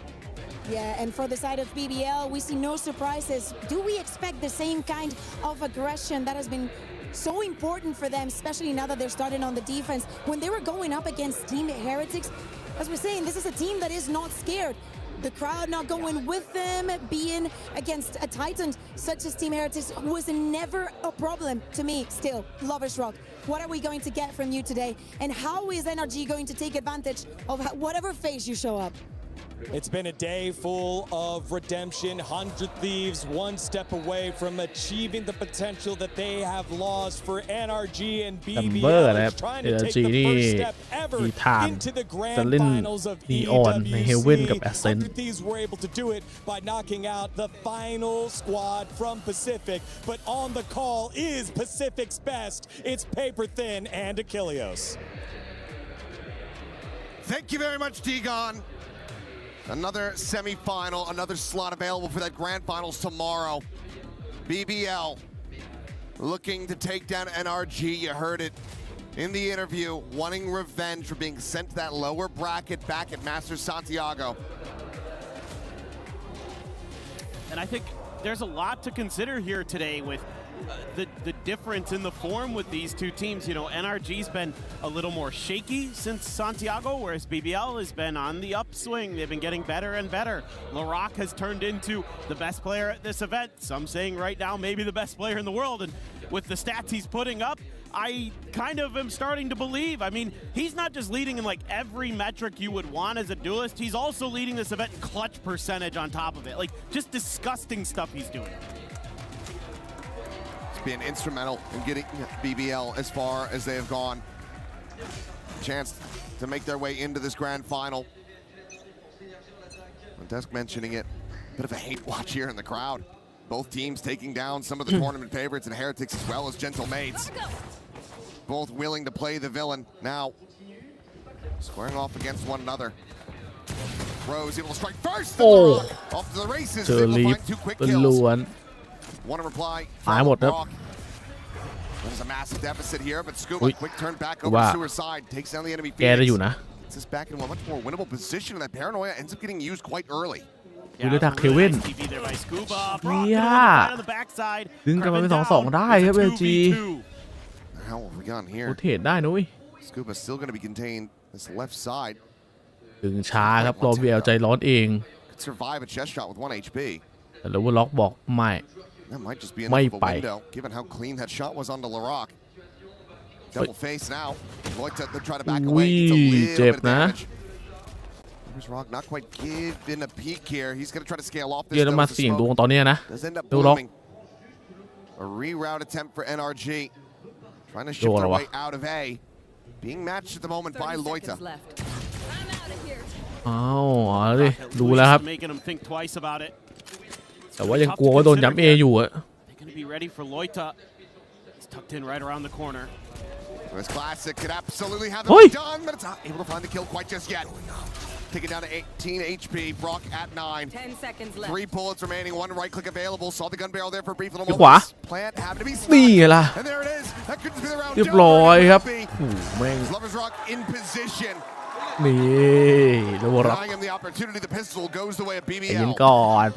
Yeah, and for the side of BBL, we see no surprises. Do we expect the same kind of aggression that has been so important for them, especially now that they're starting on the defense? When they were going up against Team Heretics, as we're saying, this is a team that is not scared. The crowd not going with them, being against a titan such as Team Heretics was never a problem to me. Still, Lover's Rock, what are we going to get from you today? And how is NRG going to take advantage of whatever phase you show up? It's been a day full of redemption. 100 Thieves one step away from achieving the potential that they have lost for NRG and BBL. Is trying to take the first step ever into the grand finals of EWC. 100 Thieves were able to do it by knocking out the final squad from Pacific. But on the call is Pacific's best. It's Paper Thin and Achilles. Thank you very much, Degon. Another semi-final, another slot available for that grand finals tomorrow. BBL looking to take down NRG. You heard it in the interview, wanting revenge for being sent to that lower bracket back at Masters Santiago. And I think there's a lot to consider here today with the difference in the form with these two teams. You know, NRG's been a little more shaky since Santiago, whereas BBL has been on the upswing. They've been getting better and better. LaRock has turned into the best player at this event. Some saying right now maybe the best player in the world. And with the stats he's putting up, I kind of am starting to believe. I mean, he's not just leading in like every metric you would want as a duelist. He's also leading this event in clutch percentage on top of it. Like, just disgusting stuff he's doing. It's been instrumental in getting BBL as far as they have gone. Chance to make their way into this grand final. Desk mentioning it. Bit of a hate watch here in the crowd. Both teams taking down some of the tournament favorites and Heretics as well as Gentle Maids. Both willing to play the villain now. Squaring off against one another. Rose able to strike first. Off to the races. Able to find 2 quick kills. One reply from Brock. There's a massive deficit here, but Scuba quick turn back over to Suicide. Takes down the enemy Phoenix. Puts us back in a much more winnable position, and that paranoia ends up getting used quite early. ดูด้วยทักเควินเนี่ยดึงกลับมาเป็น2-2ได้ครับ LG โคเทรดได้นุ้ย Scuba still going to be contained this left side. ดึงช้าครับรอ BBL ใจร้อนเอง Could survive a chest shot with 1 HP. แต่แล้วล็อกบอกไม่ That might just be enough of a window, given how clean that shot was onto LaRock. Double face now. Loita to try to back away. It's a little bit of damage. Rock not quite giving a peek here. He's going to try to scale off this. เยอรมันเสี่ยงดวงตอนนี้นะ Does end up blooming. A reroute attempt for NRG. Trying to shift their way out of A. Being matched at the moment by Loita. อ้าวเอาดิดูแล้วครับ Making him think twice about it. แต่ว่ายังกลัวว่าโดนย้ำ A อยู่อะ They're going to be ready for Loita. He's tucked in right around the corner. This classic could absolutely have it done, but it's not able to find the kill quite just yet. Taking down to 18 HP. Brock at 9. 10 seconds left. 3 bullets remaining. 1 right click available. Saw the gun barrel there for a brief little moment. Plant happened to be stuck. นี่ไงล่ะ And there it is. That could be the round. เรียบร้อยครับแม่ง Lovers Rock in position. นี่แล้วล็อก Denying him the opportunity. The pistol goes the way of ยิง BBL. ก่อน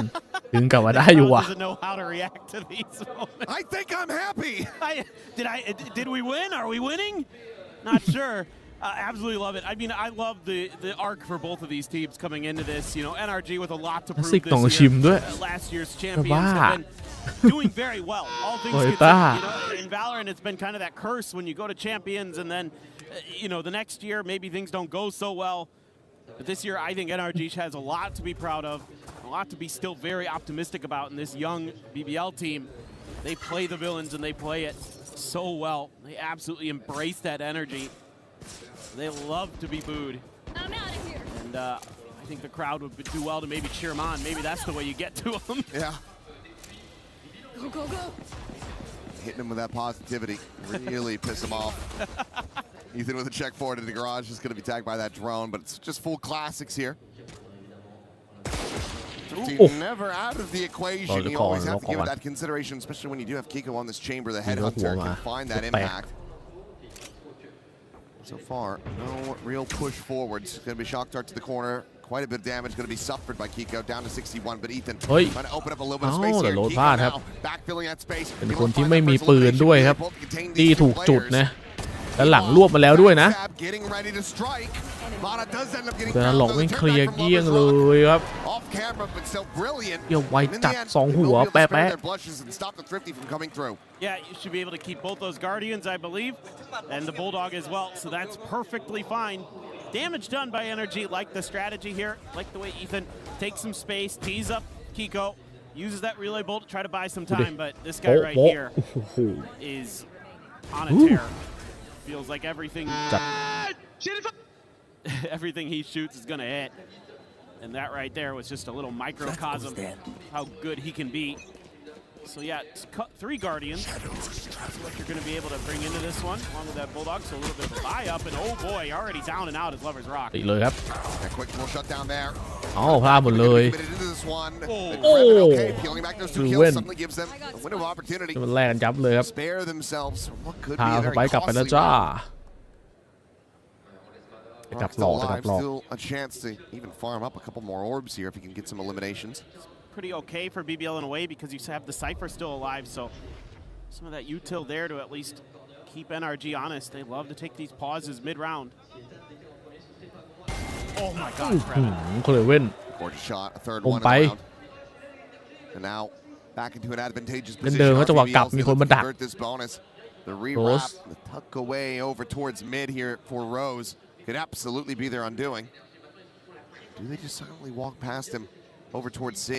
ดึงกลับมาได้อยู่ว่ะ Doesn't know how to react to these moments. I think I'm happy. Did we win? Are we winning? Not sure. Absolutely love it. I mean, I love the arc for both of these teams coming into this. You know, NRG with a lot to prove this year. Last year's champions have been doing very well. All things considered. You know, in Valorant, it's been kind of that curse when you go to champions and then, you know, the next year maybe things don't go so well. But this year, I think NRG has a lot to be proud of, a lot to be still very optimistic about in this young BBL team. They play the villains and they play it so well. They absolutely embrace that energy. They love to be booed. I'm out of here. And I think the crowd would do well to maybe cheer them on. Maybe that's the way you get to them. Yeah. Go, go, go. Hitting him with that positivity. Really piss him off. Ethan with a check forward in the garage is going to be tagged by that drone, but it's just full classics here. Never out of the equation. You always have to give it that consideration, especially when you do have Kiko on this chamber. The headhunter can find that impact. So far, no real push forwards. Going to be shock dart to the corner. Quite a bit of damage going to be suffered by Kiko, down to 61. But Ethan trying to open up a little bit of space here. Kiko now backfilling that space. เป็นคนที่ไม่มีปืนด้วยครับตีถูกจุดนะแล้วหลังรวบมาแล้วด้วยนะแต่หลอกไม่เคลียร์เกี้ยงเลยครับเกี่ยวไวจัด2หัวแป๊ะ Yeah, you should be able to keep both those Guardians, I believe, and the Bulldog as well. So that's perfectly fine. Damage done by NRG. Like the strategy here. Like the way Ethan takes some space, tees up Kiko, uses that relay bolt to try to buy some time. But this guy right here is on a tear. Feels like everything he shoots is going to hit. And that right there was just a little microcosm of how good he can be. So yeah, 3 Guardians. What you're going to be able to bring into this one, along with that Bulldog. So a little bit of a buy up, and oh boy, already down and out as Lovers Rock. ติดเลยครับ Quick little shutdown there. อ๋อพลาดหมดเลย มันแลกกันยับเลยครับพาสไปกลับไปแล้วจ้าจับหลอกจับหลอก A chance to even farm up a couple more orbs here if he can get some eliminations. Pretty okay for BBL in a way because you have the Cypher still alive, so some of that util there to at least keep NRG honest. They love to take these pauses mid-round. Oh my God, Kevin. เคลเว่น Gorgeous shot, a third ลง one ไป around. And now back into an advantageous เล่นเดิม position. ก็จังหวะกลับ RBL มีคนมาดัก convert this bonus. The Rose. rewrap, the tuck away over towards mid here for Rose could absolutely be their undoing. Do they just silently walk past him over towards C?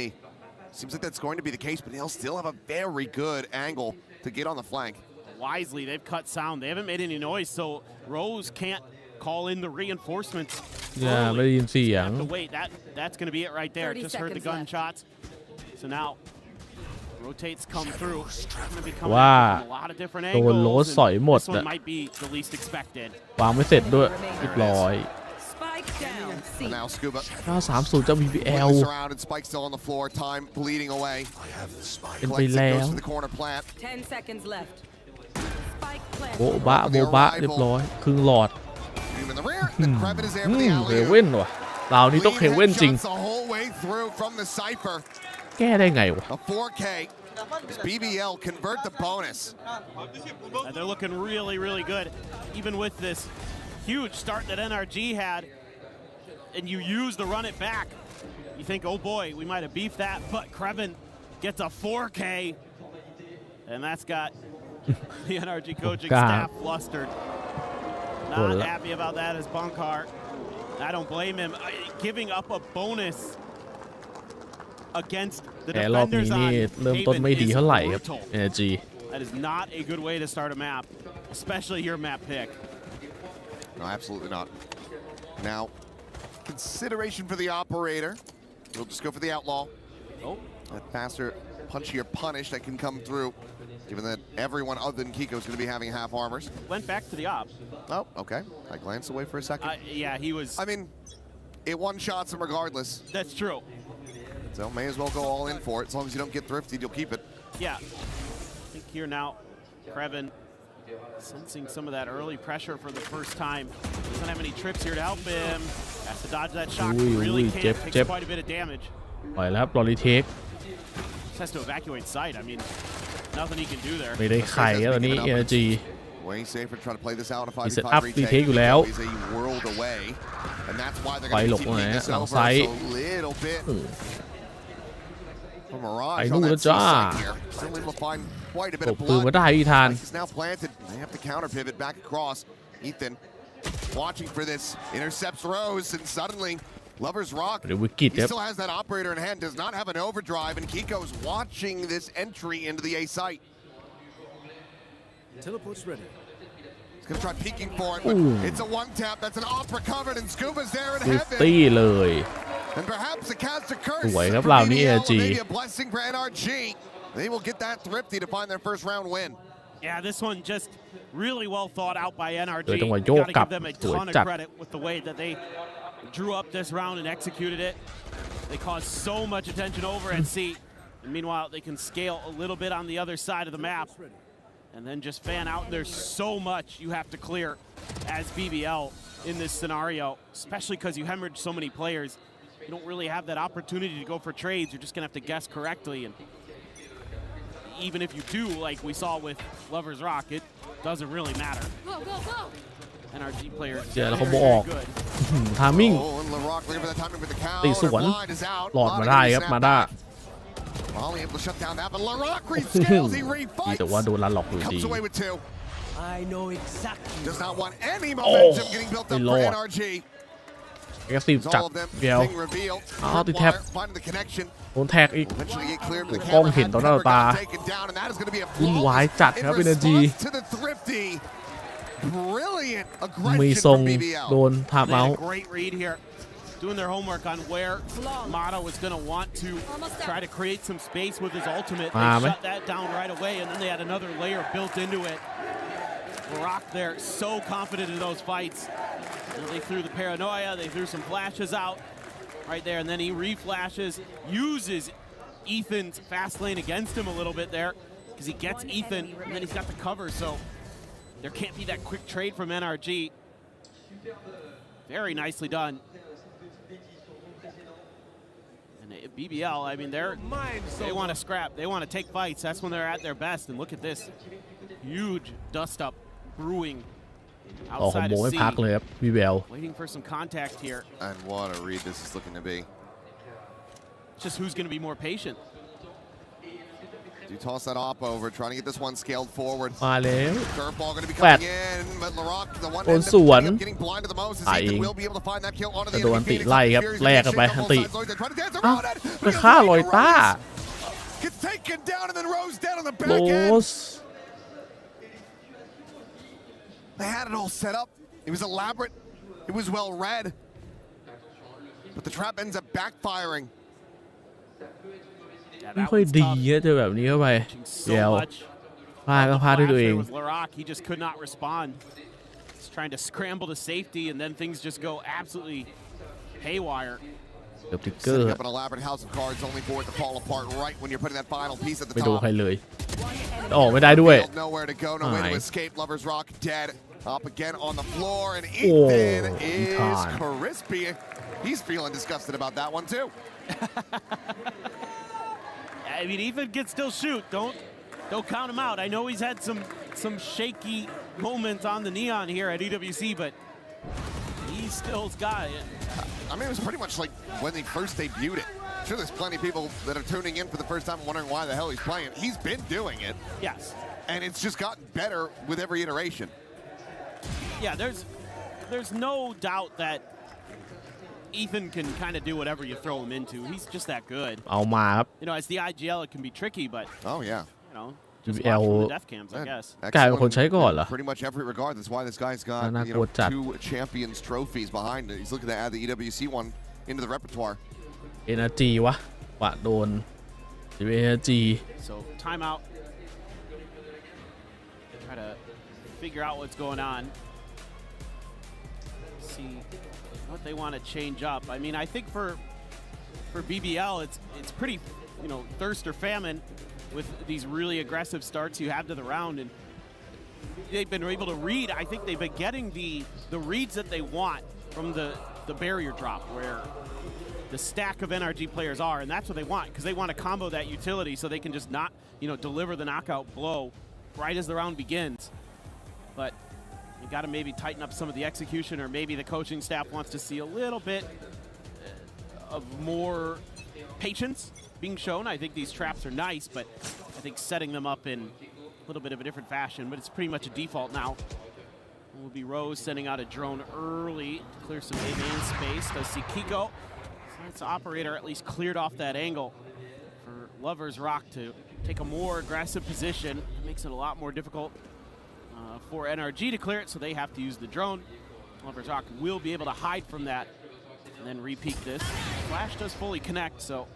Seems like that's going to be the case, but they'll still have a very good angle to get on the flank. Wisely, they've cut sound. They haven't made any noise, so Rose can't call in the reinforcements. อย่าไม่ได้ยินเสียง To wait, that's going to be it right there. Just heard the gunshots. So now rotates come through. Going to be coming ว่า from a lot of different โดนโรส angles. สอยหมด This อะ one might be the least expected. วางไม่เสร็จด้วยเรียบร้อย And now Scuba 930 เจ้า BBL flips around and Spike still on the floor. Time bleeding away. เป็นไป Collects it, แล้ว goes to the corner plant. 10 seconds left. โบบะโบบะเรียบร้อยครึ่งหลอด Team in the rear. Then Krevin is there for the เค alley. เว่นว่ะเรานี่ต้องเคเว่นจริง Shots the whole way through from the Cypher. แก้ได้ไงวะ A 4K. BBL convert the bonus. And they're looking really, really good, even with this huge start that NRG had. And you use the run it back. You think, oh boy, we might have beefed that, but Krevin gets a 4K, and that's got the NRG coaching staff flustered. Not happy about that as Bunkar. I don't blame him. Giving up a bonus against the แต่รอบนี้ defenders นี่ on เริ่มต้น Haven ไม่ดี is เท่าไหร่ครับ brutal. NRG That is not a good way to start a map, especially your map pick. No, absolutely not. Now, consideration for the operator. We'll just go for the outlaw. Oh. That faster, punchier punish that can come through, given that everyone other than Kiko is going to be having half armors. Went back to the op. Oh, okay. I glanced away for a second. Yeah, he was. I mean, it one-shots him regardless. That's true. So may as well go all in for it. As long as you don't get thrifty, you'll keep it. Yeah. I think here now, Krevin sensing some of that early pressure for the first time. Doesn't have any trips here to help him. Has to dodge that shock. Really can't. Takes quite a bit of damage. ปล่อยแล้วบอลลีเทค Just has to evacuate site. I mean, nothing he can do there. ไม่ได้ไข่แล้วตอนนี้ NRG Way safer trying to play this out in a มีเซต 5v5 อัพรีเทค retake. อยู่แล้ว He's a world away, and that's why they're ไป going หล to บ keep ตรงไหน beating this หลัง over. ไซ So ด์ a little bit from Mirage ไป on นู่น that แล้วจ้า C-side here. Still able to find quite a bit ต of บปืน blood. มาได้อีธาน He's now planted. They have to counter pivot back across. Ethan watching for this, intercepts Rose, and suddenly Lover's Rock. เดี๋ยววิกฤต He ครับ still has that operator in hand, does not have an overdrive, and Kiko's watching this entry into the A site. Teleport's ready. He's gonna try peeking for it, but it's a one tap. That's an off recovered, and Scuba's there in ดิส heaven. ตี้เลย And perhaps a cast a curse สวยครับ for ราวนี้ BBL, NRG maybe a blessing for NRG. They will get that thrifty to find their first round win. Yeah, this one just really well thought out by NRG. โดยจังหวะโยก Gotta กลับ give them a สวย ton of จัด credit with the way that they drew up this round and executed it. They caused so much attention over at C. And meanwhile, they can scale a little bit on the other side of the map and then just fan out. There's so much you have to clear as BBL in this scenario, especially because you hemorrhage so many players. You don't really have that opportunity to go for trades. You're just going to have to guess correctly. And even if you do, like we saw with Lover's Rock, it doesn't really matter. Go, go, go. NRG players เจอแล้ว very, เขาบ very ออก good. ทามิ่ง Oh, and LaRock looking for the timing with the count. ตีสวน Blind is out. หลอดมาได้ครับ มาด้า Molly able to shut down that, but LaRock rescales. He ดีแต่ว่า refights. โดนลันหลอกอยู่ดี Comes away with two. I know exactly. Does not want any momentum getting built up for Lord. NRG. แอคทีฟ As จัด all of them เดียว being revealed. อ้าวติดแท็บ Finding the connection. โดนแท็กอีก Eventually get clear, but the กล้อง camera เห็น had ต่อหน้าต่อ never ตา got taken down, and that is going to be a วุ่นวายจัด flawless ครับ in NRG response to the thrifty. Brilliant มี aggression ทรง from BBL. โดนทา They เมา had ส์ a great read here, doing their homework on where Mata was going to want to try to create some space with his ultimate. They shut that down right away, and then they had another layer built into it. Rock there, so confident in those fights. And they threw the paranoia, they threw some flashes out right there, and then he reflashes, uses Ethan's fast lane against him a little bit there, because he gets Ethan, and then he's got the cover, so there can't be that quick trade from NRG. Very nicely done. And BBL, I mean, they want to scrap. They want to take fights. That's when they're at their best. And look at this huge dust up brewing ออกของโมไม่พักเลยครับ BBL waiting for some contact here. And what a read this is looking to be. Just who's going to be more patient. You toss that op over, trying to get this one scaled forward. มาแล้ว Curveball going to be coming in, but LaRock, the one โดนสวน getting blinded the most. Ethan will be able to find that kill onto the โดน enemy ติ Phoenix. ไล่ครับแลกกันไปอันติไปฆ่าลอยต้า Gets taken down and then rose down on the โร back end. ส They had it all set up. It was elaborate. It was well read. But the trap ends up backfiring. ไม่ค่อยดีอะเจอแบบนี้เข้าไปเดี๋ยวพลาดก็พลาดด้วยตัวเอง He just could not respond. He's trying to scramble to safety, and then things just go absolutely haywire. เกือบติ๊กเกอร์ Setting up an elaborate house of cards only for it to fall apart right when you're putting that final piece at the ไม่โดน top. ใครเลยออกไม่ได้ด้วย Nowhere to go, no way to escape. Lovers Rock dead. Up again on the floor, and Ethan is crispy. He's feeling disgusted about that one too. I mean, Ethan can still shoot. Don't count him out. I know he's had some shaky moments on the neon here at EWC, but he still's got it. I mean, it was pretty much like when they first debuted it. I'm sure there's plenty of people that are tuning in for the first time wondering why the hell he's playing. He's been doing it. Yes. And it's just gotten better with every iteration. Yeah, there's no doubt that Ethan can kind of do whatever you throw him into. He's just that good. เอามาครับ You know, as the IGL, it can be tricky, but oh yeah, you know, just BBL watch from the def cams, I guess. กลายเป็นคนใช้ก่อนเหรอ Pretty much every regard. That's why this guy's got 2 champions trophies behind it. He's looking to add the EWC one into the repertoire. NRG วะวะโดน NRG So timeout. Try to figure out what's going on. See what they want to change up. I mean, I think for BBL, it's pretty, you know, thirst or famine with these really aggressive starts you have to the round, and they've been able to read. I think they've been getting the reads that they want from the barrier drop, where the stack of NRG players are, and that's what they want, because they want to combo that utility so they can just not, you know, deliver the knockout blow right as the round begins. But you got to maybe tighten up some of the execution, or maybe the coaching staff wants to see a little bit of more patience being shown. I think these traps are nice, but I think setting them up in a little bit of a different fashion, but it's pretty much a default now. It will be Rose sending out a drone early to clear some A-main space. Does see Kiko. That's operator at least cleared off that angle for Lovers Rock to take a more aggressive position. It makes it a lot more difficult for NRG to clear it, so they have to use the drone. Lovers Rock will be able to hide from that and then repeat this. Flash does fully connect, so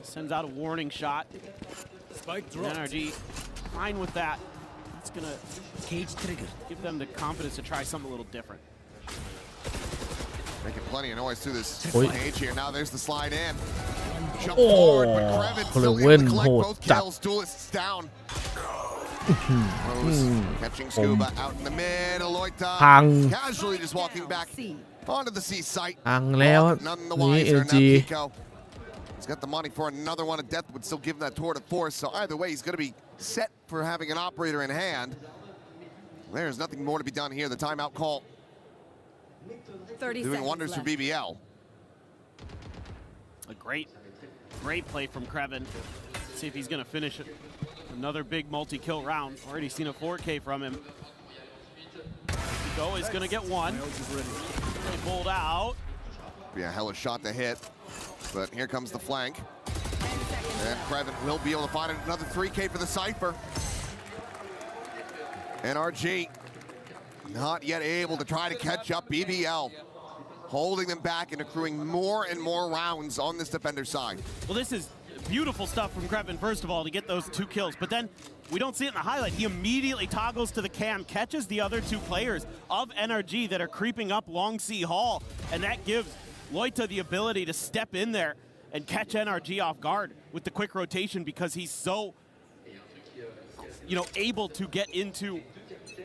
sends out a warning shot. Spike NRG fine with that. That's gonna give them the confidence to try something a little different. Making plenty of noise through this Oi. stage here. Now there's the slide in. Jump Oh, forward, but Krevin still able to collect both kills. Duelists down. Rose catching Scuba out in the middle. Loita casually just walking back onto the C site. พังแล้ว None the นี่ wiser. LG Now Kiko. He's got the money for another one of death, would still give him that tour de force. So either way, he's going to be set for having an operator in hand. There's nothing more to be done here. The timeout call 30 doing wonders left. for BBL. A great play from Krevin. See if he's going to finish it. Another big multi-kill round. Already seen a 4K from him. Kiko is going to get one. They pulled out. Yeah, hella shot to hit. But here comes the flank. And Krevin will be able to find another 3K for the Cypher. NRG not yet able to try to catch up. BBL holding them back and accruing more and more rounds on this defender side. Well, this is beautiful stuff from Krevin, first of all, to get those 2 kills. But then we don't see it in the highlight. He immediately toggles to the cam, catches the other 2 players of NRG that are creeping up Long Sea Hall. And that gives Loita the ability to step in there and catch NRG off guard with the quick rotation, because he's so, you know, able to get into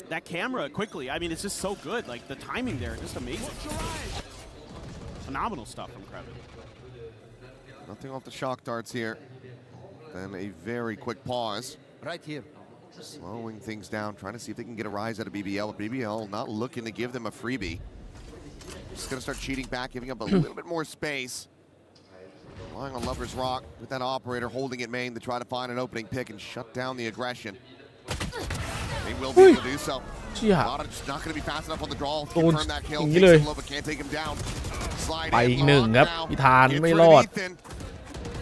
that camera quickly. I mean, it's just so good. Like, the timing there, just amazing. Phenomenal stuff from Krevin. Nothing off the shock darts here. Then a very quick pause. Right here. Slowing things down, trying to see if they can get a rise out of BBL. But BBL not looking to give them a freebie. Just going to start cheating back, giving up a little bit more space. Relying on Lover's Rock with that operator holding it main to try to find an opening pick and shut down the aggression. They will be able to do so. Lotta just not going to be fast enough on the draw to confirm that kill. Takes him low, but can't take him down. Slide ไปอีก in, หนึ่ง lock ครับ now. พิธานไม่รอด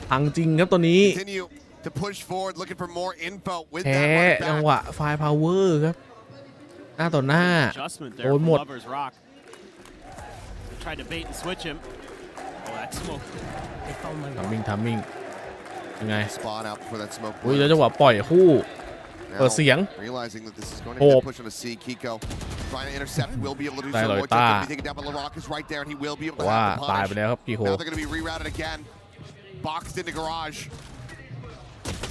พังจริงครับตัวนี้ Continue to push forward, looking for more info with แพ้ that จัง running หวะ back. ไฟพาวเวอร์ครับ หน้าต่อหน้า Adjustment โด there น from หมด Lover's Rock. They tried to bait and switch him. Oh, that smoke. ทำมิ่งยังไง Spot out for that smoke. อุ้ยแล้วจังหวะปล่อยคู่เปิดเสียง Realizing that this is going to โห be บ a push on a C, Kiko trying to intercept, will be able to do ได้ so. ลอย More ต้า chance to be taken down, but LaRock is right there, and he will be able to ว่า have the ตายไป punish. แล้วครับกีโฮ Now they're going to be rerouted again. Boxed into garage.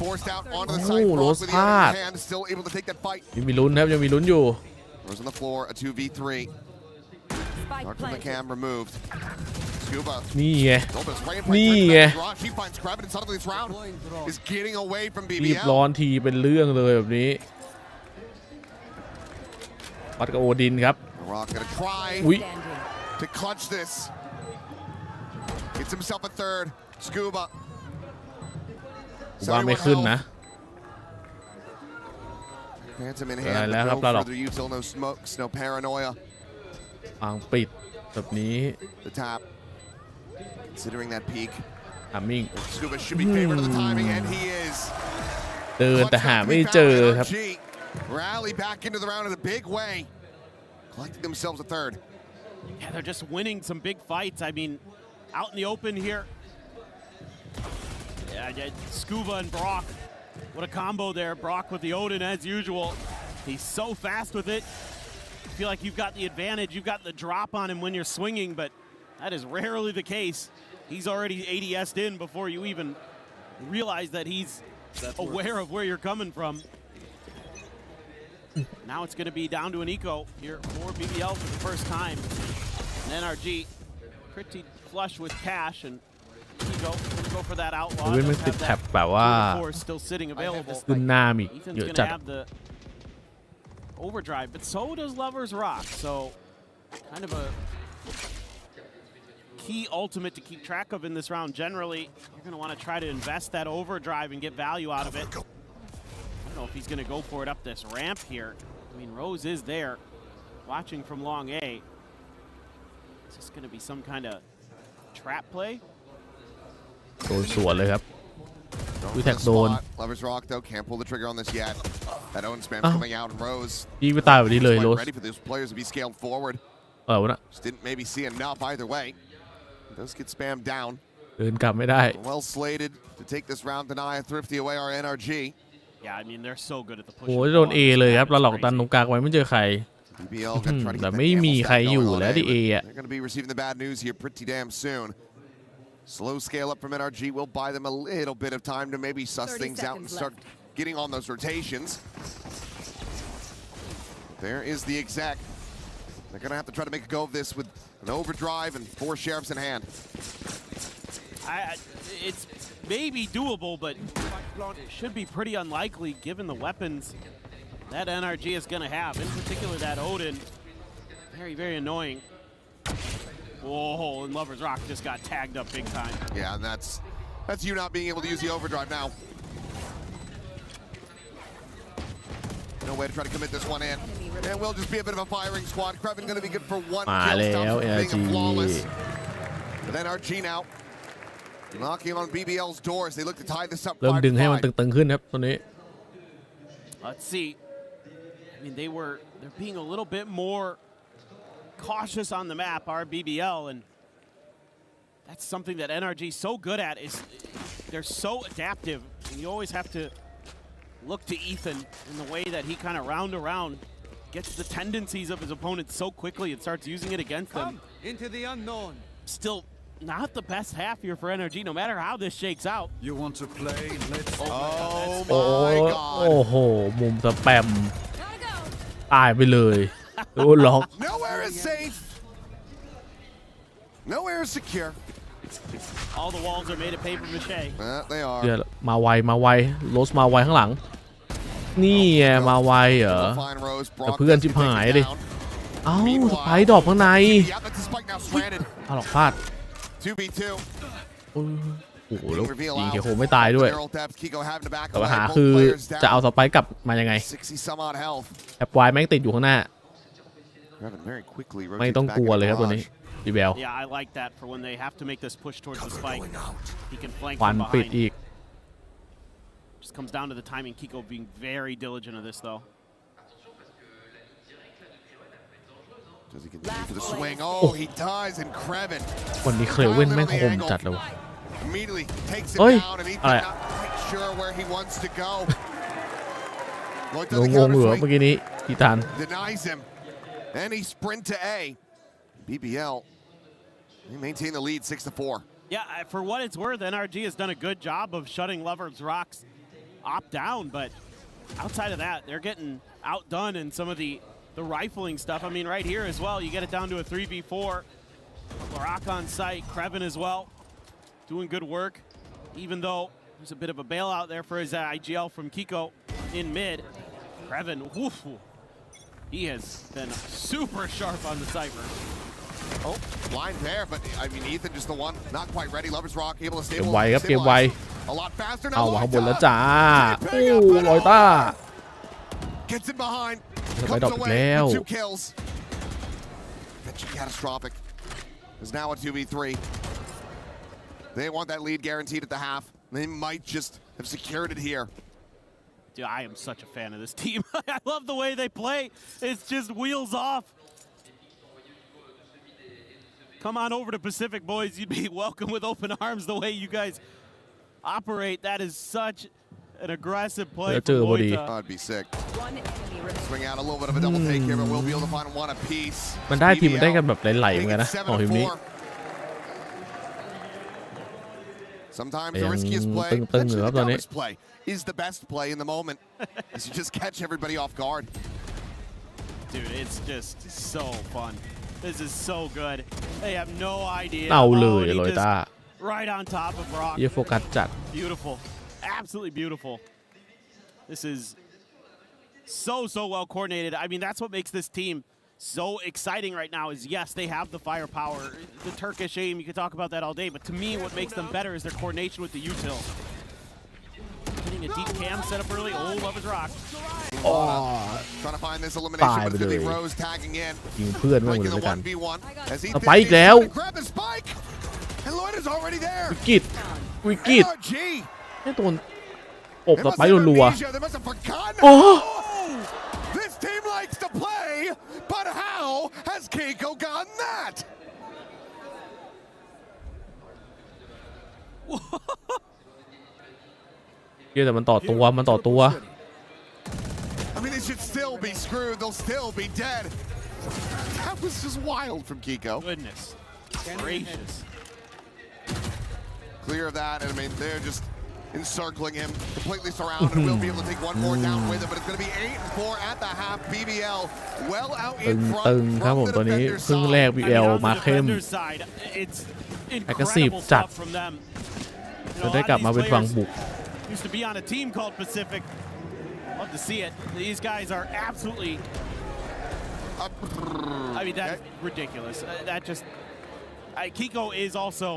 Forced out onto the side. Oh, With the Rose other Pat. hand, still able to take that fight. ยังมีลุ้นครับยังมีลุ้นอยู่ Rose on the floor, a 2v3. Dark from the cam removed. Scuba. นี่ไง Zolba's right in นี่ front, ไง garage. He finds Kravitz, and suddenly this round is getting away from รีบ BBL. ร้อนทีเป็นเรื่องเลยแบบนี้วัดกับโอดินครับ LaRock gonna try อุ้ย to clutch this. Gets himself a third. Scuba. ว่าไม่ขึ้นนะ Phantom in อะไร hand, แล้ว but ครับ no เราหรอก further util, no smokes, no paranoia. อ่างปิดแบบนี้ The tap. Considering that peak. ทามมิ่ง Scuba should be favored of the timing, and he is. เดินแต่หาไม่เจอครับ NRG rally back into the round in a big way. Collecting themselves a third. Yeah, they're just winning some big fights. I mean, out in the open here. Yeah, Scuba and Brock. What a combo there. Brock with the Odin as usual. He's so fast with it. I feel like you've got the advantage. You've got the drop on him when you're swinging, but that is rarely the case. He's already ADS'd in before you even realize that he's aware of where you're coming from. Now it's going to be down to an eco here for BBL for the first time. And NRG pretty flush with cash, and Eco going to go for that outlaw. เว้นมันติดแท็บแบบว่า still sitting available. ขึ้นหน้ามี Ethan's เยอะ going จัด to have the overdrive, but so does Lover's Rock. So kind of a key ultimate to keep track of in this round. Generally, you're going to want to try to invest that overdrive and get value out of it. I don't know if he's going to go for it up this ramp here. I mean, Rose is there watching from long A. Is this going to be some kind of trap play? โดนสวนเลยครับวิแท็กโดน Lover's Rock though can't pull the trigger on this yet. That own spam coming out, and Rose ยิงไปตายแบบนี้เลยโรส ready for those players to be scaled forward. วะนะ Just didn't maybe see enough either way. Does get spammed down. เดินกลับไม่ได้ Well slated to take this round, deny a thrifty away our NRG. Yeah, I mean, they're so good at the push. โอ้ยโดน A เลยครับเราหลอกตันตรงกลางไว้ไม่เจอใคร BBL gonna try to แต่ get ไม่ that มี camel ใคร stack อยู่ going on แล้ว A, ที่ A but อ่ะ they're going to be receiving the bad news here pretty damn soon. Slow scale up from NRG will buy them a little bit of time to maybe suss things out and start getting on those rotations. There is the exec. They're going to have to try to make a go of this with an overdrive and 4 sheriffs in hand. It's maybe doable, but it should be pretty unlikely given the weapons that NRG is going to have. In particular, that Odin. Very, very annoying. Whoa, and Lover's Rock just got tagged up big time. Yeah, and that's you not being able to use the overdrive now. No way to try to commit this one in. And will just be a bit of a firing squad. Krevin going to be good for 1 kill. Stops from being a flawless. But then NRG now knocking on BBL's doors. They look to tie this up. เริ่มดึงให้มันตึงๆขึ้นครับตัวนี้ Let's see. I mean, they're being a little bit more cautious on the map, our BBL, and that's something that NRG is so good at. Is they're so adaptive, and you always have to look to Ethan in the way that he kind of round around gets the tendencies of his opponents so quickly and starts using it against them. Into the unknown. Still not the best half here for NRG, no matter how this shakes out. You want to play? Let's. Oh โอ้ my god. โอ้โหมุมสแปมตายไปเลยโดนล็อก Nowhere is safe. Nowhere is secure. All the walls are made of paper mache. They are. เดี๋ยวมาไวโรสมาไวข้างหลังนี่ไงมาไวเหรอแต่เพื่อนชิบหายดิเอ้าสไปดอกข้างในเอาหลอกพลาด 2v2 โอ้โหแล้วยิงเคโคไม่ตายด้วยแต่ปัญหาคือจะเอาสไปกลับมายังไงแอบวายแม่งติดอยู่ข้างหน้าไม่ต้องกลัวเลยครับตัวนี้BBL ควันปิดอีก Just comes down to the timing. Kiko being very diligent of this though. Does he continue for the swing? Oh, he does, and Krevin. วันนี้เคลเว่นแม่งคมจัดเลยวะ Immediately takes it เฮ้ย down, and he's อะไร not quite sure where he wants to go. งงเหรอเมื่อกี้นี้กีตาน Denies him, and he sprint to A. BBL, they maintain the lead 6-4. Yeah, for what it's worth, NRG has done a good job of shutting Lover's Rocks op down, but outside of that, they're getting outdone in some of the rifling stuff. I mean, right here as well, you get it down to a 3v4. Rock on site, Krevin as well, doing good work, even though there's a bit of a bailout there for his IGL from Kiko in mid. Krevin, woof, he has been super sharp on the Cypher. Oh, blind there, but I mean, Ethan just the one, not quite ready. Lover's Rock able to stabilize. เกมไวครับเกมไว A lot faster now. เอาข้างบนแล้วจ้าโอ้ลอยต้า Gets it behind. ไปดอกอีกแล้ว 2 kills. That's catastrophic. It's now a 2v3. They want that lead guaranteed at the half. They might just have secured it here. Dude, I am such a fan of this team. I love the way they play. It's just wheels off. Come on over to Pacific, boys. You'd be welcome with open arms the way you guys operate. That is such an aggressive play. I'd be sick. Swing out a little bit of a double take here, but we'll be able to find one apiece. มันได้ทีมมันได้กันแบบไหลๆเหมือนกันนะของทีมนี้ Sometimes the riskiest play, actually the dumbest play, is the best play in the moment. As you just catch everybody off guard. Dude, it's just so fun. This is so good. They have no idea. เอาเลยลอยต้า Right on top of Rock. เยี่ยโฟกัสจัด Beautiful. Absolutely beautiful. This is so well coordinated. I mean, that's what makes this team so exciting right now is, yes, they have the firepower. The Turkish aim, you could talk about that all day, but to me, what makes them better is their coordination with the util. Hitting a deep cam set up early. Oh, Lover's Rock. Trying to find this elimination, but it's going to be Rose tagging in. ยิงเพื่อนไม่หมดเลยกัน As he สไปอีกแล้ว grab the spike, and Lloyd is already there. วิกฤตนี่ตัวอบสไปรัวๆโอ้ This team likes to play, but how has Keiko gotten that? แต่มันต่อตัวI mean, they should still be screwed. They'll still be dead. That was just wild from Kiko. Goodness gracious. Clear of that, and I mean, they're just encircling him, completely surrounded. We'll be able to take one more down with it, but it's going to be 8-4 at the half. BBL well out in front ตึงครับผมตัวนี้ครึ่งแรก BBL มาเข้มแอคทีฟจัดจะได้กลับมาเป็นฝั่งบุก Used to be on a team called Pacific. Love to see it. These guys are absolutely. I mean, that's ridiculous. That just. Kiko is also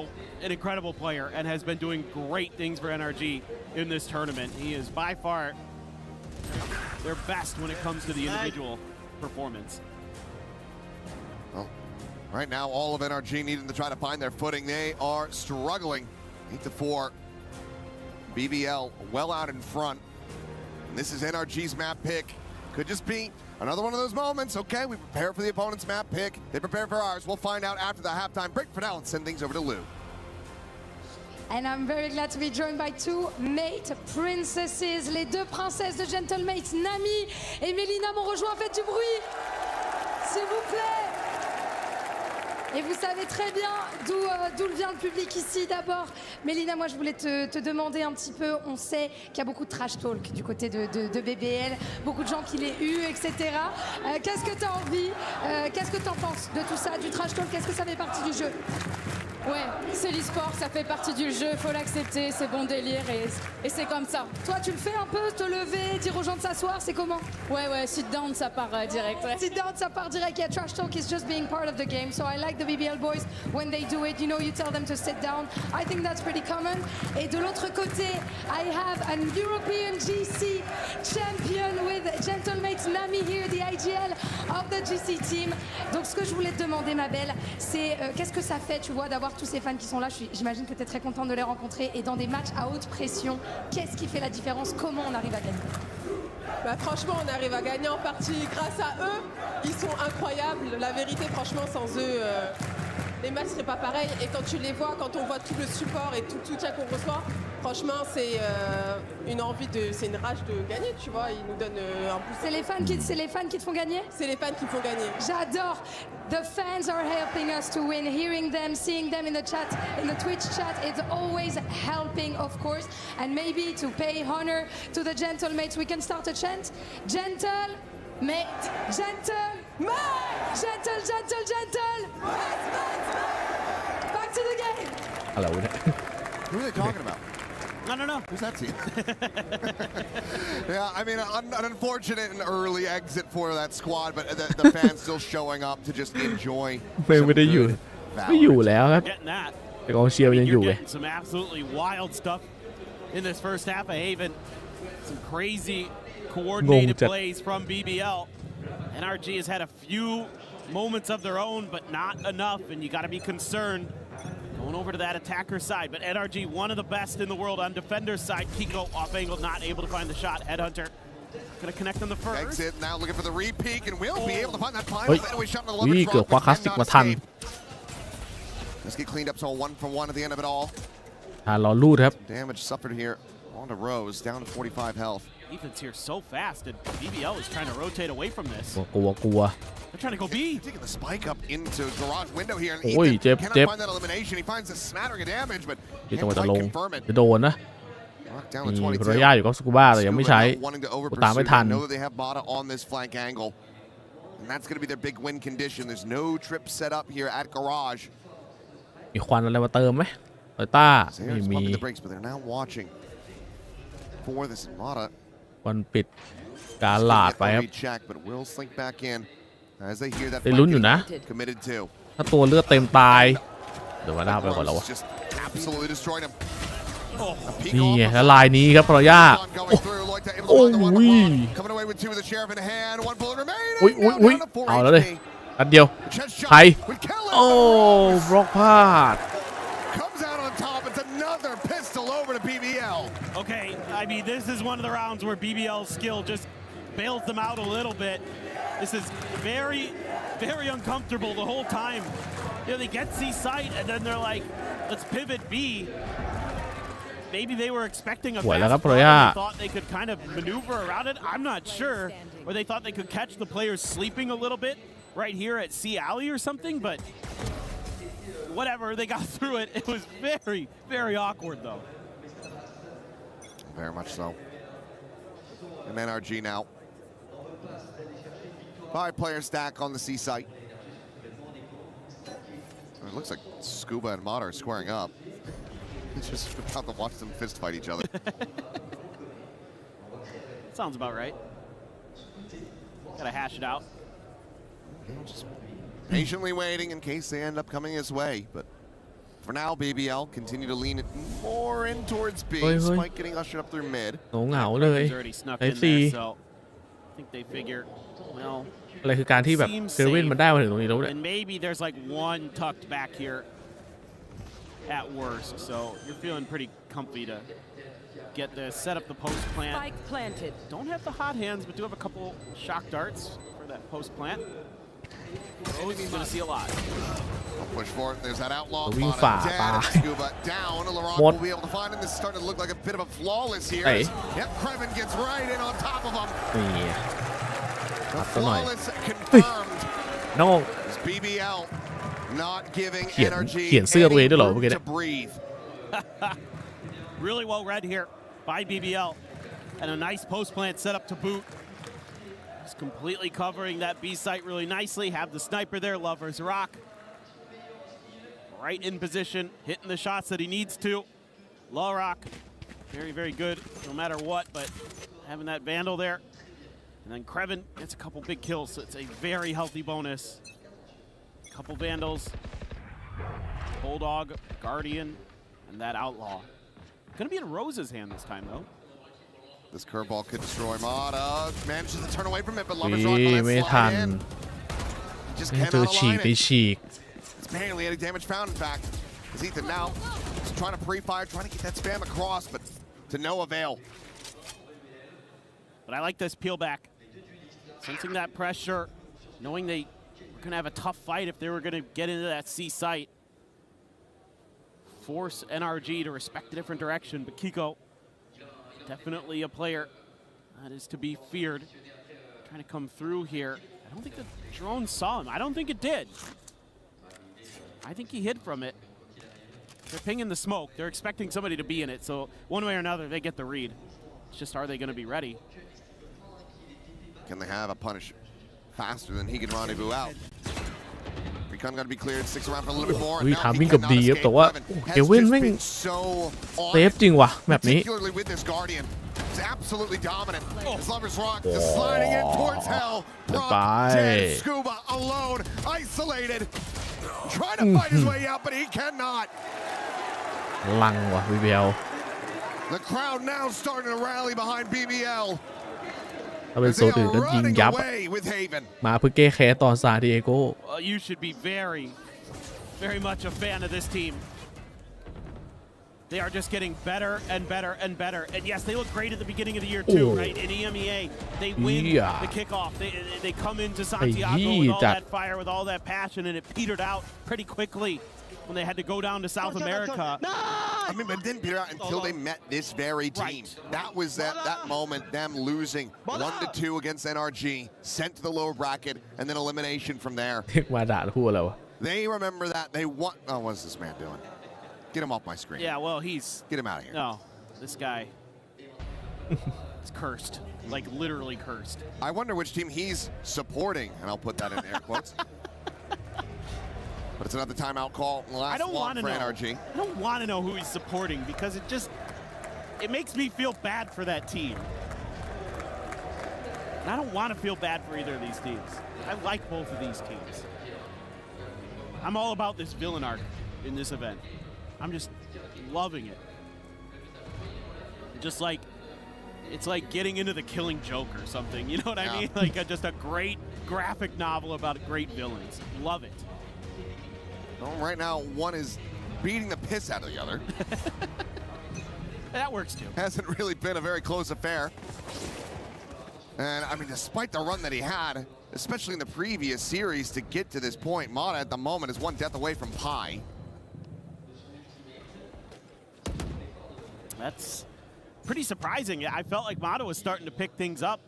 an incredible player and has been doing great things for NRG in this tournament. He is by far their best when it comes to the individual performance. Well, right now, all of NRG needing to try to find their footing. They are struggling. 8-4. BBL well out in front. And this is NRG's map pick. Could just be another one of those moments. Okay, we prepare for the opponent's map pick. They prepare for ours. We'll find out after the halftime break. For now, let's send things over to Lou. And I'm very glad to be joined by two mate princesses, les deux princesses de Gentlemates, Nami et Mélina m'ont rejoint. Faites du bruit, s'il vous plaît. Et vous savez très bien d'où vient le public ici d'abord. Mélina, moi je voulais te demander un petit peu, on sait qu'il y a beaucoup de trash talk du côté de BBL, beaucoup de gens qui les huent, etc. Qu'est-ce que tu as envie, qu'est-ce que tu en penses de tout ça, du trash talk, qu'est-ce que ça fait partie du jeu? Ouais, c'est l'e-sport, ça fait partie du jeu, faut l'accepter, c'est bon délire et c'est comme ça. Toi, tu le fais un peu, te lever, dire aux gens de s'asseoir, c'est comment? Ouais, sit down, ça part direct. Ouais. Sit down, ça part direct. Yeah, trash talk is just being part of the game. So I like the BBL boys when they do it. You know, you tell them to sit down. I think that's pretty common. Et de l'autre côté, I have an European GC champion with Gentlemate Nami here, the IGL of the GC team. Donc, ce que je voulais te demander, ma belle, c'est qu'est-ce que ça fait, tu vois, d'avoir tous ces fans qui sont là. J'imagine que tu es très contente de les rencontrer. Et dans des matchs à haute pression, qu'est-ce qui fait la différence? Comment on arrive à gagner? Bah, franchement, on arrive à gagner en partie grâce à eux. Ils sont incroyables. La vérité, franchement, sans eux, les matchs ne seraient pas pareils. Et quand tu les vois, quand on voit tout le support et tout le soutien qu'on reçoit, franchement, c'est c'est une rage de gagner, tu vois. Ils nous donnent un boost. C'est les fans qui te font gagner? C'est les fans qui font gagner. J'adore. The fans are helping us to win. Hearing them, seeing them in the chat, in the Twitch chat, it's always helping, of course. And maybe to pay honor to the gentlemates, we can start a chant. Gentle, mate, gentle, mate, gentle, gentle, gentle. Back to the game. Hello. Who are they talking about? I don't know. Who's that team? Yeah, I mean, an unfortunate and early exit for that squad, but the fans still showing up to just enjoy. ไม่ได้อยู่ไม่อยู่แล้วครับ Getting that. แต่กองเชียร์ยังอยู่ You're เลย getting some absolutely wild stuff in this first half of Haven. Some crazy coordinated plays from BBL. NRG has had a few moments of their own, but not enough, and you got to be concerned. Going over to that attacker side, but NRG, one of the best in the world on defender's side. Kiko off angle, not able to find the shot. Headhunter gonna connect on the first. Exit now, looking for the re-peek, and will be able to find that final fadeaway shot in the 11 เกือบคว้าคลาสสิกมาทัน Let's get cleaned up to a 1-for-1 at the end of it all. รอลูดครับ Damage suffered here. On to Rose, down to 45 health. Defense here so fast, and BBL is trying to rotate away from this. กลัว They're trying to go B. Taking the spike up into garage window here, and โอ้ย Ethan เจ็บ cannot find that elimination. He finds a smattering of damage, but ที่จัง can't หวะจะล quite ง confirm it. จะโดนนะ Down มี to ภรร 22. ยาอยู่กับสกูบ้าแต่ยังไม่ใช้ Wanting to ตามไม่ overpursue. ทัน They know that they have Bada on this flank angle, and that's going to be their big win condition. There's no trip set up here at garage. มีควันอะไรมาเติมไหมโตต้าไม่ Sayers มี pumping the brakes, but they're now watching for this Mata. ควันปิดการหลาดไปครับ Check, but will slink back in as they hear that ไปลุ้นอยู่นะ committed to. ถ้าตัวเลือดเต็มตายเดี๋ยวว่าหน้าไปก่อนแล้ววะ Just absolutely destroyed him. นี่ไงแล้วลายนี้ครับภรรยาโอ้ย Coming away with two with the sheriff in hand. One bullet remaining. อุ้ยเอาแล้วเลยอันเดียวใครโอ้บล็อกพลาด Comes out on top. It's another pistol over to BBL. Okay, I mean, this is one of the rounds where BBL's skill just bails them out a little bit. This is very, very uncomfortable the whole time. You know, they get C site, and then they're like, let's pivot B. Maybe they were expecting a fast play. They thought they could kind of maneuver around it. I'm not sure. Or they thought they could catch the players sleeping a little bit right here at C Alley or something, but whatever, they got through it. It was very, very awkward, though. Very much so. And NRG now. 5-player stack on the C site. It looks like Scuba and Mod are squaring up. It's just about to watch them fist fight each other. Sounds about right. Gotta hash it out. Just patiently waiting in case they end up coming his way. But for now, BBL continue to lean it more in towards B. Spike getting ushered up through mid. เหงาเลย already snuck I in see. there, so I think they figure, well, อะไรคือการที่แบบเคอร์วินมันได้มาถึงตรงนี้แล้วเนี่ย and maybe there's like one tucked back here at worst, so you're feeling pretty comfy to get the set up the post plant. Spike planted. Don't have the hot hands, but do have a couple shock darts for that post plant. Rose is going to see a lot. Push for it. There's that outlaw. Wing Dead. fire. Scuba down. Laurent will be able to find him. This is starting to look like a bit of a flawless here. Hey. Yep, Kreven gets right in on top of him. นี่ The flawless confirmed. น้อง It's BBL not giving เขียน NRG เขียนเสื้อตัวเองด้วยเหรอ any เมื่อกี้ room เนี่ย to breathe. Really well read here by BBL. And a nice post plant set up to boot. Just completely covering that B site really nicely. Have the sniper there, Lover's Rock. right in position, hitting the shots that he needs to. Lorok, very, very good no matter what, but having that Vandal there. And then Krevin gets a couple big kills, so it's a very healthy bonus. Couple Vandals, Bulldog, Guardian, and that Outlaw. Gonna be in Rose's hand this time, though. This curveball could destroy Mata. Manages to turn away from it, but Lover's Rock will slide in. Just cannot align it. It's barely any damage found, in fact. As Ethan now is trying to pre-fire, trying to get that spam across, but to no avail. But I like this peel back. Sensing that pressure, knowing they were going to have a tough fight if they were going to get into that C site. Force NRG to respect a different direction, but Kiko, definitely a player that is to be feared. Trying to come through here. I don't think the drone saw him. I don't think it did. I think he hid from it. They're pinging the smoke. They're expecting somebody to be in it, so one way or another, they get the read. It's just, are they going to be ready? Can they have a punish faster than he can rendezvous out? Recon got to be cleared. Sticks around for a little bit more. ทามวิ่งกับดีครับแต่ว่าเควินแม่งเซฟจริงว่ะแบบนี้ Particularly with this Guardian. It's absolutely dominant. As Lover's Rock just sliding in towards hell. Brock, dead, Scuba alone, isolated. Trying to fight his way out, but he cannot. ลังว่ะ BBL. The crowd now starting to rally behind BBL. ถ้าเป็นโซนอื่นก็ยิงยับมาเพื่อแก้แค้นตอนซาดิเอโก You should be very, very much a fan of this team. They are just getting better and better and better. And yes, they look great at the beginning of the year too, right? In EMEA, they win the kickoff. They come into Santiago with all that fire, with all that passion, and it petered out pretty quickly when they had to go down to South America. I mean, but it didn't peter out until they met this very team. That was that moment, them losing 1-2 against NRG, sent to the lower bracket, and then elimination from there. มาด่าพูดแล้ว They remember that. They want. Oh, what's this man doing? Get him off my screen. Yeah, well, get him out of here. No, this guy is cursed, like literally cursed. I wonder which team he's supporting, and I'll put that in air quotes. But it's another timeout call. Last one for NRG. I don't want to know who he's supporting because it makes me feel bad for that team. And I don't want to feel bad for either of these teams. I like both of these teams. I'm all about this villain arc in this event. I'm just loving it. Just like, it's like getting into the Killing Joke or something. You know what I mean? Like just a great graphic novel about great villains. Love it. Well, right now, one is beating the piss out of the other. That works too. Hasn't really been a very close affair. And I mean, despite the run that he had, especially in the previous series, to get to this point, Mata at the moment is one death away from Pi. That's pretty surprising. I felt like Mata was starting to pick things up.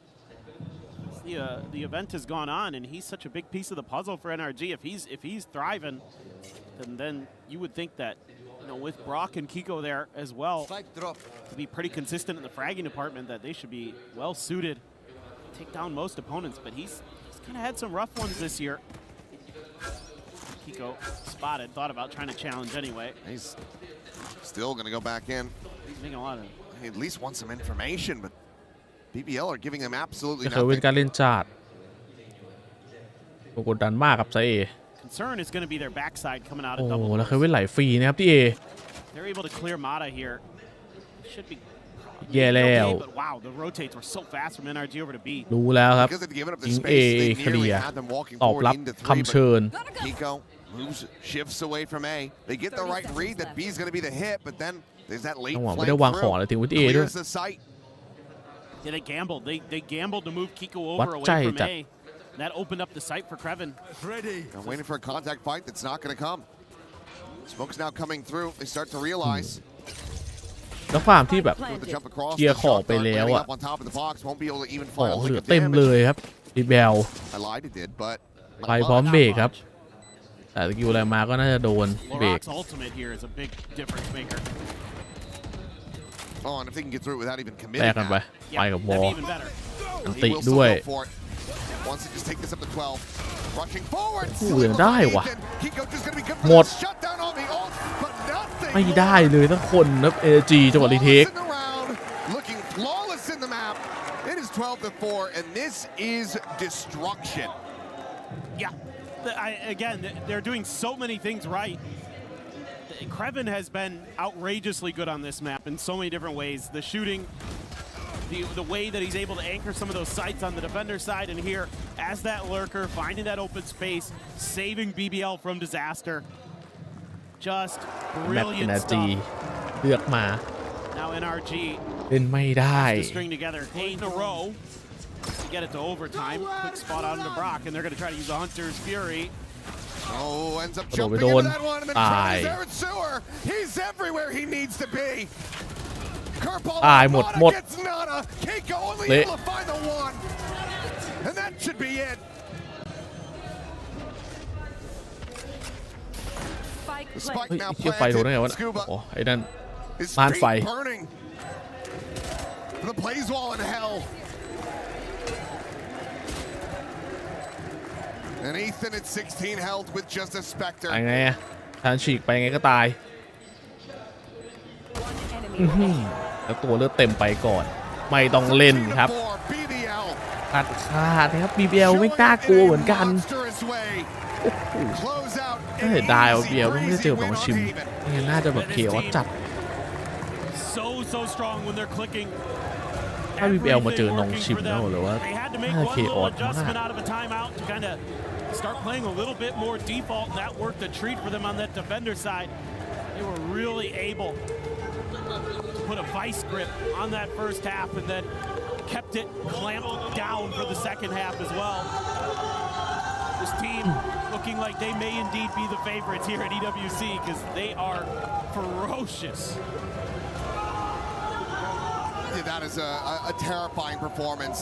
The event has gone on, and he's such a big piece of the puzzle for NRG. If he's thriving, then you would think that, you know, with Brock and Kiko there as well, to be pretty consistent in the fragging department, that they should be well suited to take down most opponents. But he's kind of had some rough ones this year. Kiko spotted, thought about trying to challenge anyway. He's still going to go back in. He's making a lot of. He at least wants some information, but BBL are giving them absolutely เควิน nothing. การเล่นจาดกดดันมากครับไซเอ Concern is going to be their backside coming out โอ้ of double. แล้วเควินไหลฟรีนะครับที่เอ They're able to clear Mata here. Should be. แย่แล้ว But wow, the rotates were so fast from NRG over to B. รู้แล้วครับ Because they've given up the ยิง space, เอ they เคลี nearly ยร์ had them walking ตอบ forward รับ into คำ 3, เชิญ but Kiko moves, shifts away from A. They get the right read that B is going to be the hit, but then there's that late จังหวะไม่ flank ได้วางของเลยถึงวิทเอด้วย clears the site. Yeah, they gambled. They gambled to move Kiko over วัด away ใจ from จัด A. That opened up the site for Krevin. I'm waiting for a contact fight that's not going to come. Smoke's now coming through. They start to realize. แล้วความที่แบบ The jump across, เคลียร์ของไปแล้ว landing อะ up on top of the box, won't be able to even ของ fire เหลือ lick of เต็มเลย damage. ครับบีเบล I lied, it did, but ไปพร้อมเบรกครับแต่สกิลอะไรมาก็น่าจะโดนเบรก Lorok's ultimate here is a big difference maker. Oh, and if they can get through it without even แล committing กกันไป that, ไปกับวอ That'd ล be even better. อัน he ติ will still ด้วย go for it. Wants to just take this up to 12. Rushing forward. เหลือได้วะ Kiko's just gonna be good หม for ด the shutdown on the ult, but nothing. ไม่ได้เลยทั้งคนนะ NRG จังหวะรีเทค In the round, looking flawless in the map. It is 12-4, and this is destruction. Yeah, again, they're doing so many things right. Krevin has been outrageously good on this map in so many different ways. The shooting, the way that he's able to anchor some of those sites on the defender side, and here, as that lurker, finding that open space, saving BBL from disaster. Just แมตช์ brilliant NRG stuff. เลือกมา Now NRG เล่นไม่ได้ to string together 8 in a row to get it to overtime. Quick spot out into Brock, and they're going to try to use the Hunter's Fury. Oh, ends up กระโดดไป jumping โดน into that one, and then ตาย tries there at Sewer. He's everywhere he needs to be. Kerpal ตายหมด gets nada. Keiko only เละ able to find the one, and that should be it. The spike เฮ้ย now เชี่ยไฟโดนได้ไงวะ planted. โอ้ Scuba ไอ้นั่น his ม่านไฟ feet burning. The blaze wall in hell. And Ethan at 16 health with just a Spectre. ไปไงอะทานฉีกไปไงก็ตายอื้อหือแล้วตัวเลือดเต็มไปก่อน ไม่ต้องเล่นครับ BBL ขาดนะครับ BBL ไม่กล้ากลัวเหมือนกัน monstrous way. Close out ถ้าเห็นได้ว่า BBL ไม่ได้เจอของชิมนี่น่าจะแบบเขียวจัด So strong when they're clicking. ถ้า BBL มาเจอน้องชิมแล้วหรือว่า They had to make น่า one เขียว little มาก adjustment out of a timeout to kind of start playing a little bit more default, and that worked a treat for them on that defender side. They were really able to put a vice grip on that first half and then kept it clamped down for the second half as well. This team looking like they may indeed be the favorites here at EWC because they are ferocious. Yeah, that is a terrifying performance.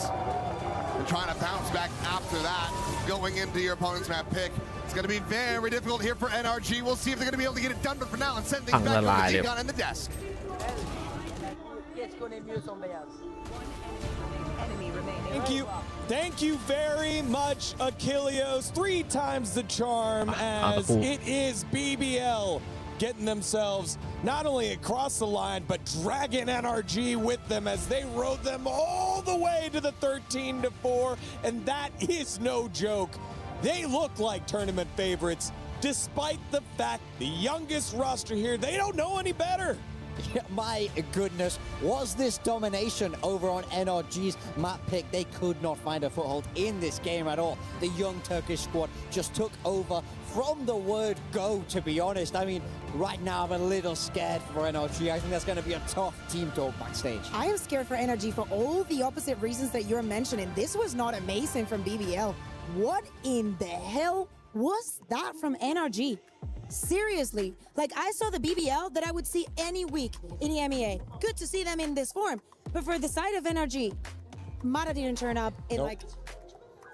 And trying to bounce back after that, going into your opponent's map pick. It's going to be very difficult here for NRG. We'll see if they're going to be able to get it done, but for now, and send things back over to G-Gun and the desk. Thank you very much, Achilleos. 3 times the charm as it is BBL getting themselves not only across the line, but dragging NRG with them as they rode them all the way to the 13-4, and that is no joke. They look like tournament favorites, despite the fact the youngest roster here, they don't know any better. Yeah, my goodness, was this domination over on NRG's map pick? They could not find a foothold in this game at all. The young Turkish squad just took over from the word go, to be honest. I mean, right now I'm a little scared for NRG. I think that's going to be a tough team talk backstage. I am scared for NRG for all the opposite reasons that you're mentioning. This was not amazing from BBL. What in the hell was that from NRG? Seriously, like I saw the BBL that I would see any week in EMEA. Good to see them in this form. But for the side of NRG, Mara didn't turn up in like,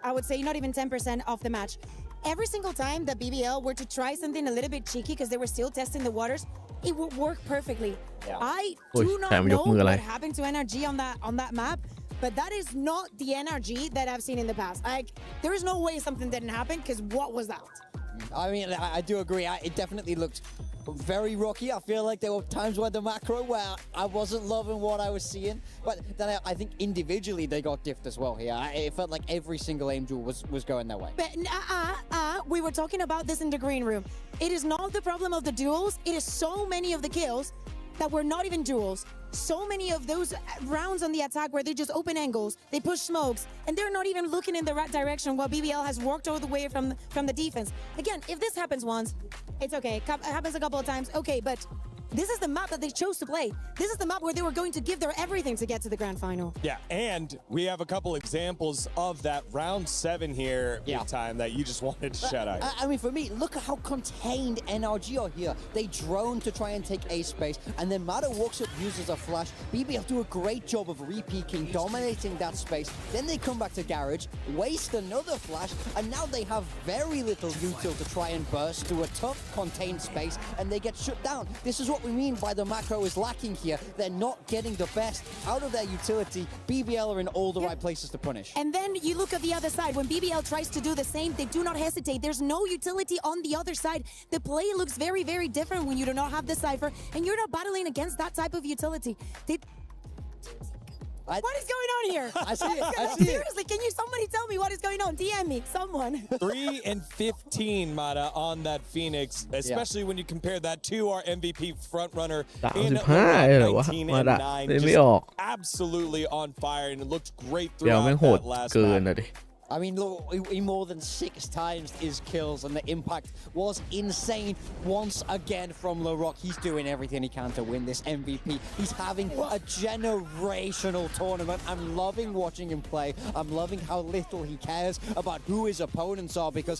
I would say not even 10% of the match. Every single time that BBL were to try something a little bit cheeky because they were still testing the waters, it would work perfectly. Yeah. I do not know what happened to NRG on that map, but that is not the NRG that I've seen in the past. Like, there is no way something didn't happen because what was that? I mean, I do agree. It definitely looked very rocky. I feel like there were times where the macro where I wasn't loving what I was seeing, but then I think individually they got diffed as well here. It felt like every single aim duel was going their way. But we were talking about this in the green room. It is not the problem of the duels. It is so many of the kills that were not even duels. So many of those rounds on the attack where they just open angles, they push smokes, and they're not even looking in the right direction while BBL has worked all the way from the defense. Again, if this happens once, it's okay. It happens a couple of times, okay, but this is the map that they chose to play. This is the map where they were going to give their everything to get to the grand final. Yeah, and we have a couple examples of that round 7 here big time that you just wanted to shout out. I mean, for me, look at how contained NRG are here. They drone to try and take A space, and then Mata walks up, uses a flash. BBL do a great job of re-peeking, dominating that space. Then they come back to Garage, waste another flash, and now they have very little util to try and burst to a tough, contained space, and they get shut down. This is what we mean by the macro is lacking here. They're not getting the best out of their utility. BBL are in all the right places to punish. And then you look at the other side. When BBL tries to do the same, they do not hesitate. There's no utility on the other side. The play looks very, very different when you do not have the Cypher and you're not battling against that type of utility. What is going on here? I see it. I see Seriously, can you somebody tell me what is going on? DM me, someone. 3 and 15, Mata, on that Phoenix, especially when you compare that to our MVP frontrunner in 19 and 9. Just absolutely on fire, and it looked great throughout that last match. I mean, look, more than 6 times his kills, and the impact was insane once again from LaRock. He's doing everything he can to win this MVP. He's having a generational tournament. I'm loving watching him play. I'm loving how little he cares about who his opponents are, because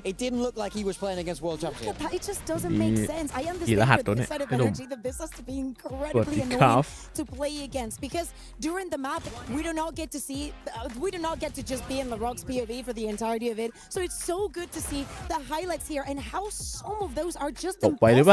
it didn't look like he was playing against world champions. It just doesn't make sense. I understand that this side of energy, the this has to be incredibly annoying to play against, because during the map, we do not get to see, we do not get to just be in LaRock's POV for the entirety of it. So it's so good to see the highlights here and how some of those are just impossible.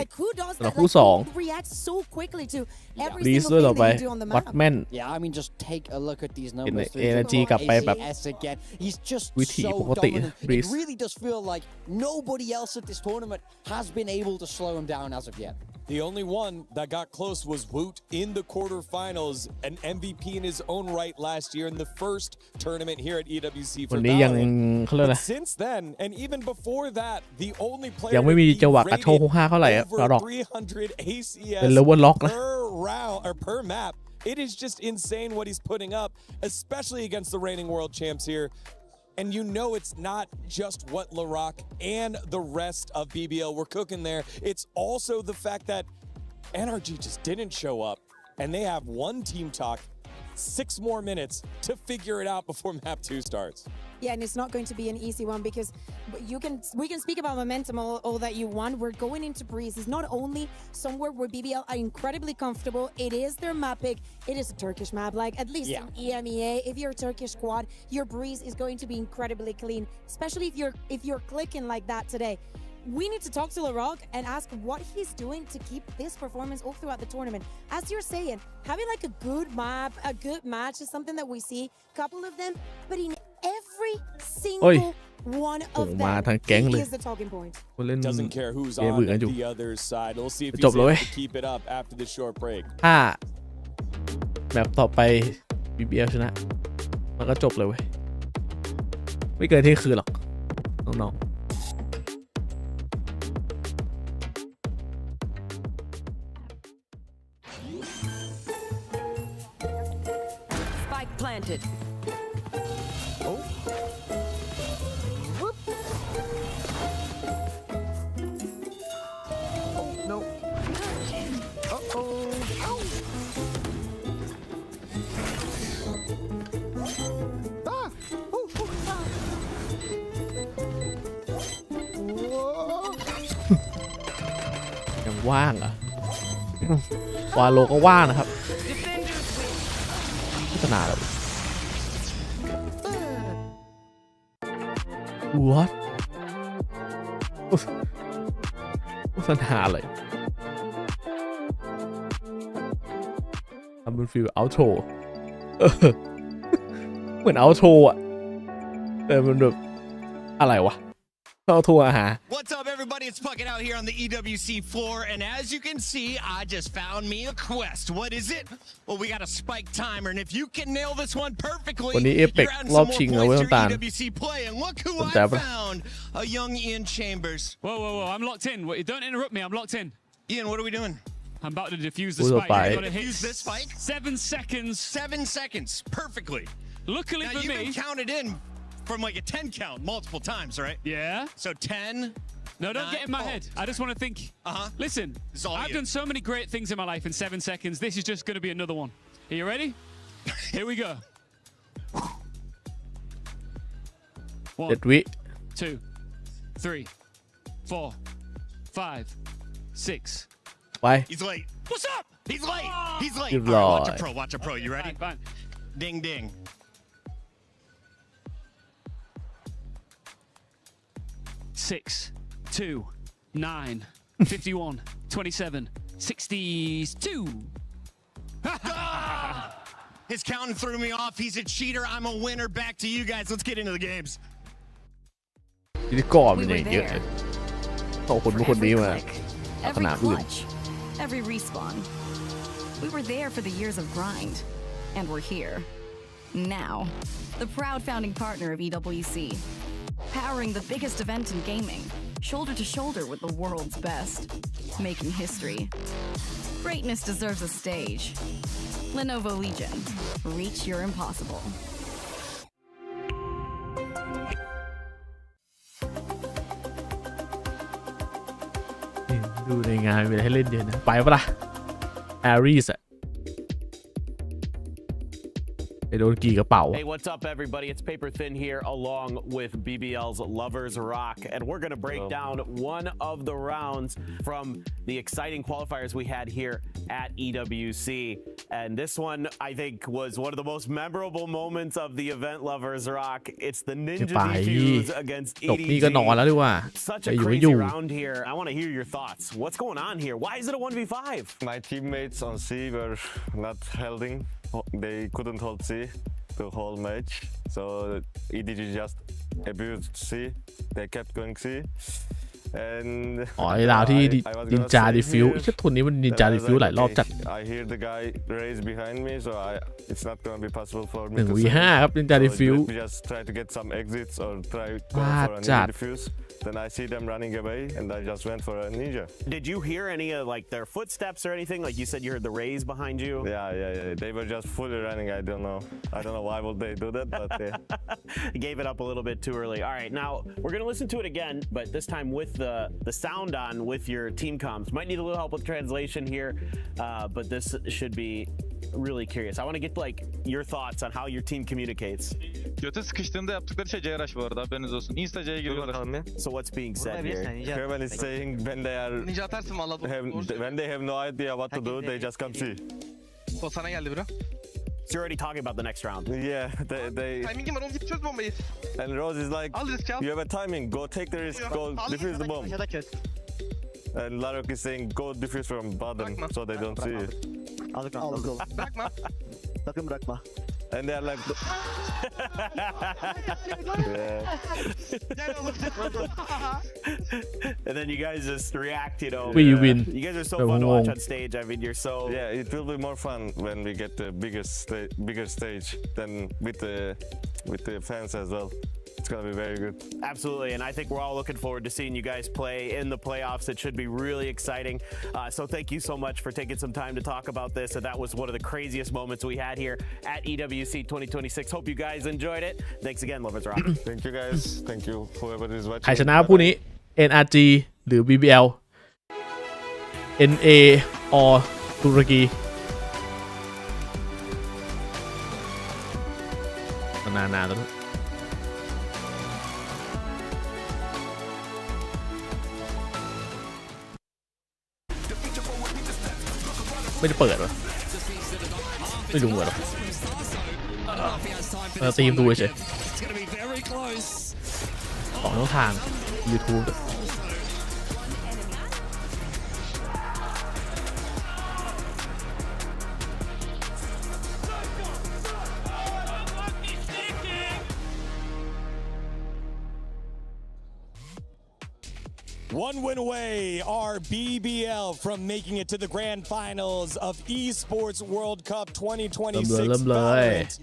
Like who does that? Like, who reacts so quickly to every single thing that you do on the map? Yeah, I mean, just take a look at these numbers. NRG กลับไปแบบ again. He's just วิถี so ปกติ dominant. It really does feel like nobody else at this tournament has been able to slow him down as of yet. The only one that got close was Woot in the quarterfinals, an MVP in his own right last year in the first tournament here at EWC for Valorant. But since then, and even before that, the only player ยังไม่มีจังหวะกระโชว์5เท่าไหร่อะเราดอก 300 ACS เป็นเลเวลล็อกนะ per round or per map. It is just insane what he's putting up, especially against the reigning world champs here. And you know it's not just what LaRock and the rest of BBL were cooking there. It's also the fact that NRG just didn't show up, and they have one team talk, 6 more minutes to figure it out before map 2 starts. Yeah, and it's not going to be an easy one, because we can speak about momentum all that you want. We're going into Breeze. It's not only somewhere where BBL are incredibly comfortable. It is their map pick. It is a Turkish map. Like, at least in EMEA, if you're a Turkish squad, your Breeze is going to be incredibly clean, especially if you're clicking like that today. We need to talk to LaRock and ask what he's doing to keep this performance all throughout the tournament. As you're saying, having like a good map, a good match is something that we see, a couple of them, but in every single one of them, he is the talking point. Doesn't care who's on the other side. We'll see if he's able to keep it up after this short break. ถ้าแบบต่อไป BBL ชนะมันก็จบเลยเว้ยไม่เกินที่คืนหรอกน้องๆPlanted. Oh. Whoop. Oh, no. Uh-oh. Ow. Ah. Oh, oh, ah. Whoa. ยังว่างอ่ะ วาโลก็ว่างนะครับพัฒนาแล้ว What โฆษณาอะไรทำเป็นฟีลเอาโทรเหมือนเอาโทรอ่ะแต่มันแบบอะไรวะเอาโทรอาหาร What's up, everybody? It's Puckett out here on the EWC floor, and as you can see, I just found me a quest. What is it? Well, we got a spike timer, and if you can nail this one perfectly, you're adding some more points to your EWC play. And look who I found, a young Ian Chambers. Whoa, I'm locked in. Don't interrupt me, I'm locked in. Ian, what are we doing? I'm about to defuse the spike. I gotta hit this spike? 7 seconds. 7 seconds, perfectly. Luckily now, for you've me, been counted in from like a 10 count multiple times, right? Yeah. So 10. No, don't get in my head. I just want to think. Listen, I've done so many great things in my life in 7 seconds. This is just going to be another one. Are you ready? Here we go. 1, 2, 3, 4, 5, 6. Why? He's late. What's up? He's late. He's late. You've All right, lied. watch a pro. You ready? Fine. Ding, ding. 6, 2, 9, 51, 27, 62. His counting threw me off. He's a cheater. I'm a winner. Back to you guys. Let's get into the games. พิธีกรมันเยอะเลยเอาคนนี้มา Every สนามอื่น clutch, every respawn. We were there for the years of grind, and we're here. Now, the proud founding partner of EWC, powering the biggest event in gaming, shoulder to shoulder with the world's best, making history. Greatness deserves a stage. Lenovo Legion, reach your impossible. ดูในงานมีอะไรให้เล่นเยอะนะไปปะล่ะแอรีสอะไปโดนกี่กระเป๋า Hey, what's up, everybody? It's Paper Thin here, along with BBL's Lovers Rock, and we're going to break down one of the rounds from the exciting qualifiers we had here at EWC. And this one, I think, was one of the most memorable moments of the event, Lovers Rock. It's the Ninja Defuse against EDG. Such a crazy round here. I want to hear your thoughts. What's going on here? Why is it a 1v5? My teammates on C were not holding. They couldn't hold C the whole match. So EDG just abused C. They kept going C. And อ๋อไอ้ราวที่นินจาดิฟิวไอ้ทุนนี้มันนินจาดิฟิวหลายรอบจัด I hear the guy raise behind me, so it's not going to be possible for me 1v5 ครับนินจาดิฟิว we just try to get some exits or try go for a ninja defuse. Then I see them running away, and I just went for a ninja. Did you hear any of like their footsteps or anything? Like you said, you heard the raise behind you. Yeah. They were just fully running. I don't know why would they do that, but they gave it up a little bit too early. All right, now we're gonna listen to it again, but this time with the sound on with your team comms. Might need a little help with translation here, but this should be really curious. I want to get like your thoughts on how your team communicates. Göte sıkıştığında yaptıkları şey CRH bu arada, haberiniz olsun. Insta C'ye giriyorlar. So what's being said here? Kerman is saying when they are when they have no idea what to do, they just come see. O sana geldi bro. So you're already talking about the next round. Yeah, they. Timing'im var, onu git çöz bombayı. And Rose is like, you have a timing. Go take the risk. Go defuse the bomb. And Larok is saying, go defuse from bottom, so they don't see it. Bırakma. Sakın bırakma. And they're like, and then you guys just react, you know. We win. You guys are so fun to watch on stage. I mean, you're so. Yeah, it will be more fun when we get the bigger stage than with the fans as well. It's going to be very good. Absolutely, and I think we're all looking forward to seeing you guys play in the playoffs. It should be really exciting. So thank you so much for taking some time to talk about this. And that was one of the craziest moments we had here at EWC 2026. Hope you guys enjoyed it. Thanks again, Lovers Rock. Thank you guys. Thank you, whoever is watching. ใครชนะผู้นี้ NRG หรือ BBL NA or ตุรกีนานๆแล้วไม่ได้เปิดหรอไม่รู้เหมือนหรอตีมดูเฉยของช่องทาง YouTube One win away are BBL from making it to the grand finals of Esports World Cup 2026.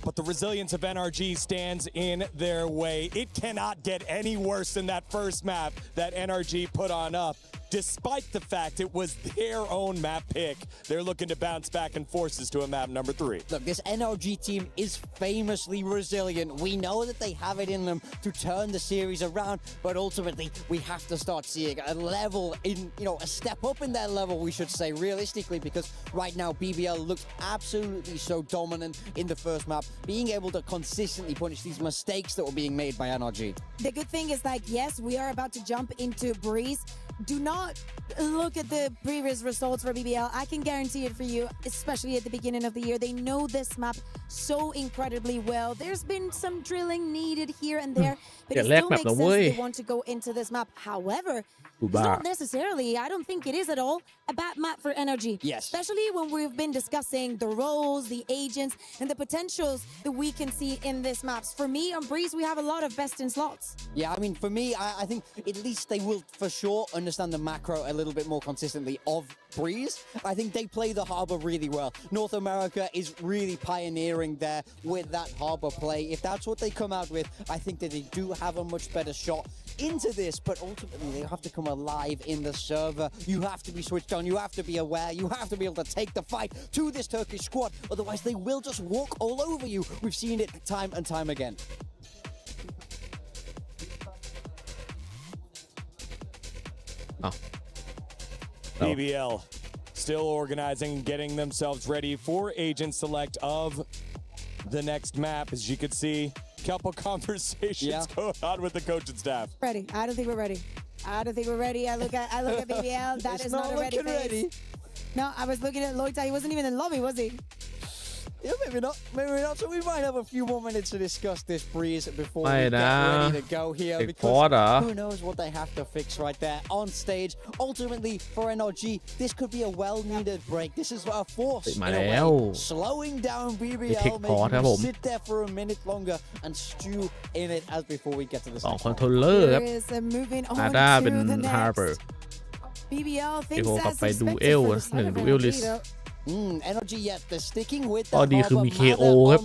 But the resilience of NRG stands in their way. It cannot get any worse than that first map that NRG put on up. Despite the fact it was their own map pick, they're looking to bounce back and force us to a map number 3. Look, this NRG team is famously resilient. We know that they have it in them to turn the series around, but ultimately we have to start seeing a level in, a step up in their level, we should say, realistically, because right now BBL looks absolutely so dominant in the first map, being able to consistently punish these mistakes that were being made by NRG. The good thing is, yes, we are about to jump into Breeze. do not look at the previous results for BBL. I can guarantee it for you, especially at the beginning of the year. They know this map so incredibly well. There's been some drilling needed here and there, but it still makes sense that they want to go into this map. However, it's not necessarily, I don't think it is at all, a bad map for NRG. Yes. Especially when we've been discussing the roles, the agents, and the potentials that we can see in this maps. For me, on Breeze, we have a lot of best in slots. Yeah, I mean, for me, I think at least they will for sure understand the macro a little bit more consistently of Breeze. I think they play the harbor really well. North America is really pioneering there with that harbor play. If that's what they come out with, I think that they do have a much better shot into this, but ultimately they have to come alive in the server. You have to be switched on, you have to be aware, you have to be able to take the fight to this Turkish squad, otherwise they will just walk all over you. We've seen it time and time again. BBL still organizing, getting themselves ready for agent select of the next map. As you can see, couple conversations going on with the coaching staff. Ready. I don't think we're ready. I don't think we're ready. I look at BBL. That is not a ready face. No, I was looking at Loita. He wasn't even in lobby, was he? Yeah, maybe not. Maybe not. So we might have a few more minutes to discuss this Breeze before we get ready to go here. Because who knows what they have to fix right there on stage. Ultimately, for NRG, this could be a well-needed break. This is a force in a way, slowing down BBL, making them sit there for a minute longer and stew in it as before we get to the second. คอนโทรลเลอร์ครับ Moving on อาด้าเป็น to the ฮาร์เบอร์ next. BBL ไป thinks โกลับ as ไปดู expected เอล for the นะ start หนึ่ง of ดูเอลลิส NRG though. Energy, yes, they're sticking with ข้อ the ดีคือมี KO ครับ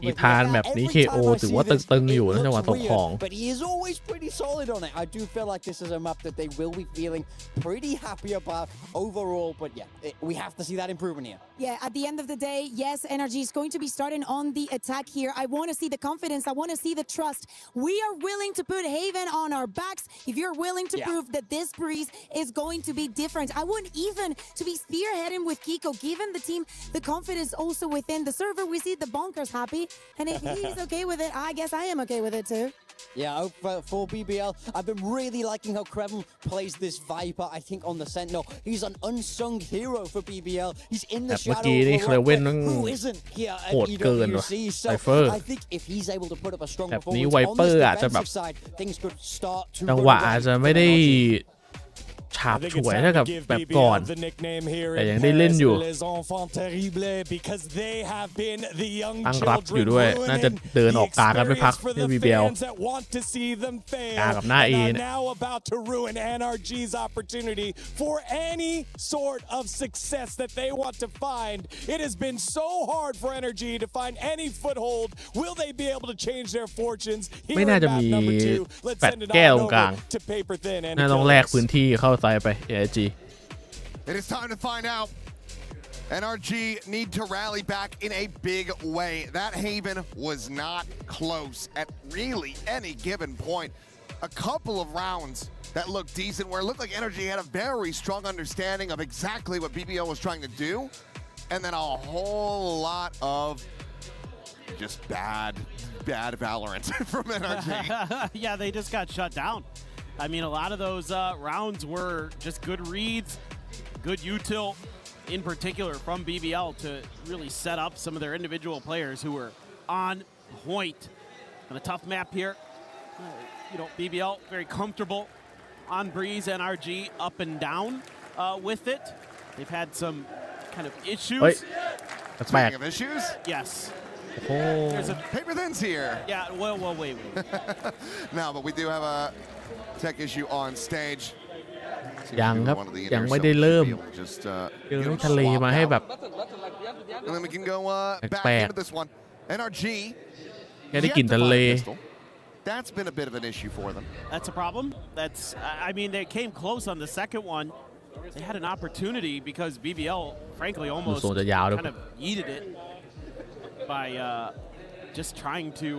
อีธานแบบนี้ KO ถือว่าตึงๆอยู่นะจังหวะตกของ But he is always pretty solid on it. I do feel like this is a map that they will be feeling pretty happy about overall. But yeah, we have to see that improvement here. Yeah, at the end of the day, yes, NRG is going to be starting on the attack here. I want to see the confidence. I want to see the trust. We are willing to put Haven on our backs if you're willing to prove that this Breeze is going to be different. I want even to be spearheading with Kiko, giving the team the confidence also within the server. We see the Bonkers happy, and if he's okay with it, I guess I am okay with it too. Yeah, for BBL, I've been really liking how Kreml plays this Viper. I think on the Sentinel, he's an unsung hero for BBL. He's in the shadow of who isn't here at EWC. So I think if he's able to put up a strong performance on this defensive side, things could start to จังหวะอาจจะไม่ได้ฉาบฉวยเท่ากับแบบก่อนแต่ยังได้เล่นอยู่ตั้งรับอยู่ด้วยน่าจะเดินออกกลางกันไม่พักที่ BBL กลางกับหน้า A เนี่ย now about to ruin NRG's opportunity for any sort of success that they want to find. It has been so hard for NRG to find any foothold. Will they be able to change their fortunes? ไม่น่าจะมีแปดแก้วตรงกลางน่าต้องแลกพื้นที่เข้าไป NRG. It is time to find out. NRG need to rally back in a big way. That Haven was not close at really any given point. A couple of rounds that looked decent, where it looked like NRG had a very strong understanding of exactly what BBL was trying to do, and then a whole lot of just bad Valorant from NRG. Yeah, they just got shut down. I mean, a lot of those rounds were just good reads, good util, in particular from BBL to really set up some of their individual players who were on point. On a tough map here, BBL very comfortable on Breeze, NRG up and down with it. They've had some kind of issues. Wait, that's bad. Speaking of issues? Yes. Oh. There's a paper thin's here. Yeah, well, wait. No, but we do have a tech issue on stage. ยังครับยังไม่ได้เริ่มเจอทะเลมาให้แบบ And then we can go back into this one. NRG แค่ได้กลิ่นทะเล That's been a bit of an issue for them. That's a problem. I mean, they came close on the second one. They had an opportunity because BBL, frankly, almost kind of yeeted it by just trying to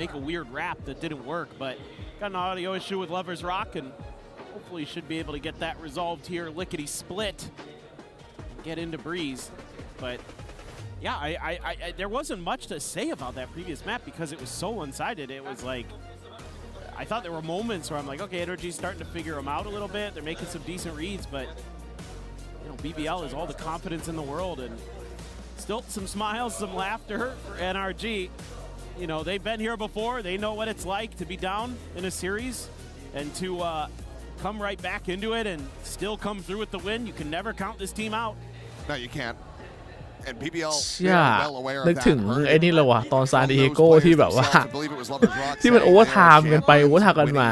make a weird rap that didn't work. But got an audio issue with Lovers Rock, and hopefully should be able to get that resolved here. Lickety split, get into Breeze. But yeah, there wasn't much to say about that previous map because it was so one-sided. It was like, I thought there were moments where I'm like, okay, NRG's starting to figure them out a little bit. They're making some decent reads, but you know, BBL is all the confidence in the world, and still some smiles, some laughter for NRG. You know, they've been here before. They know what it's like to be down in a series and to come right back into it and still come through with the win. You can never count this team out. No, you can't. And BBL นึกถึงไอ้นี่เลยวะตอนซานดิเอโกที่แบบว่าที่มันโอเวอร์ไทม์กันไปโอเวอร์ไทม์กันมา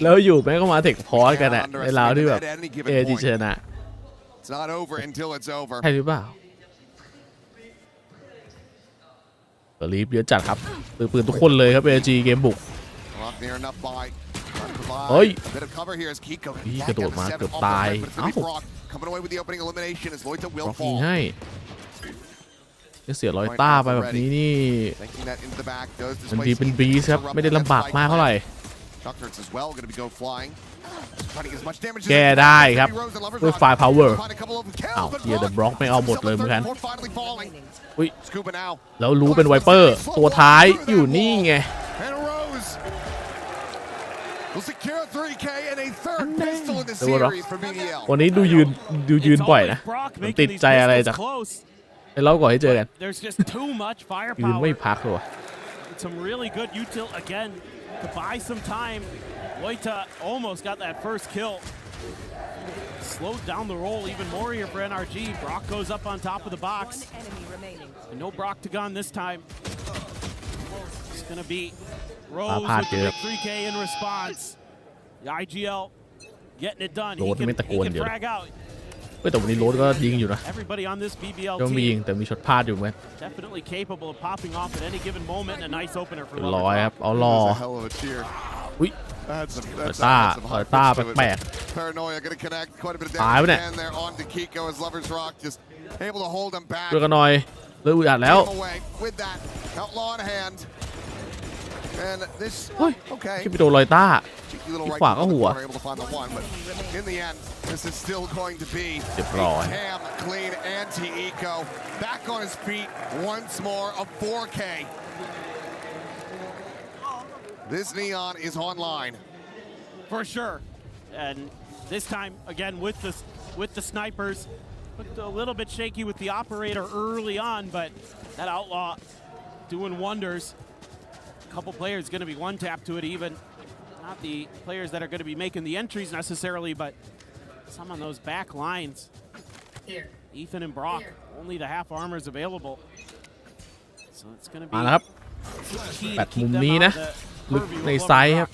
แล้วอยู่แม่งก็มาเทคพอสกันอะในราวที่แบบเอจีชนะใช่หรือเปล่ารีบเยอะจัดครับปืนทุกคนเลยครับเอจีเกมบุกเฮ้ยพี่กระโดดมาเกือบตายเอ้าบล็อกยิงให้เสียรอยต้าไปแบบนี้นี่มันดีเป็นบีสครับไม่ได้ลำบากมากเท่าไหร่แก้ได้ครับด้วยไฟพาวเวอร์เอาเฮียเดอะบล็อกไม่เอาหมดเลยเหมือนกันอุ้ยแล้วรู้เป็นไวเปอร์ตัวท้ายอยู่นี่ไงวันนี้ดูยืนบ่อยนะมันติดใจอะไรจากเราก่อนให้เจอกันยืนไม่พักเลย Some really good util again to buy some time. Loita almost got that first kill. Slowed down the roll even more here for NRG. Brock goes up on top of the box. And no Brock to gun this time. It's gonna be Rose with the big 3K in response. The IGL getting it done. He can frag out. แต่วันนี้โรดก็ยิงอยู่นะ Everybody on this BBL ก็มียิงแต่มีช็อตพลาดอยู่เหมือน Definitely capable of popping off at any given moment. A nice opener for ร้อยครับเอารออุ้ยต้าแปลกตายไปเนี่ยเรือกันหน่อยเรืออุดอัดแล้วเฮ้ยคิดไปโดนลอยต้าที่ขวาก็หัวThis is still going to be a cam clean anti-eco back on his feet once more of 4K. This neon is online for sure, and this time again with the snipers. Looked a little bit shaky with the operator early on, but that outlaw doing wonders. A couple players going to be one tap to it even. Not the players that are going to be making the entries necessarily, but some on those back lines. Ethan and Brock, only the half armors available. So it's going to be มาแล้วครับแบบมุมนี้นะลึกในไซส์ครับ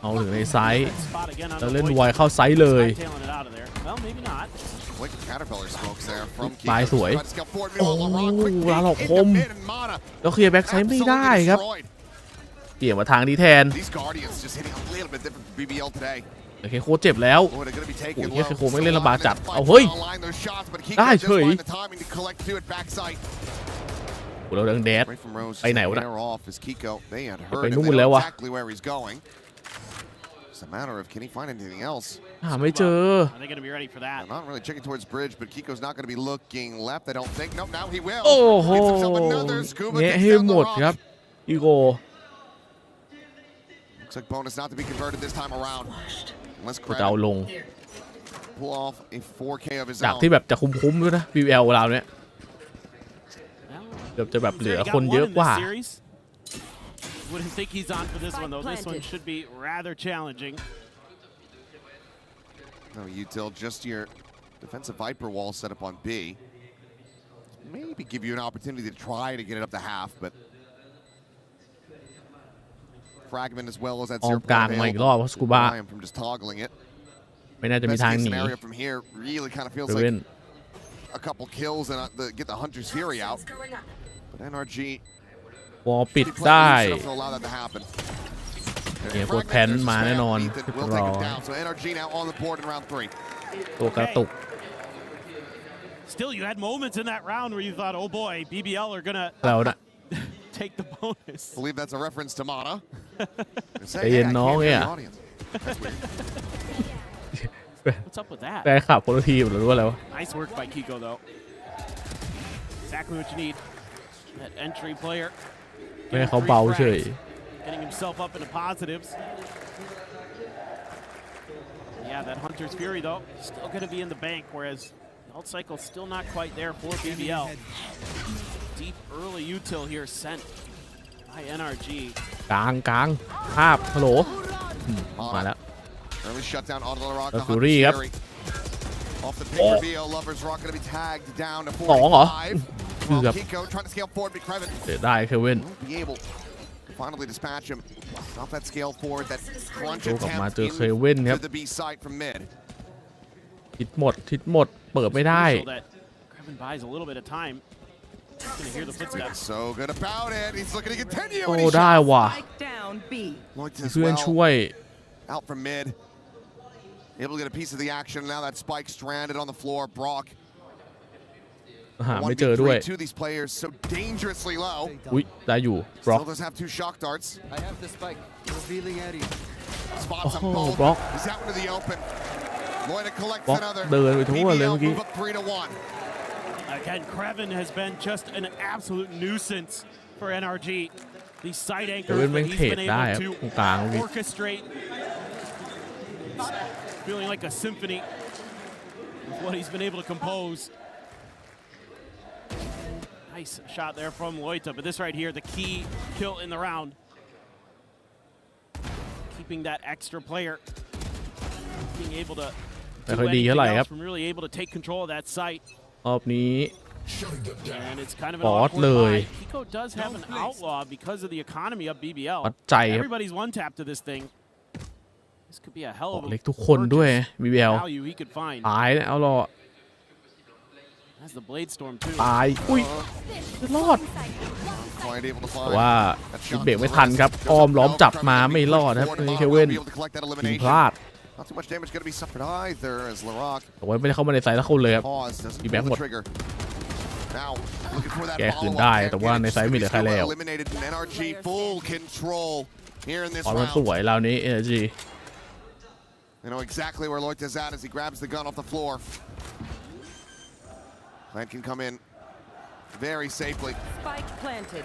เอาถึงในไซส์แล้วเล่นไวเข้าไซส์เลยปลายสวยโอ้ลาหลอกคมแล้วเคลียร์แบ็กไซส์ไม่ได้ครับเปลี่ยนมาทางนี้แทนโอเคโคเจ็บแล้วโอ้ยโคไม่เล่นลำบากจัดเอาเฮ้ยได้เฉยเราเดินแดดไปไหนวะไปนู่นแล้ววะหาไม่เจอ Not really checking towards bridge, but Kiko's not going to be looking left. I don't think. No, now he will. โอ้โหแงะให้หมดครับอีโก Looks like bonus not to be converted this time around. Unless จะเอาลง pull off a 4K of his own. จากที่แบบจะคุ้มๆด้วยนะ BBL เราเนี่ยเกือบจะแบบเหลือคนเยอะกว่า Wouldn't think he's on for this one though. This one should be rather challenging. No, util just your defensive Viper wall set up on B. Maybe give you an opportunity to try to get it up to half, but fragment as well as that ออกกลางมาอีกรอบสกูบ้า from just toggling it. ไม่น่าจะมีทางหนี from here really kind of feels like a couple kills and get the Hunter's Fury out. But NRG วอลปิดได้เนี่ยกดแพนมาแน่นอนรอตัวกระตุก Still, you had moments in that round where you thought, "Oh boy, BBL are gonna take the bonus." I believe that's a reference to Mana. ใจเย็นน้องเนี่ย What's up with that? ได้ขับคนละทีมหรือว่าอะไรวะ Nice work by Kiko though. Exactly what you need. That entry player. ไม่ให้เขาเบาเฉย Getting himself up into positives. Yeah, that Hunter's Fury, though, still going to be in the bank, whereas the ult cycle still not quite there for BBL. Deep early util here sent by NRG. กลางภาพฮัลโหลมาแล้ว Early shutdown on the rock. แล้วฟิวรี่ครับ Off the ping reveal, Lovers Rock going to be tagged down to 2 เหรอ 45. เกือบ Kiko trying to scale forward, but Kreven เสียได้เควิน won't be able to finally dispatch him. Stop that scale forward, that crunch โดนกลับมา attempt เจอเควินครับ to the B side from mid. ทิศหมดเปิดไม่ได้ Kreven buys a little bit of time. He's going to hear the footsteps. So good about it. He's looking to continue. โอ้ได้ว่ะ Lloyd มี as เพื่อน well. ช่วย Out from mid. Able to get a piece of the action. Now that spike stranded on the floor. Brock. หาไม่เจอด้วย 1v3, 2 these players so dangerously low. อุ้ยได้อยู่บล็อก Still does have 2 shock darts. I have the spike. Revealing area. Spots them both. Brock. He's out into the open. Lloyd collects Brock another. เดินไปทั่วเลยเมื่อ BBL กี้ move up 3-1. Again, Kreven has been just an absolute nuisance for NRG. These side anchors that he's been able to orchestrate. Feeling like a symphony with what he's been able to compose. Nice shot there from Loita, but this right here, the key kill in the round. Keeping that extra player, being able to do anything else from really able to take control of that site. รอบนี้ And it's kind of an awkward buy. Kiko does have an outlaw because of the economy of BBL. Everybody's one tap to this thing. This could be a hell of a เล็กทุกคนด้วย BBL value he could find. ตายเอาหรอ Has the blade storm too. ตายอุ้ยรอด Quite able to แต่ find ว่าเบรกไม่ทันครับอ้อมล้อมจับมาไม่รอดครับนี่เควินยิงพลาด Not too much damage going to be suffered either as LaRock แต่ว่าไม่ได้เข้ามาในไซต์แล้วเข้าเลยครับ pause doesn't มีแบง pull ค์หม the ด trigger. Now looking for that แก้คืน follow-up. ได้แต่ว่าในไซต์ไม่เหลือใครแล้ว Eliminated in NRG full control here in this ตอนมันส round. วยแล้วนี้ NRG They know exactly where Lloyd is at as he grabs the gun off the floor. Plant can come in very safely. Spike planted.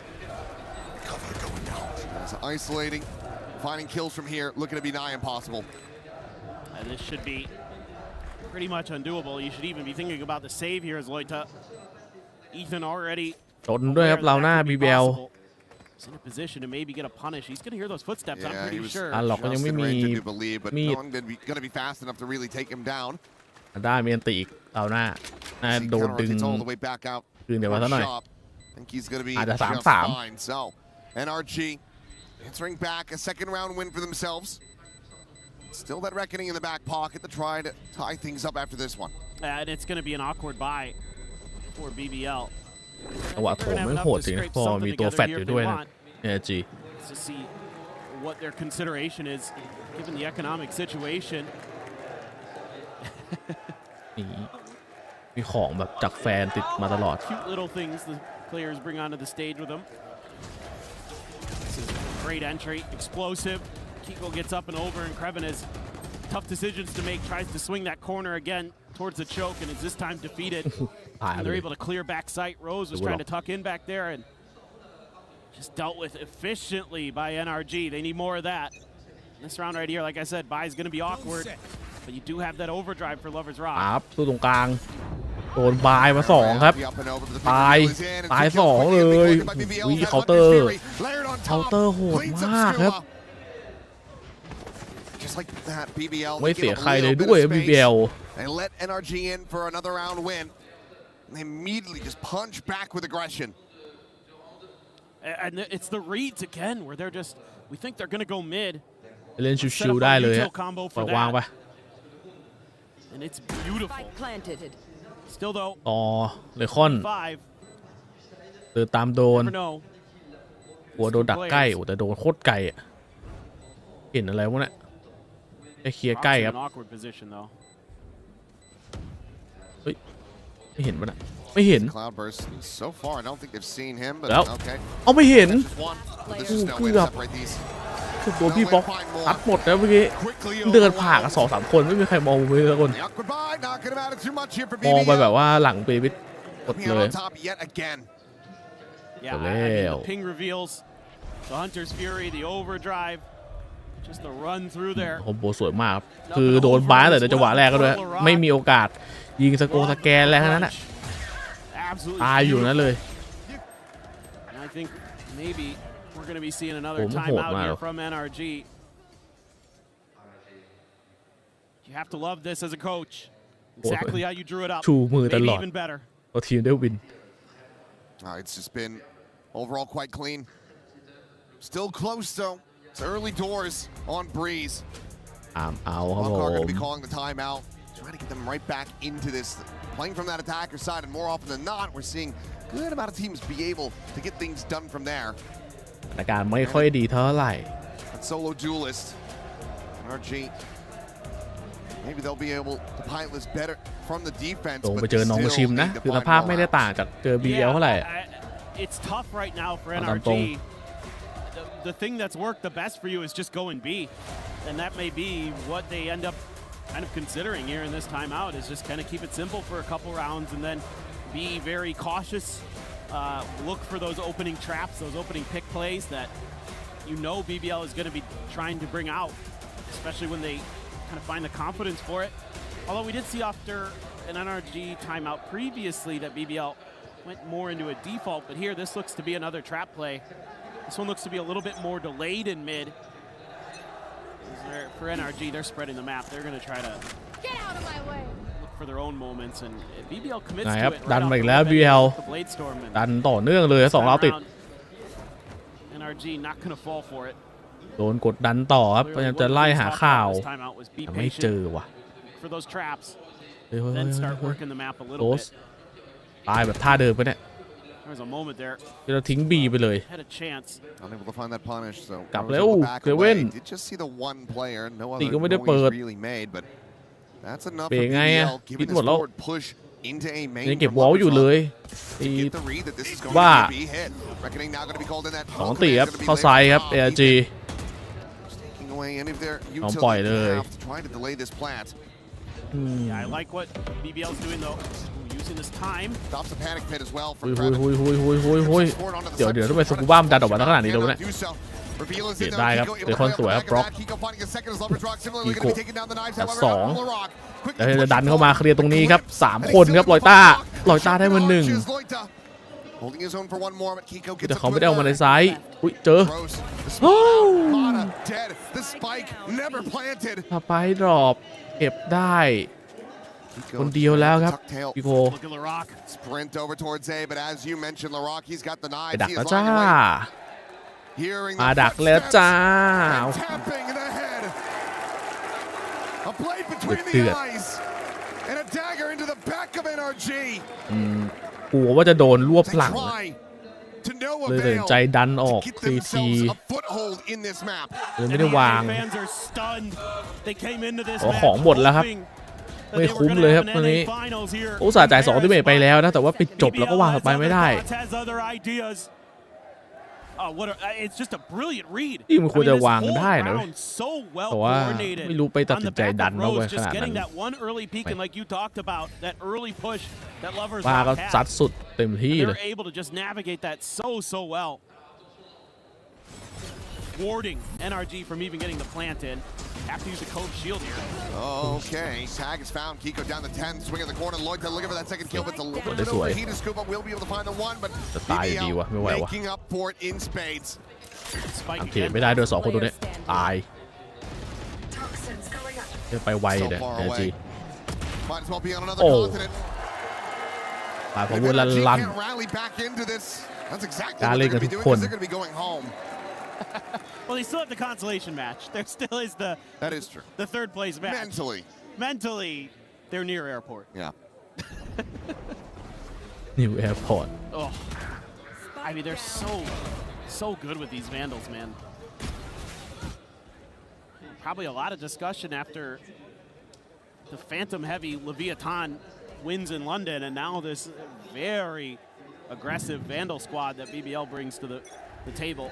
Cover going down. It's isolating, finding kills from here, looking to be nigh impossible. And this should be pretty much undoable. You should even be thinking about the save here as Loita. Ethan already จนด้วยครับเราหน้า BBL He's in a position to maybe get a punish. He's going to hear those footsteps, I'm Yeah, he pretty was sure. อันหลอกก็ยังไม่มี just in range, I do believe, but มีด no one going to be fast enough to really take him down. ได้มีอันตีอีกเราหน้าน่า He โดนดึง counter-rotates all the way back out. คืนเดี๋ยวมาซะหน่อย Shop. I think he's going to be อาจจะ just 3-3 fine. So NRG answering back a second round win for themselves. Still that reckoning in the back pocket to try to tie things up after this one. And it's going to be an awkward buy for BBL. จังหวะโถมไม่โหดจริงนะพอมีตัวแฟตอยู่ด้วยนะ NRG To see what their consideration is given the economic situation. มีของแบบจากแฟนติดมาตลอด Cute little things the players bring onto the stage with them. This is a great entry, explosive. Kiko gets up and over, and Kreven has tough decisions to make. Tries to swing that corner again towards the choke, and is this time defeated. And they're able to clear back sight. Rose was trying to tuck in back there, and just dealt with efficiently by NRG. They need more of that. This round right here, like I said, buy is going to be awkward, but you do have that overdrive for Lovers Rock. ครับสู้ตรงกลางโดนบายมา2ครับตาย2เลยวีเคาน์เตอร์โหดมากครับ Just like that, BBL ไม่เสียใครเลยด้วย BBL They let NRG in for another round win. They immediately just punch back with aggression. And it's the reads again, where they're just, we think they're going to go mid. เล่นชิวๆได้เลยฮะวางไป And it's beautiful. Still though. ต่อเลยคอนเดินตามโดนหัวโดนดักใกล้โอ้แต่โดนโคตรไกลอ่ะเห็นอะไรวะเนี่ยไอ้เคลียร์ใกล้ครับเฮ้ยไม่เห็นมันอ่ะไม่เห็น Cloudburst so far I don't think they've seen him but แล้ว okay เอาไม่เห็น There's just no way to separate these โดนพี่บล็อกตัดหมดแล้วเมื่อกี้เดินผ่ากัน2-3 คนไม่มีใครมองเลยสักคนมองไปแบบว่าหลังเบบิดกดเลย Yeah, the ping reveals The Hunter's Fury, the overdrive, just the run through there. โอ้โหสวยมากคือโดนบ้าแต่ในจังหวะแรกก็ด้วยไม่มีโอกาสยิงสแกนแล้วนั้นน่ะตายอยู่นั่นเลย I think maybe we're going to be seeing another timeout here from NRG. You have to love this as a coach. Exactly how you drew it up. ชูมือตลอด Maybe even better. ตัวทีมได้วิน It's just been overall quite clean. Still close though. It's early doors on Breeze. เอาครับผม Are going to be calling the timeout, trying to get them right back into this, playing from that attacker side, and more often than not, we're seeing a good amount of teams be able to get things done from there. อาการไม่ค่อยดีเท่าไหร่ That solo duelist, NRG. Maybe they'll be able to pilot this better from the defense. ลงไปเจอน้องมาชิมนะคือสภาพไม่ได้ต่างจากเจอ BBL เท่าไหร่ It's tough right now for NRG. The thing that's worked the best for you is just go and B, and that may be what they end up kind of considering here in this timeout is just kind of keep it simple for a couple rounds and then be very cautious. Look for those opening traps, those opening pick plays that you know BBL is going to be trying to bring out, especially when they kind of find the confidence for it. Although we did see after an NRG timeout previously that BBL went more into a default, but here this looks to be another trap play. This one looks to be a little bit more delayed in mid. For NRG, they're spreading the map. They're going to try to get out of my way. Look for their own moments, and BBL commits to it. ดันไปอีกแล้ว BBL ดันต่อเนื่องเลย2ราวติด NRG not going to fall for it. โดนกดดันต่อครับพยายามจะไล่หาข่าวแต่ไม่เจอว่ะ For those traps, then start working the map a little bit. ตายแบบท่าเดิมไปเนี่ย There's a moment there. เราทิ้ง B ไปเลย Had a chance. Unable to find that punish, so กลับเร็วเควิน did just see the one player, no ตี other ก็ไม่ได้เปิด noise really made, but that's enough เบร for กไงอะ BBL คิด giving หม this ดแล้ว forward push into a main ยังเก็บ from วอล Lovers อยู่ Rock. เลยตี Get the read that this is going ว่า to be hit. Reckoning now going to be called in that สองตีครับเข้าไซด์ครับ NRG taking away any of their น้องปล่อย utility เลย path to try to delay this plant. Yeah, I like what BBL's doing though. Using this time. Stops the panic pit as well หุย from หุย Kravitz. หุยหุยหุยหุยหุยเดี๋ยวทำไมสกูบ้ามันดันออกมาตั้งขนาดนี้เลยเนี่ย Reveal is เปลี่ in ยน there. ได้ครับ Kiko เดี๋ยวคนสวยครับบล็อก Kiko finding a second as Lovers Rock. Similarly going to be taking down the knives. แบบ However, สอง Rock แล้วจะดันเข้ามาเคลียร์ตรงนี้ครับ3คนครับลอยต้าได้มา1 holding his own for one more, but Kiko แต่ gets เขาไม่ได้เอามาในซ้ายอุ้ยเจอ โอ้ dead. The spike never planted. สไปดรอปเก็บได้คนเดียวแล้วครับพี่โค Sprint over towards A, but as you mentioned, LaRock, he's got the ไป knives. ดัก He แล้ is วจ้า lying awake. Hearing มา the ดักแล้วจ้า footsteps and tapping in the head. A blade between the eyes and a dagger into the back of NRG. กลัวว่าจะโดนรวบหลัง Try to no เลยตัดสิน avail ใจดันออก to get ที themselves a foothold in this map. เลยไม่ได้วาง Fans are stunned. They came into this ของหมดแล้วครับไม่คุ้มเลยครับตอนนี้อุตส่าห์จ่าย2ที่เมทไปแล้วนะแต่ว่าไปจบแล้วก็วางต่อไปไม่ได้ It's just a brilliant read. ที่มันควรจะวางได้นะแต่ว่าไม่รู้ไปตัดสินใจดันมากไปขนาดนั้นว่าก็ซัดสุดเต็มที่เลย able to just navigate that so well. Warding NRG from even getting the plant in. Have to use the Cove shield here. Okay, tag is found. Kiko down the 10, swing in the corner. Lloyd looking for that second kill, but it's a little bit overheated. Scoop up will be able to find the one, but BBL making up for it in spades. ทำเทไม่ได้ด้วย2คนตัวนี้ตายไปไวเลยNRG โอ้ตายเพราะวุ้นลั่นการเล่นกันทุกคน Well, they still have the consolation match. There still is that is true. The third place match. Mentally, they're near airport. Yeah. New airport. Oh, I mean, they're so good with these Vandals, man. Probably a lot of discussion after the phantom-heavy Leviathan wins in London, and now this very aggressive Vandal squad that BBL brings to the table.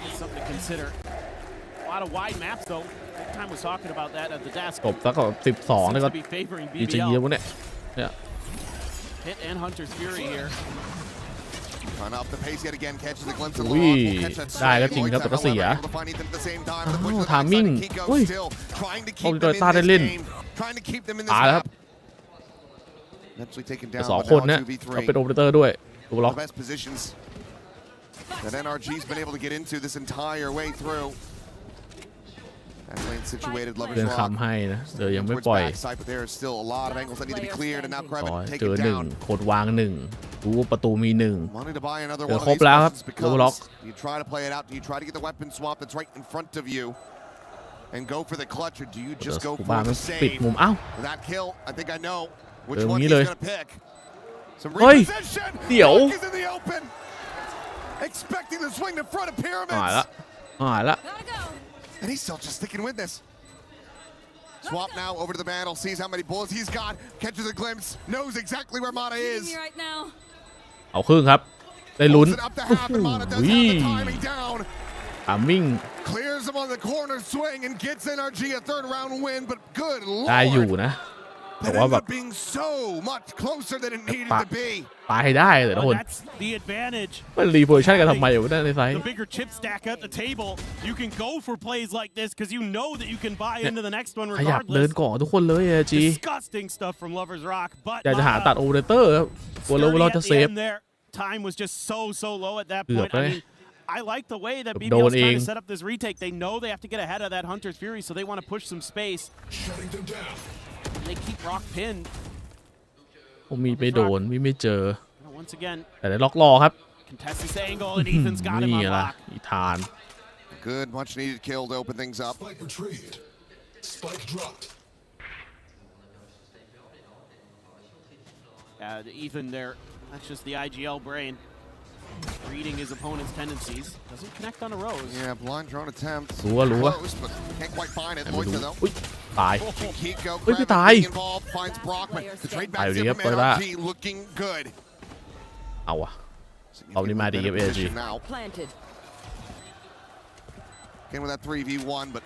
It's something to consider. A lot of wide maps, though. Big Time was talking about that at the desk. จบแล้วก็12นี่ก็ดีจริงๆแล้วเนี่ย Hit and Hunter's Fury here. Trying to up the pace yet again, catches the glimpse of อุ้ย Laurent. Will catch that ได้ก็ straight. จริงครับแต่ก็ Loita, เสีย however, able to find Ethan at the same time. The push to the ทามิ่ง backside, Kiko อุ้ย still trying to โอ้ keep โด them ย in ตาได้ this เล่น game. Trying to keep them in ตาย this แล้วครับ map. Eventually taken แต่ down, สอง but คน now เนี่ย 2v3. ก็เป็นโอเปอเรเตอร์ด้วยตัวล็อก The best positions that NRG's been able to get into this entire way through. That lane situated, เดิน Lovers คำให้นะเดี๋ยวยังไม่ towards ปล่อย backside, but there are still a lot of angles that need to be cleared, and now ต่อ Kravitz เจ taken อหนึ่ง down. โคดวางหนึ่งรู้ว่าประตูมีหนึ่ง Wanting to buy another เจ one อ of ครบ these แล้วครับ questions โลล็อก becomes, do you try to play it out? Do you try to get the weapon swap that's right in front of you and go for the clutch, or do you เจอ just go กู for บ้า the มันปิด save? มุมเอ้า That kill, I think I know which เจอ one งี้ he's เลย going to pick. Some เฮ้ย repossession. เดี๋ยว Rock is in the open. Expecting the swing to front of หายละ Pyramids. หายละ And he's still just sticking with this. Swap now over to the mantle, sees how many bullets he's got, catches a glimpse, knows exactly where Mana is. เอาครึ่งครับ ได้ลุ้น Pulls it up to half, and Mana does วิ่ have ง the timing down. ทามิ่ง Clears him on the corner swing and gets NRG a third round win, but good ได้อยู่ lord. นะแต่ That ว่า ends แบบ up being so much closer than it needed to be. ตายให้ได้แต่ละคน That's the advantage. มันรีโพซิชั่นกันทำไมอยู่ด้านในไซส์ The bigger chip stack at the table, you can go for plays like this because you know that you can buy into the next one ขยับเดิน regardless. ก่อนทุกคนเลยจี Disgusting stuff from Lovers Rock, but อยากจะหาตัดโอเปอเรเตอร์ครับกลัวเราจะเซฟ Time was just so low at that เกือบ point. เลย I mean, I like the way that โด BBL น is เอง trying to set up this retake. They know they have to get ahead of that Hunter's Fury, so they want to push some space. They keep Rock pinned. ผมมีไปโดนไม่เจอ Once again, แต่ได้ล็อกรอครับ contest this angle, and Ethan's got him นี่ on ล่ะ lock. อีธาน Good, much needed kill to open things up. Spike retrieved. Spike dropped. Ethan there, that's just the IGL brain. Reading his opponent's tendencies. Doesn't connect on a rose. Yeah, blind drone attempt. รู้ว่า Close, but can't quite find it. Loita though. อุ้ยตาย Kiko เฮ้ยไม่ Kravitz ตาย being involved, finds Brockman. The trade ตาย back อยู่ดี in ครับ from เปิดละ NRG looking good. เอาอะเอานี่มาดีครับ NRG Now. Again with that 3v1, but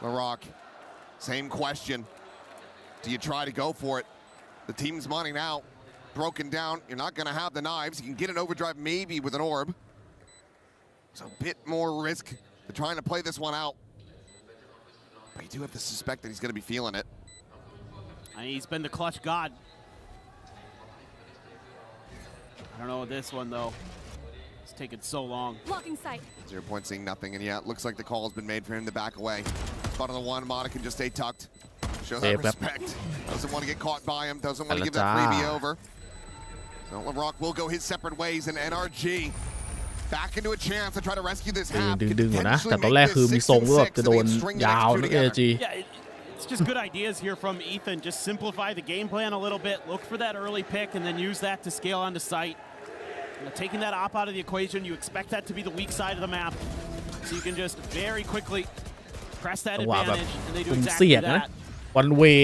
LaRock, same question. Do you try to go for it? The team's money now. Broken down. You're not going to have the knives. You can get an overdrive maybe with an orb. So a bit more risk to trying to play this one out. But you do have to suspect that he's going to be feeling it. He's been the clutch god. I don't know with this one though. It's taken so long. Blocking sight. 0 point seeing nothing, and yeah, it looks like the call has been made for him to back away. Spot on the one, Mana can just stay tucked. Show that respect. Doesn't want to get caught by him. Doesn't want to give that freebie over. So LaRock will go his separate ways, and NRG back into a chance to try to rescue this half. ดึงๆก่อนนะแต่ตอนแรกคือมีทรงว่าจะโดนยาวนะ NRG It's just good ideas here from Ethan. Just simplify the game plan a little bit. Look for that early pick, and then use that to scale onto sight. Taking that op out of the equation, you expect that to be the weak side of the map, so you can just very quickly press that advantage, and they do exactly that. One way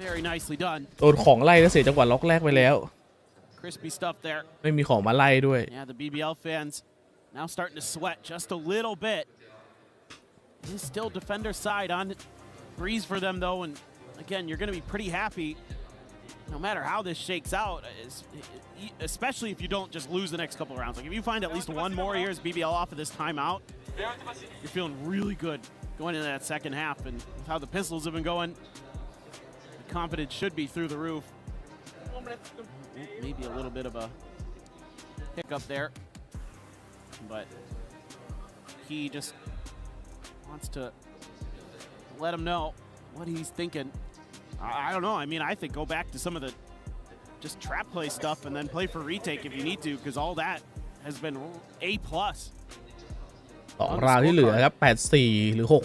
Very nicely done. โดนของไล่แล้วเสียจังหวะล็อกแรกไปแล้ว Crispy stuff there. ไม่มีของมาไล่ด้วย Yeah, the BBL fans now starting to sweat just a little bit. He's still defender side on breeze for them though, and again, you're going to be pretty happy no matter how this shakes out, especially if you don't just lose the next couple of rounds. Like if you find at least one more here as BBL off of this timeout, you're feeling really good going into that second half, and with how the pistols have been going, the confidence should be through the roof. Maybe a little bit of a hiccup there, but he just wants to let him know what he's thinking. I don't know. I mean, I think go back to some of the just trap play stuff and then play for retake if you need to, because all that has been A+. 2 ราวที่เหลือครับ8-4หรือ6-6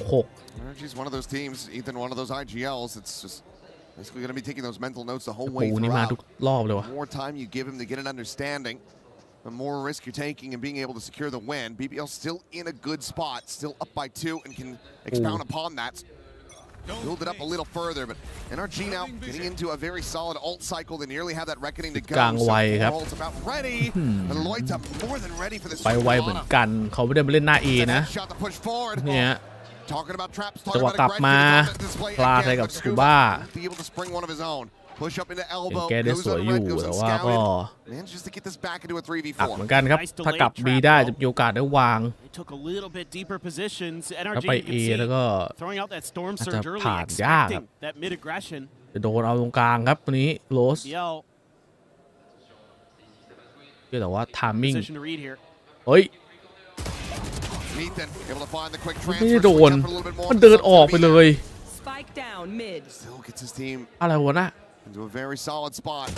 She's one of those teams, Ethan, one of those IGLs. It's just basically going to be taking those mental notes the whole way นี่มาทุก throughout. รอบเลยวะ The more time you give him to get an understanding, the more risk you're taking and being able to secure the win. BBL still in a good spot, still up by 2, and can expound upon that. Build it up a little further, but NRG now getting into a very solid ult cycle. They nearly have that reckoning to go. กลางไวครับ Ult's about ready. And Loita more than ready for this. ไปไวเหมือนกันเขาไม่ได้มาเล่นหน้า A นะ Shot to push forward. เนี่ย Talking about traps, จัง talking หวะ about กลับมา aggressive display พลาด again, ให้กับ but สกูบ้า be able to spring one of his own. Push up into ยัง elbow. แก้ได้ Goes สวย on อยู่ red, goes แต่ on ว่าก็ scouted. Manages to get this back into a ตัด 3v4. เหมือนกันครับถ้ากลับ B ได้จะมีโอกาสได้วาง They took a little bit deeper positions. แล้ว NRG ไป you A can แล้วก็ see throwing out that storm อาจจะ surge early, ผ่านยากครับ expecting that mid aggression. จะโดนเอาตรงกลางครับตัวนี้โรส BBL แต่ว่าทามมิ่ง position to read here. เฮ้ย Ethan able to find the quick ไม่ transfer. ได้โดน Switch up a little bit more. มันเดินออกไปเลย Spike down mid. Still gets his team อะไรวะนะ into a very solid spot.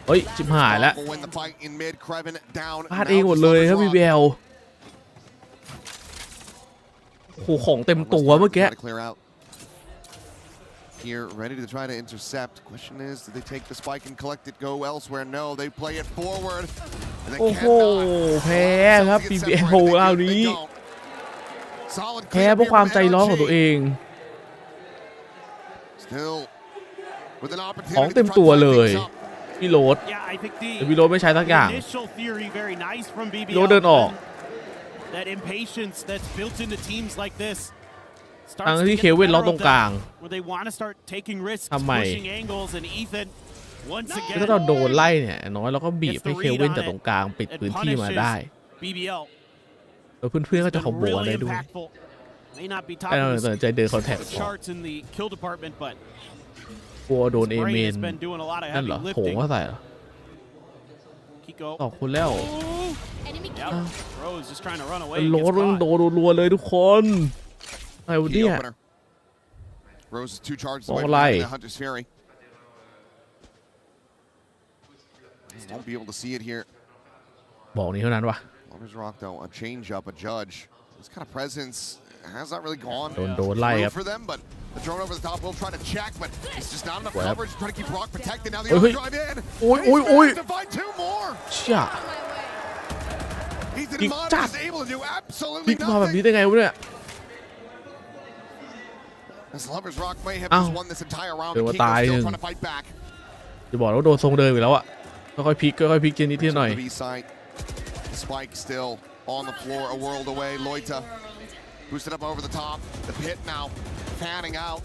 เฮ้ยจิบหายแล้ว Will win the fight in mid. Kreven down. พลาดเองหมดเลยครับ BBL โอ้โหของเต็มตัวเมื่อกี้ Clear out. Here, ready to try to intercept. Question is, do they take the spike and collect it, go elsewhere? No, they play it forward. And they โอ้โห cannot. แพ้ครับ BBL คราวนี้ Solid แพ้เพราะความใจร้อนของตัวเอง Still with an ของ opportunity เต็ม to ตัว try to เล play ย things up. พี่โรส Yeah, I think แต่พี่โรสไม่ใช้สักอย่าง initial theory very nice from พี่โรส BBL. เดินออก That impatience that's built into teams like this. ทั้งที่เควินล็อกตรงกลาง Where they want to start taking risks, ทำไม pushing angles, and Ethan once ถ้า again เราโดนไล่เนี่ยน้อยเราก็บีบให้เควินจากตรงกลางปิดพื้นที่มาได้ BBL. แล้วเพื่อนๆก็จะขโมยได้ Really ด้วย impactful. May not be แต่เรา topping สนใจเดินคอนแทค the charts in the kill department, but กลัวโดนเอเม Brain น has been doing a lot of นั่นเหรอ heavy โถง lifting. ก็ใส่เหรอ Kiko. ขอบคุณแล้ว Yep. Rose just trying to run away. โร Gets สต้อง caught. โดนรัวๆเลยทุกคนอะไรวะ Key เนี่ย opener. Rose is 2 charges All away from right. having the Hunter's Fury. Won't be able to see it here. บอกนี้เท่านั้นวะ Hunter's Rock though, a change up, a judge. This kind of presence has not really gone โดนไล่ครับ through for them, but the drone over the top will try to check, but it's just not enough Well. coverage. Trying to keep Rock protected. Now the เฮ้ย overdrive in. โอ้ยโอ้ยโอ้ย He's to find 2 more. เชี่ย Ethan กิ๊ก Mod จัด is able to do พลิ absolutely กมาแบบนี้ nothing. ได้ไงวะเนี่ย As Lovers Rock may have อ้าว just won this entire round, เดี๋ยว but ว่า Kiko ตายห still นึ่ง trying to fight back. จะบอกแล้วโดนทรงเดิมอีกแล้วอะค่อยๆพลิกค่อยๆพลิกทีนิดทีหน่อย The B side. The spike still on the floor, a world away. Loita boosted up over the top. The pit now fanning out.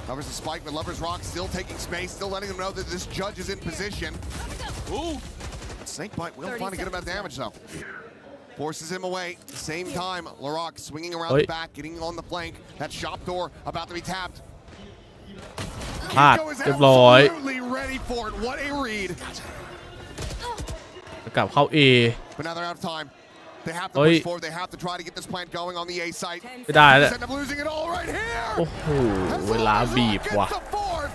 Covers the spike, but Lovers Rock still taking space, still letting them know that this judge is in position. Ooh. Snakebite will find a good amount of damage though. Forces him away. Same time, Larock swinging around the back, getting on the flank. That shop door about to be tapped. พลาด Kiko is เรียบร้อย absolutely ready for it. What a read. กลับเข้า A But now they're out of time. They have to เฮ้ย push forward. They have to try to get this plant going on the A site. ไม่ได้แล้ว End up losing it all right here. โอ้โหเวลาบีบว่ะ Gets the fourth.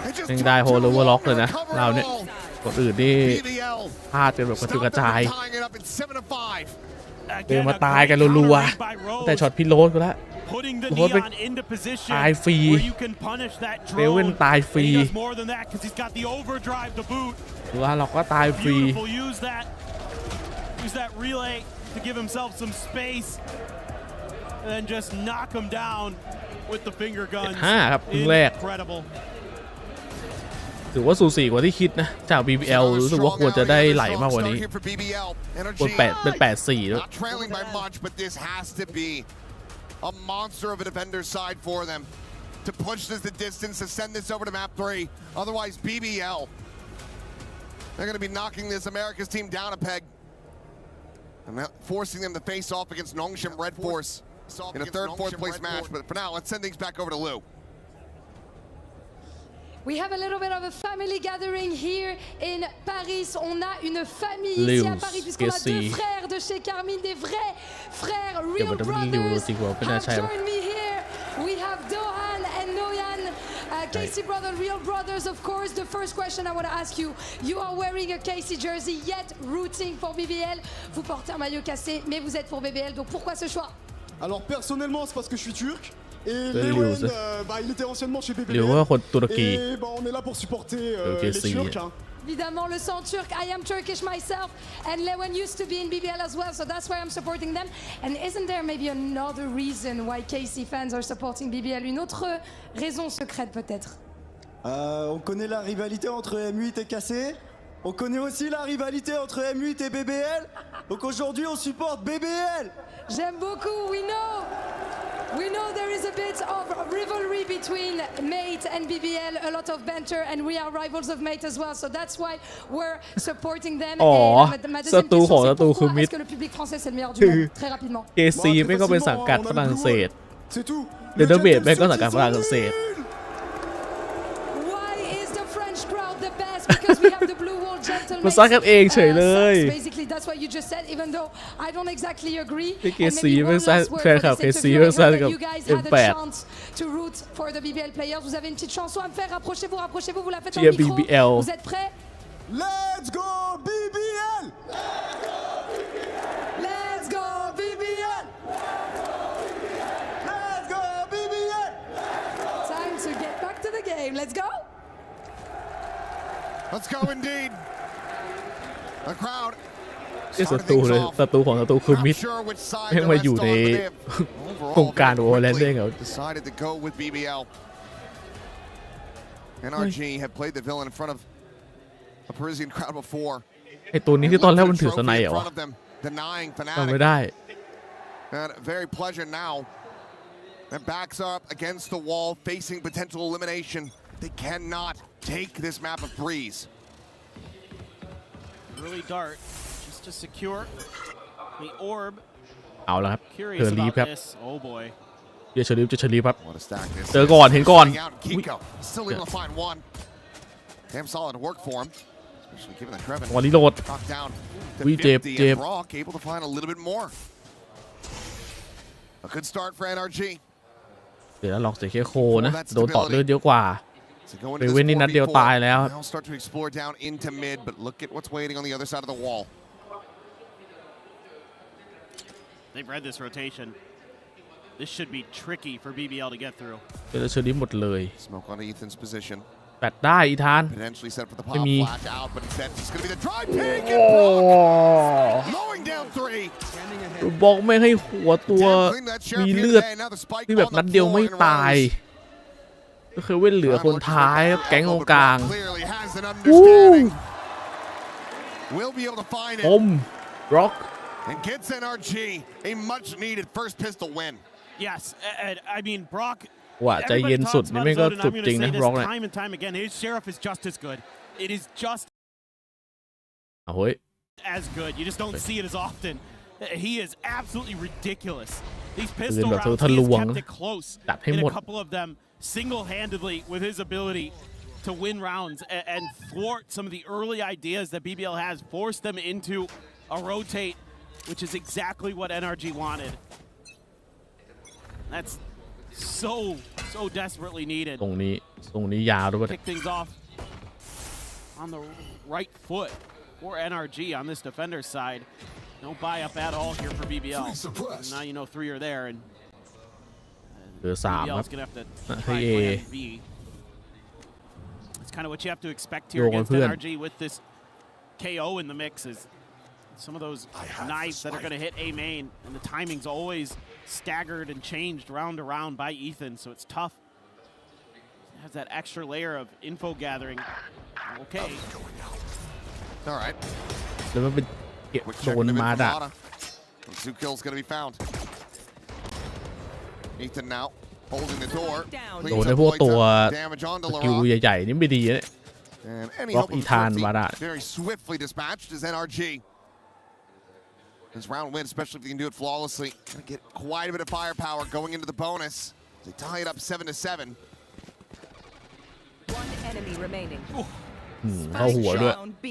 It just ยังได้ took โฮ too ลเวอร์ล็อก long เลย to นะ recover เรา it เนี่ย all. คนอื่นนี่ BBL พลาดกันแบบกระจุยกระจาย tying it up in 7 to 5. เดินมาตายกันรัวๆแต่ช็อตพี่โรสก็แล้ว Putting the โรสไป neon into position ตายฟรี where you can punish that เดวิน drone. ตายฟรี And he does more than that because he's got the overdrive to boot. หรือว่าเราก็ตายฟรี Beautiful. Use that relay to give himself some space, and then just knock him down with the finger guns. 5 ครับครึ่งแรก Incredible. ถือว่าสูสีกว่าที่คิดนะ จาก BBL รู้สึกว่าควรจะได้ไหลมากกว่านี้ Start here for BBL. ควร NRG เป็น 8-4 ด้วย not trailing by much, but this has to be a monster of a defender's side for them to push this the distance, to send this over to map 3. Otherwise, BBL, they're going to be knocking this America's team down a peg and forcing them to face off against Nongshim Red Force in a third, fourth place match. But for now, let's send things back over to Lou. We have a little bit of a family gathering here in Paris. On a une famille ici à Paris puisqu'on a 2 frères de chez Carmine, des vrais frères, real brothers have joined me here. We have Dohan and Noyan, Casey brother, real brothers of course. The first question I want to ask you, you are wearing a Casey jersey yet rooting for BBL. Vous portez un maillot cassé mais vous êtes pour BBL, donc pourquoi ce choix? Alors personnellement c'est parce que je suis turc. Et Lewin, il était anciennement chez BBL. Et on est là pour supporter les Turcs. Hein. Évidemment, le sang turc. I am Turkish myself, and Lewin used to be in BBL as well, so that's why I'm supporting them. And isn't there maybe another reason why KC fans are supporting BBL? Une autre raison secrète peut-être? On connaît la rivalité entre M8 et KC. On connaît aussi la rivalité entre M8 et BBL. Donc aujourd'hui, on supporte BBL. J'aime beaucoup, we know. We know there is a bit of rivalry between Mate and BBL, a lot of banter, and we are rivals of Mate as well. So that's why we're supporting them. อ๋อ ศัตรูของศัตรูคือ Pourquoi มิด est-ce que le public français c'est le meilleur du monde? Très rapidement. KC ไม่ก็เป็นสังกัดฝรั่งเศสเดนเดอร์เบดไม่ก็สังกัดฝรั่งเศส Why is the French crowd the best? Because we have the blue wall gentlemen. มาซักกันเองเฉยเลย Basically, that's what you just said. Even though I don't exactly agree. ที่ And KC maybe ไม่ one ซัก last word แฟน for คลับ the sake KC of you. ไม่ I ซัก heard กับ that you guys had a M8 chance to root for the BBL players. Vous avez une petite chanson à me faire. Rapprochez-vous, rapprochez-vous. Vous la faites en Cheer micro. BBL. Vous êtes prêts? Let's go BBL! Let's go BBL! Let's go BBL! Time to get back to the game. Let's go. Let's go indeed. The crowd ที่ศัตรูเลยศัตรูของศัตรูคือมิด sure which side แม่งมาอยู่ใน โครงการโอเวอร์แลนด์ได้ไง decided to go with BBL. NRG had played the villain in front of a Parisian crowd before. ไอตัวนี้ที่ตอนแรกมันถือสไนเหรอวะ Denying จำไม่ได้ And very pleasant now. And backs up against the wall, facing potential elimination. They cannot take this map of Breeze. Early dart, just to secure the orb. เอาละครับเชอ Curious รีฟ about ครับ this. Oh boy. เดี๋ยวเชอรีฟจะเชอรีฟครับ What a stack this เจอก่อนเห็นก่อน is. Out Kiko. Still able to find one. Damn solid work for him. Especially given that Trevin วันนี้โหลด knocked down to วิเจ็บ 50 เจ็บ and Brock able to find a little bit more. A good start for NRG. เดี๋ยวลองเสียแค่โคนะโดนต่อเลือดเยอะกว่า To go ไป into เว้น this นี่นัดเดียว 4v4. ตายแล้ว Now start to explore down into mid, but look at what's waiting on the other side of the wall. They've read this rotation. This should be tricky for BBL to get through. เดี๋ยวเชอรีฟหมดเลย Smoke on Ethan's position. แปดได้อีธาน Potentially set for the ไม่ pop มี flash out, but instead it's going to be the drive pick and Brock mowing down three. บอกไม่ให้หัวตัวมีเลือดที่แบบนัดเดียวไม่ตาย ก็คือเว้นเหลือคนท้ายครับแก๊งตรงกลาง Clearly has an understanding. Will be able to find อ it มร็อก and gets NRG a much-needed first pistol win. Yes, and I mean Brock. ว่าใจเย็นสุดนี่ไม่ก็สุดจริงนะร็อกเนี่ย Time and time again, his sheriff is just as good. It is just เอาเฮ้ย as good. You just don't see it as often. He is absolutely ridiculous. These ปืน pistol แบบ rounds, ทะ he ล has วง kept it close ตัดให้ in หมด a couple of them single-handedly with his ability to win rounds and thwart some of the early ideas that BBL has, forced them into a rotate, which is exactly what NRG wanted. That's so desperately needed. ตรงนี้ยาวด้วย Kick things off on the right foot for NRG on this defender's side. No buy up at all here for BBL. Now you know three are there, and เหลือ3 ครับ BBL's gonna have to ให้ try A plan B. It's kind of what you have to expect here โยงกับ against เพื่อน NRG with this KO in the mix is some of those knives that are going to hit A main, and the timing's always staggered and changed round to round by Ethan, so it's tough. It has that extra layer of info gathering. Okay. All right. แล้วมันเป็นเก็บ Quick โด check น into mid มา from ด่ะ Lana. Zoo kill's going to be found. Ethan now holding the door. โดนในพวกตัว Damage on ส to กิล LaRock. ใหญ่ๆนี่ไม่ดีนะ And any Rock hope of Ethan defeatมาได้ very swiftly dispatched is NRG. This round win, especially if they can do it flawlessly. Gonna get quite a bit of firepower going into the bonus. They tie it up 7-7. One enemy remaining. เข้าหัวด้วย Round B.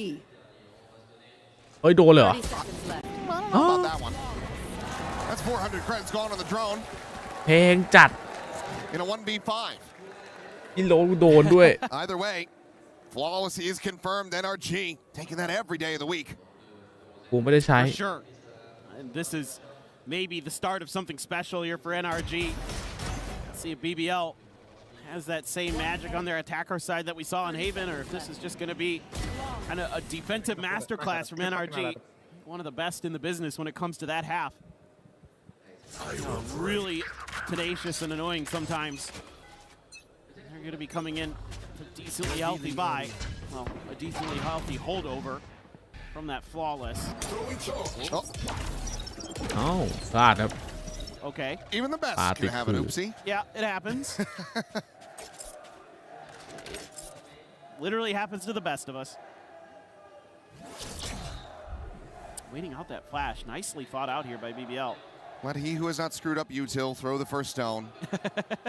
เฮ้ยโดนเลยเหรอ 30 seconds left. I don't know about that one. That's 400 credits gone on the drone เพลงจัด in a 1v5. ที่โดนด้วย Either way, flawless is confirmed. NRG taking that every day of the week. กูไม่ได้ใช้ For sure. And this is maybe the start of something special here for NRG. Let's see if BBL has that same magic on their attacker side that we saw in Haven, or if this is just going to be kind of a defensive masterclass from NRG. One of the best in the business when it comes to that half. Really tenacious and annoying sometimes. They're going to be coming in to decently healthy buy. Well, a decently healthy holdover from that flawless. เอ้าพลาดครับ Okay. Even the best can have an oopsie. Yeah, it happens. Literally happens to the best of us. Waiting out that flash. Nicely fought out here by BBL. Let he who has not screwed up util throw the first stone.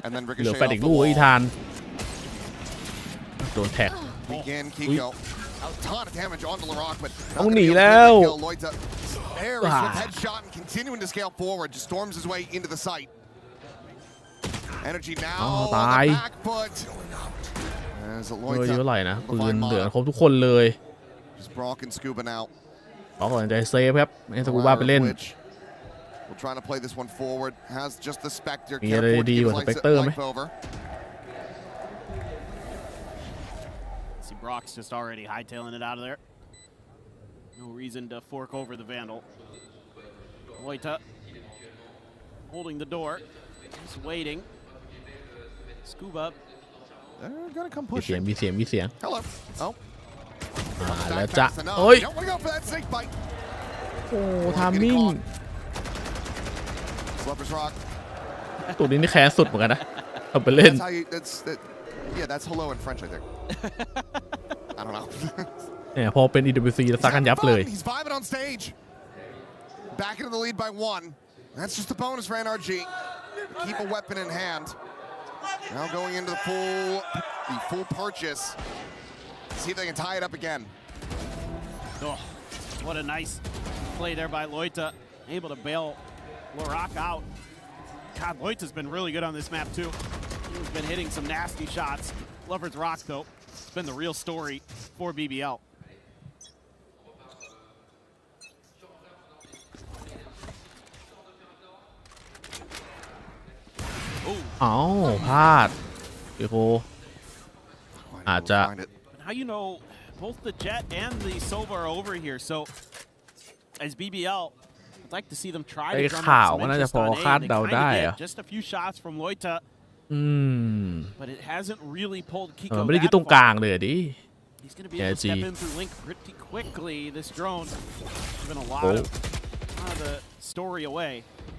And then เหลือ ricochet แฟน off อีก the ลูกอี wall. ธานโดนแท็ก Begin Kiko. A ton of damage onto LaRock, but ต้องหนีแล้ว Loita parries with headshot and continuing to scale forward. Just storms his way into the site. Energy now on the back foot. As เยอะ Loita เท่าไหร่นะปืนเหลือครบทุกคนเลย just Brock and Scuba now. ขอก่อนใจเซฟครับให้สกูบ้าไปเล่น We're trying to play this one forward. Has just the Spectre. มีอะไรดีกว่าสเปกเตอร์ไหม See Brock's just already hightailing it out of there. No reason to fork over the Vandal. Loita holding the door. Just waiting. Scuba. They're gonna come มี pushing. เสียง Hello. Oh. แล้วจ้ะเฮ้ย Don't want to go for that snake bite. โอ้ทามมิ่ง Slipper's Rock. ตัวนี้นี่แคสสุดเหมือนกันนะเอาไปเล่น That's how you, yeah, that's hello in French, I think. I don't know. เนี่ยพอเป็น EWC แล้วซักกันยับเลย He's vibing on stage. Back into the lead by 1. That's just a bonus for NRG. Keep a weapon in hand. Now going into the full purchase. See if they can tie it up again. Oh, what a nice play there by Loita. Able to bail LaRock out. God, Loita's been really good on this map too. He's been hitting some nasty shots. Lover's Rock, though, it's been the real story for BBL. Oh. อ้าวพลาดโอ้โหอาจจะ How you know both the Jet and the Sova are over here, so as BBL, I'd like to see them try to drum up some interest on A. They kind of get just a few shots from Loita, but it hasn't really pulled Kiko ไม่ได้ยึด that ตรงกลาง far. เลยดิ He's going to be able to step in through Link pretty quickly. This drone has been a lot of the story away.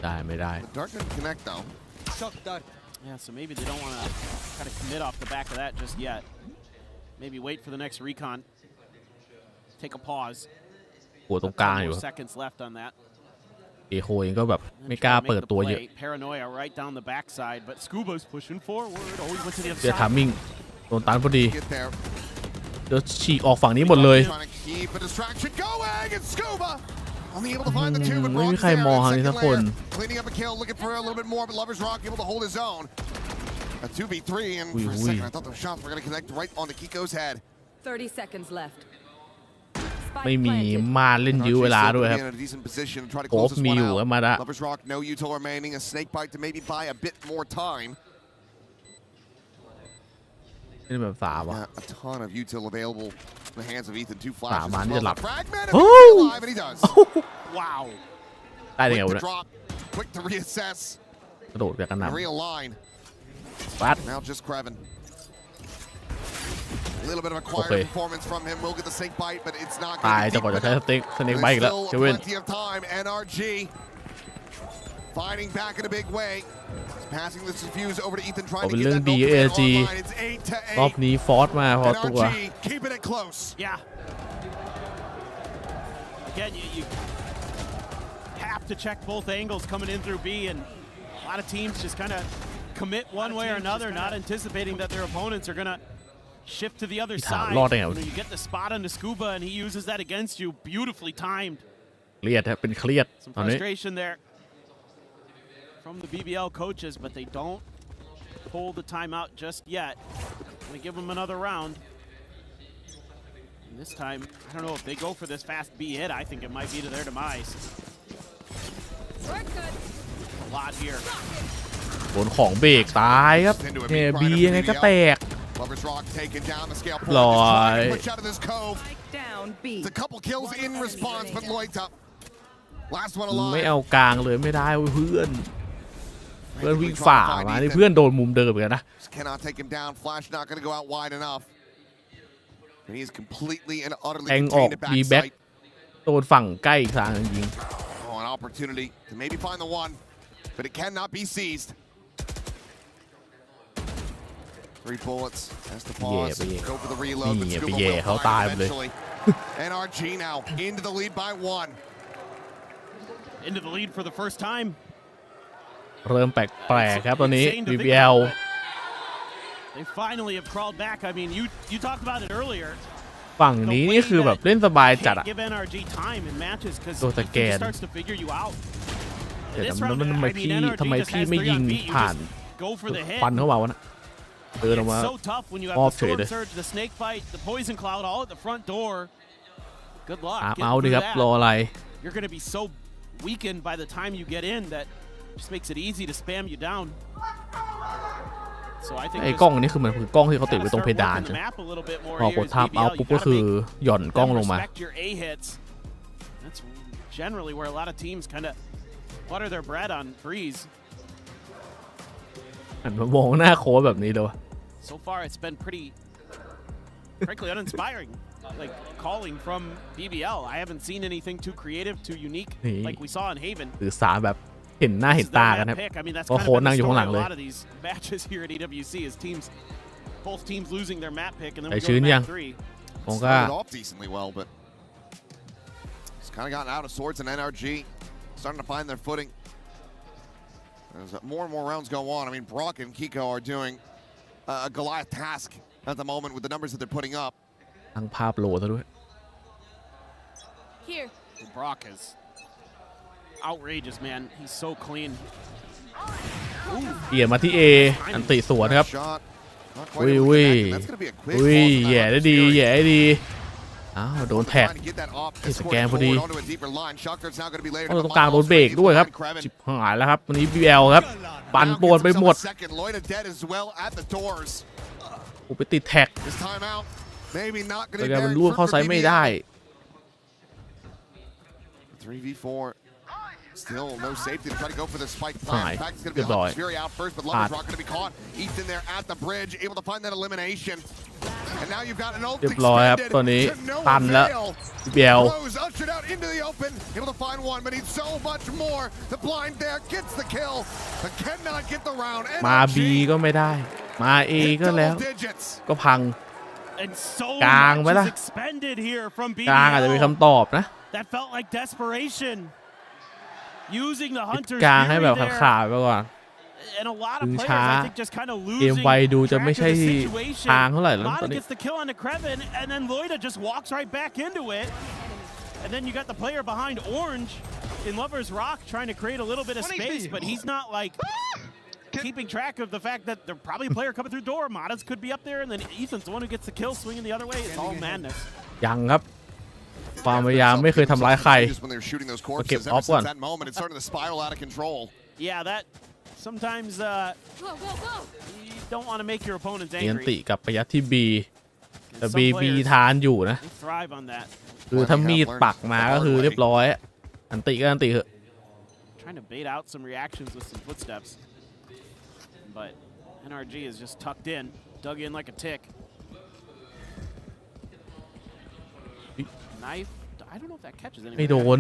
ได้ไม่ได้ The Dark didn't connect though. Yeah, so maybe they don't want to kind of commit off the back of that just yet. Maybe wait for the next recon. Take a pause. หัวตรงกลางอยู่ Seconds left on that. เอโคเองก็แบบไม่กล้าเปิดตัวเยอะ Paranoia right down the backside, but Scuba's pushing forward. Oh, he went to the other เดี๋ยว side. ทามมิ่งโดนตันพอดี Get there. เดี๋ยวฉีกออกฝั่งนี้หมดเลย Trying to keep a distraction going, and Scuba only able to find the 2, but ไม่มี Brock's ใคร there มอง in ทางนี้ second สักคน layer. Cleaning up a kill, looking for a little bit more, but Lover's Rock able to hold his own. A 2v3, and for a second I thought those shots were going to connect right onto Kiko's head. 30 seconds left. ไม่มีมาเล่นยื้อเวลาด้วยครับ In a decent position to try to โค close ฟ this มี one อยู่ out. มาละ Lover's Rock, no util remaining. A snake bite to maybe buy a bit more time. นี่แบบ3ว่ะ A ton of util available in the hands of Ethan. 2 3 flashes. มานี่จะหลับ Fragment, โอ้ alive, and he does. Wow. ได้ยังไง Quick วะ to drop, quick to reassess, กระโดดแบบกันห and นำ realign. ปัด Now just Krevin. A little bit of a quieter performance from him. Will get the snake bite, but it's not ตาย going จะ to ก่อน be จะ deep ใช้ enough. สเน็กไบค์อีกแล้ว Still เจวิน plenty of time. NRG fighting back in a big way. Passing this fuse over to Ethan, ขอ trying เป็ to น get เรื่อง that ดี open AG online. It's 8 to รอบ 8. นี้ฟอร์สมาพอตัว NRG keeping it close. Yeah. Again, you have to check both angles coming in through B, and a lot of teams just kind of commit one way or another, not anticipating that their opponents are going to shift to the other side. You get the spot onto Scuba, and he uses that against you. Beautifully timed. เครียดครับเป็นเครียด Some ตอนนี้ frustration there from the BBL coaches, but they don't pull the timeout just yet. Gonna give them another round. And this time, I don't know if they go for this fast B hit. I think it might be to their demise. A lot here. บนของเบรกตายครับเนี่ยบียังไงก็แตก Lover's Rock taking down the scale. ลอย Push out of this cove. It's a couple kills in response, but Loita, last one ไม่ alive. เอากลางเลยไม่ได้เพื่อนวิ่งฝ่ามานี่เพื่อนโดนมุมเดิมเหมือนกันนะ Cannot take him down. Flash not going to go out wide enough. And he's completely and utterly แทงออก contained at บีแบ็ก backside. โดนฝั่งใกล้อีกทางจริง Oh, an opportunity to maybe find the one. but it cannot be seized. 3 bullets. Has to pause. Go for the reload. But Scuba will fire eventually. NRG now into the lead by 1. Into the lead for the first time. เริ่มแปลกๆครับตอนนี้ BBL They finally have crawled back. I mean, you talked about it earlier. ฝั่งนี้นี่คือแบบเล่นสบายจัดอะ Give NRG time in matches because ตัวสแกน starts to figure you out. แต่ทำไมพี่ไม่ยิงผ่านควันเข้ามาวะนะเดินออกมา So tough when you have the storm surge, the snake bite, the poison cloud all at the front door. Good luck. เอาดิครับรออะไร You're going to be so weakened by the time you get in that just makes it easy to spam you down. So I think ไอ้กล้องนี่คือมันคือกล้องที่เขาติดไว้ตรงเพดานใช่ไหมพอกดทับเอาปุ๊บก็คือหย่อนกล้องลงมา That's generally where a lot of teams kind of butter their bread on Breeze. หันมามองหน้าโค้ชแบบนี้ด้วย So far it's been pretty frankly uninspiring. Like calling from BBL. I haven't seen anything too creative, too unique like we saw in Haven. สื่อสารแบบเห็นหน้าเห็นตากันครับเพราะโค้ชนั่งอยู่ข้างหลังเลย matches here at EWC is both teams losing their map pick and then ไอ we ชื้น go to ยัง map 3. ผมก็ Started off decently well, but it's kind of gotten out of sorts, and NRG starting to find their footing. As more and more rounds go on, I mean, Brock and Kiko are doing a Goliath task at the moment with the numbers that they're putting up. ตั้งภาพโหลซะด้วย Here. Brock is outrageous, man. He's so clean. เปลี่ยนมาที่ A อันติสวนครับอุ้ยแย่ได้ดีแย่ได้ดีอ้าวโดนแท็กที่สแกนพอดีเราต้องกลางโดนเบรกด้วยครับชิบหายแล้วครับวันนี้ BBL ครับปั่นป่วนไปหมดโอ้ไปติดแท็กแต่แกมันล่วงเข้าไซส์ไม่ได้ 3v4. Still no safety to try to go for the spike plant. In fact, it's going to be Hunter's Fury out first, but Lover's Rock going to be caught. Ethan there at the bridge, able to find that elimination. And now you've got an ult extended to no avail. Rose ushered out into the open, able to find one, but needs so much more. The blind there gets the kill, but cannot get the round. มา B ก็ไม่ได้มา A ก็แล้วก็พังกลางไหมล่ะกลางอาจจะเป็นคำตอบนะ That felt like desperation. Using the Hunter's กลางให้แบบ Fury ขาดไปก่อน And a lot of players, I think, just kind of เกม losing ไวดูจะ track ไม่ of ใช่ the situation. ทางเท่าไหร่แล้วตอน Mata นี้ gets the kill onto Krevin, and then Loida just walks right back into it. And then you got the player behind Orange in Lover's Rock trying to create a little bit of space, but he's not like keeping track of the fact that there's probably a player coming through door. Matas could be up there, and then Ethan's the one who gets the kill swinging the other way. It's all madness. ยังครับความพยายามไม่เคยทำร้ายใครมาเก็บออฟก่อน Yeah, that sometimes you don't want to make your opponents เนียน angry. ติกับประยัดที่ B แต่ B ทานอยู่นะ They thrive on that. คือถ้ามีดปักมาก็คือเรียบร้อยอันติก็อันติเหอะ Trying to bait out some reactions with some footsteps, but NRG is just tucked in, dug in like a tick. Knife. I don't know if that catches anyone. ไม่โดน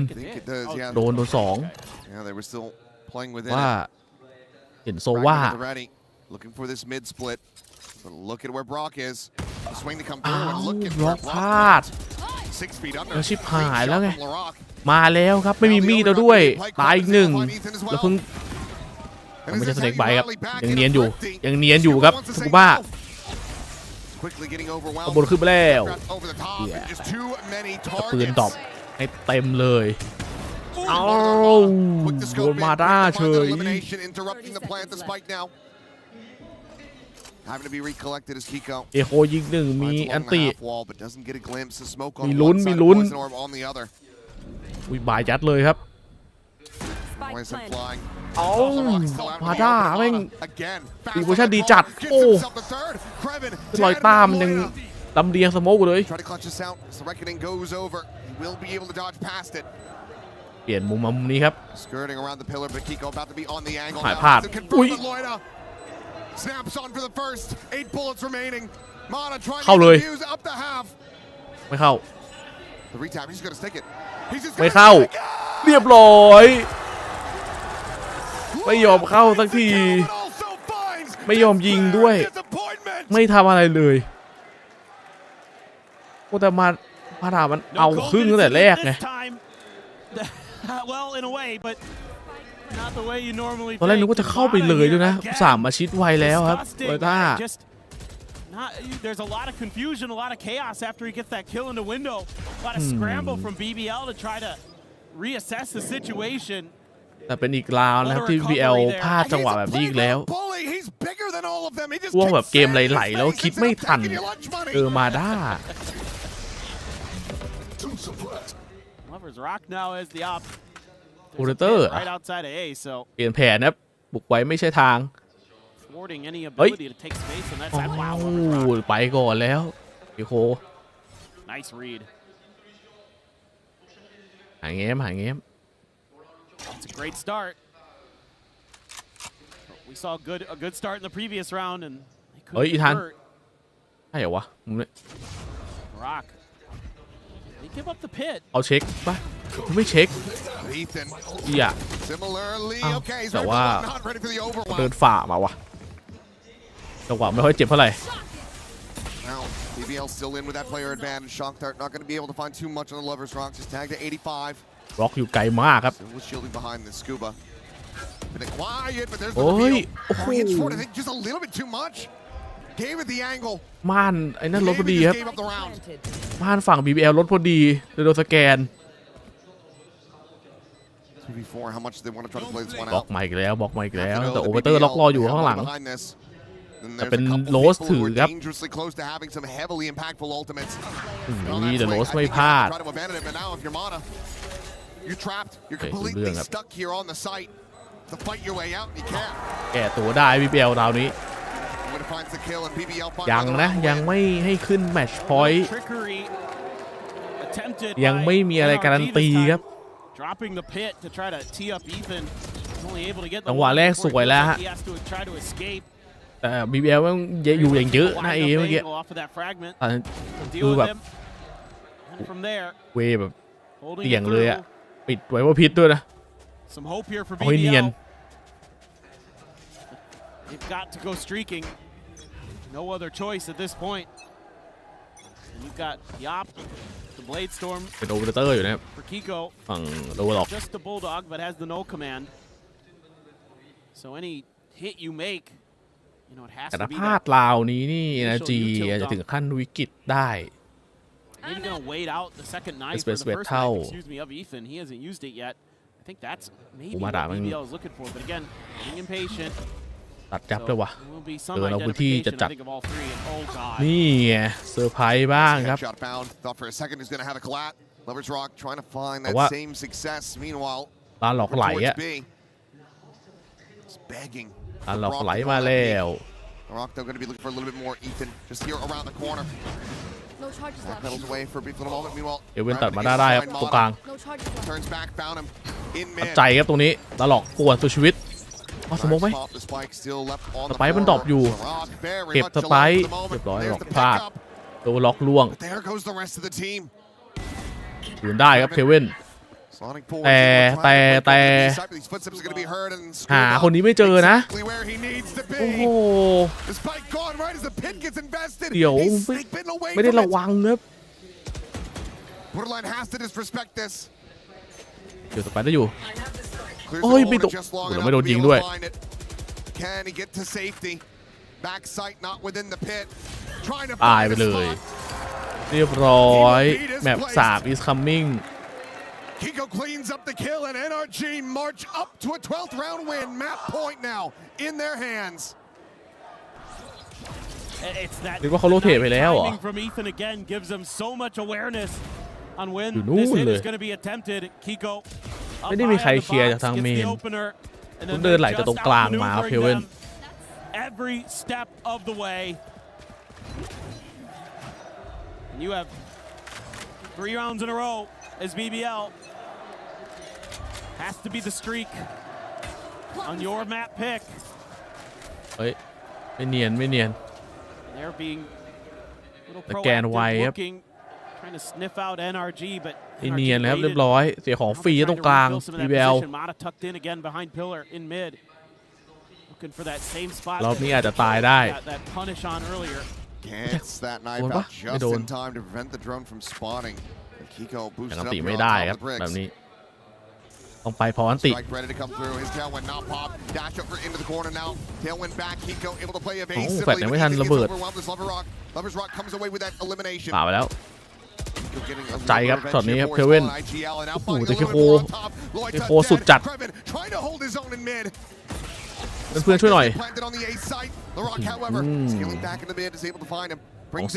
โดนสอง Yeah, they were still playing within ว่า it. เห็นโซว่า Looking for this mid split. But look at where Brock is. The swing to come through and look at ล็ where อกพ Brock ลาด 6 feet under. แล้วชิบหายแล้วไงมาแล้วครับไม่มีมีดแล้วด้วยตายอีกหนึ่งแล้วเพิ่งไม่ใช่สเน็กไบท์ครับยังเนียนอยู่ครับสกูบ้าขบวนขึ้นไปแล้วปืนดรอปให้เต็มเลยเอาโดนมาด้าเฉย Having to be recollected as Kiko. เอโคยิงหนึ่งมีอันติ but doesn't get a glimpse of smoke มี on ลุ้น one มี side, ลุ้น poison orb on the other. อุ้ยบายยัดเลยครับ Poison flying. เอามาด้าแม่งอีโวชั่นดีจัดโอ้ลอยต้ามันยังลำเลียงสโมกเลย Try to clutch this out as the reckoning goes over. He will be able to dodge past it. เปลี่ยนมุมมามุมนี้ครับ Skirting around the pillar, but Kiko about to be on the angle หาย now. พลาด Confirm with Loida. Snaps on for the first. 8 bullets remaining. Mata trying to defuse up the half. ไม่เข้า The retime, he's going to stick it. ไม่เข้าเรียบร้อย ไม่ยอมเข้าสักทีไม่ยอมยิงด้วยไม่ทำอะไรเลยโอ้แต่มาถามมันเอาครึ่งตั้งแต่แรกไงตอนแรกนึกว่าจะเข้าไปเลยด้วยนะ3มาชิดไวแล้วครับโตโยต้าThere's a lot of confusion, a lot of chaos after he gets that kill in the window. A lot of scramble from BBL to try to reassess the situation. แต่เป็นอีกราวนะครับที่ BBL พลาดจังหวะแบบนี้อีกแล้วช่วงแบบเกมไหลๆแล้วคิดไม่ทันมาด้า Lovers Rock now as the op. โอเดเตอร์ right outside of A, so เปลี่ยนแผนนะบุกไว้ไม่ใช่ทาง thwarting any ability to take space on that side. Wow. ไปก่อนแล้วพี่โค Nice read. หายเงี้ย It's a great start. We saw a good start in the previous round and they couldn't convert. ใช่เหรอวะมึงเนี่ย Rock. They give up the pit. เอาเช็คป่ะไม่เช็คอย่าแต่ว่าเดินฝ่ามาวะจังหวะไม่ค่อยเจ็บเท่าไหร่ BBL still in with that player advantage. Shakhtar not going to be able to find too much on the Lovers Rock. Just tagged at 85. ล็อกอยู่ไกลมากครับ Still shielding behind the Scuba. Been quiet, but there's โอ้ย inch forward. I think just a little bit too much. Gave it the angle. ม่านไอ้นั่นลดพอดีครับม่านฝั่ง BBL ลดพอดีโดนสแกน How much they want to try to play this one บล็อก out. มาอีกแล้วแต่โอเวอร์เตอร์ล็อกรออยู่ข้างหลังแต่เป็นโรสถือครับนี่แต่โรสไม่พลาดเรื่องครับแก้ตัวได้ BBL ดาวนี้ยังไม่ให้ขึ้นแมตช์พอยต์ยังไม่มีอะไรการันตีครับจังหวะแรกสวยแล้วฮะแต่ BBL มันอยู่อย่างเยอะนะเมื่อกี้คือแบบเวแบบเสี่ยงเลยอะปิดไว้ว่าพิษด้วยนะเอาให้เนียน They've got to go streaking. No other choice at this point. And you've got Yop, the Blade Storm. เป็นโอเวอร์เตอร์อยู่นะครับ For Kiko. ฝั่งโดนหลอก Just the Bulldog, but has the no command. So any hit you make, you know it has แต่ to ถ้า be พลาดราวนี้นี่ NRG อาจจะถึงขั้นวิกฤตได้ Maybe gonna wait out the second knife or the first knife, excuse me, of Ethan. He hasn't used it yet. I think that's maybe what BBL is looking for. But again, being impatient. ตัดจับด้วยวะเอาพื้นที่จัดนี่ไงเซอร์ไพรส์บ้างครับแต่ว่าร้านหลอกไหลอะร้านหลอกไหลมาแล้วเอเวนตัดมาได้ครับตรงกลางตัดใจครับตรงนี้ร้านหลอกกวนตัวชีวิตสมมติไหมสไปมันดรอปอยู่เก็บสไปเรียบร้อยหลอกพลาดตัวล็อกล่วงยืนได้ครับเควินแต่หาคนนี้ไม่เจอนะโอ้โหเดี๋ยวไม่ได้ระวังครับเดี๋ยวสไปได้อยู่โอ้ยไม่ตกไม่โดนยิงด้วยตายไปเลยเรียบร้อยแมป3 is coming Kiko cleans up the kill and NRG march up to a 12th round win. Map point now in their hands. นึกว่าเขาโรเทตไปแล้วเหรอ From Ethan again gives them so much awareness on when อยู่นู่ this น hit เลย is going to be attempted. Kiko ไม่ได้มีใครเคลียร์จากทางเมนคุณเดินไหลจากตรงกลางมาเพเวน Every step of the way. And you have 3 rounds in a row as BBL. Has to be the streak on your map pick. เฮ้ยไม่เนียน They're being a little แต่แกนไวครับ looking, trying to sniff out NRG, but ไม่เนียนนะครับเรียบร้อยเสียของฟรีตรงกลาง BBL Mata tucked in again behind pillar in mid. looking for that same spot รอบนี้อาจจะตายได้ that punish on earlier Gets that knife out just in time to prevent the drone from spawning. Kiko boosted up ไม่ได้ครับแบบนี้ต้องไปพออันติ ready to come through. His tailwind not pop. Dash over into the corner now. Tailwind back. Kiko able to play evasively. แฟลชยังไม่ทันระเบิด Lovers Rock comes away with that elimination. ป่าไปแล้วใจครับช็อตนี้ครับเควินโอ้โหแต่เคโคสุดจัดเพื่อนๆช่วยหน่อย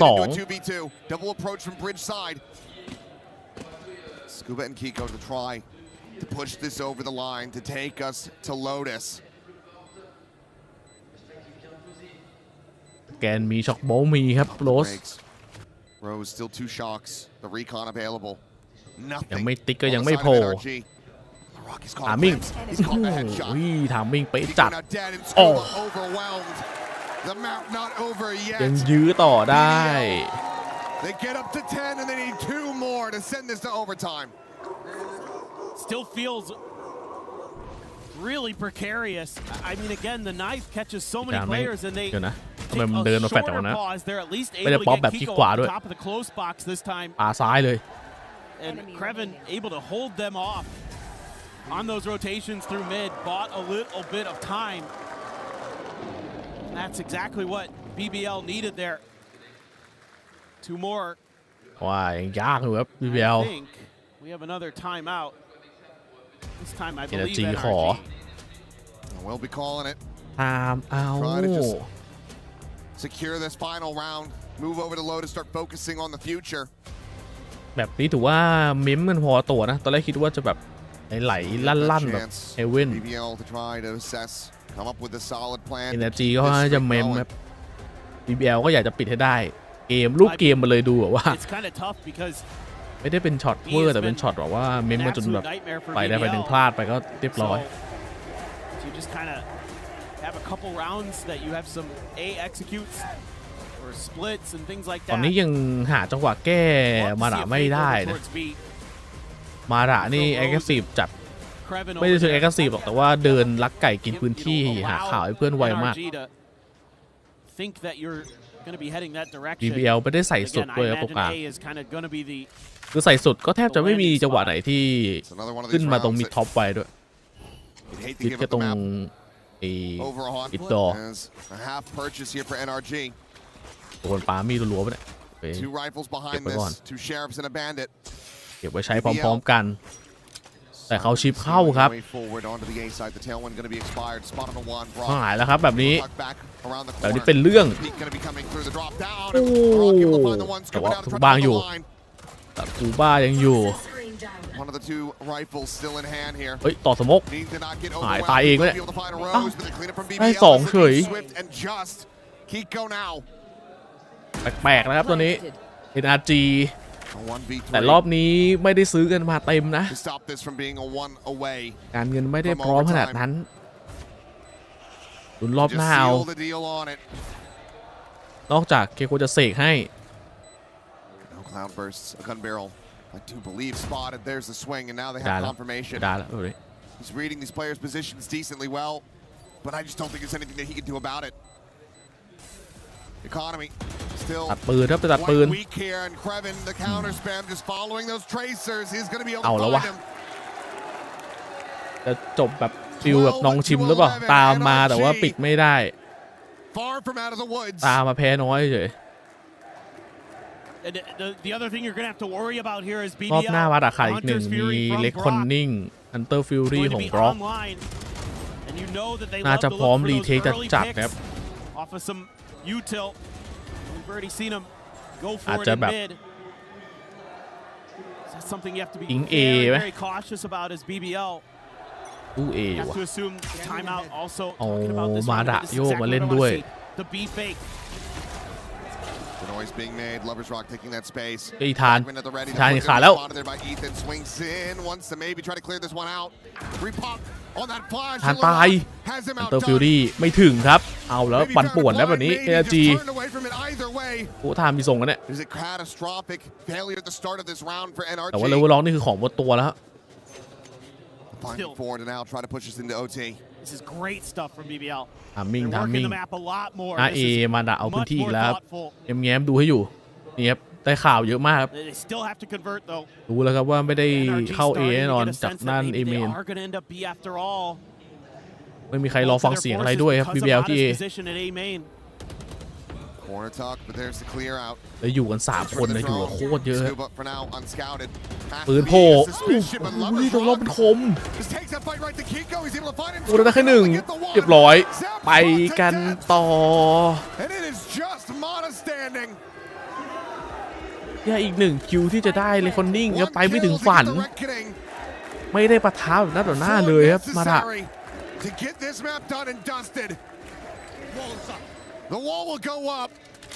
2-2 double approach from bridge side. Scuba and Kiko to try to push this over the line to take us to Lotus. แกนมีช็อกโบว์มีครับโรส Rose still 2 shocks. The recon available. ยังไม่ติ๊กก็ยังไม่โผล่ถามิ่งถามิ่งไปจัดโอ้ยังยื้อต่อได้ They get up to 10 and they need 2 more to send this to overtime. Still feels really precarious. I mean, again, the knife catches so many players, and they take a shorter pause. They're at least able to get Kiko on the top of the close box this time. ป่าซ้ายเลย And Krevin able to hold them off on those rotations through mid, bought a little bit of time. And that's exactly what BBL needed there. 2 more. ว้ายยากเลยครับ BBL I think we have another timeout. This time I believe NRG NRG. ขอ We'll be calling it. ตามเอา Secure this final round. Move over to Lotus. Start focusing on the future. แบบนี้ถือว่ามิมมันพอตัวนะตอนแรกคิดว่าจะแบบไหลลั่นๆแบบเฮเว่น BBL to try to assess, come up with a solid plan. NRG ก็จะเมมครับ BBL ก็อยากจะปิดให้ได้เกมรูปเกมมาเลยดูแบบว่าไม่ได้เป็นช็อตเวอร์แต่เป็นช็อตแบบว่าเมมมาจนแบบไปได้ไปหนึ่งพลาดไปก็เรียบร้อย Have a couple rounds that you have some A executes or splits and things like ตอน that. นี้ยังหาจังหวะแก้มาระไม่ได้นะมาระนี่แอคทีฟจัดไม่ได้เชิงแอคทีฟหรอกแต่ว่าเดินลักไก่กินพื้นที่หาข่าวให้เพื่อนไวมาก BBL ไม่ได้ใส่สุดด้วยตรงกลางคือใส่สุดก็แทบจะไม่มีจังหวะไหนที่ขึ้นมาตรงมิดท็อปไวด้วยติดแค่ตรงอิดดอร์โดนปามีรัวๆไปเนี่ยเก็บไปก่อนเก็บไว้ใช้พร้อมๆกันแต่เขาชิปเข้าครับหายแล้วครับแบบนี้เป็นเรื่องโอ้แต่ว่าทุกบ้างอยู่แต่กูบ้ายังอยู่เฮ้ยต่อสมกหายตายเองเลยได้2เฉยแปลกๆนะครับตัวนี้ NRG แต่รอบนี้ไม่ได้ซื้อกันมาเต็มนะการเงินไม่ได้พร้อมขนาดนั้นลุ้นรอบหน้าเอานอกจากเคโคจะเสกให้I do believe spotted. There's the swing, and now they have confirmation. He's reading these players' positions decently well, but I just don't think there's anything that he can do about it. Economy still quite weak here, and Krevin, the counter spam, just following those tracers. He's going to be able to find him. จะจบแบบฟิลแบบน้องชิมหรือเปล่าตามมาแต่ว่าปิดไม่ได้ตามมาแพ้น้อยเฉยThe other thing you're going to have to worry about here is BBL รอบหน้าวัดอาคาอีกหนึ่งมีเล็กคอนนิ่งฮันเตอร์ฟิลรี่ของบล็อกน่าจะพร้อมรีเทคจัดครับอาจจะแบบอิงเอไหมตู้เอวะโอ้มาดะโยกมาเล่นด้วยไอ้ทานขาดแล้วทานตายฮันเตอร์ฟิลลี่ไม่ถึงครับเอาแล้วปั่นป่วนแล้วแบบนี้ NRG โอ้ทานมีส่งกันเนี่ยแต่ว่าเลเวลล็อกนี่คือของหมดตัวแล้ว This is great stuff from BBL. มิ่ง They're ทาม working มิ่ง the map a lot more. เอ This is มาด่าเอาพื้น much ที่อี more กแล้วครับ thoughtful. แง้มดูให้อยู่นี่ครับได้ข่าวเยอะมากครับ They still have to convert though. รู้แล้วครับว่าไม่ได้ NRG เข้า A starting แน่ to นอน get a จาก sense that ด้าน A maybe เม they น are going to end up B after all. ไม่มีใครรอฟังเสียงอะไรด้วยครับ BBL ที่ A Position at A main. Corner tuck, but there's the clear out. แล้วอยู่กัน3คนนะอยู่โคตรเยอะ Scuba for now unscouted. ปืนโผล่อุ้ยตรงรอบมันคม Just takes that fight right to Kiko. He's able to find him. โอ้ได้แค่1เรียบร้อยไปกันต่อ And it is just Mana standing. อีก1คิวที่จะได้เลยคนนิ่งก็ไปไม่ถึงฝันไม่ได้ปะทะแบบหน้าต่อหน้าเลยครับมาดะ To get this map done and dusted. The wall will go up,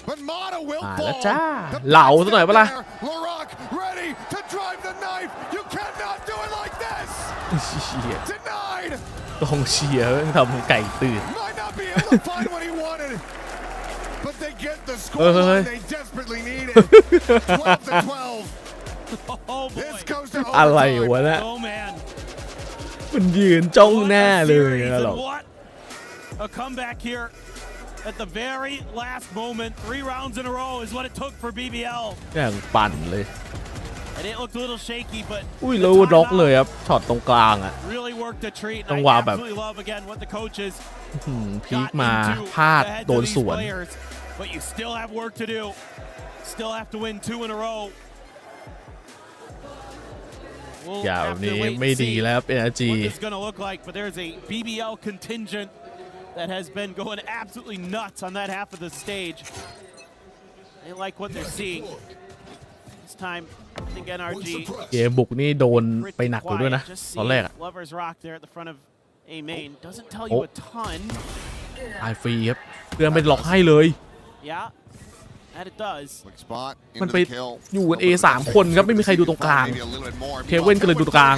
but Mana will แล้ว fall. จ้าเหลาซะหน่อยปะล่ะ LaRock ready to drive the knife. You cannot do it like this. Denied. กองเชียร์ทำไก่ตื่น Might not be able to find what he wanted, but they get the score they desperately needed. 12 to 12. This goes to อะไร overtime. วะเนี่ย Oh man. มันยืนจ้องหน้าเลยนะหรอ What a comeback here at the very last moment. 3 rounds in a row is what it took for BBL. อย่างปั่นเลย And it looked a little shaky, but อุ้ยแล้วล็อกเลยครับช็อตตรงกลางอ่ะ really worked the treat. จัง And หวะ I แบบ absolutely love again what the coaches พีค got มาพ into ลาด the heads โด of น these สวน players. But you still have work to do. Still have to win 2 in a row. อย่างนี้ไม่ดีแล้ว NRG What this is going to look like, but there's a BBL contingent that has been going absolutely nuts on that half of the stage. They like what they're seeing. This time, I think NRG เกมบุกนี่โดนไปหนักอยู่ด้วยนะ ตอนแรกอะ Lovers Rock there at the front of A main doesn't tell you a ton. ตายฟรีครับเพื่อนไม่ล็อกให้เลย Yeah, that it does. มันไปอยู่กัน A 3 คนครับไม่มีใครดูตรงกลางเควินก็เลยดูตรงกลาง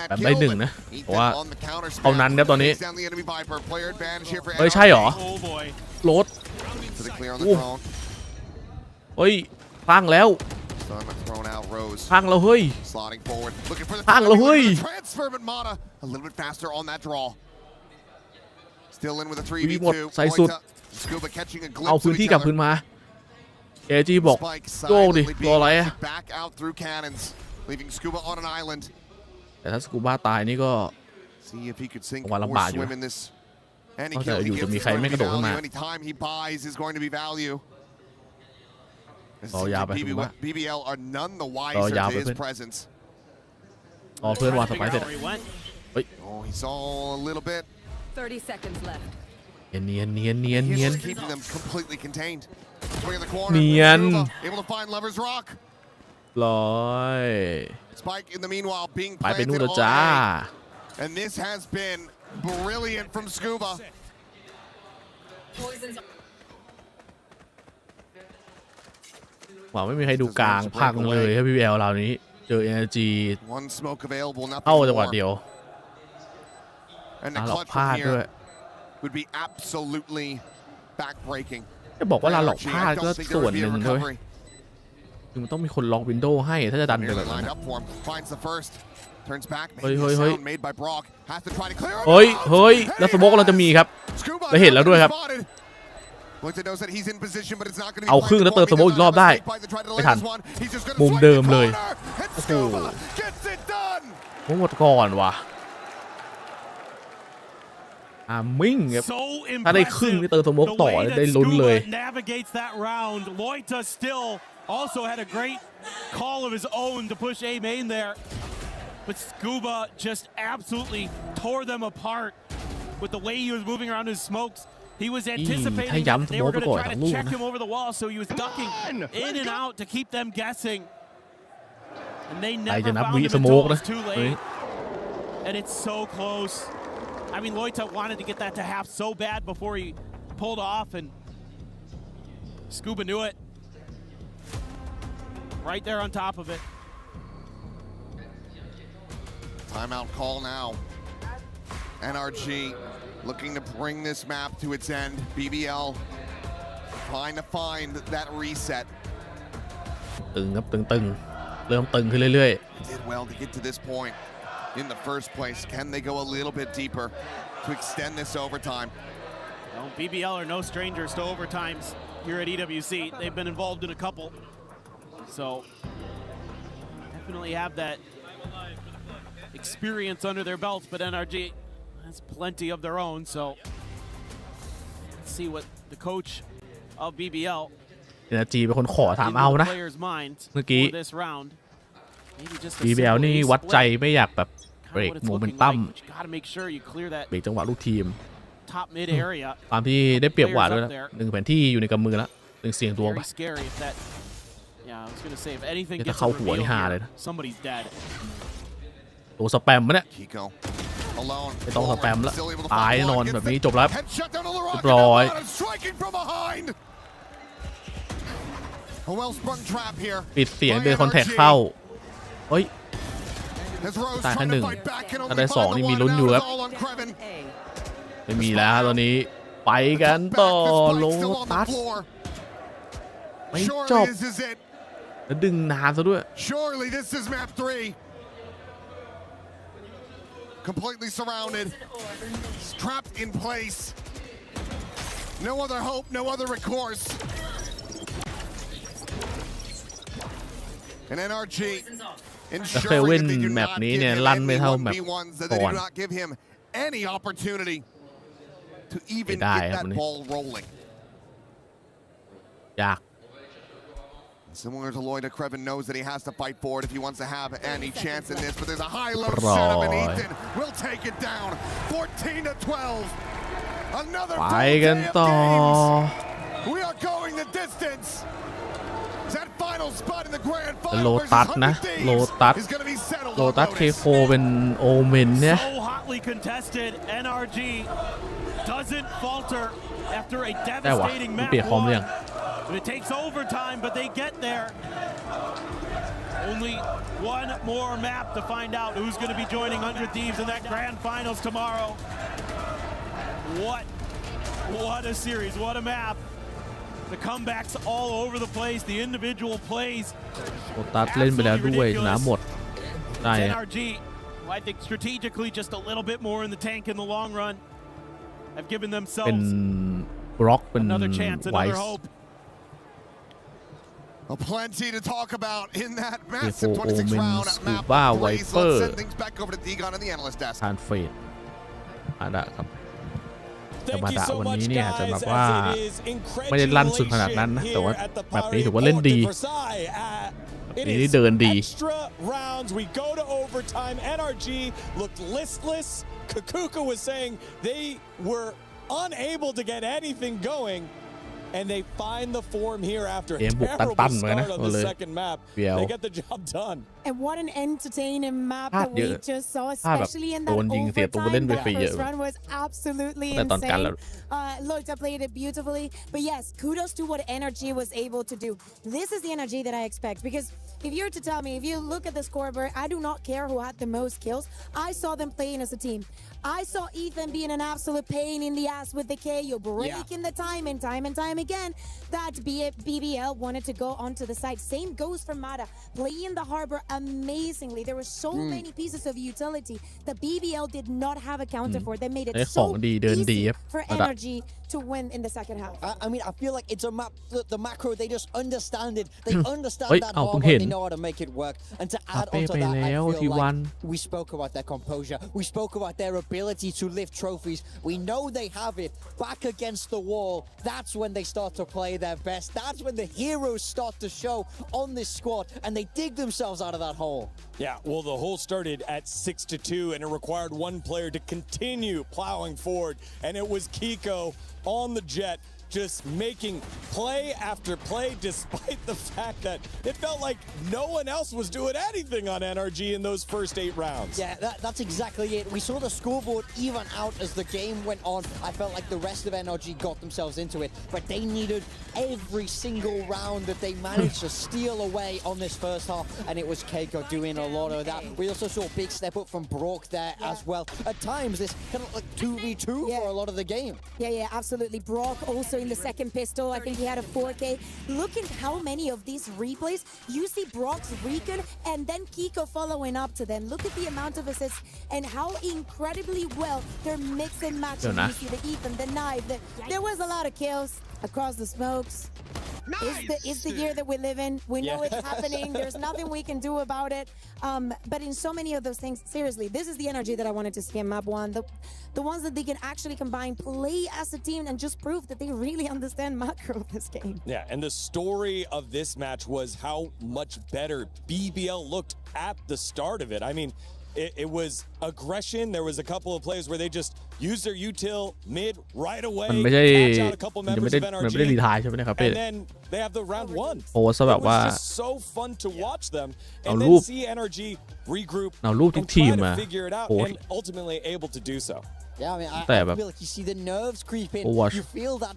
แบบได้1นะเพราะว่าเอานั้นครับตอนนี้เฮ้ยใช่เหรอรถเฮ้ยพังแล้วพังแล้วเฮ้ยพังแล้วเฮ้ย วีหมดใส่สุดเอาพื้นที่กลับคืนมาAG บอกโยกดิรออะไรอะแต่ถ้าสกูบ้าตายนี่ก็วันลำบากอยู่นอกจากอยู่จะมีใครไม่กระโดดขึ้นมารอยาวไปสกูบ้ารอยาวไปเพื่อนรอเพื่อนวางสไปเสร็จเฮ้ย 30 seconds left. เนียนเนียนเนียนเนียน keeping them completely contained. Swing in the corner. เนียน Able to find Lovers Rock. ร้อย Spike in the meanwhile being ไป planted นู่นแล้ว on จ้า A. And this has been brilliant from Scuba. หวังไม่มีใครดูกลางพังเลยครับพี่แววเรานี้เจอ NRG One smoke available, เข้า nothing จังหวะ more. เดียว And the หลอก clutch พลาด from ด้วย here would be absolutely backbreaking. จะบอกว่าลาหลอกพลาดก็ส่วนหนึ่งด้วยคือมันต้องมีคนล็อกวินโดว์ให้ถ้าจะดันไปแบบนั้น เฮ้ยเฮ้ยเฮ้ยเฮ้ยเฮ้ยแล้วสโมกเราจะมีครับเราเห็นแล้วด้วยครับเอาครึ่งแล้วเติมสโมกอีกรอบได้ไม่ทันมุมเดิมเลยโอ้โหหมดก่อนว่ะมิ่งครับถ้าได้ครึ่งนี่เติมสโมกต่อได้ลุ้นเลย Also had a great call of his own to push A main there, but Scuba just absolutely tore them apart with the way he was moving around his smokes. He was anticipating that they were going to try to check him over the wall, so he was ducking in and out to keep them guessing. And they never found him until it was too late. And it's so close. I mean, Loita wanted to get that to half so bad before he pulled off, and Scuba knew it. Right there on top of it. Timeout call now. NRG looking to bring this map to its end. BBL trying to find that reset. ตึงครับตึงเริ่มตึงขึ้นเรื่อย Did well to get to this point. in the first place. Can they go a little bit deeper to extend this overtime? Well, BBL are no strangers to overtimes here at EWC. They've been involved in a couple. So definitely have that experience under their belts, but NRG has plenty of their own. So let's see what the coach of BBL NRG เป็นคนขอถามเอานะเมื่อกี้ BBL นี่วัดใจไม่อยากแบบเบรกโมเมนตัมเบรกจังหวะลูกทีมตามที่ได้เปรียบกว่าด้วยนะ1แผนที่อยู่ในกำมือแล้ว1เสียงตัวไปถ้าเข้าหัวนี่ฮาเลยนะตัวสแปมมั้ยเนี่ยไม่ต้องสแปมแล้วตายแน่นอนแบบนี้จบแล้วเรียบร้อยปิดเสียงเดินคอนแทคเข้าเฮ้ยตายแค่1ถ้าได้2นี่มีลุ้นอยู่ครับไม่มีแล้วตอนนี้ไปกันต่อโลตัสไม่จบแล้วดึงนานซะด้วย Surely this is map 3. Completely surrounded. Trapped in place. No other hope, no other recourse. And NRG ensuring that they do not give him any B1s, that they do not give him any opportunity to even get that ball rolling. ยาก Similar to Lloyd, Krevin knows that he has to fight for it if he wants to have any chance in this, but there's a high-low setup, and Ethan will take it down. 14-12. Another full day of games. We are going the distance. That final spot in the grand final versus 100 Thieves is going to be settled on notice. เคโฟเป็นโอเมนเนี่ย So hotly contested. NRG doesn't falter after a devastating map one. It takes overtime, but they get there. Only one more map to find out who's going to be joining 100 Thieves in that grand finals tomorrow. What a series, what a map. The comebacks all over the place, the individual plays. โอตัสเล่นไปแล้วด้วยชนะหมดได้ NRG, I think strategically just a little bit more in the tank in the long run. Have given เป็น themselves บล็อกเป็น another chance, ไว another ส์ hope. Plenty to talk about in that massive 26 round map race. Let's send things back over to Digon and the analyst desk. ทานเฟดอาดะครับแต่มาดะวันนี้เนี่ยจะแบบว่าไม่ได้ลั่นสุดขนาดนั้นนะแต่ว่าแบบนี้ถือว่าเล่นดีนี่เดินดี Extra rounds, we go to overtime. NRG looked listless. Kakuka was saying they were unable to get anything going. And they find the form here after a terrible start on the second map. They get the job done. And what an entertaining map that we just saw, especially in that overtime. The first run was absolutely insane. Looked, I played it beautifully. But yes, kudos to what NRG was able to do. This is the energy that I expect. Because if you were to tell me, if you look at the scoreboard, I do not care who had the most kills. I saw them playing as a team. I saw Ethan being an absolute pain in the ass with the KO, breaking the time and time again. That BBL wanted to go onto the side. Same goes for Mada, playing the harbor amazingly. There were so many pieces of utility that BBL did not have a counter for. They made it so easy for NRG to win in the second half. I mean, I feel like it's a map that the macro, they just understand it. They understand that harbor, they know how to make it work. And to add onto that, I feel like we spoke about their composure. We spoke about their ability to lift trophies. We know they have it. Back against the wall, that's when they start to play their best. That's when the heroes start to show on this squad, and they dig themselves out of that hole. Yeah, well, the hole started at 6-2, and it required one player to continue plowing forward, and it was Kiko on the jet, just making play after play, despite the fact that it felt like no one else was doing anything on NRG in those first 8 rounds. Yeah, that's exactly it. We saw the scoreboard even out as the game went on. I felt like the rest of NRG got themselves into it, but they needed every single round that they managed to steal away on this first half, and it was Keiko doing a lot of that. We also saw a big step up from Brock there as well. At times, this kind of like 2v2 for a lot of the game. Yeah, absolutely. Brock also in the second pistol. I think he had a 4K. Look at how many of these replays you see Brock's recon and then Kiko following up to them. Look at the amount of assists and how incredibly well they're mix and matching. You see the Ethan, the knife. There was a lot of kills across the smokes. It's the year that we live in. We know it's happening. There's nothing we can do about it. But in so many of those things, seriously, this is the energy that I wanted to see in map one. The ones that they can actually combine, play as a team, and just prove that they really understand macro this game. Yeah, and the story of this match was how much better BBL looked at the start of it. I mean, it was aggression. There was a couple of plays where they just used their util mid right away, catch out a couple members of NRG, and then they have the round one. It was just so fun to watch them, and then see NRG regroup and try to figure it out, and ultimately able to do so. Yeah, I mean, I feel like you see the nerves creeping. You feel that,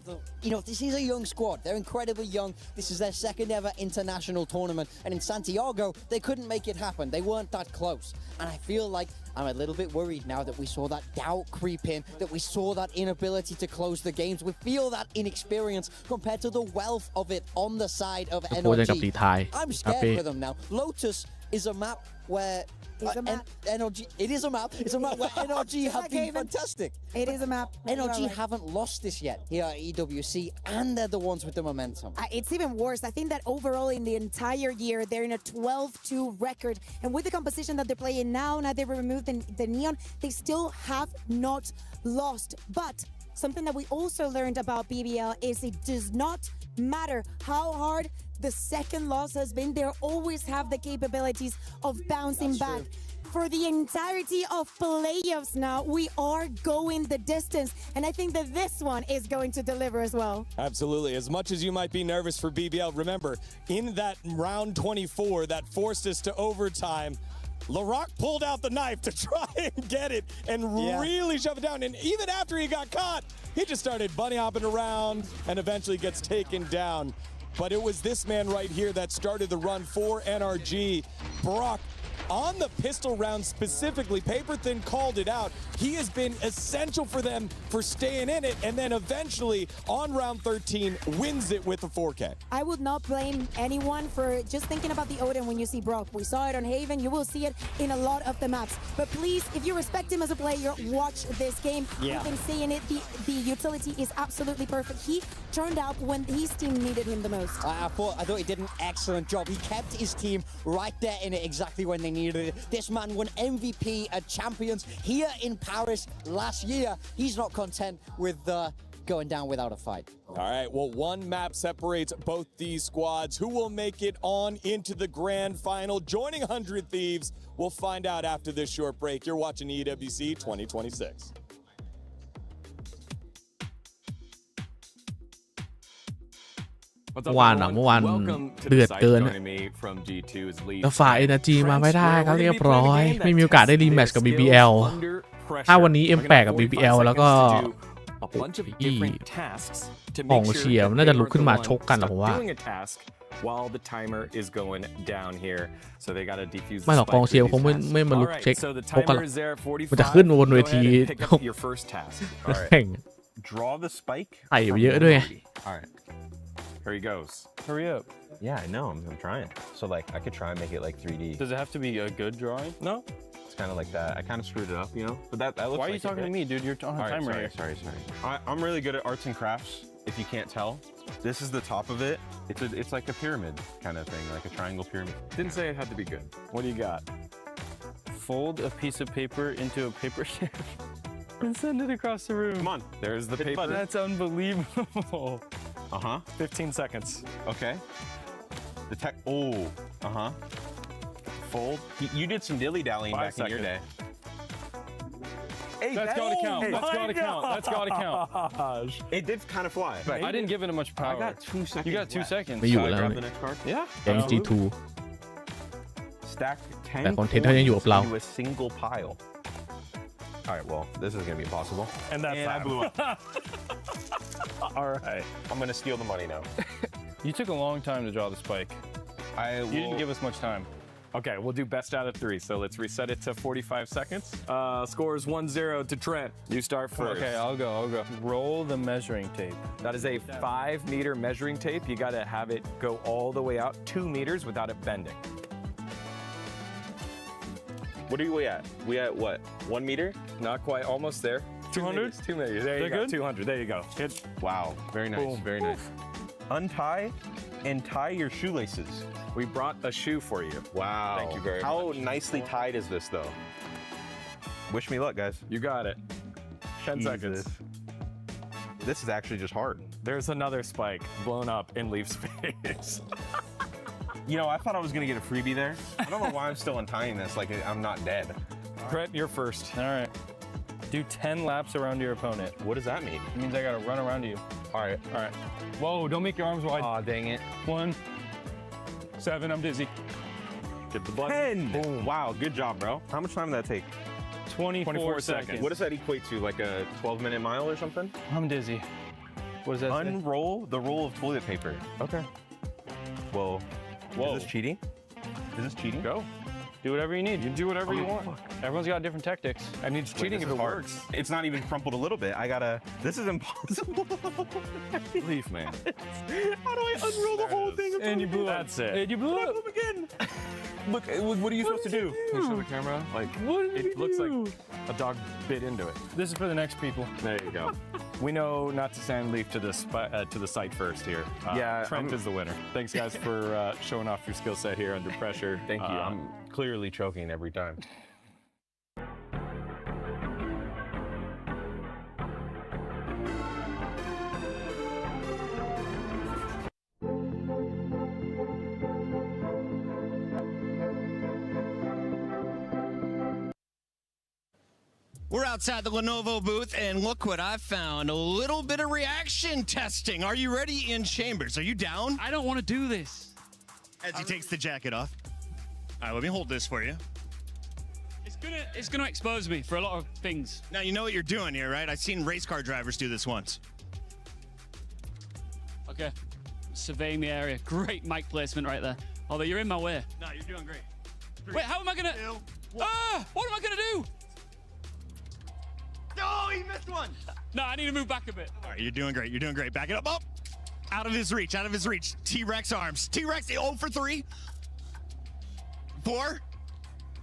this is a young squad. They're incredibly young. This is their second ever international tournament. And in Santiago, they couldn't make it happen. They weren't that close. And I feel like I'm a little bit worried now that we saw that doubt creep in, that we saw that inability to close the games. We feel that inexperience compared to the wealth of it on the side of NRG. I'm scared for them now. Lotus is a map where NRG, it is a map. It's a map where NRG have been fantastic. It is a map. NRG haven't lost this yet here at EWC, and they're the ones with the momentum. It's even worse. I think that overall in the entire year, they're in a 12-2 record. And with the composition that they're playing now they've removed the neon, they still have not lost. But something that we also learned about BBL is it does not matter how hard the second loss has been, they always have the capabilities of bouncing back. For the entirety of playoffs now, we are going the distance. And I think that this one is going to deliver as well. Absolutely. As much as you might be nervous for BBL, remember, in that round 24 that forced us to overtime, LaRock pulled out the knife to try and get it and really shove it down. And even after he got caught, he just started bunny hopping around and eventually gets taken down. But it was this man right here that started the run for NRG. Brock, on the pistol round specifically, Paper Thin called it out. He has been essential for them for staying in it, and then eventually on round 13 wins it with a 4K. I would not blame anyone for just thinking about the Odin when you see Brock. We saw it on Haven. You will see it in a lot of the maps. But please, if you respect him as a player, watch this game. We've been seeing it. The utility is absolutely perfect. He turned out when his team needed him the most. I thought he did an excellent job. He kept his team right there in it exactly when they needed it. This man won MVP at Champions here in Paris last year. He's not content with going down without a fight. All right, well, one map separates both these squads. Who will make it on into the grand final? Joining 100 Thieves, we'll find out after this short break. You're watching EWC 2026. เมื่อวานเดือดเกินแต่ฝ่าย NRG มาไม่ได้ครับเรียบร้อยไม่มีโอกาสได้รีแมตช์กับ BBL ถ้าวันนี้ M8 กับ BBL แล้วก็กองเชียร์น่าจะลุกขึ้นมาชกกันหรอผมว่าไม่หรอกกองเชียร์คงไม่มาลุกเช็คชกกันหรอกมันจะขึ้นบนเวทีแข่งใส่ไปเยอะด้วย Here he goes. Hurry up. Yeah, I know. I'm trying. So like, I could try and make it like 3D. Does it have to be a good drawing? No. It's kind of like that. I kind of screwed it up, But that looks. Why are you talking to me, dude? You're on a timer here. Sorry. I'm really good at arts and crafts. If you can't tell, this is the top of it. It's like a pyramid kind of thing, like a triangle pyramid. Didn't say it had to be good. What do you got? Fold a piece of paper into a paper ship and send it across the room. Come on. There's the paper. That's unbelievable. 15 seconds. Okay. The tech. Oh. Fold. You did some dilly-dallying back in your day. Hey, that's gotta count. That's gotta count. That's gotta count. It did kind of fly. Right. I didn't give it much power. I got 2 seconds. You got 2 seconds. ไม่อยู่แล้ว grab the next card. Yeah. G2 Stack 10 แต่คอนเทนต์เขายังอยู่กับเรา into a single pile. All right, well, this is gonna be impossible. And I blew up. All right, I'm gonna steal the money now. You took a long time to draw the spike. You didn't give us much time. Okay, we'll do best out of 3. So let's reset it to 45 seconds. Score is 1-0 to Trent. You start first. Okay, I'll go. Roll the measuring tape. That is a 5-meter measuring tape. You got to have it go all the way out 2 meters without it bending. What are we at? We at what? 1 meter? Not quite. Almost there. 200? 2 meters. There you go. Good? 200. There you go. Hit. Wow. Very nice. Boom. Very nice. Untie and tie your shoelaces. We brought a shoe for you. Wow. Thank you very much. How nicely tied is this, though? Wish me luck, guys. You got it. 10 seconds. This is actually just hard. There's another spike blown up in Leaf's face. You know, I thought I was going to get a freebie there. I don't know why I'm still untying this. Like, I'm not dead. Trent, you're first. All right. Do 10 laps around your opponent. What does that mean? It means I got to run around you. All right. All right. Whoa, don't make your arms wide. Aw, dang it. 1, 7, I'm dizzy. Get the button. 10! Boom. Wow, good job, bro. How much time did that take? 24 seconds. What does that equate to? Like a 12-minute mile or something? I'm dizzy. What does that say? Unroll the roll of toilet paper. Okay. Well, Whoa. Is this cheating? Is this cheating? Go. Do whatever you need. You do whatever you want. Fuck. Everyone's got different tactics. I mean, it's cheating if it works. It's not even crumpled a little bit. I gotta. This is impossible. Leaf, man. How do I unroll the whole thing? And you blew up. That's it. And you blew up. Again. Look, what are you supposed to do? Can you show the camera? Like, it looks like a dog bit into it. This is for the next people. There you go. We know not to send Leaf to the site first here. Yeah, Trent is the winner. Thanks, guys, for showing off your skill set here under pressure. Thank you. I'm clearly choking every time. We're outside the Lenovo booth, and look what I found. A little bit of reaction testing. Are you ready in Chambers? Are you down? I don't want to do this. As he takes the jacket off. All right, let me hold this for you. It's gonna expose me for a lot of things. Now, you know what you're doing here, right? I've seen race car drivers do this once. Okay. Surveying the area. Great mic placement right there. Although you're in my way. No, you're doing great. Wait, how am I gonna... what am I gonna do? Oh, he missed one. No, I need to move back a bit. All right, you're doing great. You're doing great. Back it up. Oh, out of his reach. Out of his reach. T-Rex arms. T-Rex 0 for 3. 4.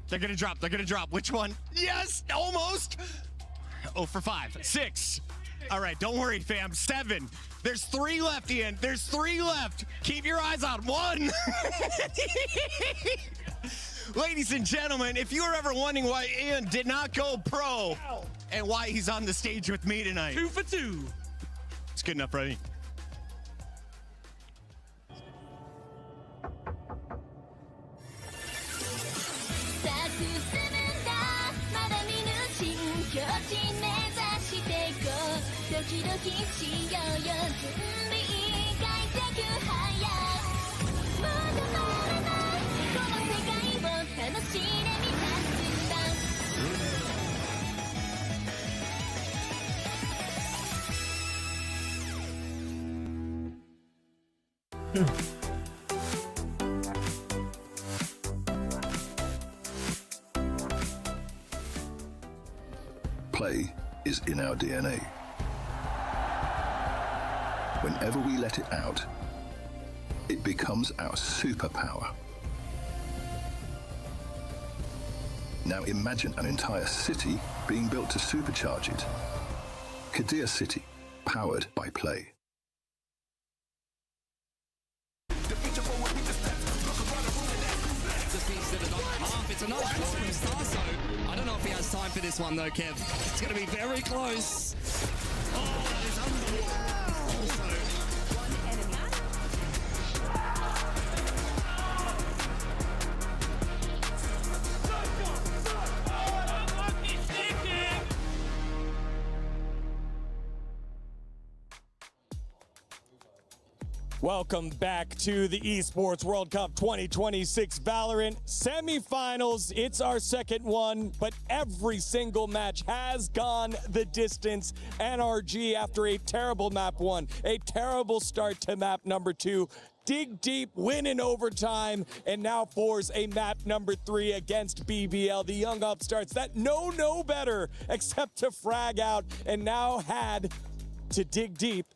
They're going to drop. They're going to drop. Which one? Yes, almost. 0 for 5. 6. All right, don't worry, fam. 7. There's 3 left, Ian. There's 3 left. Keep your eyes on 1. Ladies and gentlemen, if you were ever wondering why Ian did not go pro and why he's on the stage with me tonight. 2 for 2. It's good enough, Ready? Play is in our DNA. Whenever we let it out, it becomes our superpower. Now imagine an entire city being built to supercharge it. Kadir City, powered by Play. It's a nice ball from Starso. I don't know if he has time for this one though, Kev. It's going to be very close. Oh, that is unbelievable. Also, Welcome back to the Esports World Cup 2026 Valorant semifinals. It's our second one, but every single match has gone the distance. NRG, after a terrible map 1, a terrible start to map number 2, dig deep, win in overtime, and now force a map number 3 against BBL. The young upstarts that know no better except to frag out and now had to dig deep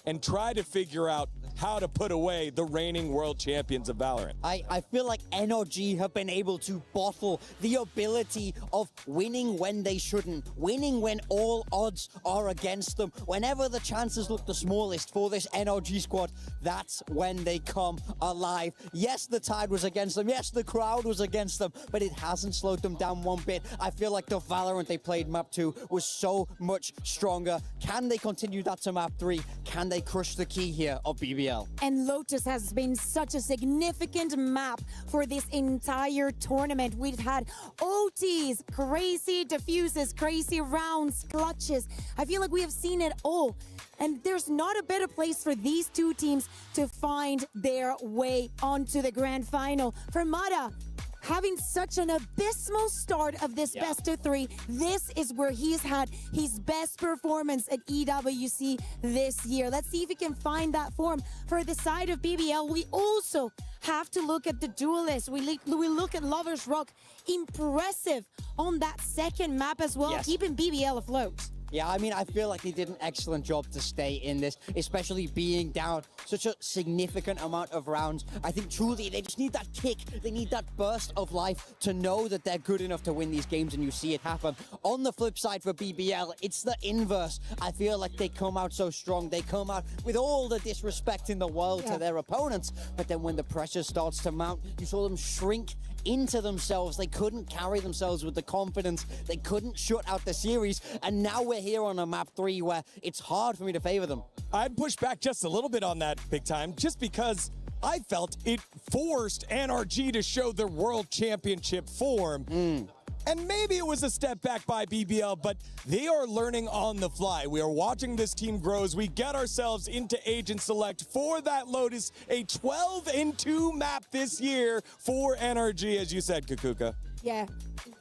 and try to figure out how to put away the reigning world champions of Valorant. I feel like NRG have been able to bottle the ability of winning when they shouldn't, winning when all odds are against them. Whenever the chances look the smallest for this NRG squad, that's when they come alive. Yes, the tide was against them. Yes, the crowd was against them, but it hasn't slowed them down one bit. I feel like the Valorant they played map 2 was so much stronger. Can they continue that to map 3? Can they crush the key here of BBL? And Lotus has been such a significant map for this entire tournament. We've had OTs, crazy diffuses, crazy rounds, clutches. I feel like we have seen it all. And there's not a better place for these two teams to find their way onto the grand final. For Mada, having such an abysmal start of this best of 3, this is where he's had his best performance at EWC this year. Let's see if he can find that form. For the side of BBL, we also have to look at the duelists. We look at Lovers Rock. Impressive on that second map as well, keeping BBL afloat. Yeah, I mean, I feel like they did an excellent job to stay in this, especially being down such a significant amount of rounds. I think truly they just need that kick. They need that burst of life to know that they're good enough to win these games, and you see it happen. On the flip side for BBL, it's the inverse. I feel like they come out so strong. They come out with all the disrespect in the world to their opponents. But then when the pressure starts to mount, you saw them shrink into themselves. They couldn't carry themselves with the confidence. They couldn't shut out the series. And now we're here on a map 3 where it's hard for me to favor them. I'd push back just a little bit on that, Big Time, just because I felt it forced NRG to show their world championship form. And maybe it was a step back by BBL, but they are learning on the fly. We are watching this team grow as we get ourselves into Agent Select for that Lotus, a 12-2 map this year for NRG, as you said, Kukuka. Yeah,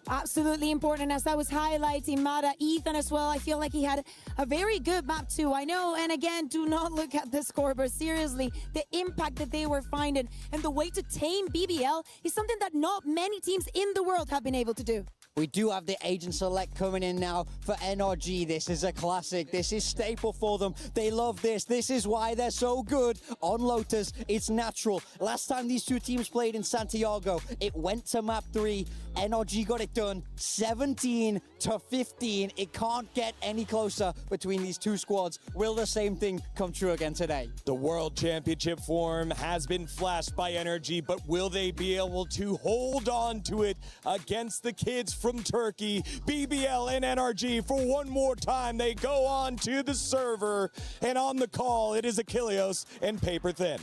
absolutely important. As I was highlighting Mada, Ethan as well, I feel like he had a very good map too. I know, and again, do not look at the score, but seriously, the impact that they were finding and the way to tame BBL is something that not many teams in the world have been able to do. We do have the Agent Select coming in now for NRG. This is a classic. This is staple for them. They love this. This is why they're so good on Lotus. It's natural. Last time these two teams played in Santiago, it went to map 3. NRG got it done 17-15. It can't get any closer between these two squads. Will the same thing come true again today? The World Championship form has been flashed by NRG, but will they be able to hold on to it against the kids from Turkey? BBL and NRG, for one more time, they go on to the server, and on the call, it is Achilleos and Paper Thin.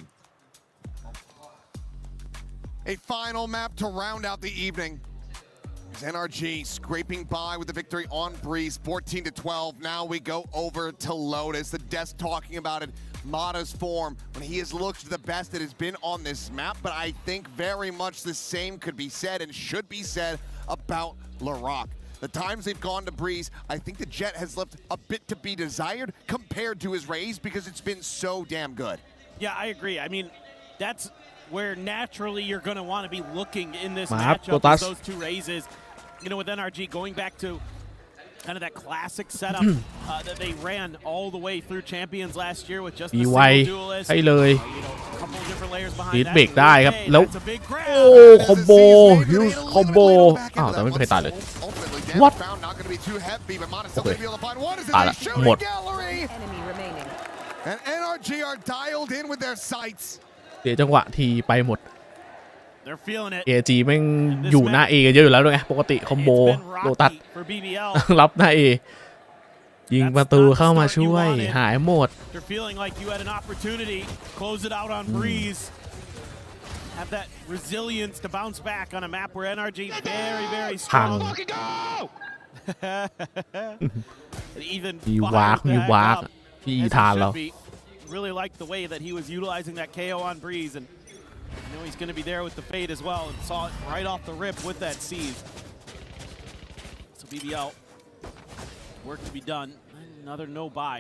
A final map to round out the evening. NRG scraping by with the victory on Breeze, 14-12. Now we go over to Lotus. The desk talking about it. Mada's form, when he has looked the best that has been on this map, but I think very much the same could be said and should be said about Larock. The times they've gone to Breeze, I think the Jet has left a bit to be desired compared to his Raze because it's been so damn good. Yeah, I agree. I mean, that's where naturally you're going to want to be looking in this matchup with those two Razes. You know, with NRG going back to kind of that classic setup that they ran all the way through Champions last year with just the single duelist. ให้เลย a couple of different layers behind ฟีด that. เบรกได้ครับ แล้ว โอ้คอมโบฮิวส์คอมโบอ้าวแต่ไม่มีใครตัดเลย What โอเคตัดละหมด And NRG are dialed in with their sights. เสียจังหวะทีไปหมด They're feeling it. AG แม่งอยู่หน้า A กันเยอะอยู่แล้วด้วยไงปกติคอมโบโลตัส รับหน้า A ยิงประตูเข้ามาช่วยหายหมด You're feeling like you had an opportunity, close it out on Breeze, have that resilience to bounce back on a map where NRG very, very strong. Even มีวากพี่ทานเรา really liked the way that he was utilizing that KO on Breeze, and I know he's going to be there with the fade as well, and saw it right off the rip with that seize. So BBL, work to be done. Another no buy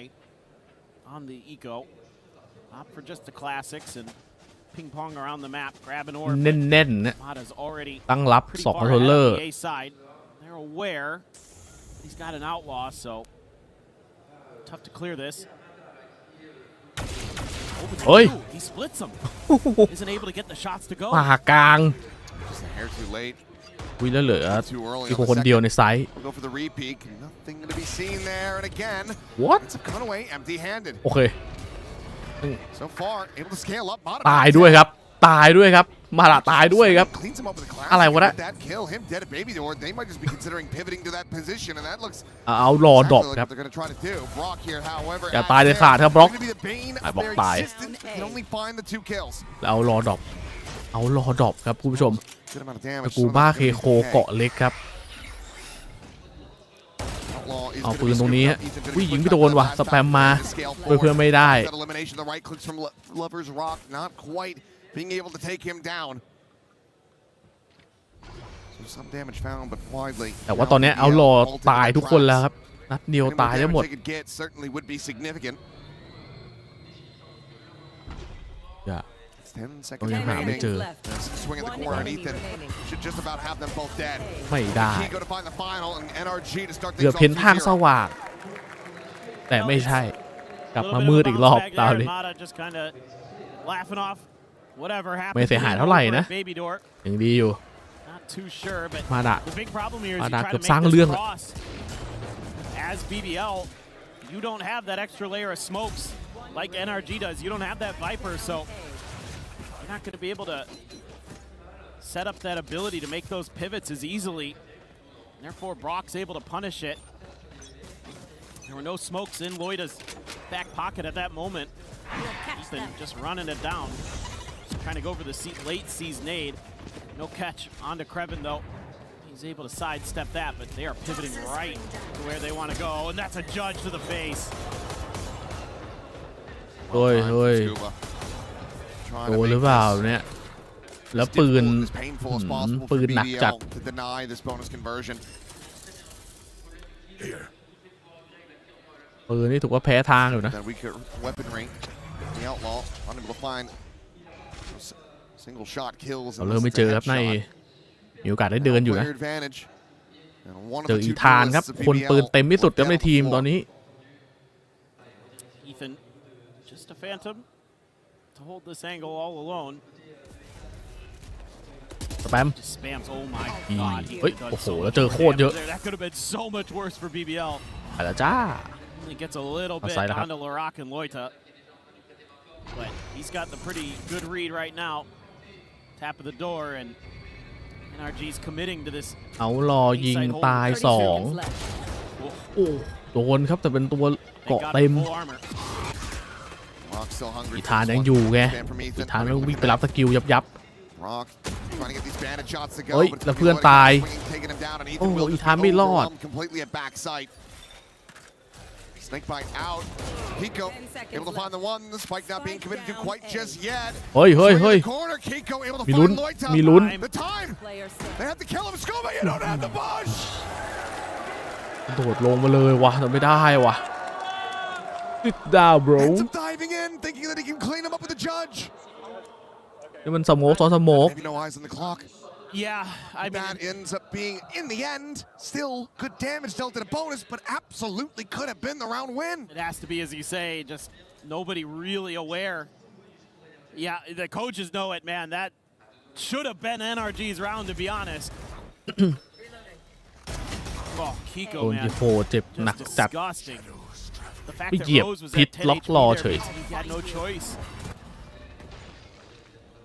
on the eco. Opt for just the classics, and ping pong around the map, grab an orb. แน่นๆนะ Mata's already ตั้งรับ pretty 2 far คอนโทรลเลอ ahead ร์ on the A side. They're aware he's got an outlaw, so tough to clear this. Oi. He splits them. Isn't able to get the shots to go. มากลาง Just a hair too late. วิแล้วเหลืออีกคนเดียวในไซส์ We'll go for the repeat. Nothing to be seen there. And again, What? It's a cutaway, empty-handed. โอเค So far, able to scale up. ตายด้วยครับตายด้วยครับมาละตายด้วยครับ Cleans him up with a class. อะไรวะเนี่ย That kill him dead at baby door. They might just be considering pivoting to that position, and that looks เอารอดรอป exactly ครับ like what they're going to try to do. Brock here, however, อย่าตายเลยขาดครับบล็อก going to be the bane ไอ้ of บล็อก their ตาย existence. Can only find the 2 kills. เอารอดรอปเอารอดรอปครับคุณผู้ชม Good amount of ส damage. กูบ้าเคโคเกาะเล็กครับ Outlaw is เอา gonna ปื be นตรงนี้ scooped up. Ethan วิ่ง finished ยิง quick ไม่โดน back ว่ะ last สแปม time. มา Scale เพื่อนไม่ได้ That elimination, the right clicks from Lover's Rock, not quite being able to take him down. So some damage found, but widely. แต่ว่าตอนนี้เอารอตายทุกคนแล้วครับนัดเดียวตายได้หมด They could get certainly would be significant. อย่า It's 10 เรา seconds ยังหาไม่เจอ Swing at the corner, and Ethan should just about have them both dead. ไม่ได้ Kiko to find the final, and NRG to start เกือบ things เห็น off ทางส 2-0. ว่างแต่ไม่ใช่กลับมามืดอีกรอบตามนี้ Mata just kind of laughing off whatever happened. ไม่เสียหายเท่าไหร่นะ Baby door. ยังดีอยู่ Not too sure, but มาดะ the big problem here is มา you ดะ try เกื to อบ make สร้าง this เรื่อง cross. As BBL, you don't have that extra layer of smokes like NRG does. You don't have that Viper, so you're not going to be able to set up that ability to make those pivots as easily. Therefore, Brock's able to punish it. There were no smokes in Loida's back pocket at that moment. Ethan just running it down. Just trying to go for the late sees nade. No catch onto Krevin though. He's able to sidestep that, but they are pivoting right to where they want to go, and that's a judge to the face. โอ้ยโอ้ยโดนหรือเปล่าเนี่ยแล้วปืนปืนหนักจัด to deny this bonus conversion. ปืนนี่ถือว่าแพ้ทางอยู่นะ Then weaker weaponry. The outlaw unable to find single shot kills. เราเริ่มไม่เจอครับในมีโอกาสได้เดินอยู่นะ advantage. เจออีธานครับคนปืนเต็มที่สุดครับในทีมตอนนี้ Ethan, just a phantom to hold this angle all alone. สแปม Just spams. Oh my God. He เฮ้ย done โอ้โห so แล้ว much เจอ more โคตรเยอะ damage there. That could have been so much worse for BBL. ไปแล้วจ้า Only gets a little bit Outside, down to Larock and Loita. But he's got the pretty good read right now. Tap of the door, and NRG's committing to this. เอารอยิงตาย2โอ้โดนครับแต่เป็นตัวเกาะเต็ม Rock still hungry. อีธานยังอยู่ไงอีธานต้องวิ่งไปรับสกิลยับ Rock trying to get these bandit shots to go. เฮ้ย but it's แล้วเพื่อน Loita ตาย taking him down, and โอ้ Ethan โห will อี just ธานไม่รอด overwhelmed completely at backside. Snake bite out. Kiko able to find the one. The spike not being committed to quite just yet. เฮ้ยเฮ้ยเฮ้ย Corner. Kiko able to มีลุ้น find Loita. มีลุ้น The time. They have to kill him. Scuba, you don't have the push. โดดลงมาเลยวะแต่ไม่ได้วะ Sit down bro Ends up diving in, thinking that he can clean him up with the judge. นี่มันสโมกซ้อนสโมก Maybe no eyes on the clock. Yeah, I mean, that ends up being, in the end, still good damage dealt in a bonus, but absolutely could have been the round win. It has to be, as you say, just nobody really aware. Yeah, the coaches know it, man. That should have been NRG's round, to be honest. Oh, โด Kiko, น man. กิโฟเจ็บหนัก Just จัด disgusting. The fact ไป that เหยียบ Rose was พิษ at ล็อก 10 รอ HP เฉย there, he had no choice.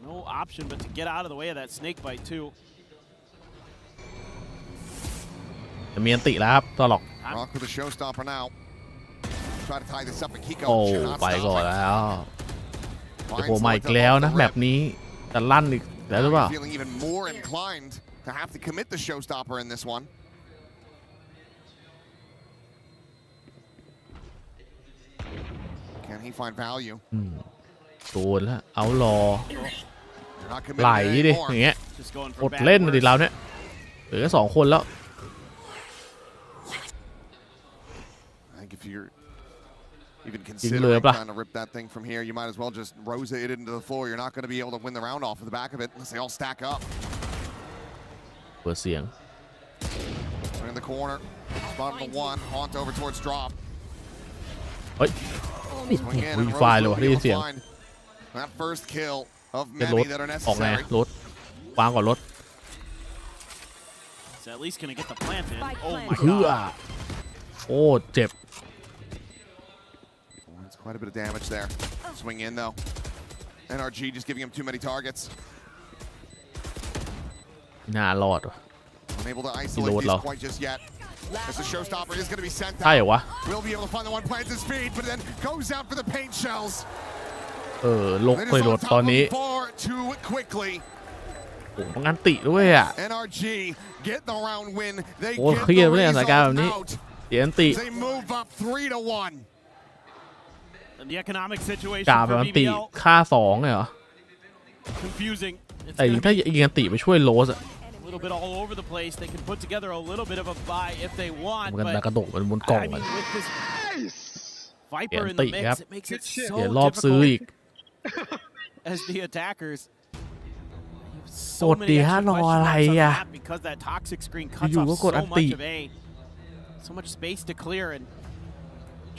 No option but to get out of the way of that snake bite, too. จะมีอันติแล้วครับตลก Rock with a showstopper now. Try to tie this up, but Kiko โอ้ cannot ไป stop ก่อน it. แล้วจะ Finds โผล่มาอีก Loita แล้ว off นะ the แบ rip. บนี้จะลั่นอีกแล้วหรือเปล่า Feeling even more inclined to have to commit the showstopper in this one. Can he find value? โดนแล้วเอารอ They're not ไหล committed ดิ anymore. อย่างเงี้ย Just going อ for ด bad เล่นนะดิ words. เราเนี่ยเหลือแค่2 คนแล้ว I think if you're Even considering trying to rip that thing from here, you might as well just rose it into the floor. You're not going to be able to win the round off of the back of it unless they all stack up. เปิดเสียง In the corner, spot the one, haunt over towards drop. เฮ้ยมีไฟเลยวะได้ยินเสียง That first kill of many that are ออกไง necessary. รถวางก่อนรถ So at least gonna get the plant in. Oh my เพื่อ god. โอ้เจ็บ It's quite a bit of damage there. Swing in though. NRG just giving him too many targets. น่ารอดว่ะ Unable to isolate these quite just yet. As the showstopper is going to be sent ใช่เหรอ out. วะ We'll be able to find the one plants his speed, but then goes out for the paint shells. ลกไปรถตอนนี้ Far too quickly. โอ้ต้องงานติด้วยอ่ะ NRG get the round win. They โอ้ get เครียด the ไม่ได้สถานการณ์แบบ result นี้ out. เสียนติ They move up 3-1. And the economic situation กาบ for มันติ BBL ค่า2เลยเหรอ confusing. It's แต่ gonna ถ้า be ยิงกันติไปช่วยโรสอะ a little bit all over the place. They can put together a little bit of a buy if they want. มัน But กระโดดมันบนกล่อง I มัน mean, with this เปลี่ย Viper น in ติ the ครับ mix, it makes it เปลี่ยน so รอบซื้ออีก difficult as the attackers. กดดีฮะรออะไรอ่ะ Because that toxic screen cuts อยู่ off ก็กด so อันติ much of A, so much space to clear, and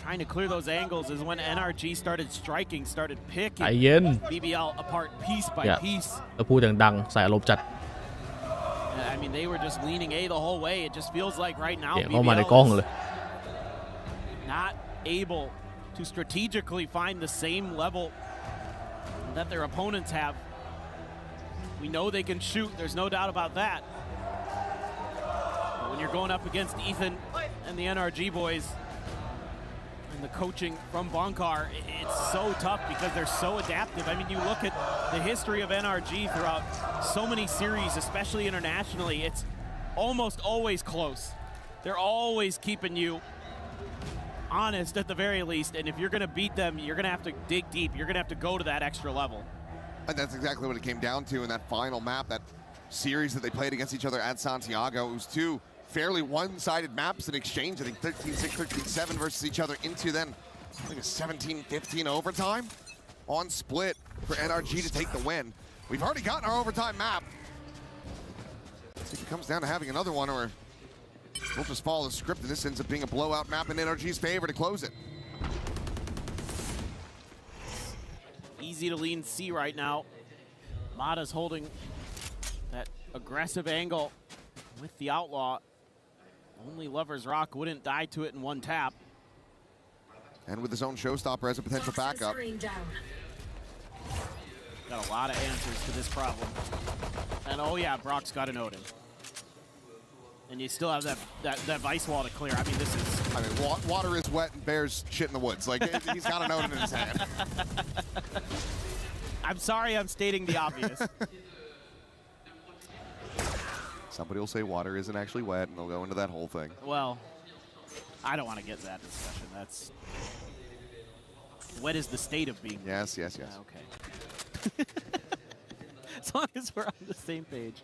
trying to clear those angles is when NRG started striking, started ใจ picking เย็น BBL apart piece by อย่า piece. แล้วพูดดังๆใส่อารมณ์จัด I mean, they were just leaning A the whole way. It just feels like right now เสียงเข้ามาในกล้องเลย not able to strategically find the same level that their opponents have. We know they can shoot, there's no doubt about that. But when you're going up against Ethan and the NRG boys and the coaching from Bonkar, it's so tough because they're so adaptive. I mean, you look at the history of NRG throughout so many series, especially internationally, it's almost always close. They're always keeping you honest at the very least, and if you're going to beat them, you're going to have to dig deep. You're going to have to go to that extra level. And that's exactly what it came down to in that final map, that series that they played against each other at Santiago. It was two fairly one-sided maps in exchange. I think 13-6, 13-7 versus each other into then, I think a 17-15 overtime on split for NRG to take the win. We've already gotten our overtime map. So if it comes down to having another one, or we'll just follow the script, and this ends up being a blowout map in NRG's favor to close it. Easy to lean C right now. Mada's holding that aggressive angle with the Outlaw. Only Lover's Rock wouldn't die to it in one tap. And with his own showstopper as a potential backup. Got a lot of answers to this problem. And oh yeah, Brock's got an Odin. And you still have that Vice Wall to clear. I mean, this is... I mean, water is wet and bears shit in the woods. Like, he's got an Odin in his hand. I'm sorry I'm stating the obvious. Somebody will say water isn't actually wet, and they'll go into that whole thing. Well, I don't want to get to that discussion. That's... Wet is the state of being. Yes, yes, yes. Okay. As long as we're on the same page.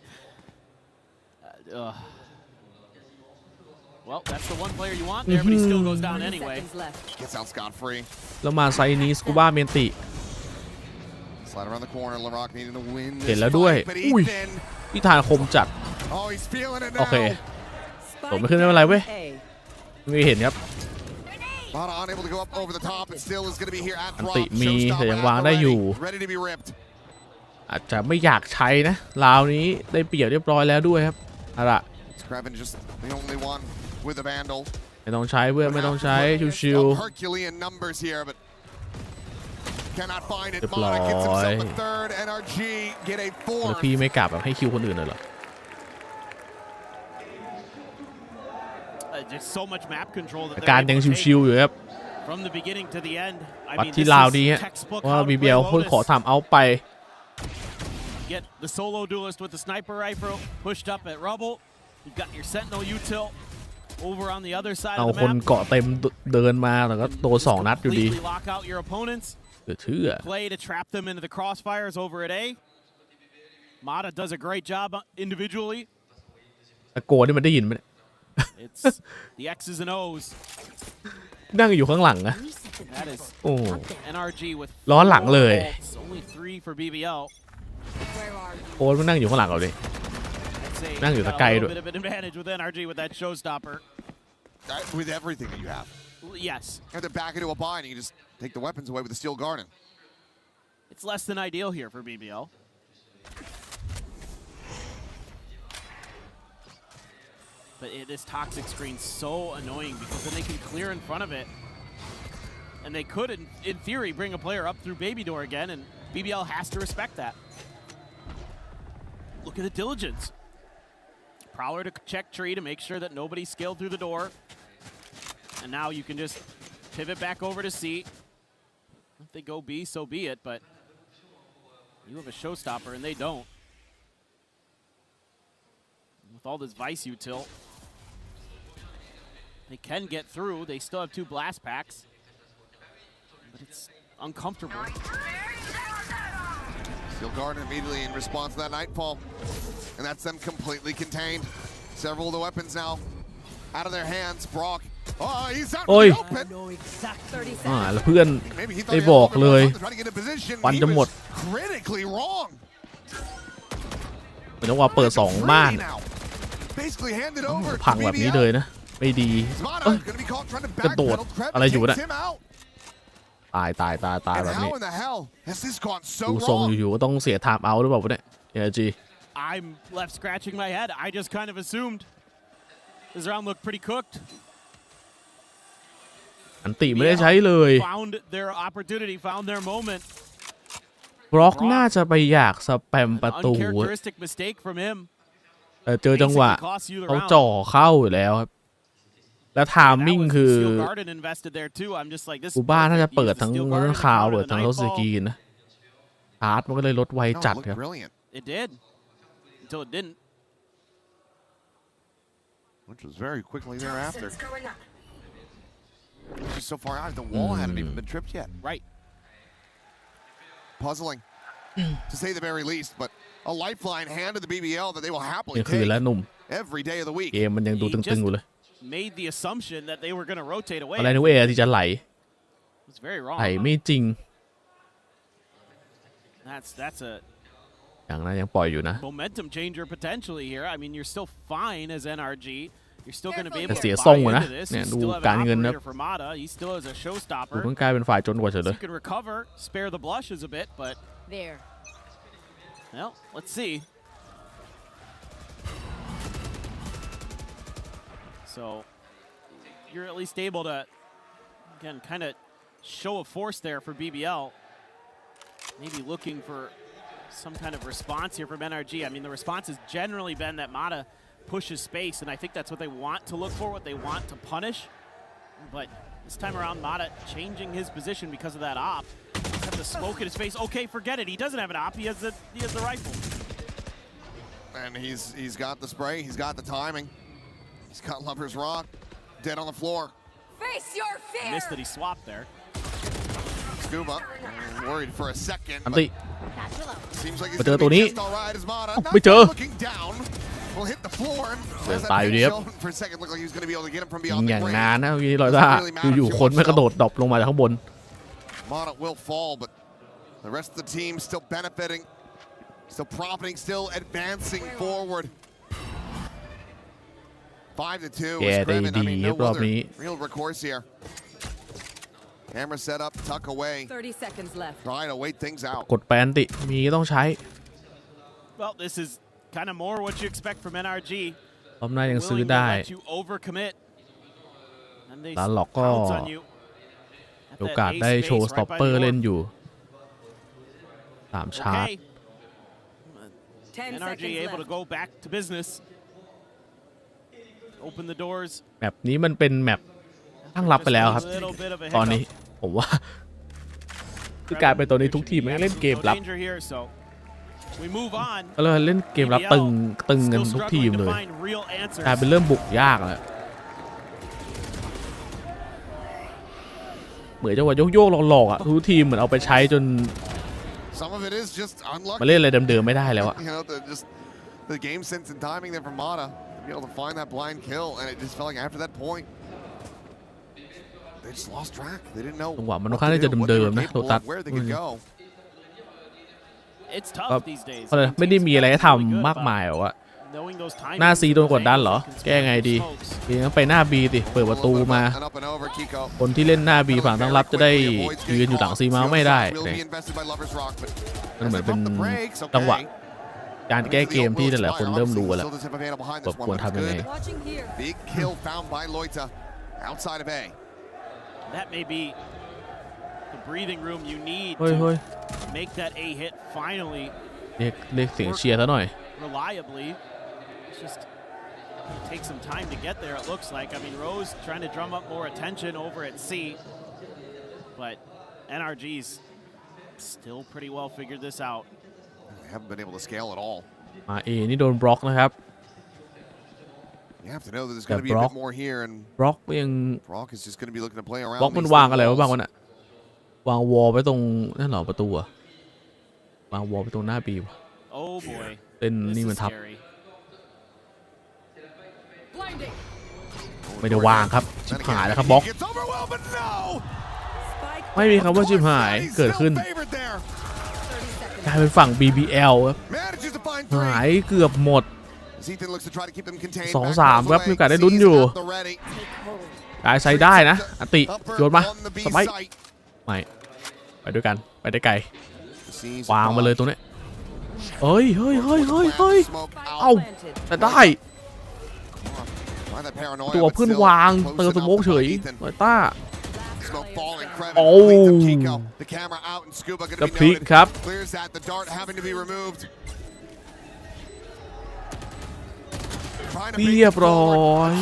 Well, that's the one player you want there, but he still goes down anyway. Gets out scot-free. แล้วมาไซนี้สกูบ้าเมียนติ Slide around the corner. LaRock needing to win เห็น this แล้วด้วย fight, but อุ้ย Ethan. ที่ทานคมจัด Oh, he's feeling it โอเค now. ผมไม่ขึ้นไม่เป็นไรเว้ยไม่เห็นครับ Mada unable to go up over the top, and still is going to be here at อัน drop. ติมี Showstopper แต่ยัง at วาง the ได้อยู่ ready. Ready to be ripped. อาจจะไม่อยากใช้นะราวนี้ได้เปรียบเรียบร้อยแล้วด้วยครับเอาล่ะ Skraven just the only one with a vandal. ไม่ต้องใช้เพื่อนไม่ต้องใช้ชิว Herculean numbers here, but cannot find it. เรียบร้อย Mada gets himself a third. NRG get a ๆ fourth. แล้วพี่ไม่กลับแบบให้คิวคนอื่นเลยเหรอ Just so much map control that การยังชิวๆอยู่ครับ from the beginning to the end. I วัด mean, ที่ this ลาว is นี้ฮะ textbook ว่า how to play BBL เพิ่งขอ Lotus. ทำเอาไป Get the solo duelist with the sniper rifle pushed up at rubble. You've got your sentinel util over on the other side เอา of the คน map. เกาะเต็มเดินมาแต่ก็โดน2 นัดอยู่ดี Completely lock out your opponents. เดือดเชื่อ Play to trap them into the crossfires over at A. Mada does a great job individually. ตะโกนนี่มันได้ยินไหมเนี่ย It's the X's and O's. นั่งอยู่ข้างหลังนะ โอ้ NRG with ล้อหลังเลย only 3 for BBL โค้ชมันนั่งอยู่ข้างหลังเราดินั่งอยู่ตะไกลด้วย bit of an advantage with NRG with that showstopper with everything that you have. Yes. You have to back into a bind and you just take the weapons away with the Steel Garden. It's less than ideal here for BBL. But this toxic screen's so annoying because then they can clear in front of it. And they could, in theory, bring a player up through Baby Door again, and BBL has to respect that. Look at the diligence. Prowler to check tree to make sure that nobody scaled through the door. And now you can just pivot back over to C. If they go B, so be it, but you have a showstopper and they don't. With all this Vice util, they can get through. They still have 2 blast packs, but it's uncomfortable. Steel Garden immediately in response to that Nightfall, and that's them completely contained. Several of the weapons now out of their hands. Brock, oh, he's out in the open. แล้วเพื่อนได้บอกเลยวันจะหมด critically wrong. เหมือนว่าเปิด2ม่าน Basically handed over พังแบบนี้เลยนะไม่ดีกระโดดอะไรอยู่นะตายแบบนี้ดูทรงอยู่ๆก็ต้องเสียไทม์เอาท์หรือเปล่าเนี่ย NRG I'm left scratching my head. I just kind of assumed this round looked pretty cooked. อันติไม่ได้ใช้เลย Found their opportunity, found their moment. บล็อกน่าจะไปอยากสแปมประตู Uncharacteristic mistake from him. แต่เจอจังหวะเขาจ่อเข้าอยู่แล้วครับแล้วไทามมิ่งคือกูบ้าน่าจะเปิดทั้งเรื่องคาวเปิดทั้งรถสกีนะชาร์จมันก็เลยลดไวจัดครับ It did until it didn't. Which was very quickly thereafter. Just so far out, the wall hadn't even been tripped yet. Right. Puzzling, to say the very least, but a lifeline handed the BBL that they will happily นี่คือแล้วหนุ่ม every day of the week. เกมมันยังดูตึงๆอยู่เลย Made the assumption that they were going to rotate away. อะไรนึกว่าที่จะไหล It's very wrong. ไหลไม่จริง That's a อย่างนั้นยังปล่อยอยู่นะ momentum changer potentially here. I mean, you're still fine as NRG. You're still going to be able to เสีย buy ทรง into นะ this. เนี่ย You ดู still have การ an เงินนะ operator for Mata. He still has a ดู showstopper. เพิ่งกลายเป็นฝ่ายจนกว่าเฉยเลย You can recover, spare the blushes a bit, but There. well, let's see. So you're at least able to, again, kind of show a force there for BBL. Maybe looking for some kind of response here from NRG. I mean, the response has generally been that Mata pushes space, and I think that's what they want to look for, what they want to punish. But this time around, Mata changing his position because of that op. He's got the smoke in his face. Okay, forget it. He doesn't have an op. He has the rifle. And he's got the spray. He's got the timing. He's got Lover's Rock dead on the floor. Face your fear. Missed that he swapped there. Scuba worried for a second. อันติ Seems like มา he's เจอ gonna ตัว be นี้ just all right as Mata. ไม่เจอ Looking down. Will hit the floor. And ตายอยู่ดีครับ for a second looked like he was going to be able to get him from ยิง beyond อ the ย่าง grave. นานนะวีลอยซ่าอยู่ๆคนไม่กระโดดดรอปลงมาจากข้างบน Mata will fall, but the rest of the team still benefiting, still profiting, still advancing forward. 5-2. แกได้ดีครับรอบนี้ Real recourse here. Camera set up, tuck away. 30 seconds left. Try to wait things out. กดแปนติมีต้องใช้ Well, this is kind of more what you expect from NRG. รอบหน้ายังซื้อได้ Let you overcommit. And they ร้านหลอกก็ pounce on you. โอกาสได้โชว์สต็อปเปอร์เล่นอยู่3ชาร์จ NRG able to go back to business. Open the doors. แมปนี้มันเป็นแมปตั้งรับไปแล้วครับ ตอนนี้ผมว่าคือกลายเป็นตัวนี้ทุกทีมเล่นเกมรับก็เลยเล่นเกมรับตึงกันทุกทีมเลยกลายเป็นเริ่มบุกยากแล้วเหมือนจังหวะโยกๆหลอกๆอ่ะทุกทีมเหมือนเอาไปใช้จนมาเล่นอะไรเดิมๆไม่ได้แล้วอ่ะ The game sense and timing there from Mata to be able to find that blind kill, and it just felt like after that point, จังหวะมันค่อนข้างจะเดิมๆนะโลตัสก็ไม่ได้มีอะไรให้ทำมากมายหรอกว่าหน้า C โดนกดดันเหรอแก้ไงดีงั้นไปหน้า B สิเปิดประตูมาคนที่เล่นหน้า B ฝั่งตั้งรับจะได้ยืนอยู่หลัง C มาไม่ได้มันเหมือนเป็นจังหวะการแก้เกมที่หลายคนเริ่มรู้แล้วแบบควรทำยังไงThat may be the breathing room you need to make that A hit finally. เรียกเสียงเชียร์ซะหน่อย Reliably, it's just take some time to get there. It looks like. I mean, Rose trying to drum up more attention over at C, but NRG's still pretty well figured this out. They haven't been able to scale at all. มา A นี่โดนบล็อกนะครับYou have to know that there's going to be a bit more here, and Brock ยัง Brock is just going to be looking to play around. Brock มันวางอะไรวะบางวันอะวางวอลไว้ตรงนั่นเหรอประตูอะวางวอลไปตรงหน้าบีวะ Oh boy เป็นนี่มันทับไม่ได้วางครับชิบหายแล้วครับบล็อกไม่มีคำว่าชิบหายเกิดขึ้นกลายเป็นฝั่ง BBL ครับหายเกือบหมด2-3ครับมีโอกาสได้ลุ้นอยู่กายใช้ได้นะอติโยนมาสไปไม่ไปด้วยกันไปได้ไกลวางมาเลยตรงนี้เฮ้ยเอ้าแต่ได้ตัวเพื่อนวางเติมสโมกเฉยไวต้าโอ้กระพริกครับเรียบร้อย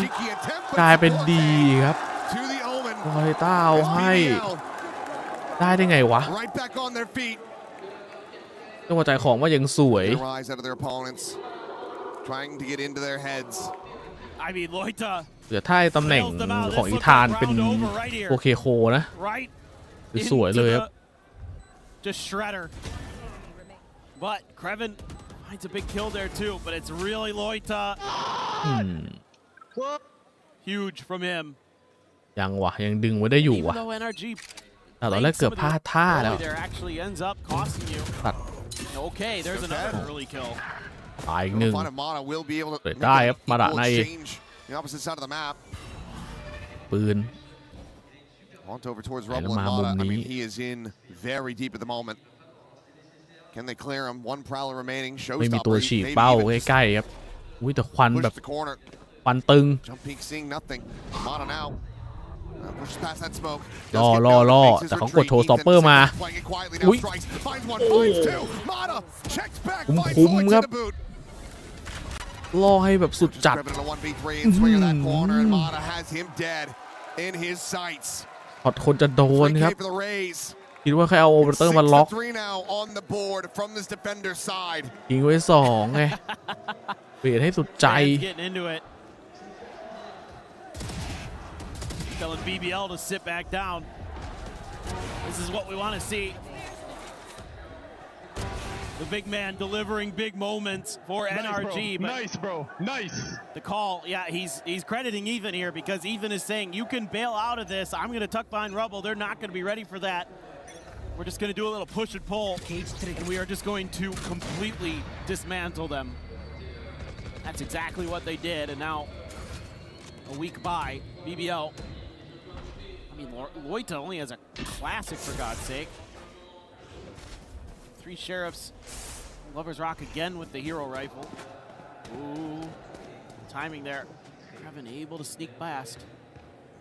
กลายเป็นดีครับไวต้าเอาให้ได้ไงวะจังหวะจ่ายของว่ายังสวยเดี๋ยวถ้าตำแหน่งของอีธานเป็นโอเคโคนะคือสวยเลยครับ Just shredder but Krevin finds a big kill there too but it's really Loita huge from him ยังวะยังดึงไว้ได้อยู่วะแต่ตอนแรกเกือบพลาดท่าแล้วตัดตายอีกหนึ่งได้ครับมาดะในปืนแล้วมามุมนี้ไม่มีตัวฉีดเป้าใกล้ๆครับอุ้ยแต่ควันแบบควันตึงรอแต่เขากดโชว์สต็อปเปอร์มาอุ้ยคุ้มครับล่อให้แบบสุดจัดพอคนจะโดนครับคิดว่าใครเอาโอเวอร์เตอร์มาล็อกยิงไว้2ไงเปลี่ยนให้สุดใจ Telling BBL to sit back down. This is what we want to see. The big man delivering big moments for NRG. Nice, bro. Nice. The call, yeah, he's crediting Ethan here because Ethan is saying you can bail out of this. I'm going to tuck behind Rubble. They're not going to be ready for that. We're just going to do a little push and pull, and we are just going to completely dismantle them. That's exactly what they did, and now a week by BBL. I mean, Loita only has a classic, for God's sake. 3 sheriffs. Lovers Rock again with the hero rifle. Ooh, timing there. Kevin able to sneak past.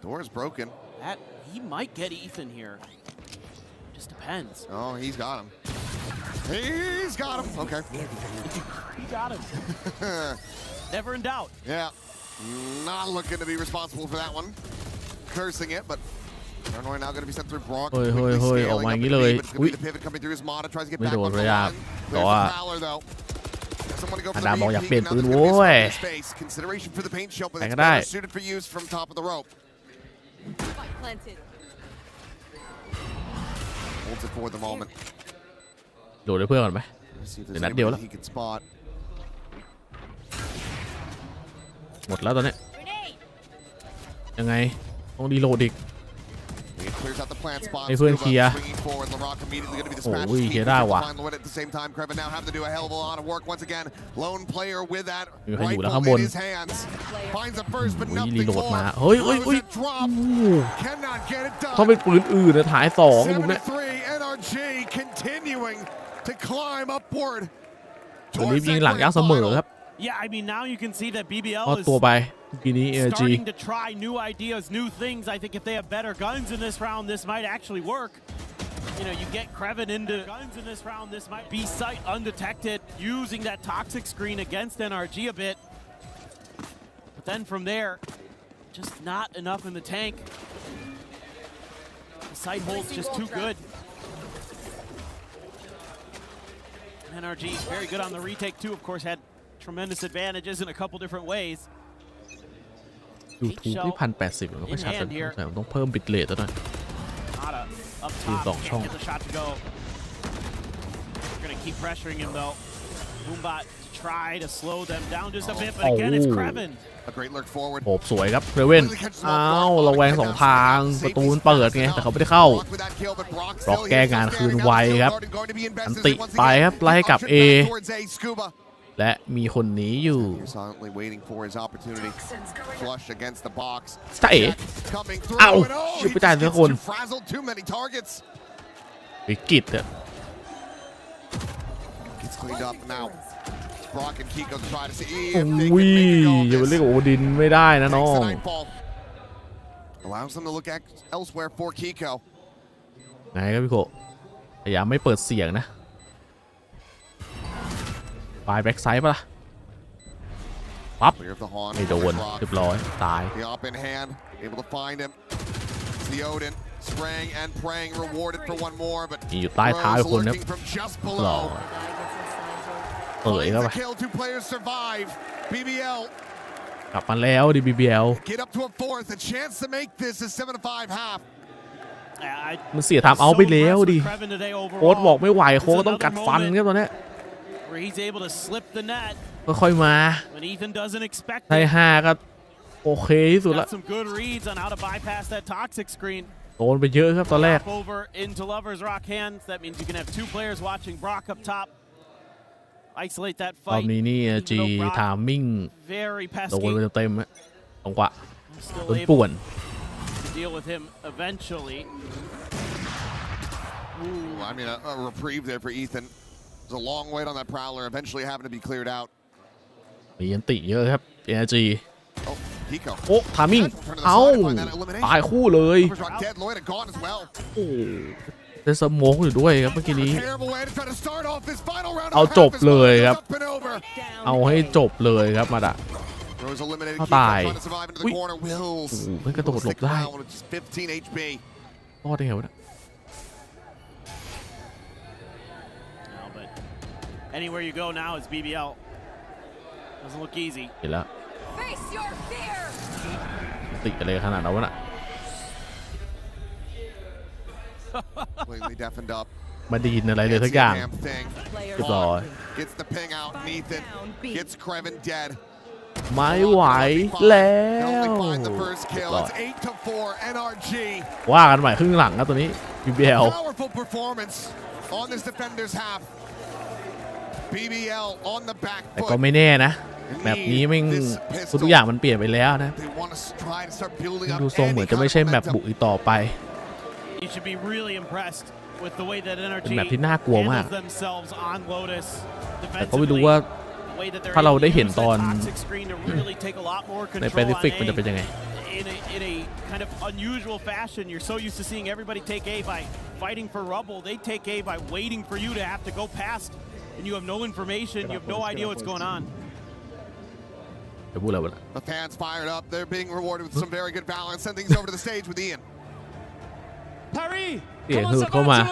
Door is broken. That he might get Ethan here. Just depends. Oh, he's got him. He's got him. Okay. He got him. Never in doubt. Yeah. Not looking to be responsible for that one. Cursing it, but Paranoid now going to be sent through Brock. เฮ้ยออกมาอย่างนี้เลยอุ้ยไม่โดนเลยอ่ะแต่ว่าอาดามบอกอยากเปลี่ยนปืนโว้ยไหนก็ได้ โดดได้เพื่อนก่อนไหมเดี๋ยวนัดเดียวแล้วหมดแล้วตอนนี้ยังไงต้องรีโหลดอีก Clears out the plant spot. ให้เพื่อนเคลียร์ Swinging forward. LaRock immediately going to be โอ้ dispatched. ยเคลียร์ได้ว่ะ Find Lloyd at the same time. Krevin now having to do a hell of a lot of work once again. Lone player with that มีใครอยู่แล้ว rifle ข้างบน in his hands. Finds a first, but รี nothing โหลด more. มาเฮ้ย Throws a drop. Cannot get it done. ต้องเป็นปืนอื่นนะถ่าย2มุมเนี้ย 7-3 NRG continuing to climb upward. วันนี้ยิงหลังยักษ์เสมอครับ Yeah, I mean now you can see that BBL พอ is ตัวไปทีนี้ NRG starting to try new ideas, new things. I think if they have better guns in this round, this might actually work. You know, you get Krevin into guns in this round, this might be sight undetected, using that toxic screen against NRG a bit. But then from there, just not enough in the tank. The sight hold's just too good. NRG is very good on the retake too, of course, had tremendous advantages in a couple different ways. YouTube ที่ 1,080 มันก็ไม่ชัดแต่ผมต้องเพิ่มบิตเรทแล้วหน่อย Up top, can't get the shot to go. We're gonna keep pressuring him though. Boombot to try to slow them down just a bit, but again it's Krevin. A great lurk forward. โอบสวยครับเรเว่นอ้าวระแวง2 ทางประตูมันเปิดไงแต่เขาไม่ได้เข้าบล็อกแก้งานคืนไวครับอันติไปครับไล่กับ A และมีคนหนีอยู่จ้าเอ๋เอ้าชิบไปจ่ายเสียคนวิกฤตอะอุ้ยอย่าไปเรียกโอดินไม่ได้นะน้อง Allows them to look elsewhere for Kiko. ไงครับพี่โคพยายามไม่เปิดเสียงนะปลายแบ็กไซด์ปะล่ะปั๊บไม่โดนเรียบร้อยตาย The up in hand, able to find him. The Odin spraying and praying, rewarded for one more, but อยู่ใต้เท้าคนครับหล่อเปิดเข้าไป Two players survive. BBL กลับมาแล้วดิ BBL get up to a fourth, a chance to make this a 7-5 half. มันเสียทามเอาไปแล้วดิโค้ชบอกไม่ไหวโค้ชต้องกัดฟันครับตอนนี้ค่อยๆมาได้5ก็โอเคที่สุดละโดนไปเยอะครับตอนแรกตอนนี้นี่จีทามมิ่งโดนไปเต็มๆฮะตรงกว่าโดนป่วน deal with him eventually. Ooh, I mean, a reprieve there for Ethan. There's a long wait on that Prowler, eventually having to be cleared out. มีอันติเยอะครับ NRG โอ้ทามิ่งเอ้าตายคู่เลยโอ้ได้สโมกอยู่ด้วยครับเมื่อกี้นี้เอาจบเลยครับเอาให้จบเลยครับมาดะเขาตายอุ้ยโอ้โหมันกระโดดหลบได้รอดได้ไงวะ Anywhere you go now is BBL. Doesn't look easy. เห็นแล้วติดอะไรขนาดนั้นวะน่ะมาดีนอะไรเลยทุกอย่างเรียบร้อยไม่ไหวแล้วว่ากันใหม่ครึ่งหลังนะตัวนี้ BBL แต่ก็ไม่แน่นะแบบนี้ไม่ทุกอย่างมันเปลี่ยนไปแล้วนะดูทรงเหมือนจะไม่ใช่แบบบุกอีกต่อไปเป็นแบบที่น่ากลัวมากแต่ก็ไม่รู้ว่าถ้าเราได้เห็นตอนในแปซิฟิกมันจะเป็นยังไง In a kind of unusual fashion, you're so used to seeing everybody take A by fighting for rubble. They take A by waiting for you to have to go past, and you have no information. You have no idea what's going on. The fans fired up. They're being rewarded with some very good balance. Send things over to the stage with Ian. Paris, come on,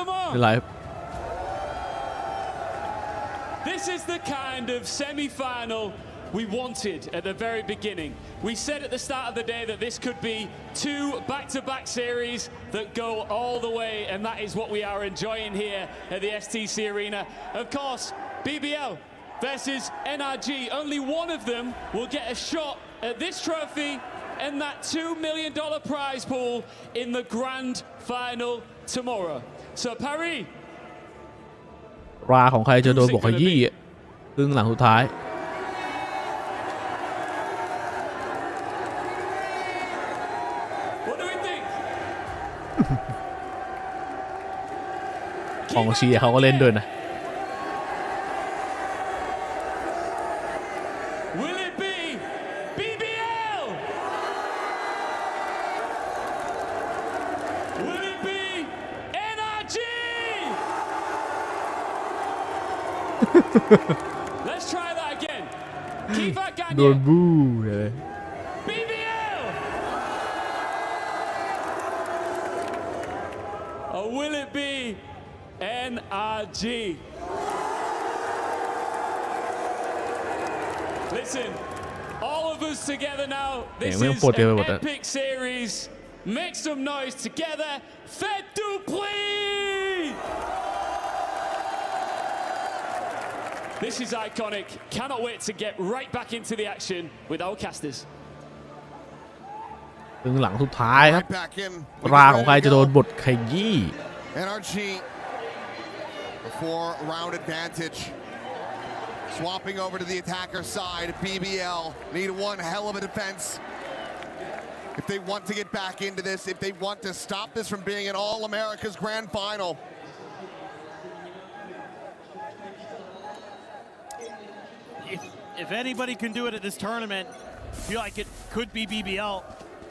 This is the kind of semi-final we wanted at the very beginning. We said at the start of the day that this could be 2 back-to-back series that go all the way, and that is what we are enjoying here at the STC Arena. Of course, BBL versus NRG. Only one of them will get a shot at this trophy and that $2 million prize pool in the grand final tomorrow. So Paris. ราของใครจะโดนบวกขยี้ครึ่งหลังสุดท้ายของเชียร์เขาก็เล่นด้วยนะ Will it be BBL? Will it be NRG? Let's try that again. Keep that going. โดนบู๊เลย BBL. Or will it be NRG? Listen, all of us together now. This is an epic series. Make some noise together. Faites du bruit! This is iconic. Cannot wait to get right back into the action with our casters. ครึ่งหลังสุดท้ายครับราของใครจะโดนบทขยี้ NRG, a 4-round advantage. Swapping over to the attacker side, BBL need one hell of a defense. If they want to get back into this, if they want to stop this from being an All-America's Grand Final. If anybody can do it at this tournament, I feel like it could be BBL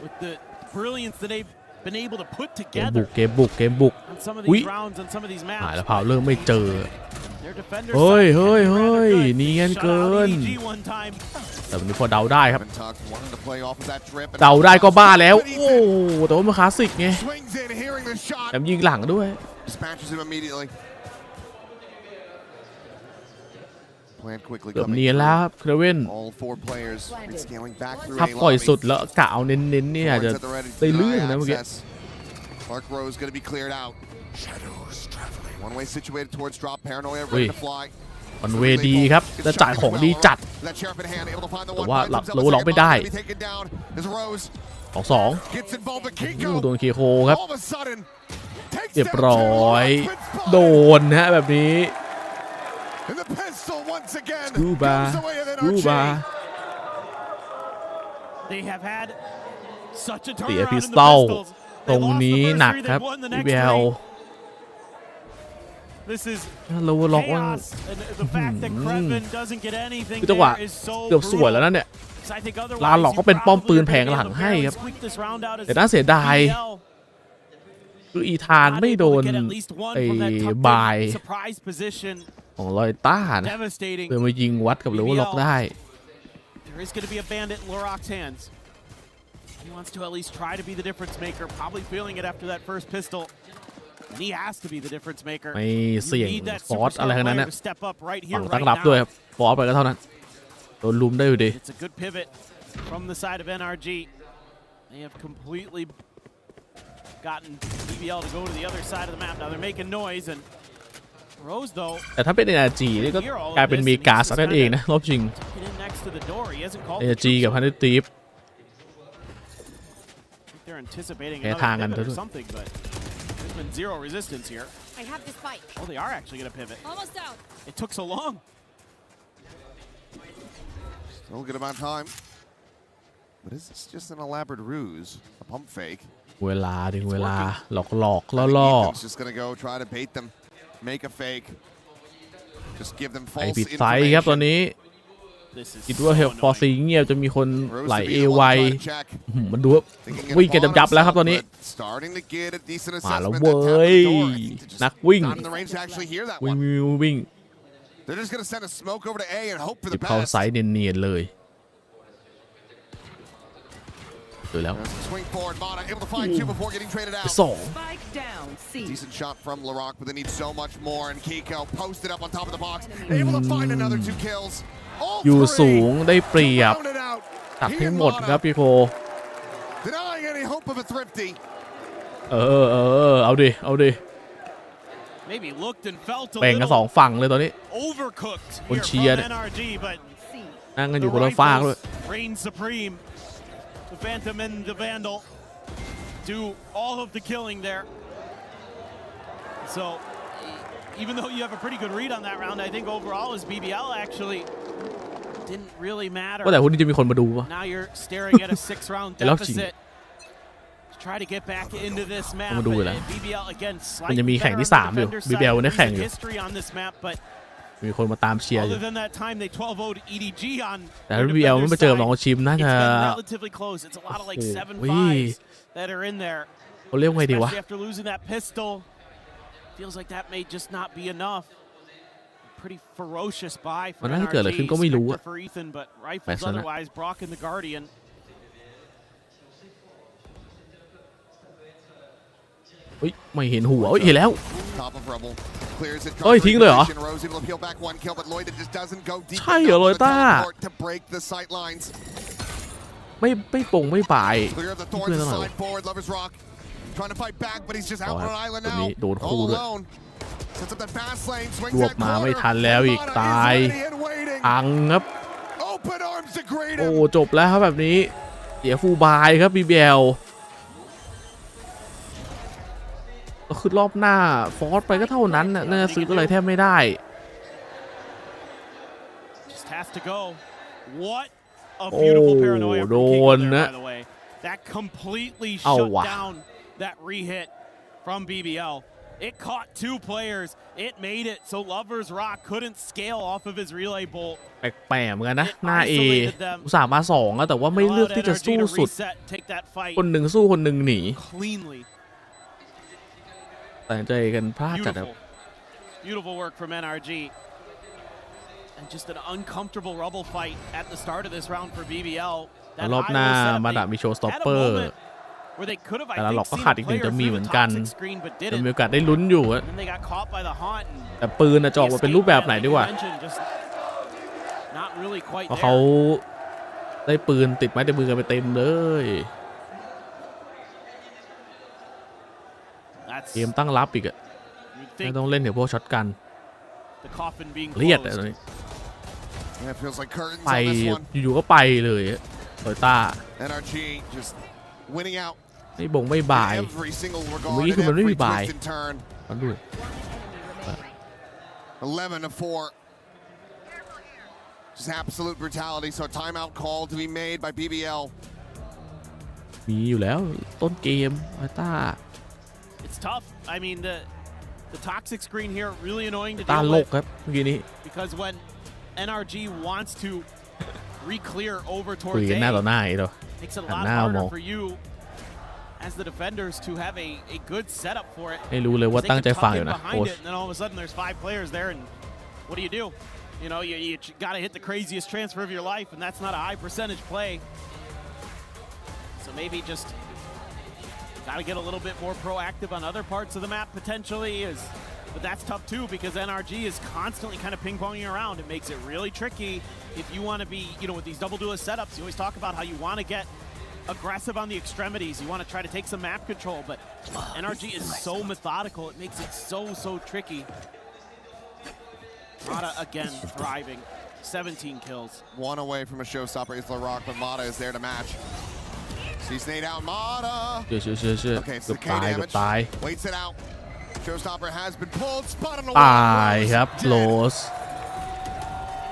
with the brilliance that they've been able to put เกม together บุกเกมบุกเกมบุก on some of อุ๊ย these rounds on some of these หาย maps. แล้วพาวเริ่มไม่เจอ Their defenders เฮ้ย suck. เฮ้ย They're เฮ้ย rather good. เนียน Shut เกิ out น EG one time. แต่วันนี้พอเดาได้ครับ Wanted to play off of that drip and เดาได้ก็บ้าแล้ว โอ้แต่ว่ามันคลาสสิกไง swings in, hearing the shot. แถมยิงหลังด้วย Dispatches him immediately. Plan quickly เกือบ coming เนียนแล้วครับเครเวน All 4 players been scaling back through ถ้า A ปล่อย lobby. สุดแล้วกะเอาเน้นๆเนี่ยอาจจะได้เรื่องนะเมื่อกี้ Clark Rowe is going to be cleared out. Shadows traveling. One way situated towards drop. Paranoia ready to fly. มันเวดีครับจะจ่ายของดีจัด That sheriff in hand, able to find the แต่ one. ว่า finds หลับ himself รู้ a ล็อก second ไม่ได้ bomb to be taken down. As Rose 2-2 gets involved with โด Kiko. นเคโคครับ All of a sudden, takes เรียบ down ร้อย Jerry Lawrence. โดนฮะแบบนี้ And the pistol once again กูบา goes away with กูบา NRG. They have had such a เสีย turnaround พิ in ส the ตอล pistols. ตรงนี้หนักครับ won the next BBL three. This is โลว์ล็อกว่า chaos. And the fact that Krevin doesn't get anything คือจังหวะ there is so เกือบสวย brutal. แล้วนั่นเนี่ย I think otherwise ลาหลอกก็เป็นป้อมปืนแผงหลังให้ครับ แต่น่าเสียดาย คืออีธานไม่โดนไอ้บายของลอยต้านะเดินมายิงวัดกับโลว์ล็อกได้ There is going to be a bandit in Loroc's hands. He wants to at least try to be the difference maker, probably feeling it after that first pistol. And he has to be the difference maker. ไม่เสี่ยง You need that ฟอร์สอะไรทั้งนั้น superstar นะ player to step up right here, ฝั่งตั้ง right รับด้วย now. ครับฟอร์สไปก็เท่านั้นโดนลุมได้อยู่ดี It's a good pivot from the side of NRG. They have completely gotten BBL to go to the other side of the map. Now they're making noise, and Rose though. แต่ถ้าเป็น NRG นี่ก็กลายเป็นเมกาซะนั่นเองนะรอบชิง Get in next to the door. He hasn't called NRG the กับ troops ฮันเดอร์ตีฟ They're anticipating Kaya another tangan pivot or to. something, but there's been zero resistance here. I have this fight. Oh, they are actually going to pivot. Almost out. It took so long. Still a good amount of time. But is this just an elaborate ruse? A pump fake? เวลาดึงเวลาหลอกล่อ Ethan's just gonna go try to bait them, make a fake, just give them ไอ false ปิดไซส์ครับตอน information. นี้คิดว่าเฮลฟอร์ซีเงียบจะมีคนไหลเอไวมันดูว่าวิ่งกันจับแล้วครับตอนนี้ Starting to get a decent มาแล้ว assessment. เว้ย นักวิ่ง Not in the range to actually hear that วิ่ง one. วิ่ง They're just gonna send a smoke over to A and hope for จิ the บเข้า best. ไซส์เนียนๆเลยดูแล้ว Swing forward, Mata able to find two before getting traded out. สอง Spike down. C. Decent shot from Laroc, but they need so much more. And Kiko posted up on top of the box, able to find another 2 kills. All อยู่สู three งได้เปรียบ rounded out. ตัดให้หมดครับพี่โค Denying any hope of a thrifty. เอาดิ Maybe looked and felt a แบ่งกัน little 2 ฝั่งเลยตอนนี้ overcooked คน here เชียร์ from เนี่ย NRG, but นั่งกันอ the ยู่คนละฝั่งด้วย rifles reign supreme. the Phantom and the Vandal do all of the killing there. So even though you have a pretty good read on that round, I think overall as BBL actually didn't really matter. ว่าแต่พวกนี้จะมีคนมาดูปะ Now you're staring at a 6-round deficit. Try to get back into this map. BBL again มันจะมีแข่งที่3อยู่ BBL ได้แข่งอยู่มีคนมาตามเชียร์อยู่แต่ BBL มันมาเจอน้องชิมน่าจะเขาเรียกไงดีวะ Feels like that may just not be enough. Pretty ferocious buy for มันน่าจะเกิดอะไรขึ้นก็ไม่รู้อะ for Ethan, but rifles otherwise. Brock and the Guardian. ไม่เห็นหัวเห็นแล้วเฮ้ยทิ้งเลยเหรอใช่เหรอโรต้าไม่ปงไม่บ่ายเพื่อนตลอดตัวนี้โดนคู่ด้วยรวบมาไม่ทันแล้วอีกตายอังครับโอ้จบแล้วครับแบบนี้เสียฟูลบายครับ BBL ก็คือรอบหน้าฟอร์สไปก็เท่านั้นน่าซื้ออะไรแทบไม่ได้ โอ้โดนนะ That completely shut down that re-hit from BBL. It caught 2 players. It made it so Lovers Rock couldn't scale off of his relay bolt. แปลกๆเหมือนกันนะหน้า A อุตส่าห์มา2แล้วแต่ว่าไม่เลือกที่จะสู้สุดคนหนึ่งสู้คนหนึ่งหนีแต่ใจกันพลาดจัดครับ Beautiful work from NRG. And just an uncomfortable rubble fight at the start of this round for BBL. รอบหน้ามาดามีโชว์สต็อปเปอร์แต่ละหลอกก็ขาดอีก1จะมีเหมือนกันจะมีโอกาสได้ลุ้นอยู่แต่ปืนจะออกมาเป็นรูปแบบไหนดีกว่าเพราะเขาได้ปืนติดไม้ติดมือกันไปเต็มเลยเกมตั้งรับอีกอะไม่ต้องเล่นเดี๋ยวพวกช็อตกันเลียดอะไรนี้ไปอยู่ๆก็ไปเลยโตโยต้าไม่บ่งไม่บ่ายเมื่อกี้คือมันไม่มีบ่ายมันดู11-4 just absolute brutality so timeout call to be made by BBL มีอยู่แล้วต้นเกมโตโยต้า It's tough. I mean the toxic screen here really annoying to ตา deal ล with กครับเมื่อกี้นี้ because when NRG wants to re-clear over คุย towards กันหน้าต่อหน้าอีกแล้ว makes it a lot harder for you as the defenders to have a good setup for it. ให้รู้เลยว่าตั้งใจฟังอยู่นะโค้ช And then all of a sudden there's 5 players there and what do? You know, you got to hit the craziest transfer of your life and that's not a high percentage play. So maybe just got to get a little bit more proactive on other parts of the map potentially but that's tough too because NRG is constantly kind of ping-ponging around. It makes it really tricky if you want to be, you know, with these double duelist setups, you always talk about how you want to get aggressive on the extremities. You want to try to take some map control, but NRG is so methodical. It makes it so tricky. Mata again thriving. 17 kills. One away from a showstopper is LaRock, but Mata is there to match. Sees Nate out, Mata. Okay, it's the K damage. Waits it out. Showstopper has been pulled. Spot on the ตายครับโรส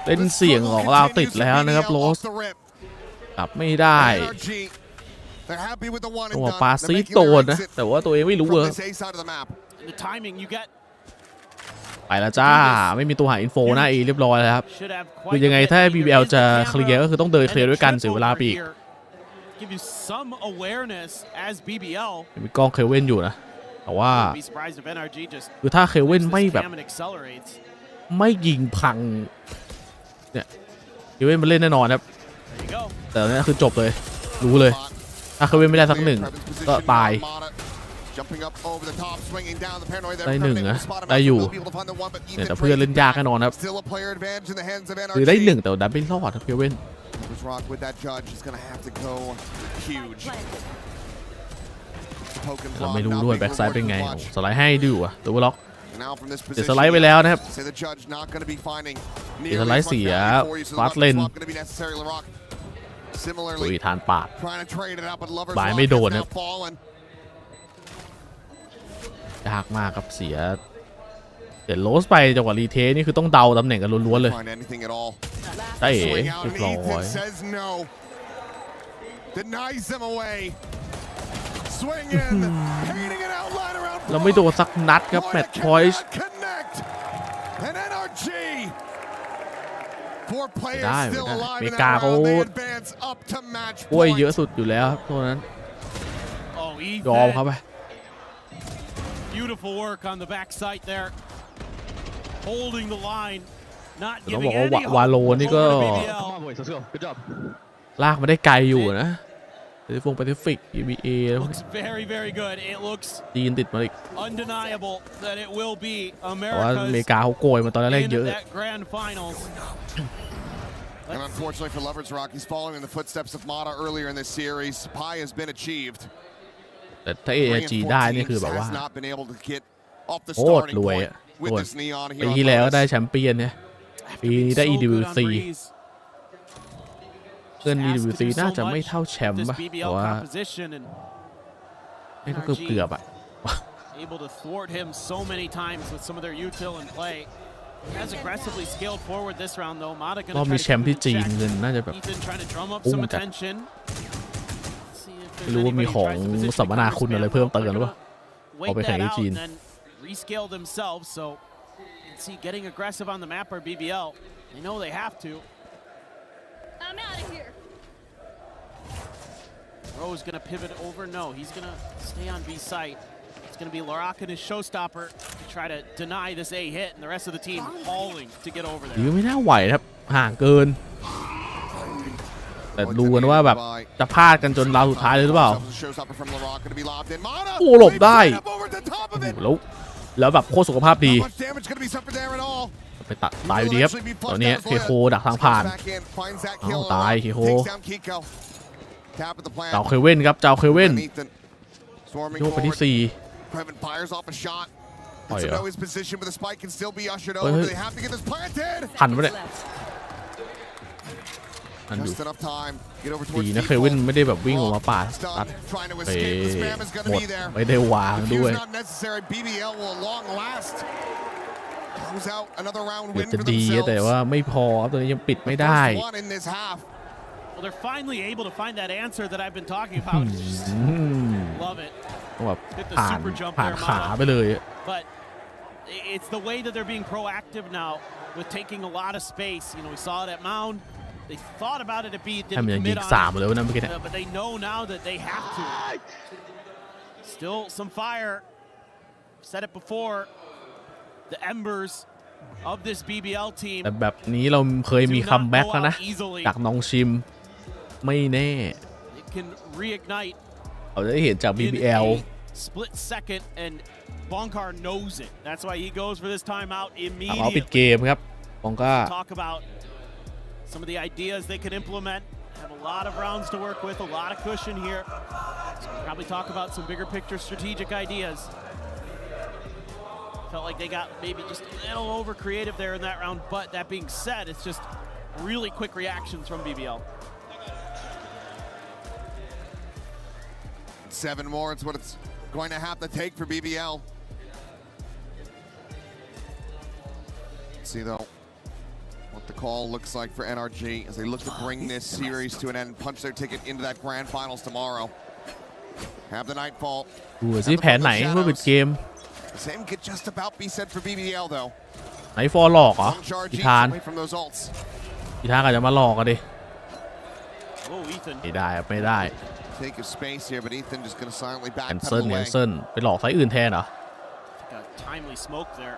เล่นเสียงของเราติดแล้วนะครับโรสกลับไม่ได้ตัวปาซีโตนนะแต่ว่าตัวเองไม่รู้เลยไปแล้วจ้าไม่มีตัวหาอินโฟหน้าเรียบร้อยแล้วครับคือยังไงถ้า BBL จะเคลียร์ก็คือต้องเดินเคลียร์ด้วยกันเสียเวลาปีกมีกล้องเคเว่นอยู่นะแต่ว่าคือถ้าเคเว่นไม่แบบไม่ยิงพังเนี่ยเคเว่นมันเล่นแน่นอนครับแต่นี่คือจบเลยรู้เลยถ้าเคเว่นไม่ได้สัก1ก็ตายได้1นะได้อยู่เนี่ยแต่เพื่อนเล่นยากแน่นอนครับคือได้1แต่ดันไม่รอดครับเคเว่นเราไม่รู้ด้วยแบ็กไซด์เป็นไงสไลด์ให้ดูอ่ะตัวล็อกเดี๋ยวสไลด์ไปแล้วนะครับเดี๋ยวสไลด์เสียฟาสเลน ลุยทานปาด trying to trade it out, but Lovers บาย Rock ไม่โดน has นะ now fallen. ยากมากครับเสียโรสไปจังหวะรีเทสนี่คือต้องเดาตำแหน่งกันล้วนๆเลย Find anything at all. ได้เอ๋ Swing out, เรียบ and ร้อย Ethan says no. Denies them away. Swing in, painting an outline around. เราไม่โดนสักนัดครับแมตช์พอยต์ Connect. And NRG. 4 players ได้ still อ alive เม in ริกา that เขา round. They advance up to match ป่วย point. เยอะสุดอยู่แล้วตัวนั้น Oh, ยอมครับไป Beautiful work on the backside there. Holding the line. Not ต้อง giving บอกว่า any วา hope โลนี่ก็ over to BBL. ลากมาได้ไกลอยู่นะแปซิฟิก EBA แล้ว Looks very, very good. It looks จีนติดมาอีก undeniable that it will be แต่ว่าอเมริ America's กาเขาโกยมาตอนแรก in เยอะ that grand finals. And unfortunately for Lovers Rock, he's following in the footsteps of Mata earlier in this series. Pi has been achieved. แต่ถ้า NRG ได้นี่คือแบบว่า Has not been able to get off the โคตร starting รวย point อะ with this neon ปี here. ที่แล้วก็ได้แชมเปี้ยนเนี่ยปีนี้ได้ EWC เงิน EWC น่าจะไม่เท่าแชมป์ป่ะแต่ว่าไม่ก็เกือบอ่ะ Able to thwart him so many times with some of their util and play. Has aggressively scaled forward this round though. Mata รอบ gonna มี try แชมป์ที่จีนเงินน่าจะแบบ Ethan trying to drum up พุ่ง some จัด attention. ไม่รู้ว่ามีของสัมมนาคุณอะไรเพิ่มเติมหรือเปล่าเอาไปแข่งที่จีน Rescale themselves, so you can see getting aggressive on the map or BBL. They know they have to. I'm out of here. Ro's gonna pivot over. No, he's gonna stay on B site. It's gonna be Larak and his showstopper to try to deny this A hit, and the rest of the team hauling to get over ยื้ there. อไม่น่าไหวครับห่างเกินแต่ดูกันว่าแบบจะพลาดกันจนราวสุดท้ายเลยหรือเปล่า Showstopper from Larak gonna be lobbed in. Mata โอ้หลบได้ over the top of it. แล้วแบบโคตรสุขภาพดี Not much damage gonna be suffered there at all. ไปตัดตายอยู่ดีครับตอนนี้เคโคดักทางผ่านเอาตายเคโค Takes down Kiko. Tap at the plant. เจ้าเคเว่นครับเจ้าเคเว่น Ethan swarming โยกไปที่ forward. Previn fires off a shot. Oh, Lets him yeah. know his position, but the spike can still be ushered Wait, over. wait. They have to get this planted. ทันไหมเนี่ยทันดู Just enough time. Get over ดี towards นะเควินไม่ได้แบบวิ่งออกมาปาดตัด Trying to ไป escape. The spam is ห gonna มด be there. ไม่ได้วาง If ด้วย it's not necessary, BBL will long last. Close out another round เกือบ win จะ for ดี themselves. แต่ว่าไม่พอครับตัวนี้ยังปิดไม่ได้ First one in this half. Well, they're finally able to find that answer that I've been talking about. Love it. ต้องแบบ Hit the ผ่าน super jump ผ่าน there, ขา Mata. ไปเลย But it's the way that they're being proactive now with taking a lot of space. You know, we saw it at Mound. They thought about it at B, ให้มัน didn't ยังยิง commit สาม on เลยนะเมื่อกี้ it. เนี่ย But they know now that they have to. Still some fire. Said it before. The embers of this BBL team. แต่แบบนี้เราเคยมีคัมแบ็กแล้วนะจากน้องชิมไม่แน่ It can reignite เราจะได้เห็นจาก BBL in a split second, and Bonkar knows it. That's why he goes for this timeout เอาปิด immediately. เกมครับบองก้า Talk about some of the ideas they can implement. Have a lot of rounds to work with, a lot of cushion here. So we'll probably talk about some bigger picture strategic ideas. Felt like they got maybe just a little over creative there in that round, but that being said, it's just really quick reactions from BBL. 7 more. It's what it's going to have to take for BBL. Let's see though what the call looks like for NRG as they look to bring this series to an end and punch their ticket into that grand finals tomorrow. Have the nightfall. ดูสิแผนไหนเพื่อปิดเกม The same could just about be said for BBL though. ไหนฟอร์หลอกเหรอ Long charge พิ each ธาน away from those ults. พิธานอาจจะมาหลอกกันดิ Oh, Ethan. ไม่ได้ครับไม่ได้ Take a space here, but Ethan just going to silently แคนเซิ backpedal ลแค away. นเซิลไปหลอกไซส์อื่นแทนเหรอ Got timely smoke there.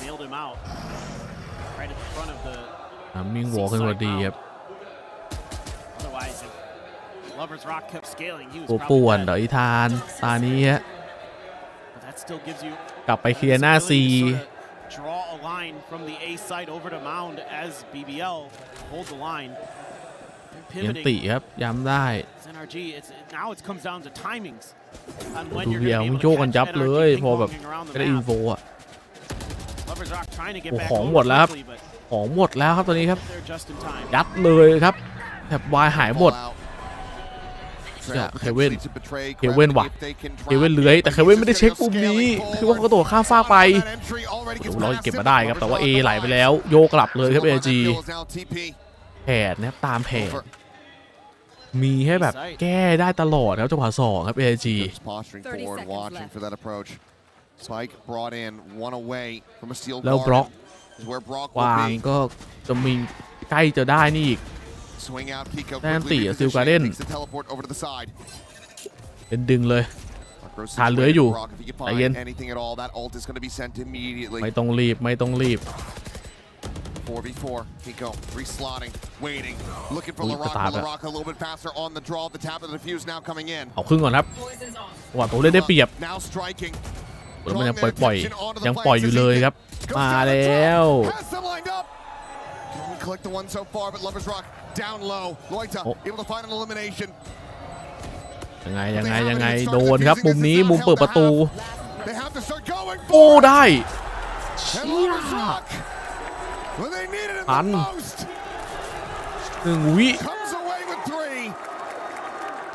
Nailed him out. Right at the front of the มิงวอลขึ้นพอดีครับ Otherwise, if Lovers Rock kept scaling, he was ตัวป่วน probably เดี๋ยว dead. อีธานตานี้ฮะ But that still gives you กลับไปเคลียร์หน้า C ability to sort of draw a line from the A site over to Mound as BBL hold the line. They're ยัน pivoting. ติครับย้ำได้ It's NRG. Now it comes down to timings on ดู when you're เบีย going มัน to โย be ก able กัน to ยับ catch เล NRG ยพอแบบ ping-ponging around ไม่ the ได้อิน map. โฟอ่ะ Lovers Rock trying to get โอ้ back ของ over หมดแล้วครับ quickly, but ของหมดแล้วครับตอนนี้ครับ they're just in time. ยัดเลยครับ แถบวายหายหมดเคเว่นว่ะเคเว่นเลื้อยแต่เคเว่นไม่ได้เช็คปุ่มนี้คือว่าเขาตัวข้ามฟากไปเราเก็บมาได้ครับแต่ว่า A ไหลไปแล้วโยกกลับเลยครับ AG แผนนะครับตามแผนมีให้แบบแก้ได้ตลอดครับจังหวะ2ครับ AG แล้วบล็อกวางก็จะมีใกล้จะได้นี่อีกแต้มตีซิลการ์เด้นเป็นดึงเลยทานเลื้อยอยู่ใจเย็นไม่ต้องรีบไม่ต้องรีบ 4v4, Kiko reslotting, waiting, looking for LaRocca. LaRocca a little bit faster on the draw. The tap of the defuse now coming in. เอาครึ่งก่อนครับว่าตัวเล่นได้เปรียบมันยังปล่อยยังปล่อยอยู่เลยครับมาแล้ว Collect the one so far, but Lovers Rock down low. Loita able to find an elimination. ยังไงโดนครับมุมนี้มุมเปิดประตูโอ้ได้เชี่ยทัน1 วิ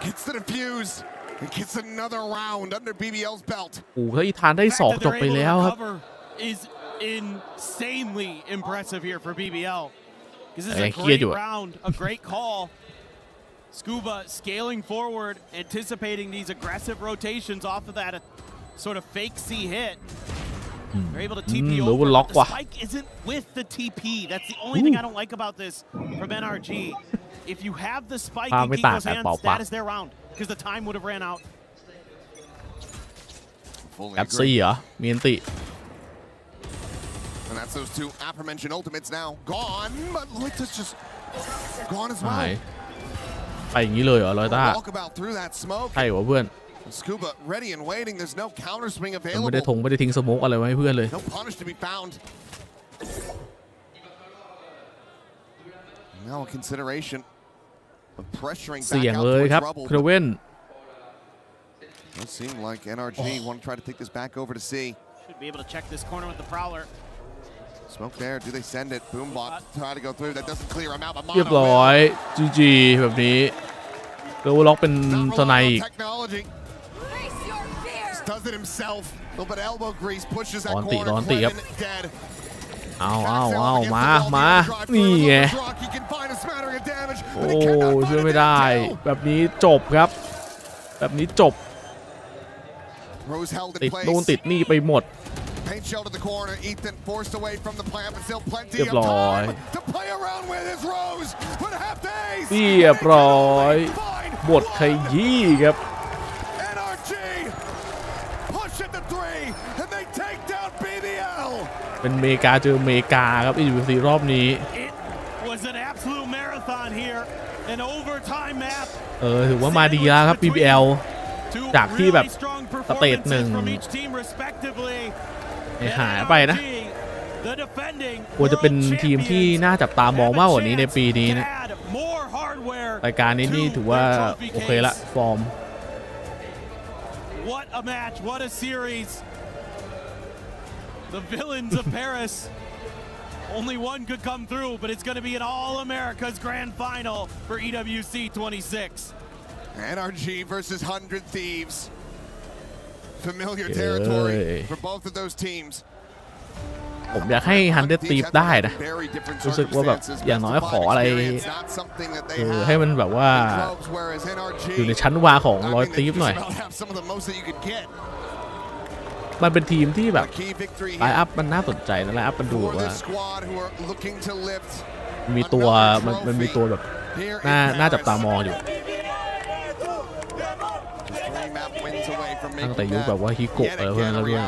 Gets the defuse and gets another round under BBL's belt. โอ้ยทานได้2จบไปแล้วครับ is insanely impressive here for BBL. This is a great round, a great call. Scuba scaling forward, anticipating these aggressive rotations off of that sort of fake C hit. They're able to TP over. The spike isn't with the TP. That's the only thing I don't like about this from NRG. If you have the spike in Kiko's hands, that is their round because the time would have ran out. แอปซี่เหรอมีอันติ And that's those two aforementioned ultimates now gone, but Loita's just gone as well. ไปอย่างนี้เลยเหรอลอยต้าใช่เหรอเพื่อน Scuba ready and waiting. There's no counter swing available. ไม่ได้ทิ้งสโมกอะไรไว้ให้เพื่อนเลย No punish to be found. Now a consideration of pressuring back out towards Rubble. เครเว่น Does seem like NRG want to try to take this back over to C. Should be able to check this corner with the Prowler. Smoke there. Do they send it? Boombot try to go through. That doesn't clear him out. เรียบร้อย GG แบบนี้เกอร์ล็อกเป็นสไนอีก Does it himself. A little bit elbow grease pushes that ร้อนตีครับ dead. เอามานี่ไงโอ้ช่วยไม่ได้แบบนี้จบครับแบบนี้จบติดนู่นติดนี่ไปหมดเรียบร้อยเรียบร้อยบทขยี้ครับเป็นเมกาเจอเมกาครับ EWC รอบนี้ถือว่ามาดีแล้วครับ BBL จากที่แบบสเตจ1หายไปนะควรจะเป็นทีมที่น่าจับตามองมากกว่านี้ในปีนี้นะรายการนี้นี่ถือว่าโอเคละฟอร์มWhat a match, what a series. The villains of Paris. Only one could come through, but it's going to be an All-America's Grand Final for EWC26. NRG versus 100 Thieves. Familiar territory for both of those teams. ผมอยากให้100 Thieves ได้นะรู้สึกว่าแบบอย่างน้อยขออะไรให้มันแบบว่าอยู่ในชั้นวางของ100 Thieves หน่อยมันเป็นทีมที่แบบไลน์อัพมันน่าสนใจนะไลน์อัพมันดูว่ามีตัวมันมีตัวแบบน่าจับตามองอยู่ตั้งแต่ยุคแบบว่าฮิโกะอะไรพวกนั้นแล้วด้วย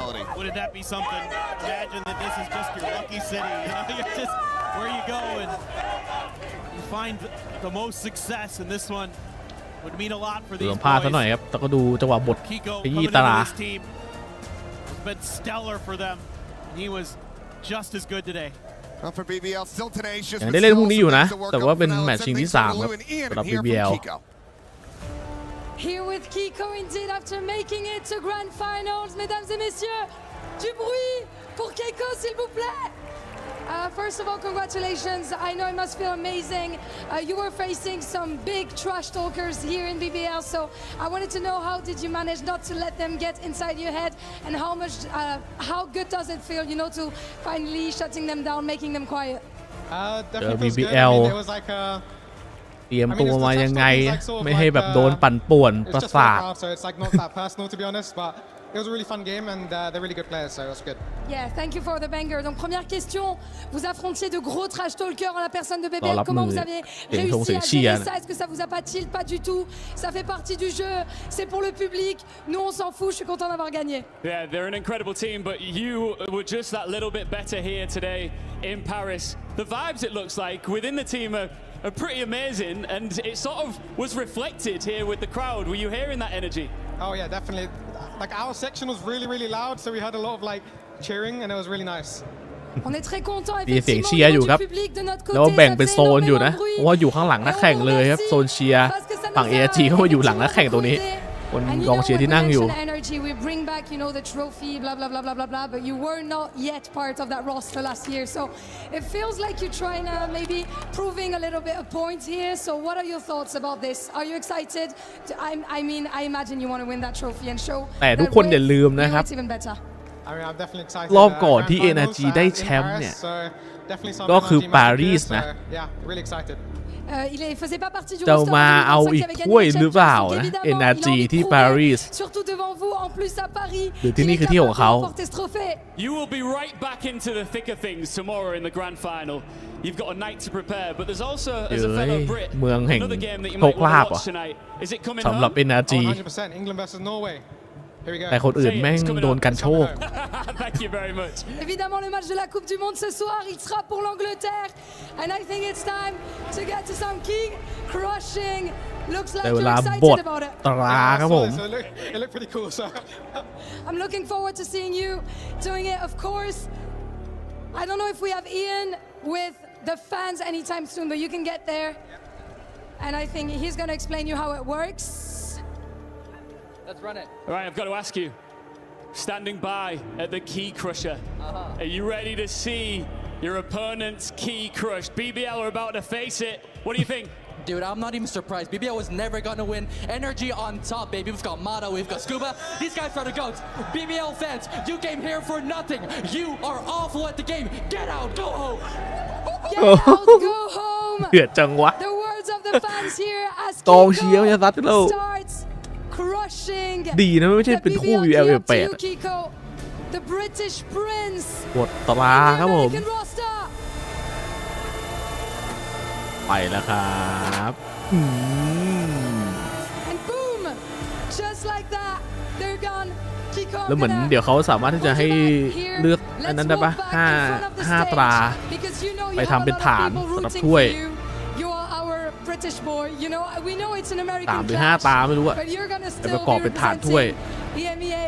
สัมภาษณ์ซะหน่อยครับแต่ก็ดูจังหวะบทขยี้ตาราbeen stellar for them. He was just as good today. ยังได้เล่นพรุ่งนี้อยู่นะแต่ว่าเป็นแมตช์ชิงที่3ครับสำหรับ BBL Here with Kiko indeed after making it to Grand Finals, mesdames et messieurs, du bruit pour Kiko s'il vous plaît. First of all, congratulations. I know it must feel amazing. You were facing some big trash talkers here in BBL, so I wanted to know how did you manage not to let them get inside your head, and how good does it feel, to finally shutting them down, making them quiet? Definitely feels good. I mean, it was like a เตรียมตัวมายังไงไม่ให้แบบโดนปั่นป่วนประสาท So it's like not that personal to be honest, but it was a really fun game and they're really good players, so it was good. Yeah, thank you for the banger. Donc première question, vous affrontiez de gros trash talkers en la personne de BBL. Comment vous avez réussi à gérer ça? Est-ce que ça vous a pas tilt? Pas du tout. Ça fait partie du jeu. C'est pour le public. Nous on s'en fout. Je suis content d'avoir gagné. Yeah, they're an incredible team, but you were just that little bit better here today in Paris. The vibes it looks like within the team are pretty amazing, and it sort of was reflected here with the crowd. Were you hearing that energy? Oh yeah, definitely. Like our section was really, really loud, so we had a lot of like cheering, and it was really nice. On est très content มีเสียงเชียร์อยู่ครับแล้วแบ่งเป็นโซนอยู่นะเพราะว่าอยู่ข้างหลังนักแข่งเลยครับโซนเชียร์ฝั่ง NRG เข้ามาอยู่หลังนักแข่งตรงนี้คนกองเชียร์ที่นั่งอยู่ We bring back, the trophy, blah blah blah blah blah blah. But you were not yet part of that roster last year, so it feels like you're trying to maybe proving a little bit of points here. So what are your thoughts about this? Are you excited? I imagine you want to win that trophy and show. แต่ทุกคนอย่าลืมนะครับรอบก่อนที่ NRG ได้แชมป์เนี่ยก็คือปารีสนะจะมาเอาอีกถ้วยหรือเปล่านะ NRG ที่ปารีสหรือที่นี่คือที่ของเขา You will be right back into the thick of things tomorrow in the grand final. You've got a night to prepare, but there's also as a fellow Brit เมืองแห่ง another game that you โช might คลาภ want to watch tonight. Is it coming สำหรับ home? NRG 100% England versus Norway. แต่คนอื่นแม่งโดนกันโชค Thank you very much. Évidemment, le match de la Coupe du Monde ce soir, il sera pour l'Angleterre. And I think it's time to get to some king crushing. Looks like you're excited about it. ตราครับผม It looked pretty cool, so I'm looking forward to seeing you doing it, of course. I don't know if we have Ian with the fans anytime soon, but you can get there. And I think he's going to explain you how it works. Let's run it. All right, I've got to ask you, standing by at the key crusher, are you ready to see your opponent's key crushed? BBL are about to face it. What do you think? Dude, I'm not even surprised. BBL was never gonna win. Energy on top, baby. We've got Mata, we've got Scuba. These guys are the goats. BBL fans, you came here for nothing. You are awful at the game. Get out, go home. Get out, go home. เดือดจังวะ The words of the fans here as กองเชียร์จะซัดเรา starts crushing. ดีนะไม่ใช่เป็นคู่ BBL 8 The British Prince. กดตราครับผมไปแล้วครับ And boom, just like that, they're gone. แล้วเหมือนเดี๋ยวเขาสามารถที่จะให้เลือกอันนั้นได้ปะ5 ตราไปทำเป็นฐานสำหรับถ้วย3 หรือ 5 ตาไม่รู้อะแต่ประกอบเป็นฐานถ้วย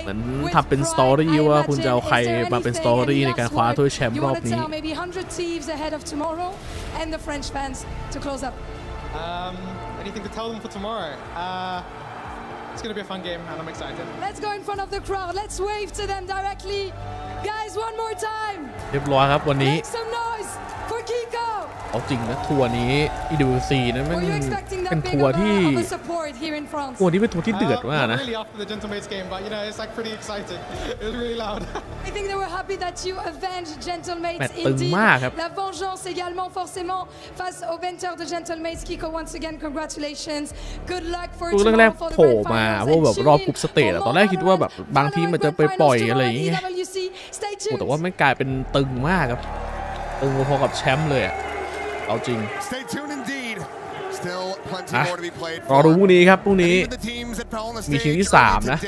เหมือนทำเป็นสตอรี่ว่าคุณจะเอาใครมาเป็นสตอรี่ในการคว้าถ้วยแชมป์รอบนี้ anything to tell them for tomorrow? It's going to be a fun game, and I'm excited. Let's go in front of the crowd. Let's wave to them directly. Guys, one more time. เรียบร้อยครับวันนี้ Make some noise for Kiko. เอาจริงนะทัวร์นี้ EWC นั้นมันเป็นทัวร์ที่เป็นทัวร์ที่เดือดมากนะ Really after the Gentlemates game, but it's like pretty exciting. It was really loud. I think they were happy that you avenged Gentlemates. แมตช์ตึงมากครับ La vengeance également forcément face au vainqueur de Gentlemates. Kiko, once again, congratulations. Good luck for tomorrow for the grand finals. ว่าแบบรอบกรุ๊ปสเตจตอนแรกคิดว่าแบบบางทีมันจะไปปล่อยอะไรอย่างเงี้ยแต่ว่าไม่กลายเป็นตึงมากครับตึงพอกับแชมป์เลยอะเอาจริงรอดูพรุ่งนี้ครับพรุ่งนี้มีชิงที่3นะ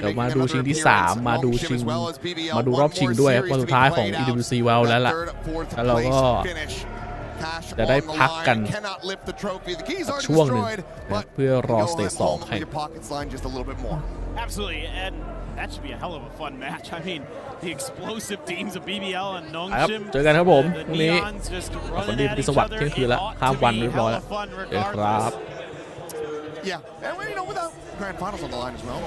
เดี๋ยวมาดูชิงที่3มาดูรอบชิงด้วยวันสุดท้ายของ EWC World แล้วล่ะแล้วเราก็จะได้พักกันช่วงหนึ่งเพื่อรอสเตจ2แข่ง Absolutely, and that should be a hell of a fun match. I mean, the explosive teams of BBL and Nongshim. เจอกันครับผมพรุ่งนี้สวัสดีปีสวัสดิ์เที่ยงคืนแล้วข้ามวันเรียบร้อยแล้วครับ Yeah, and without grand finals on the line as well.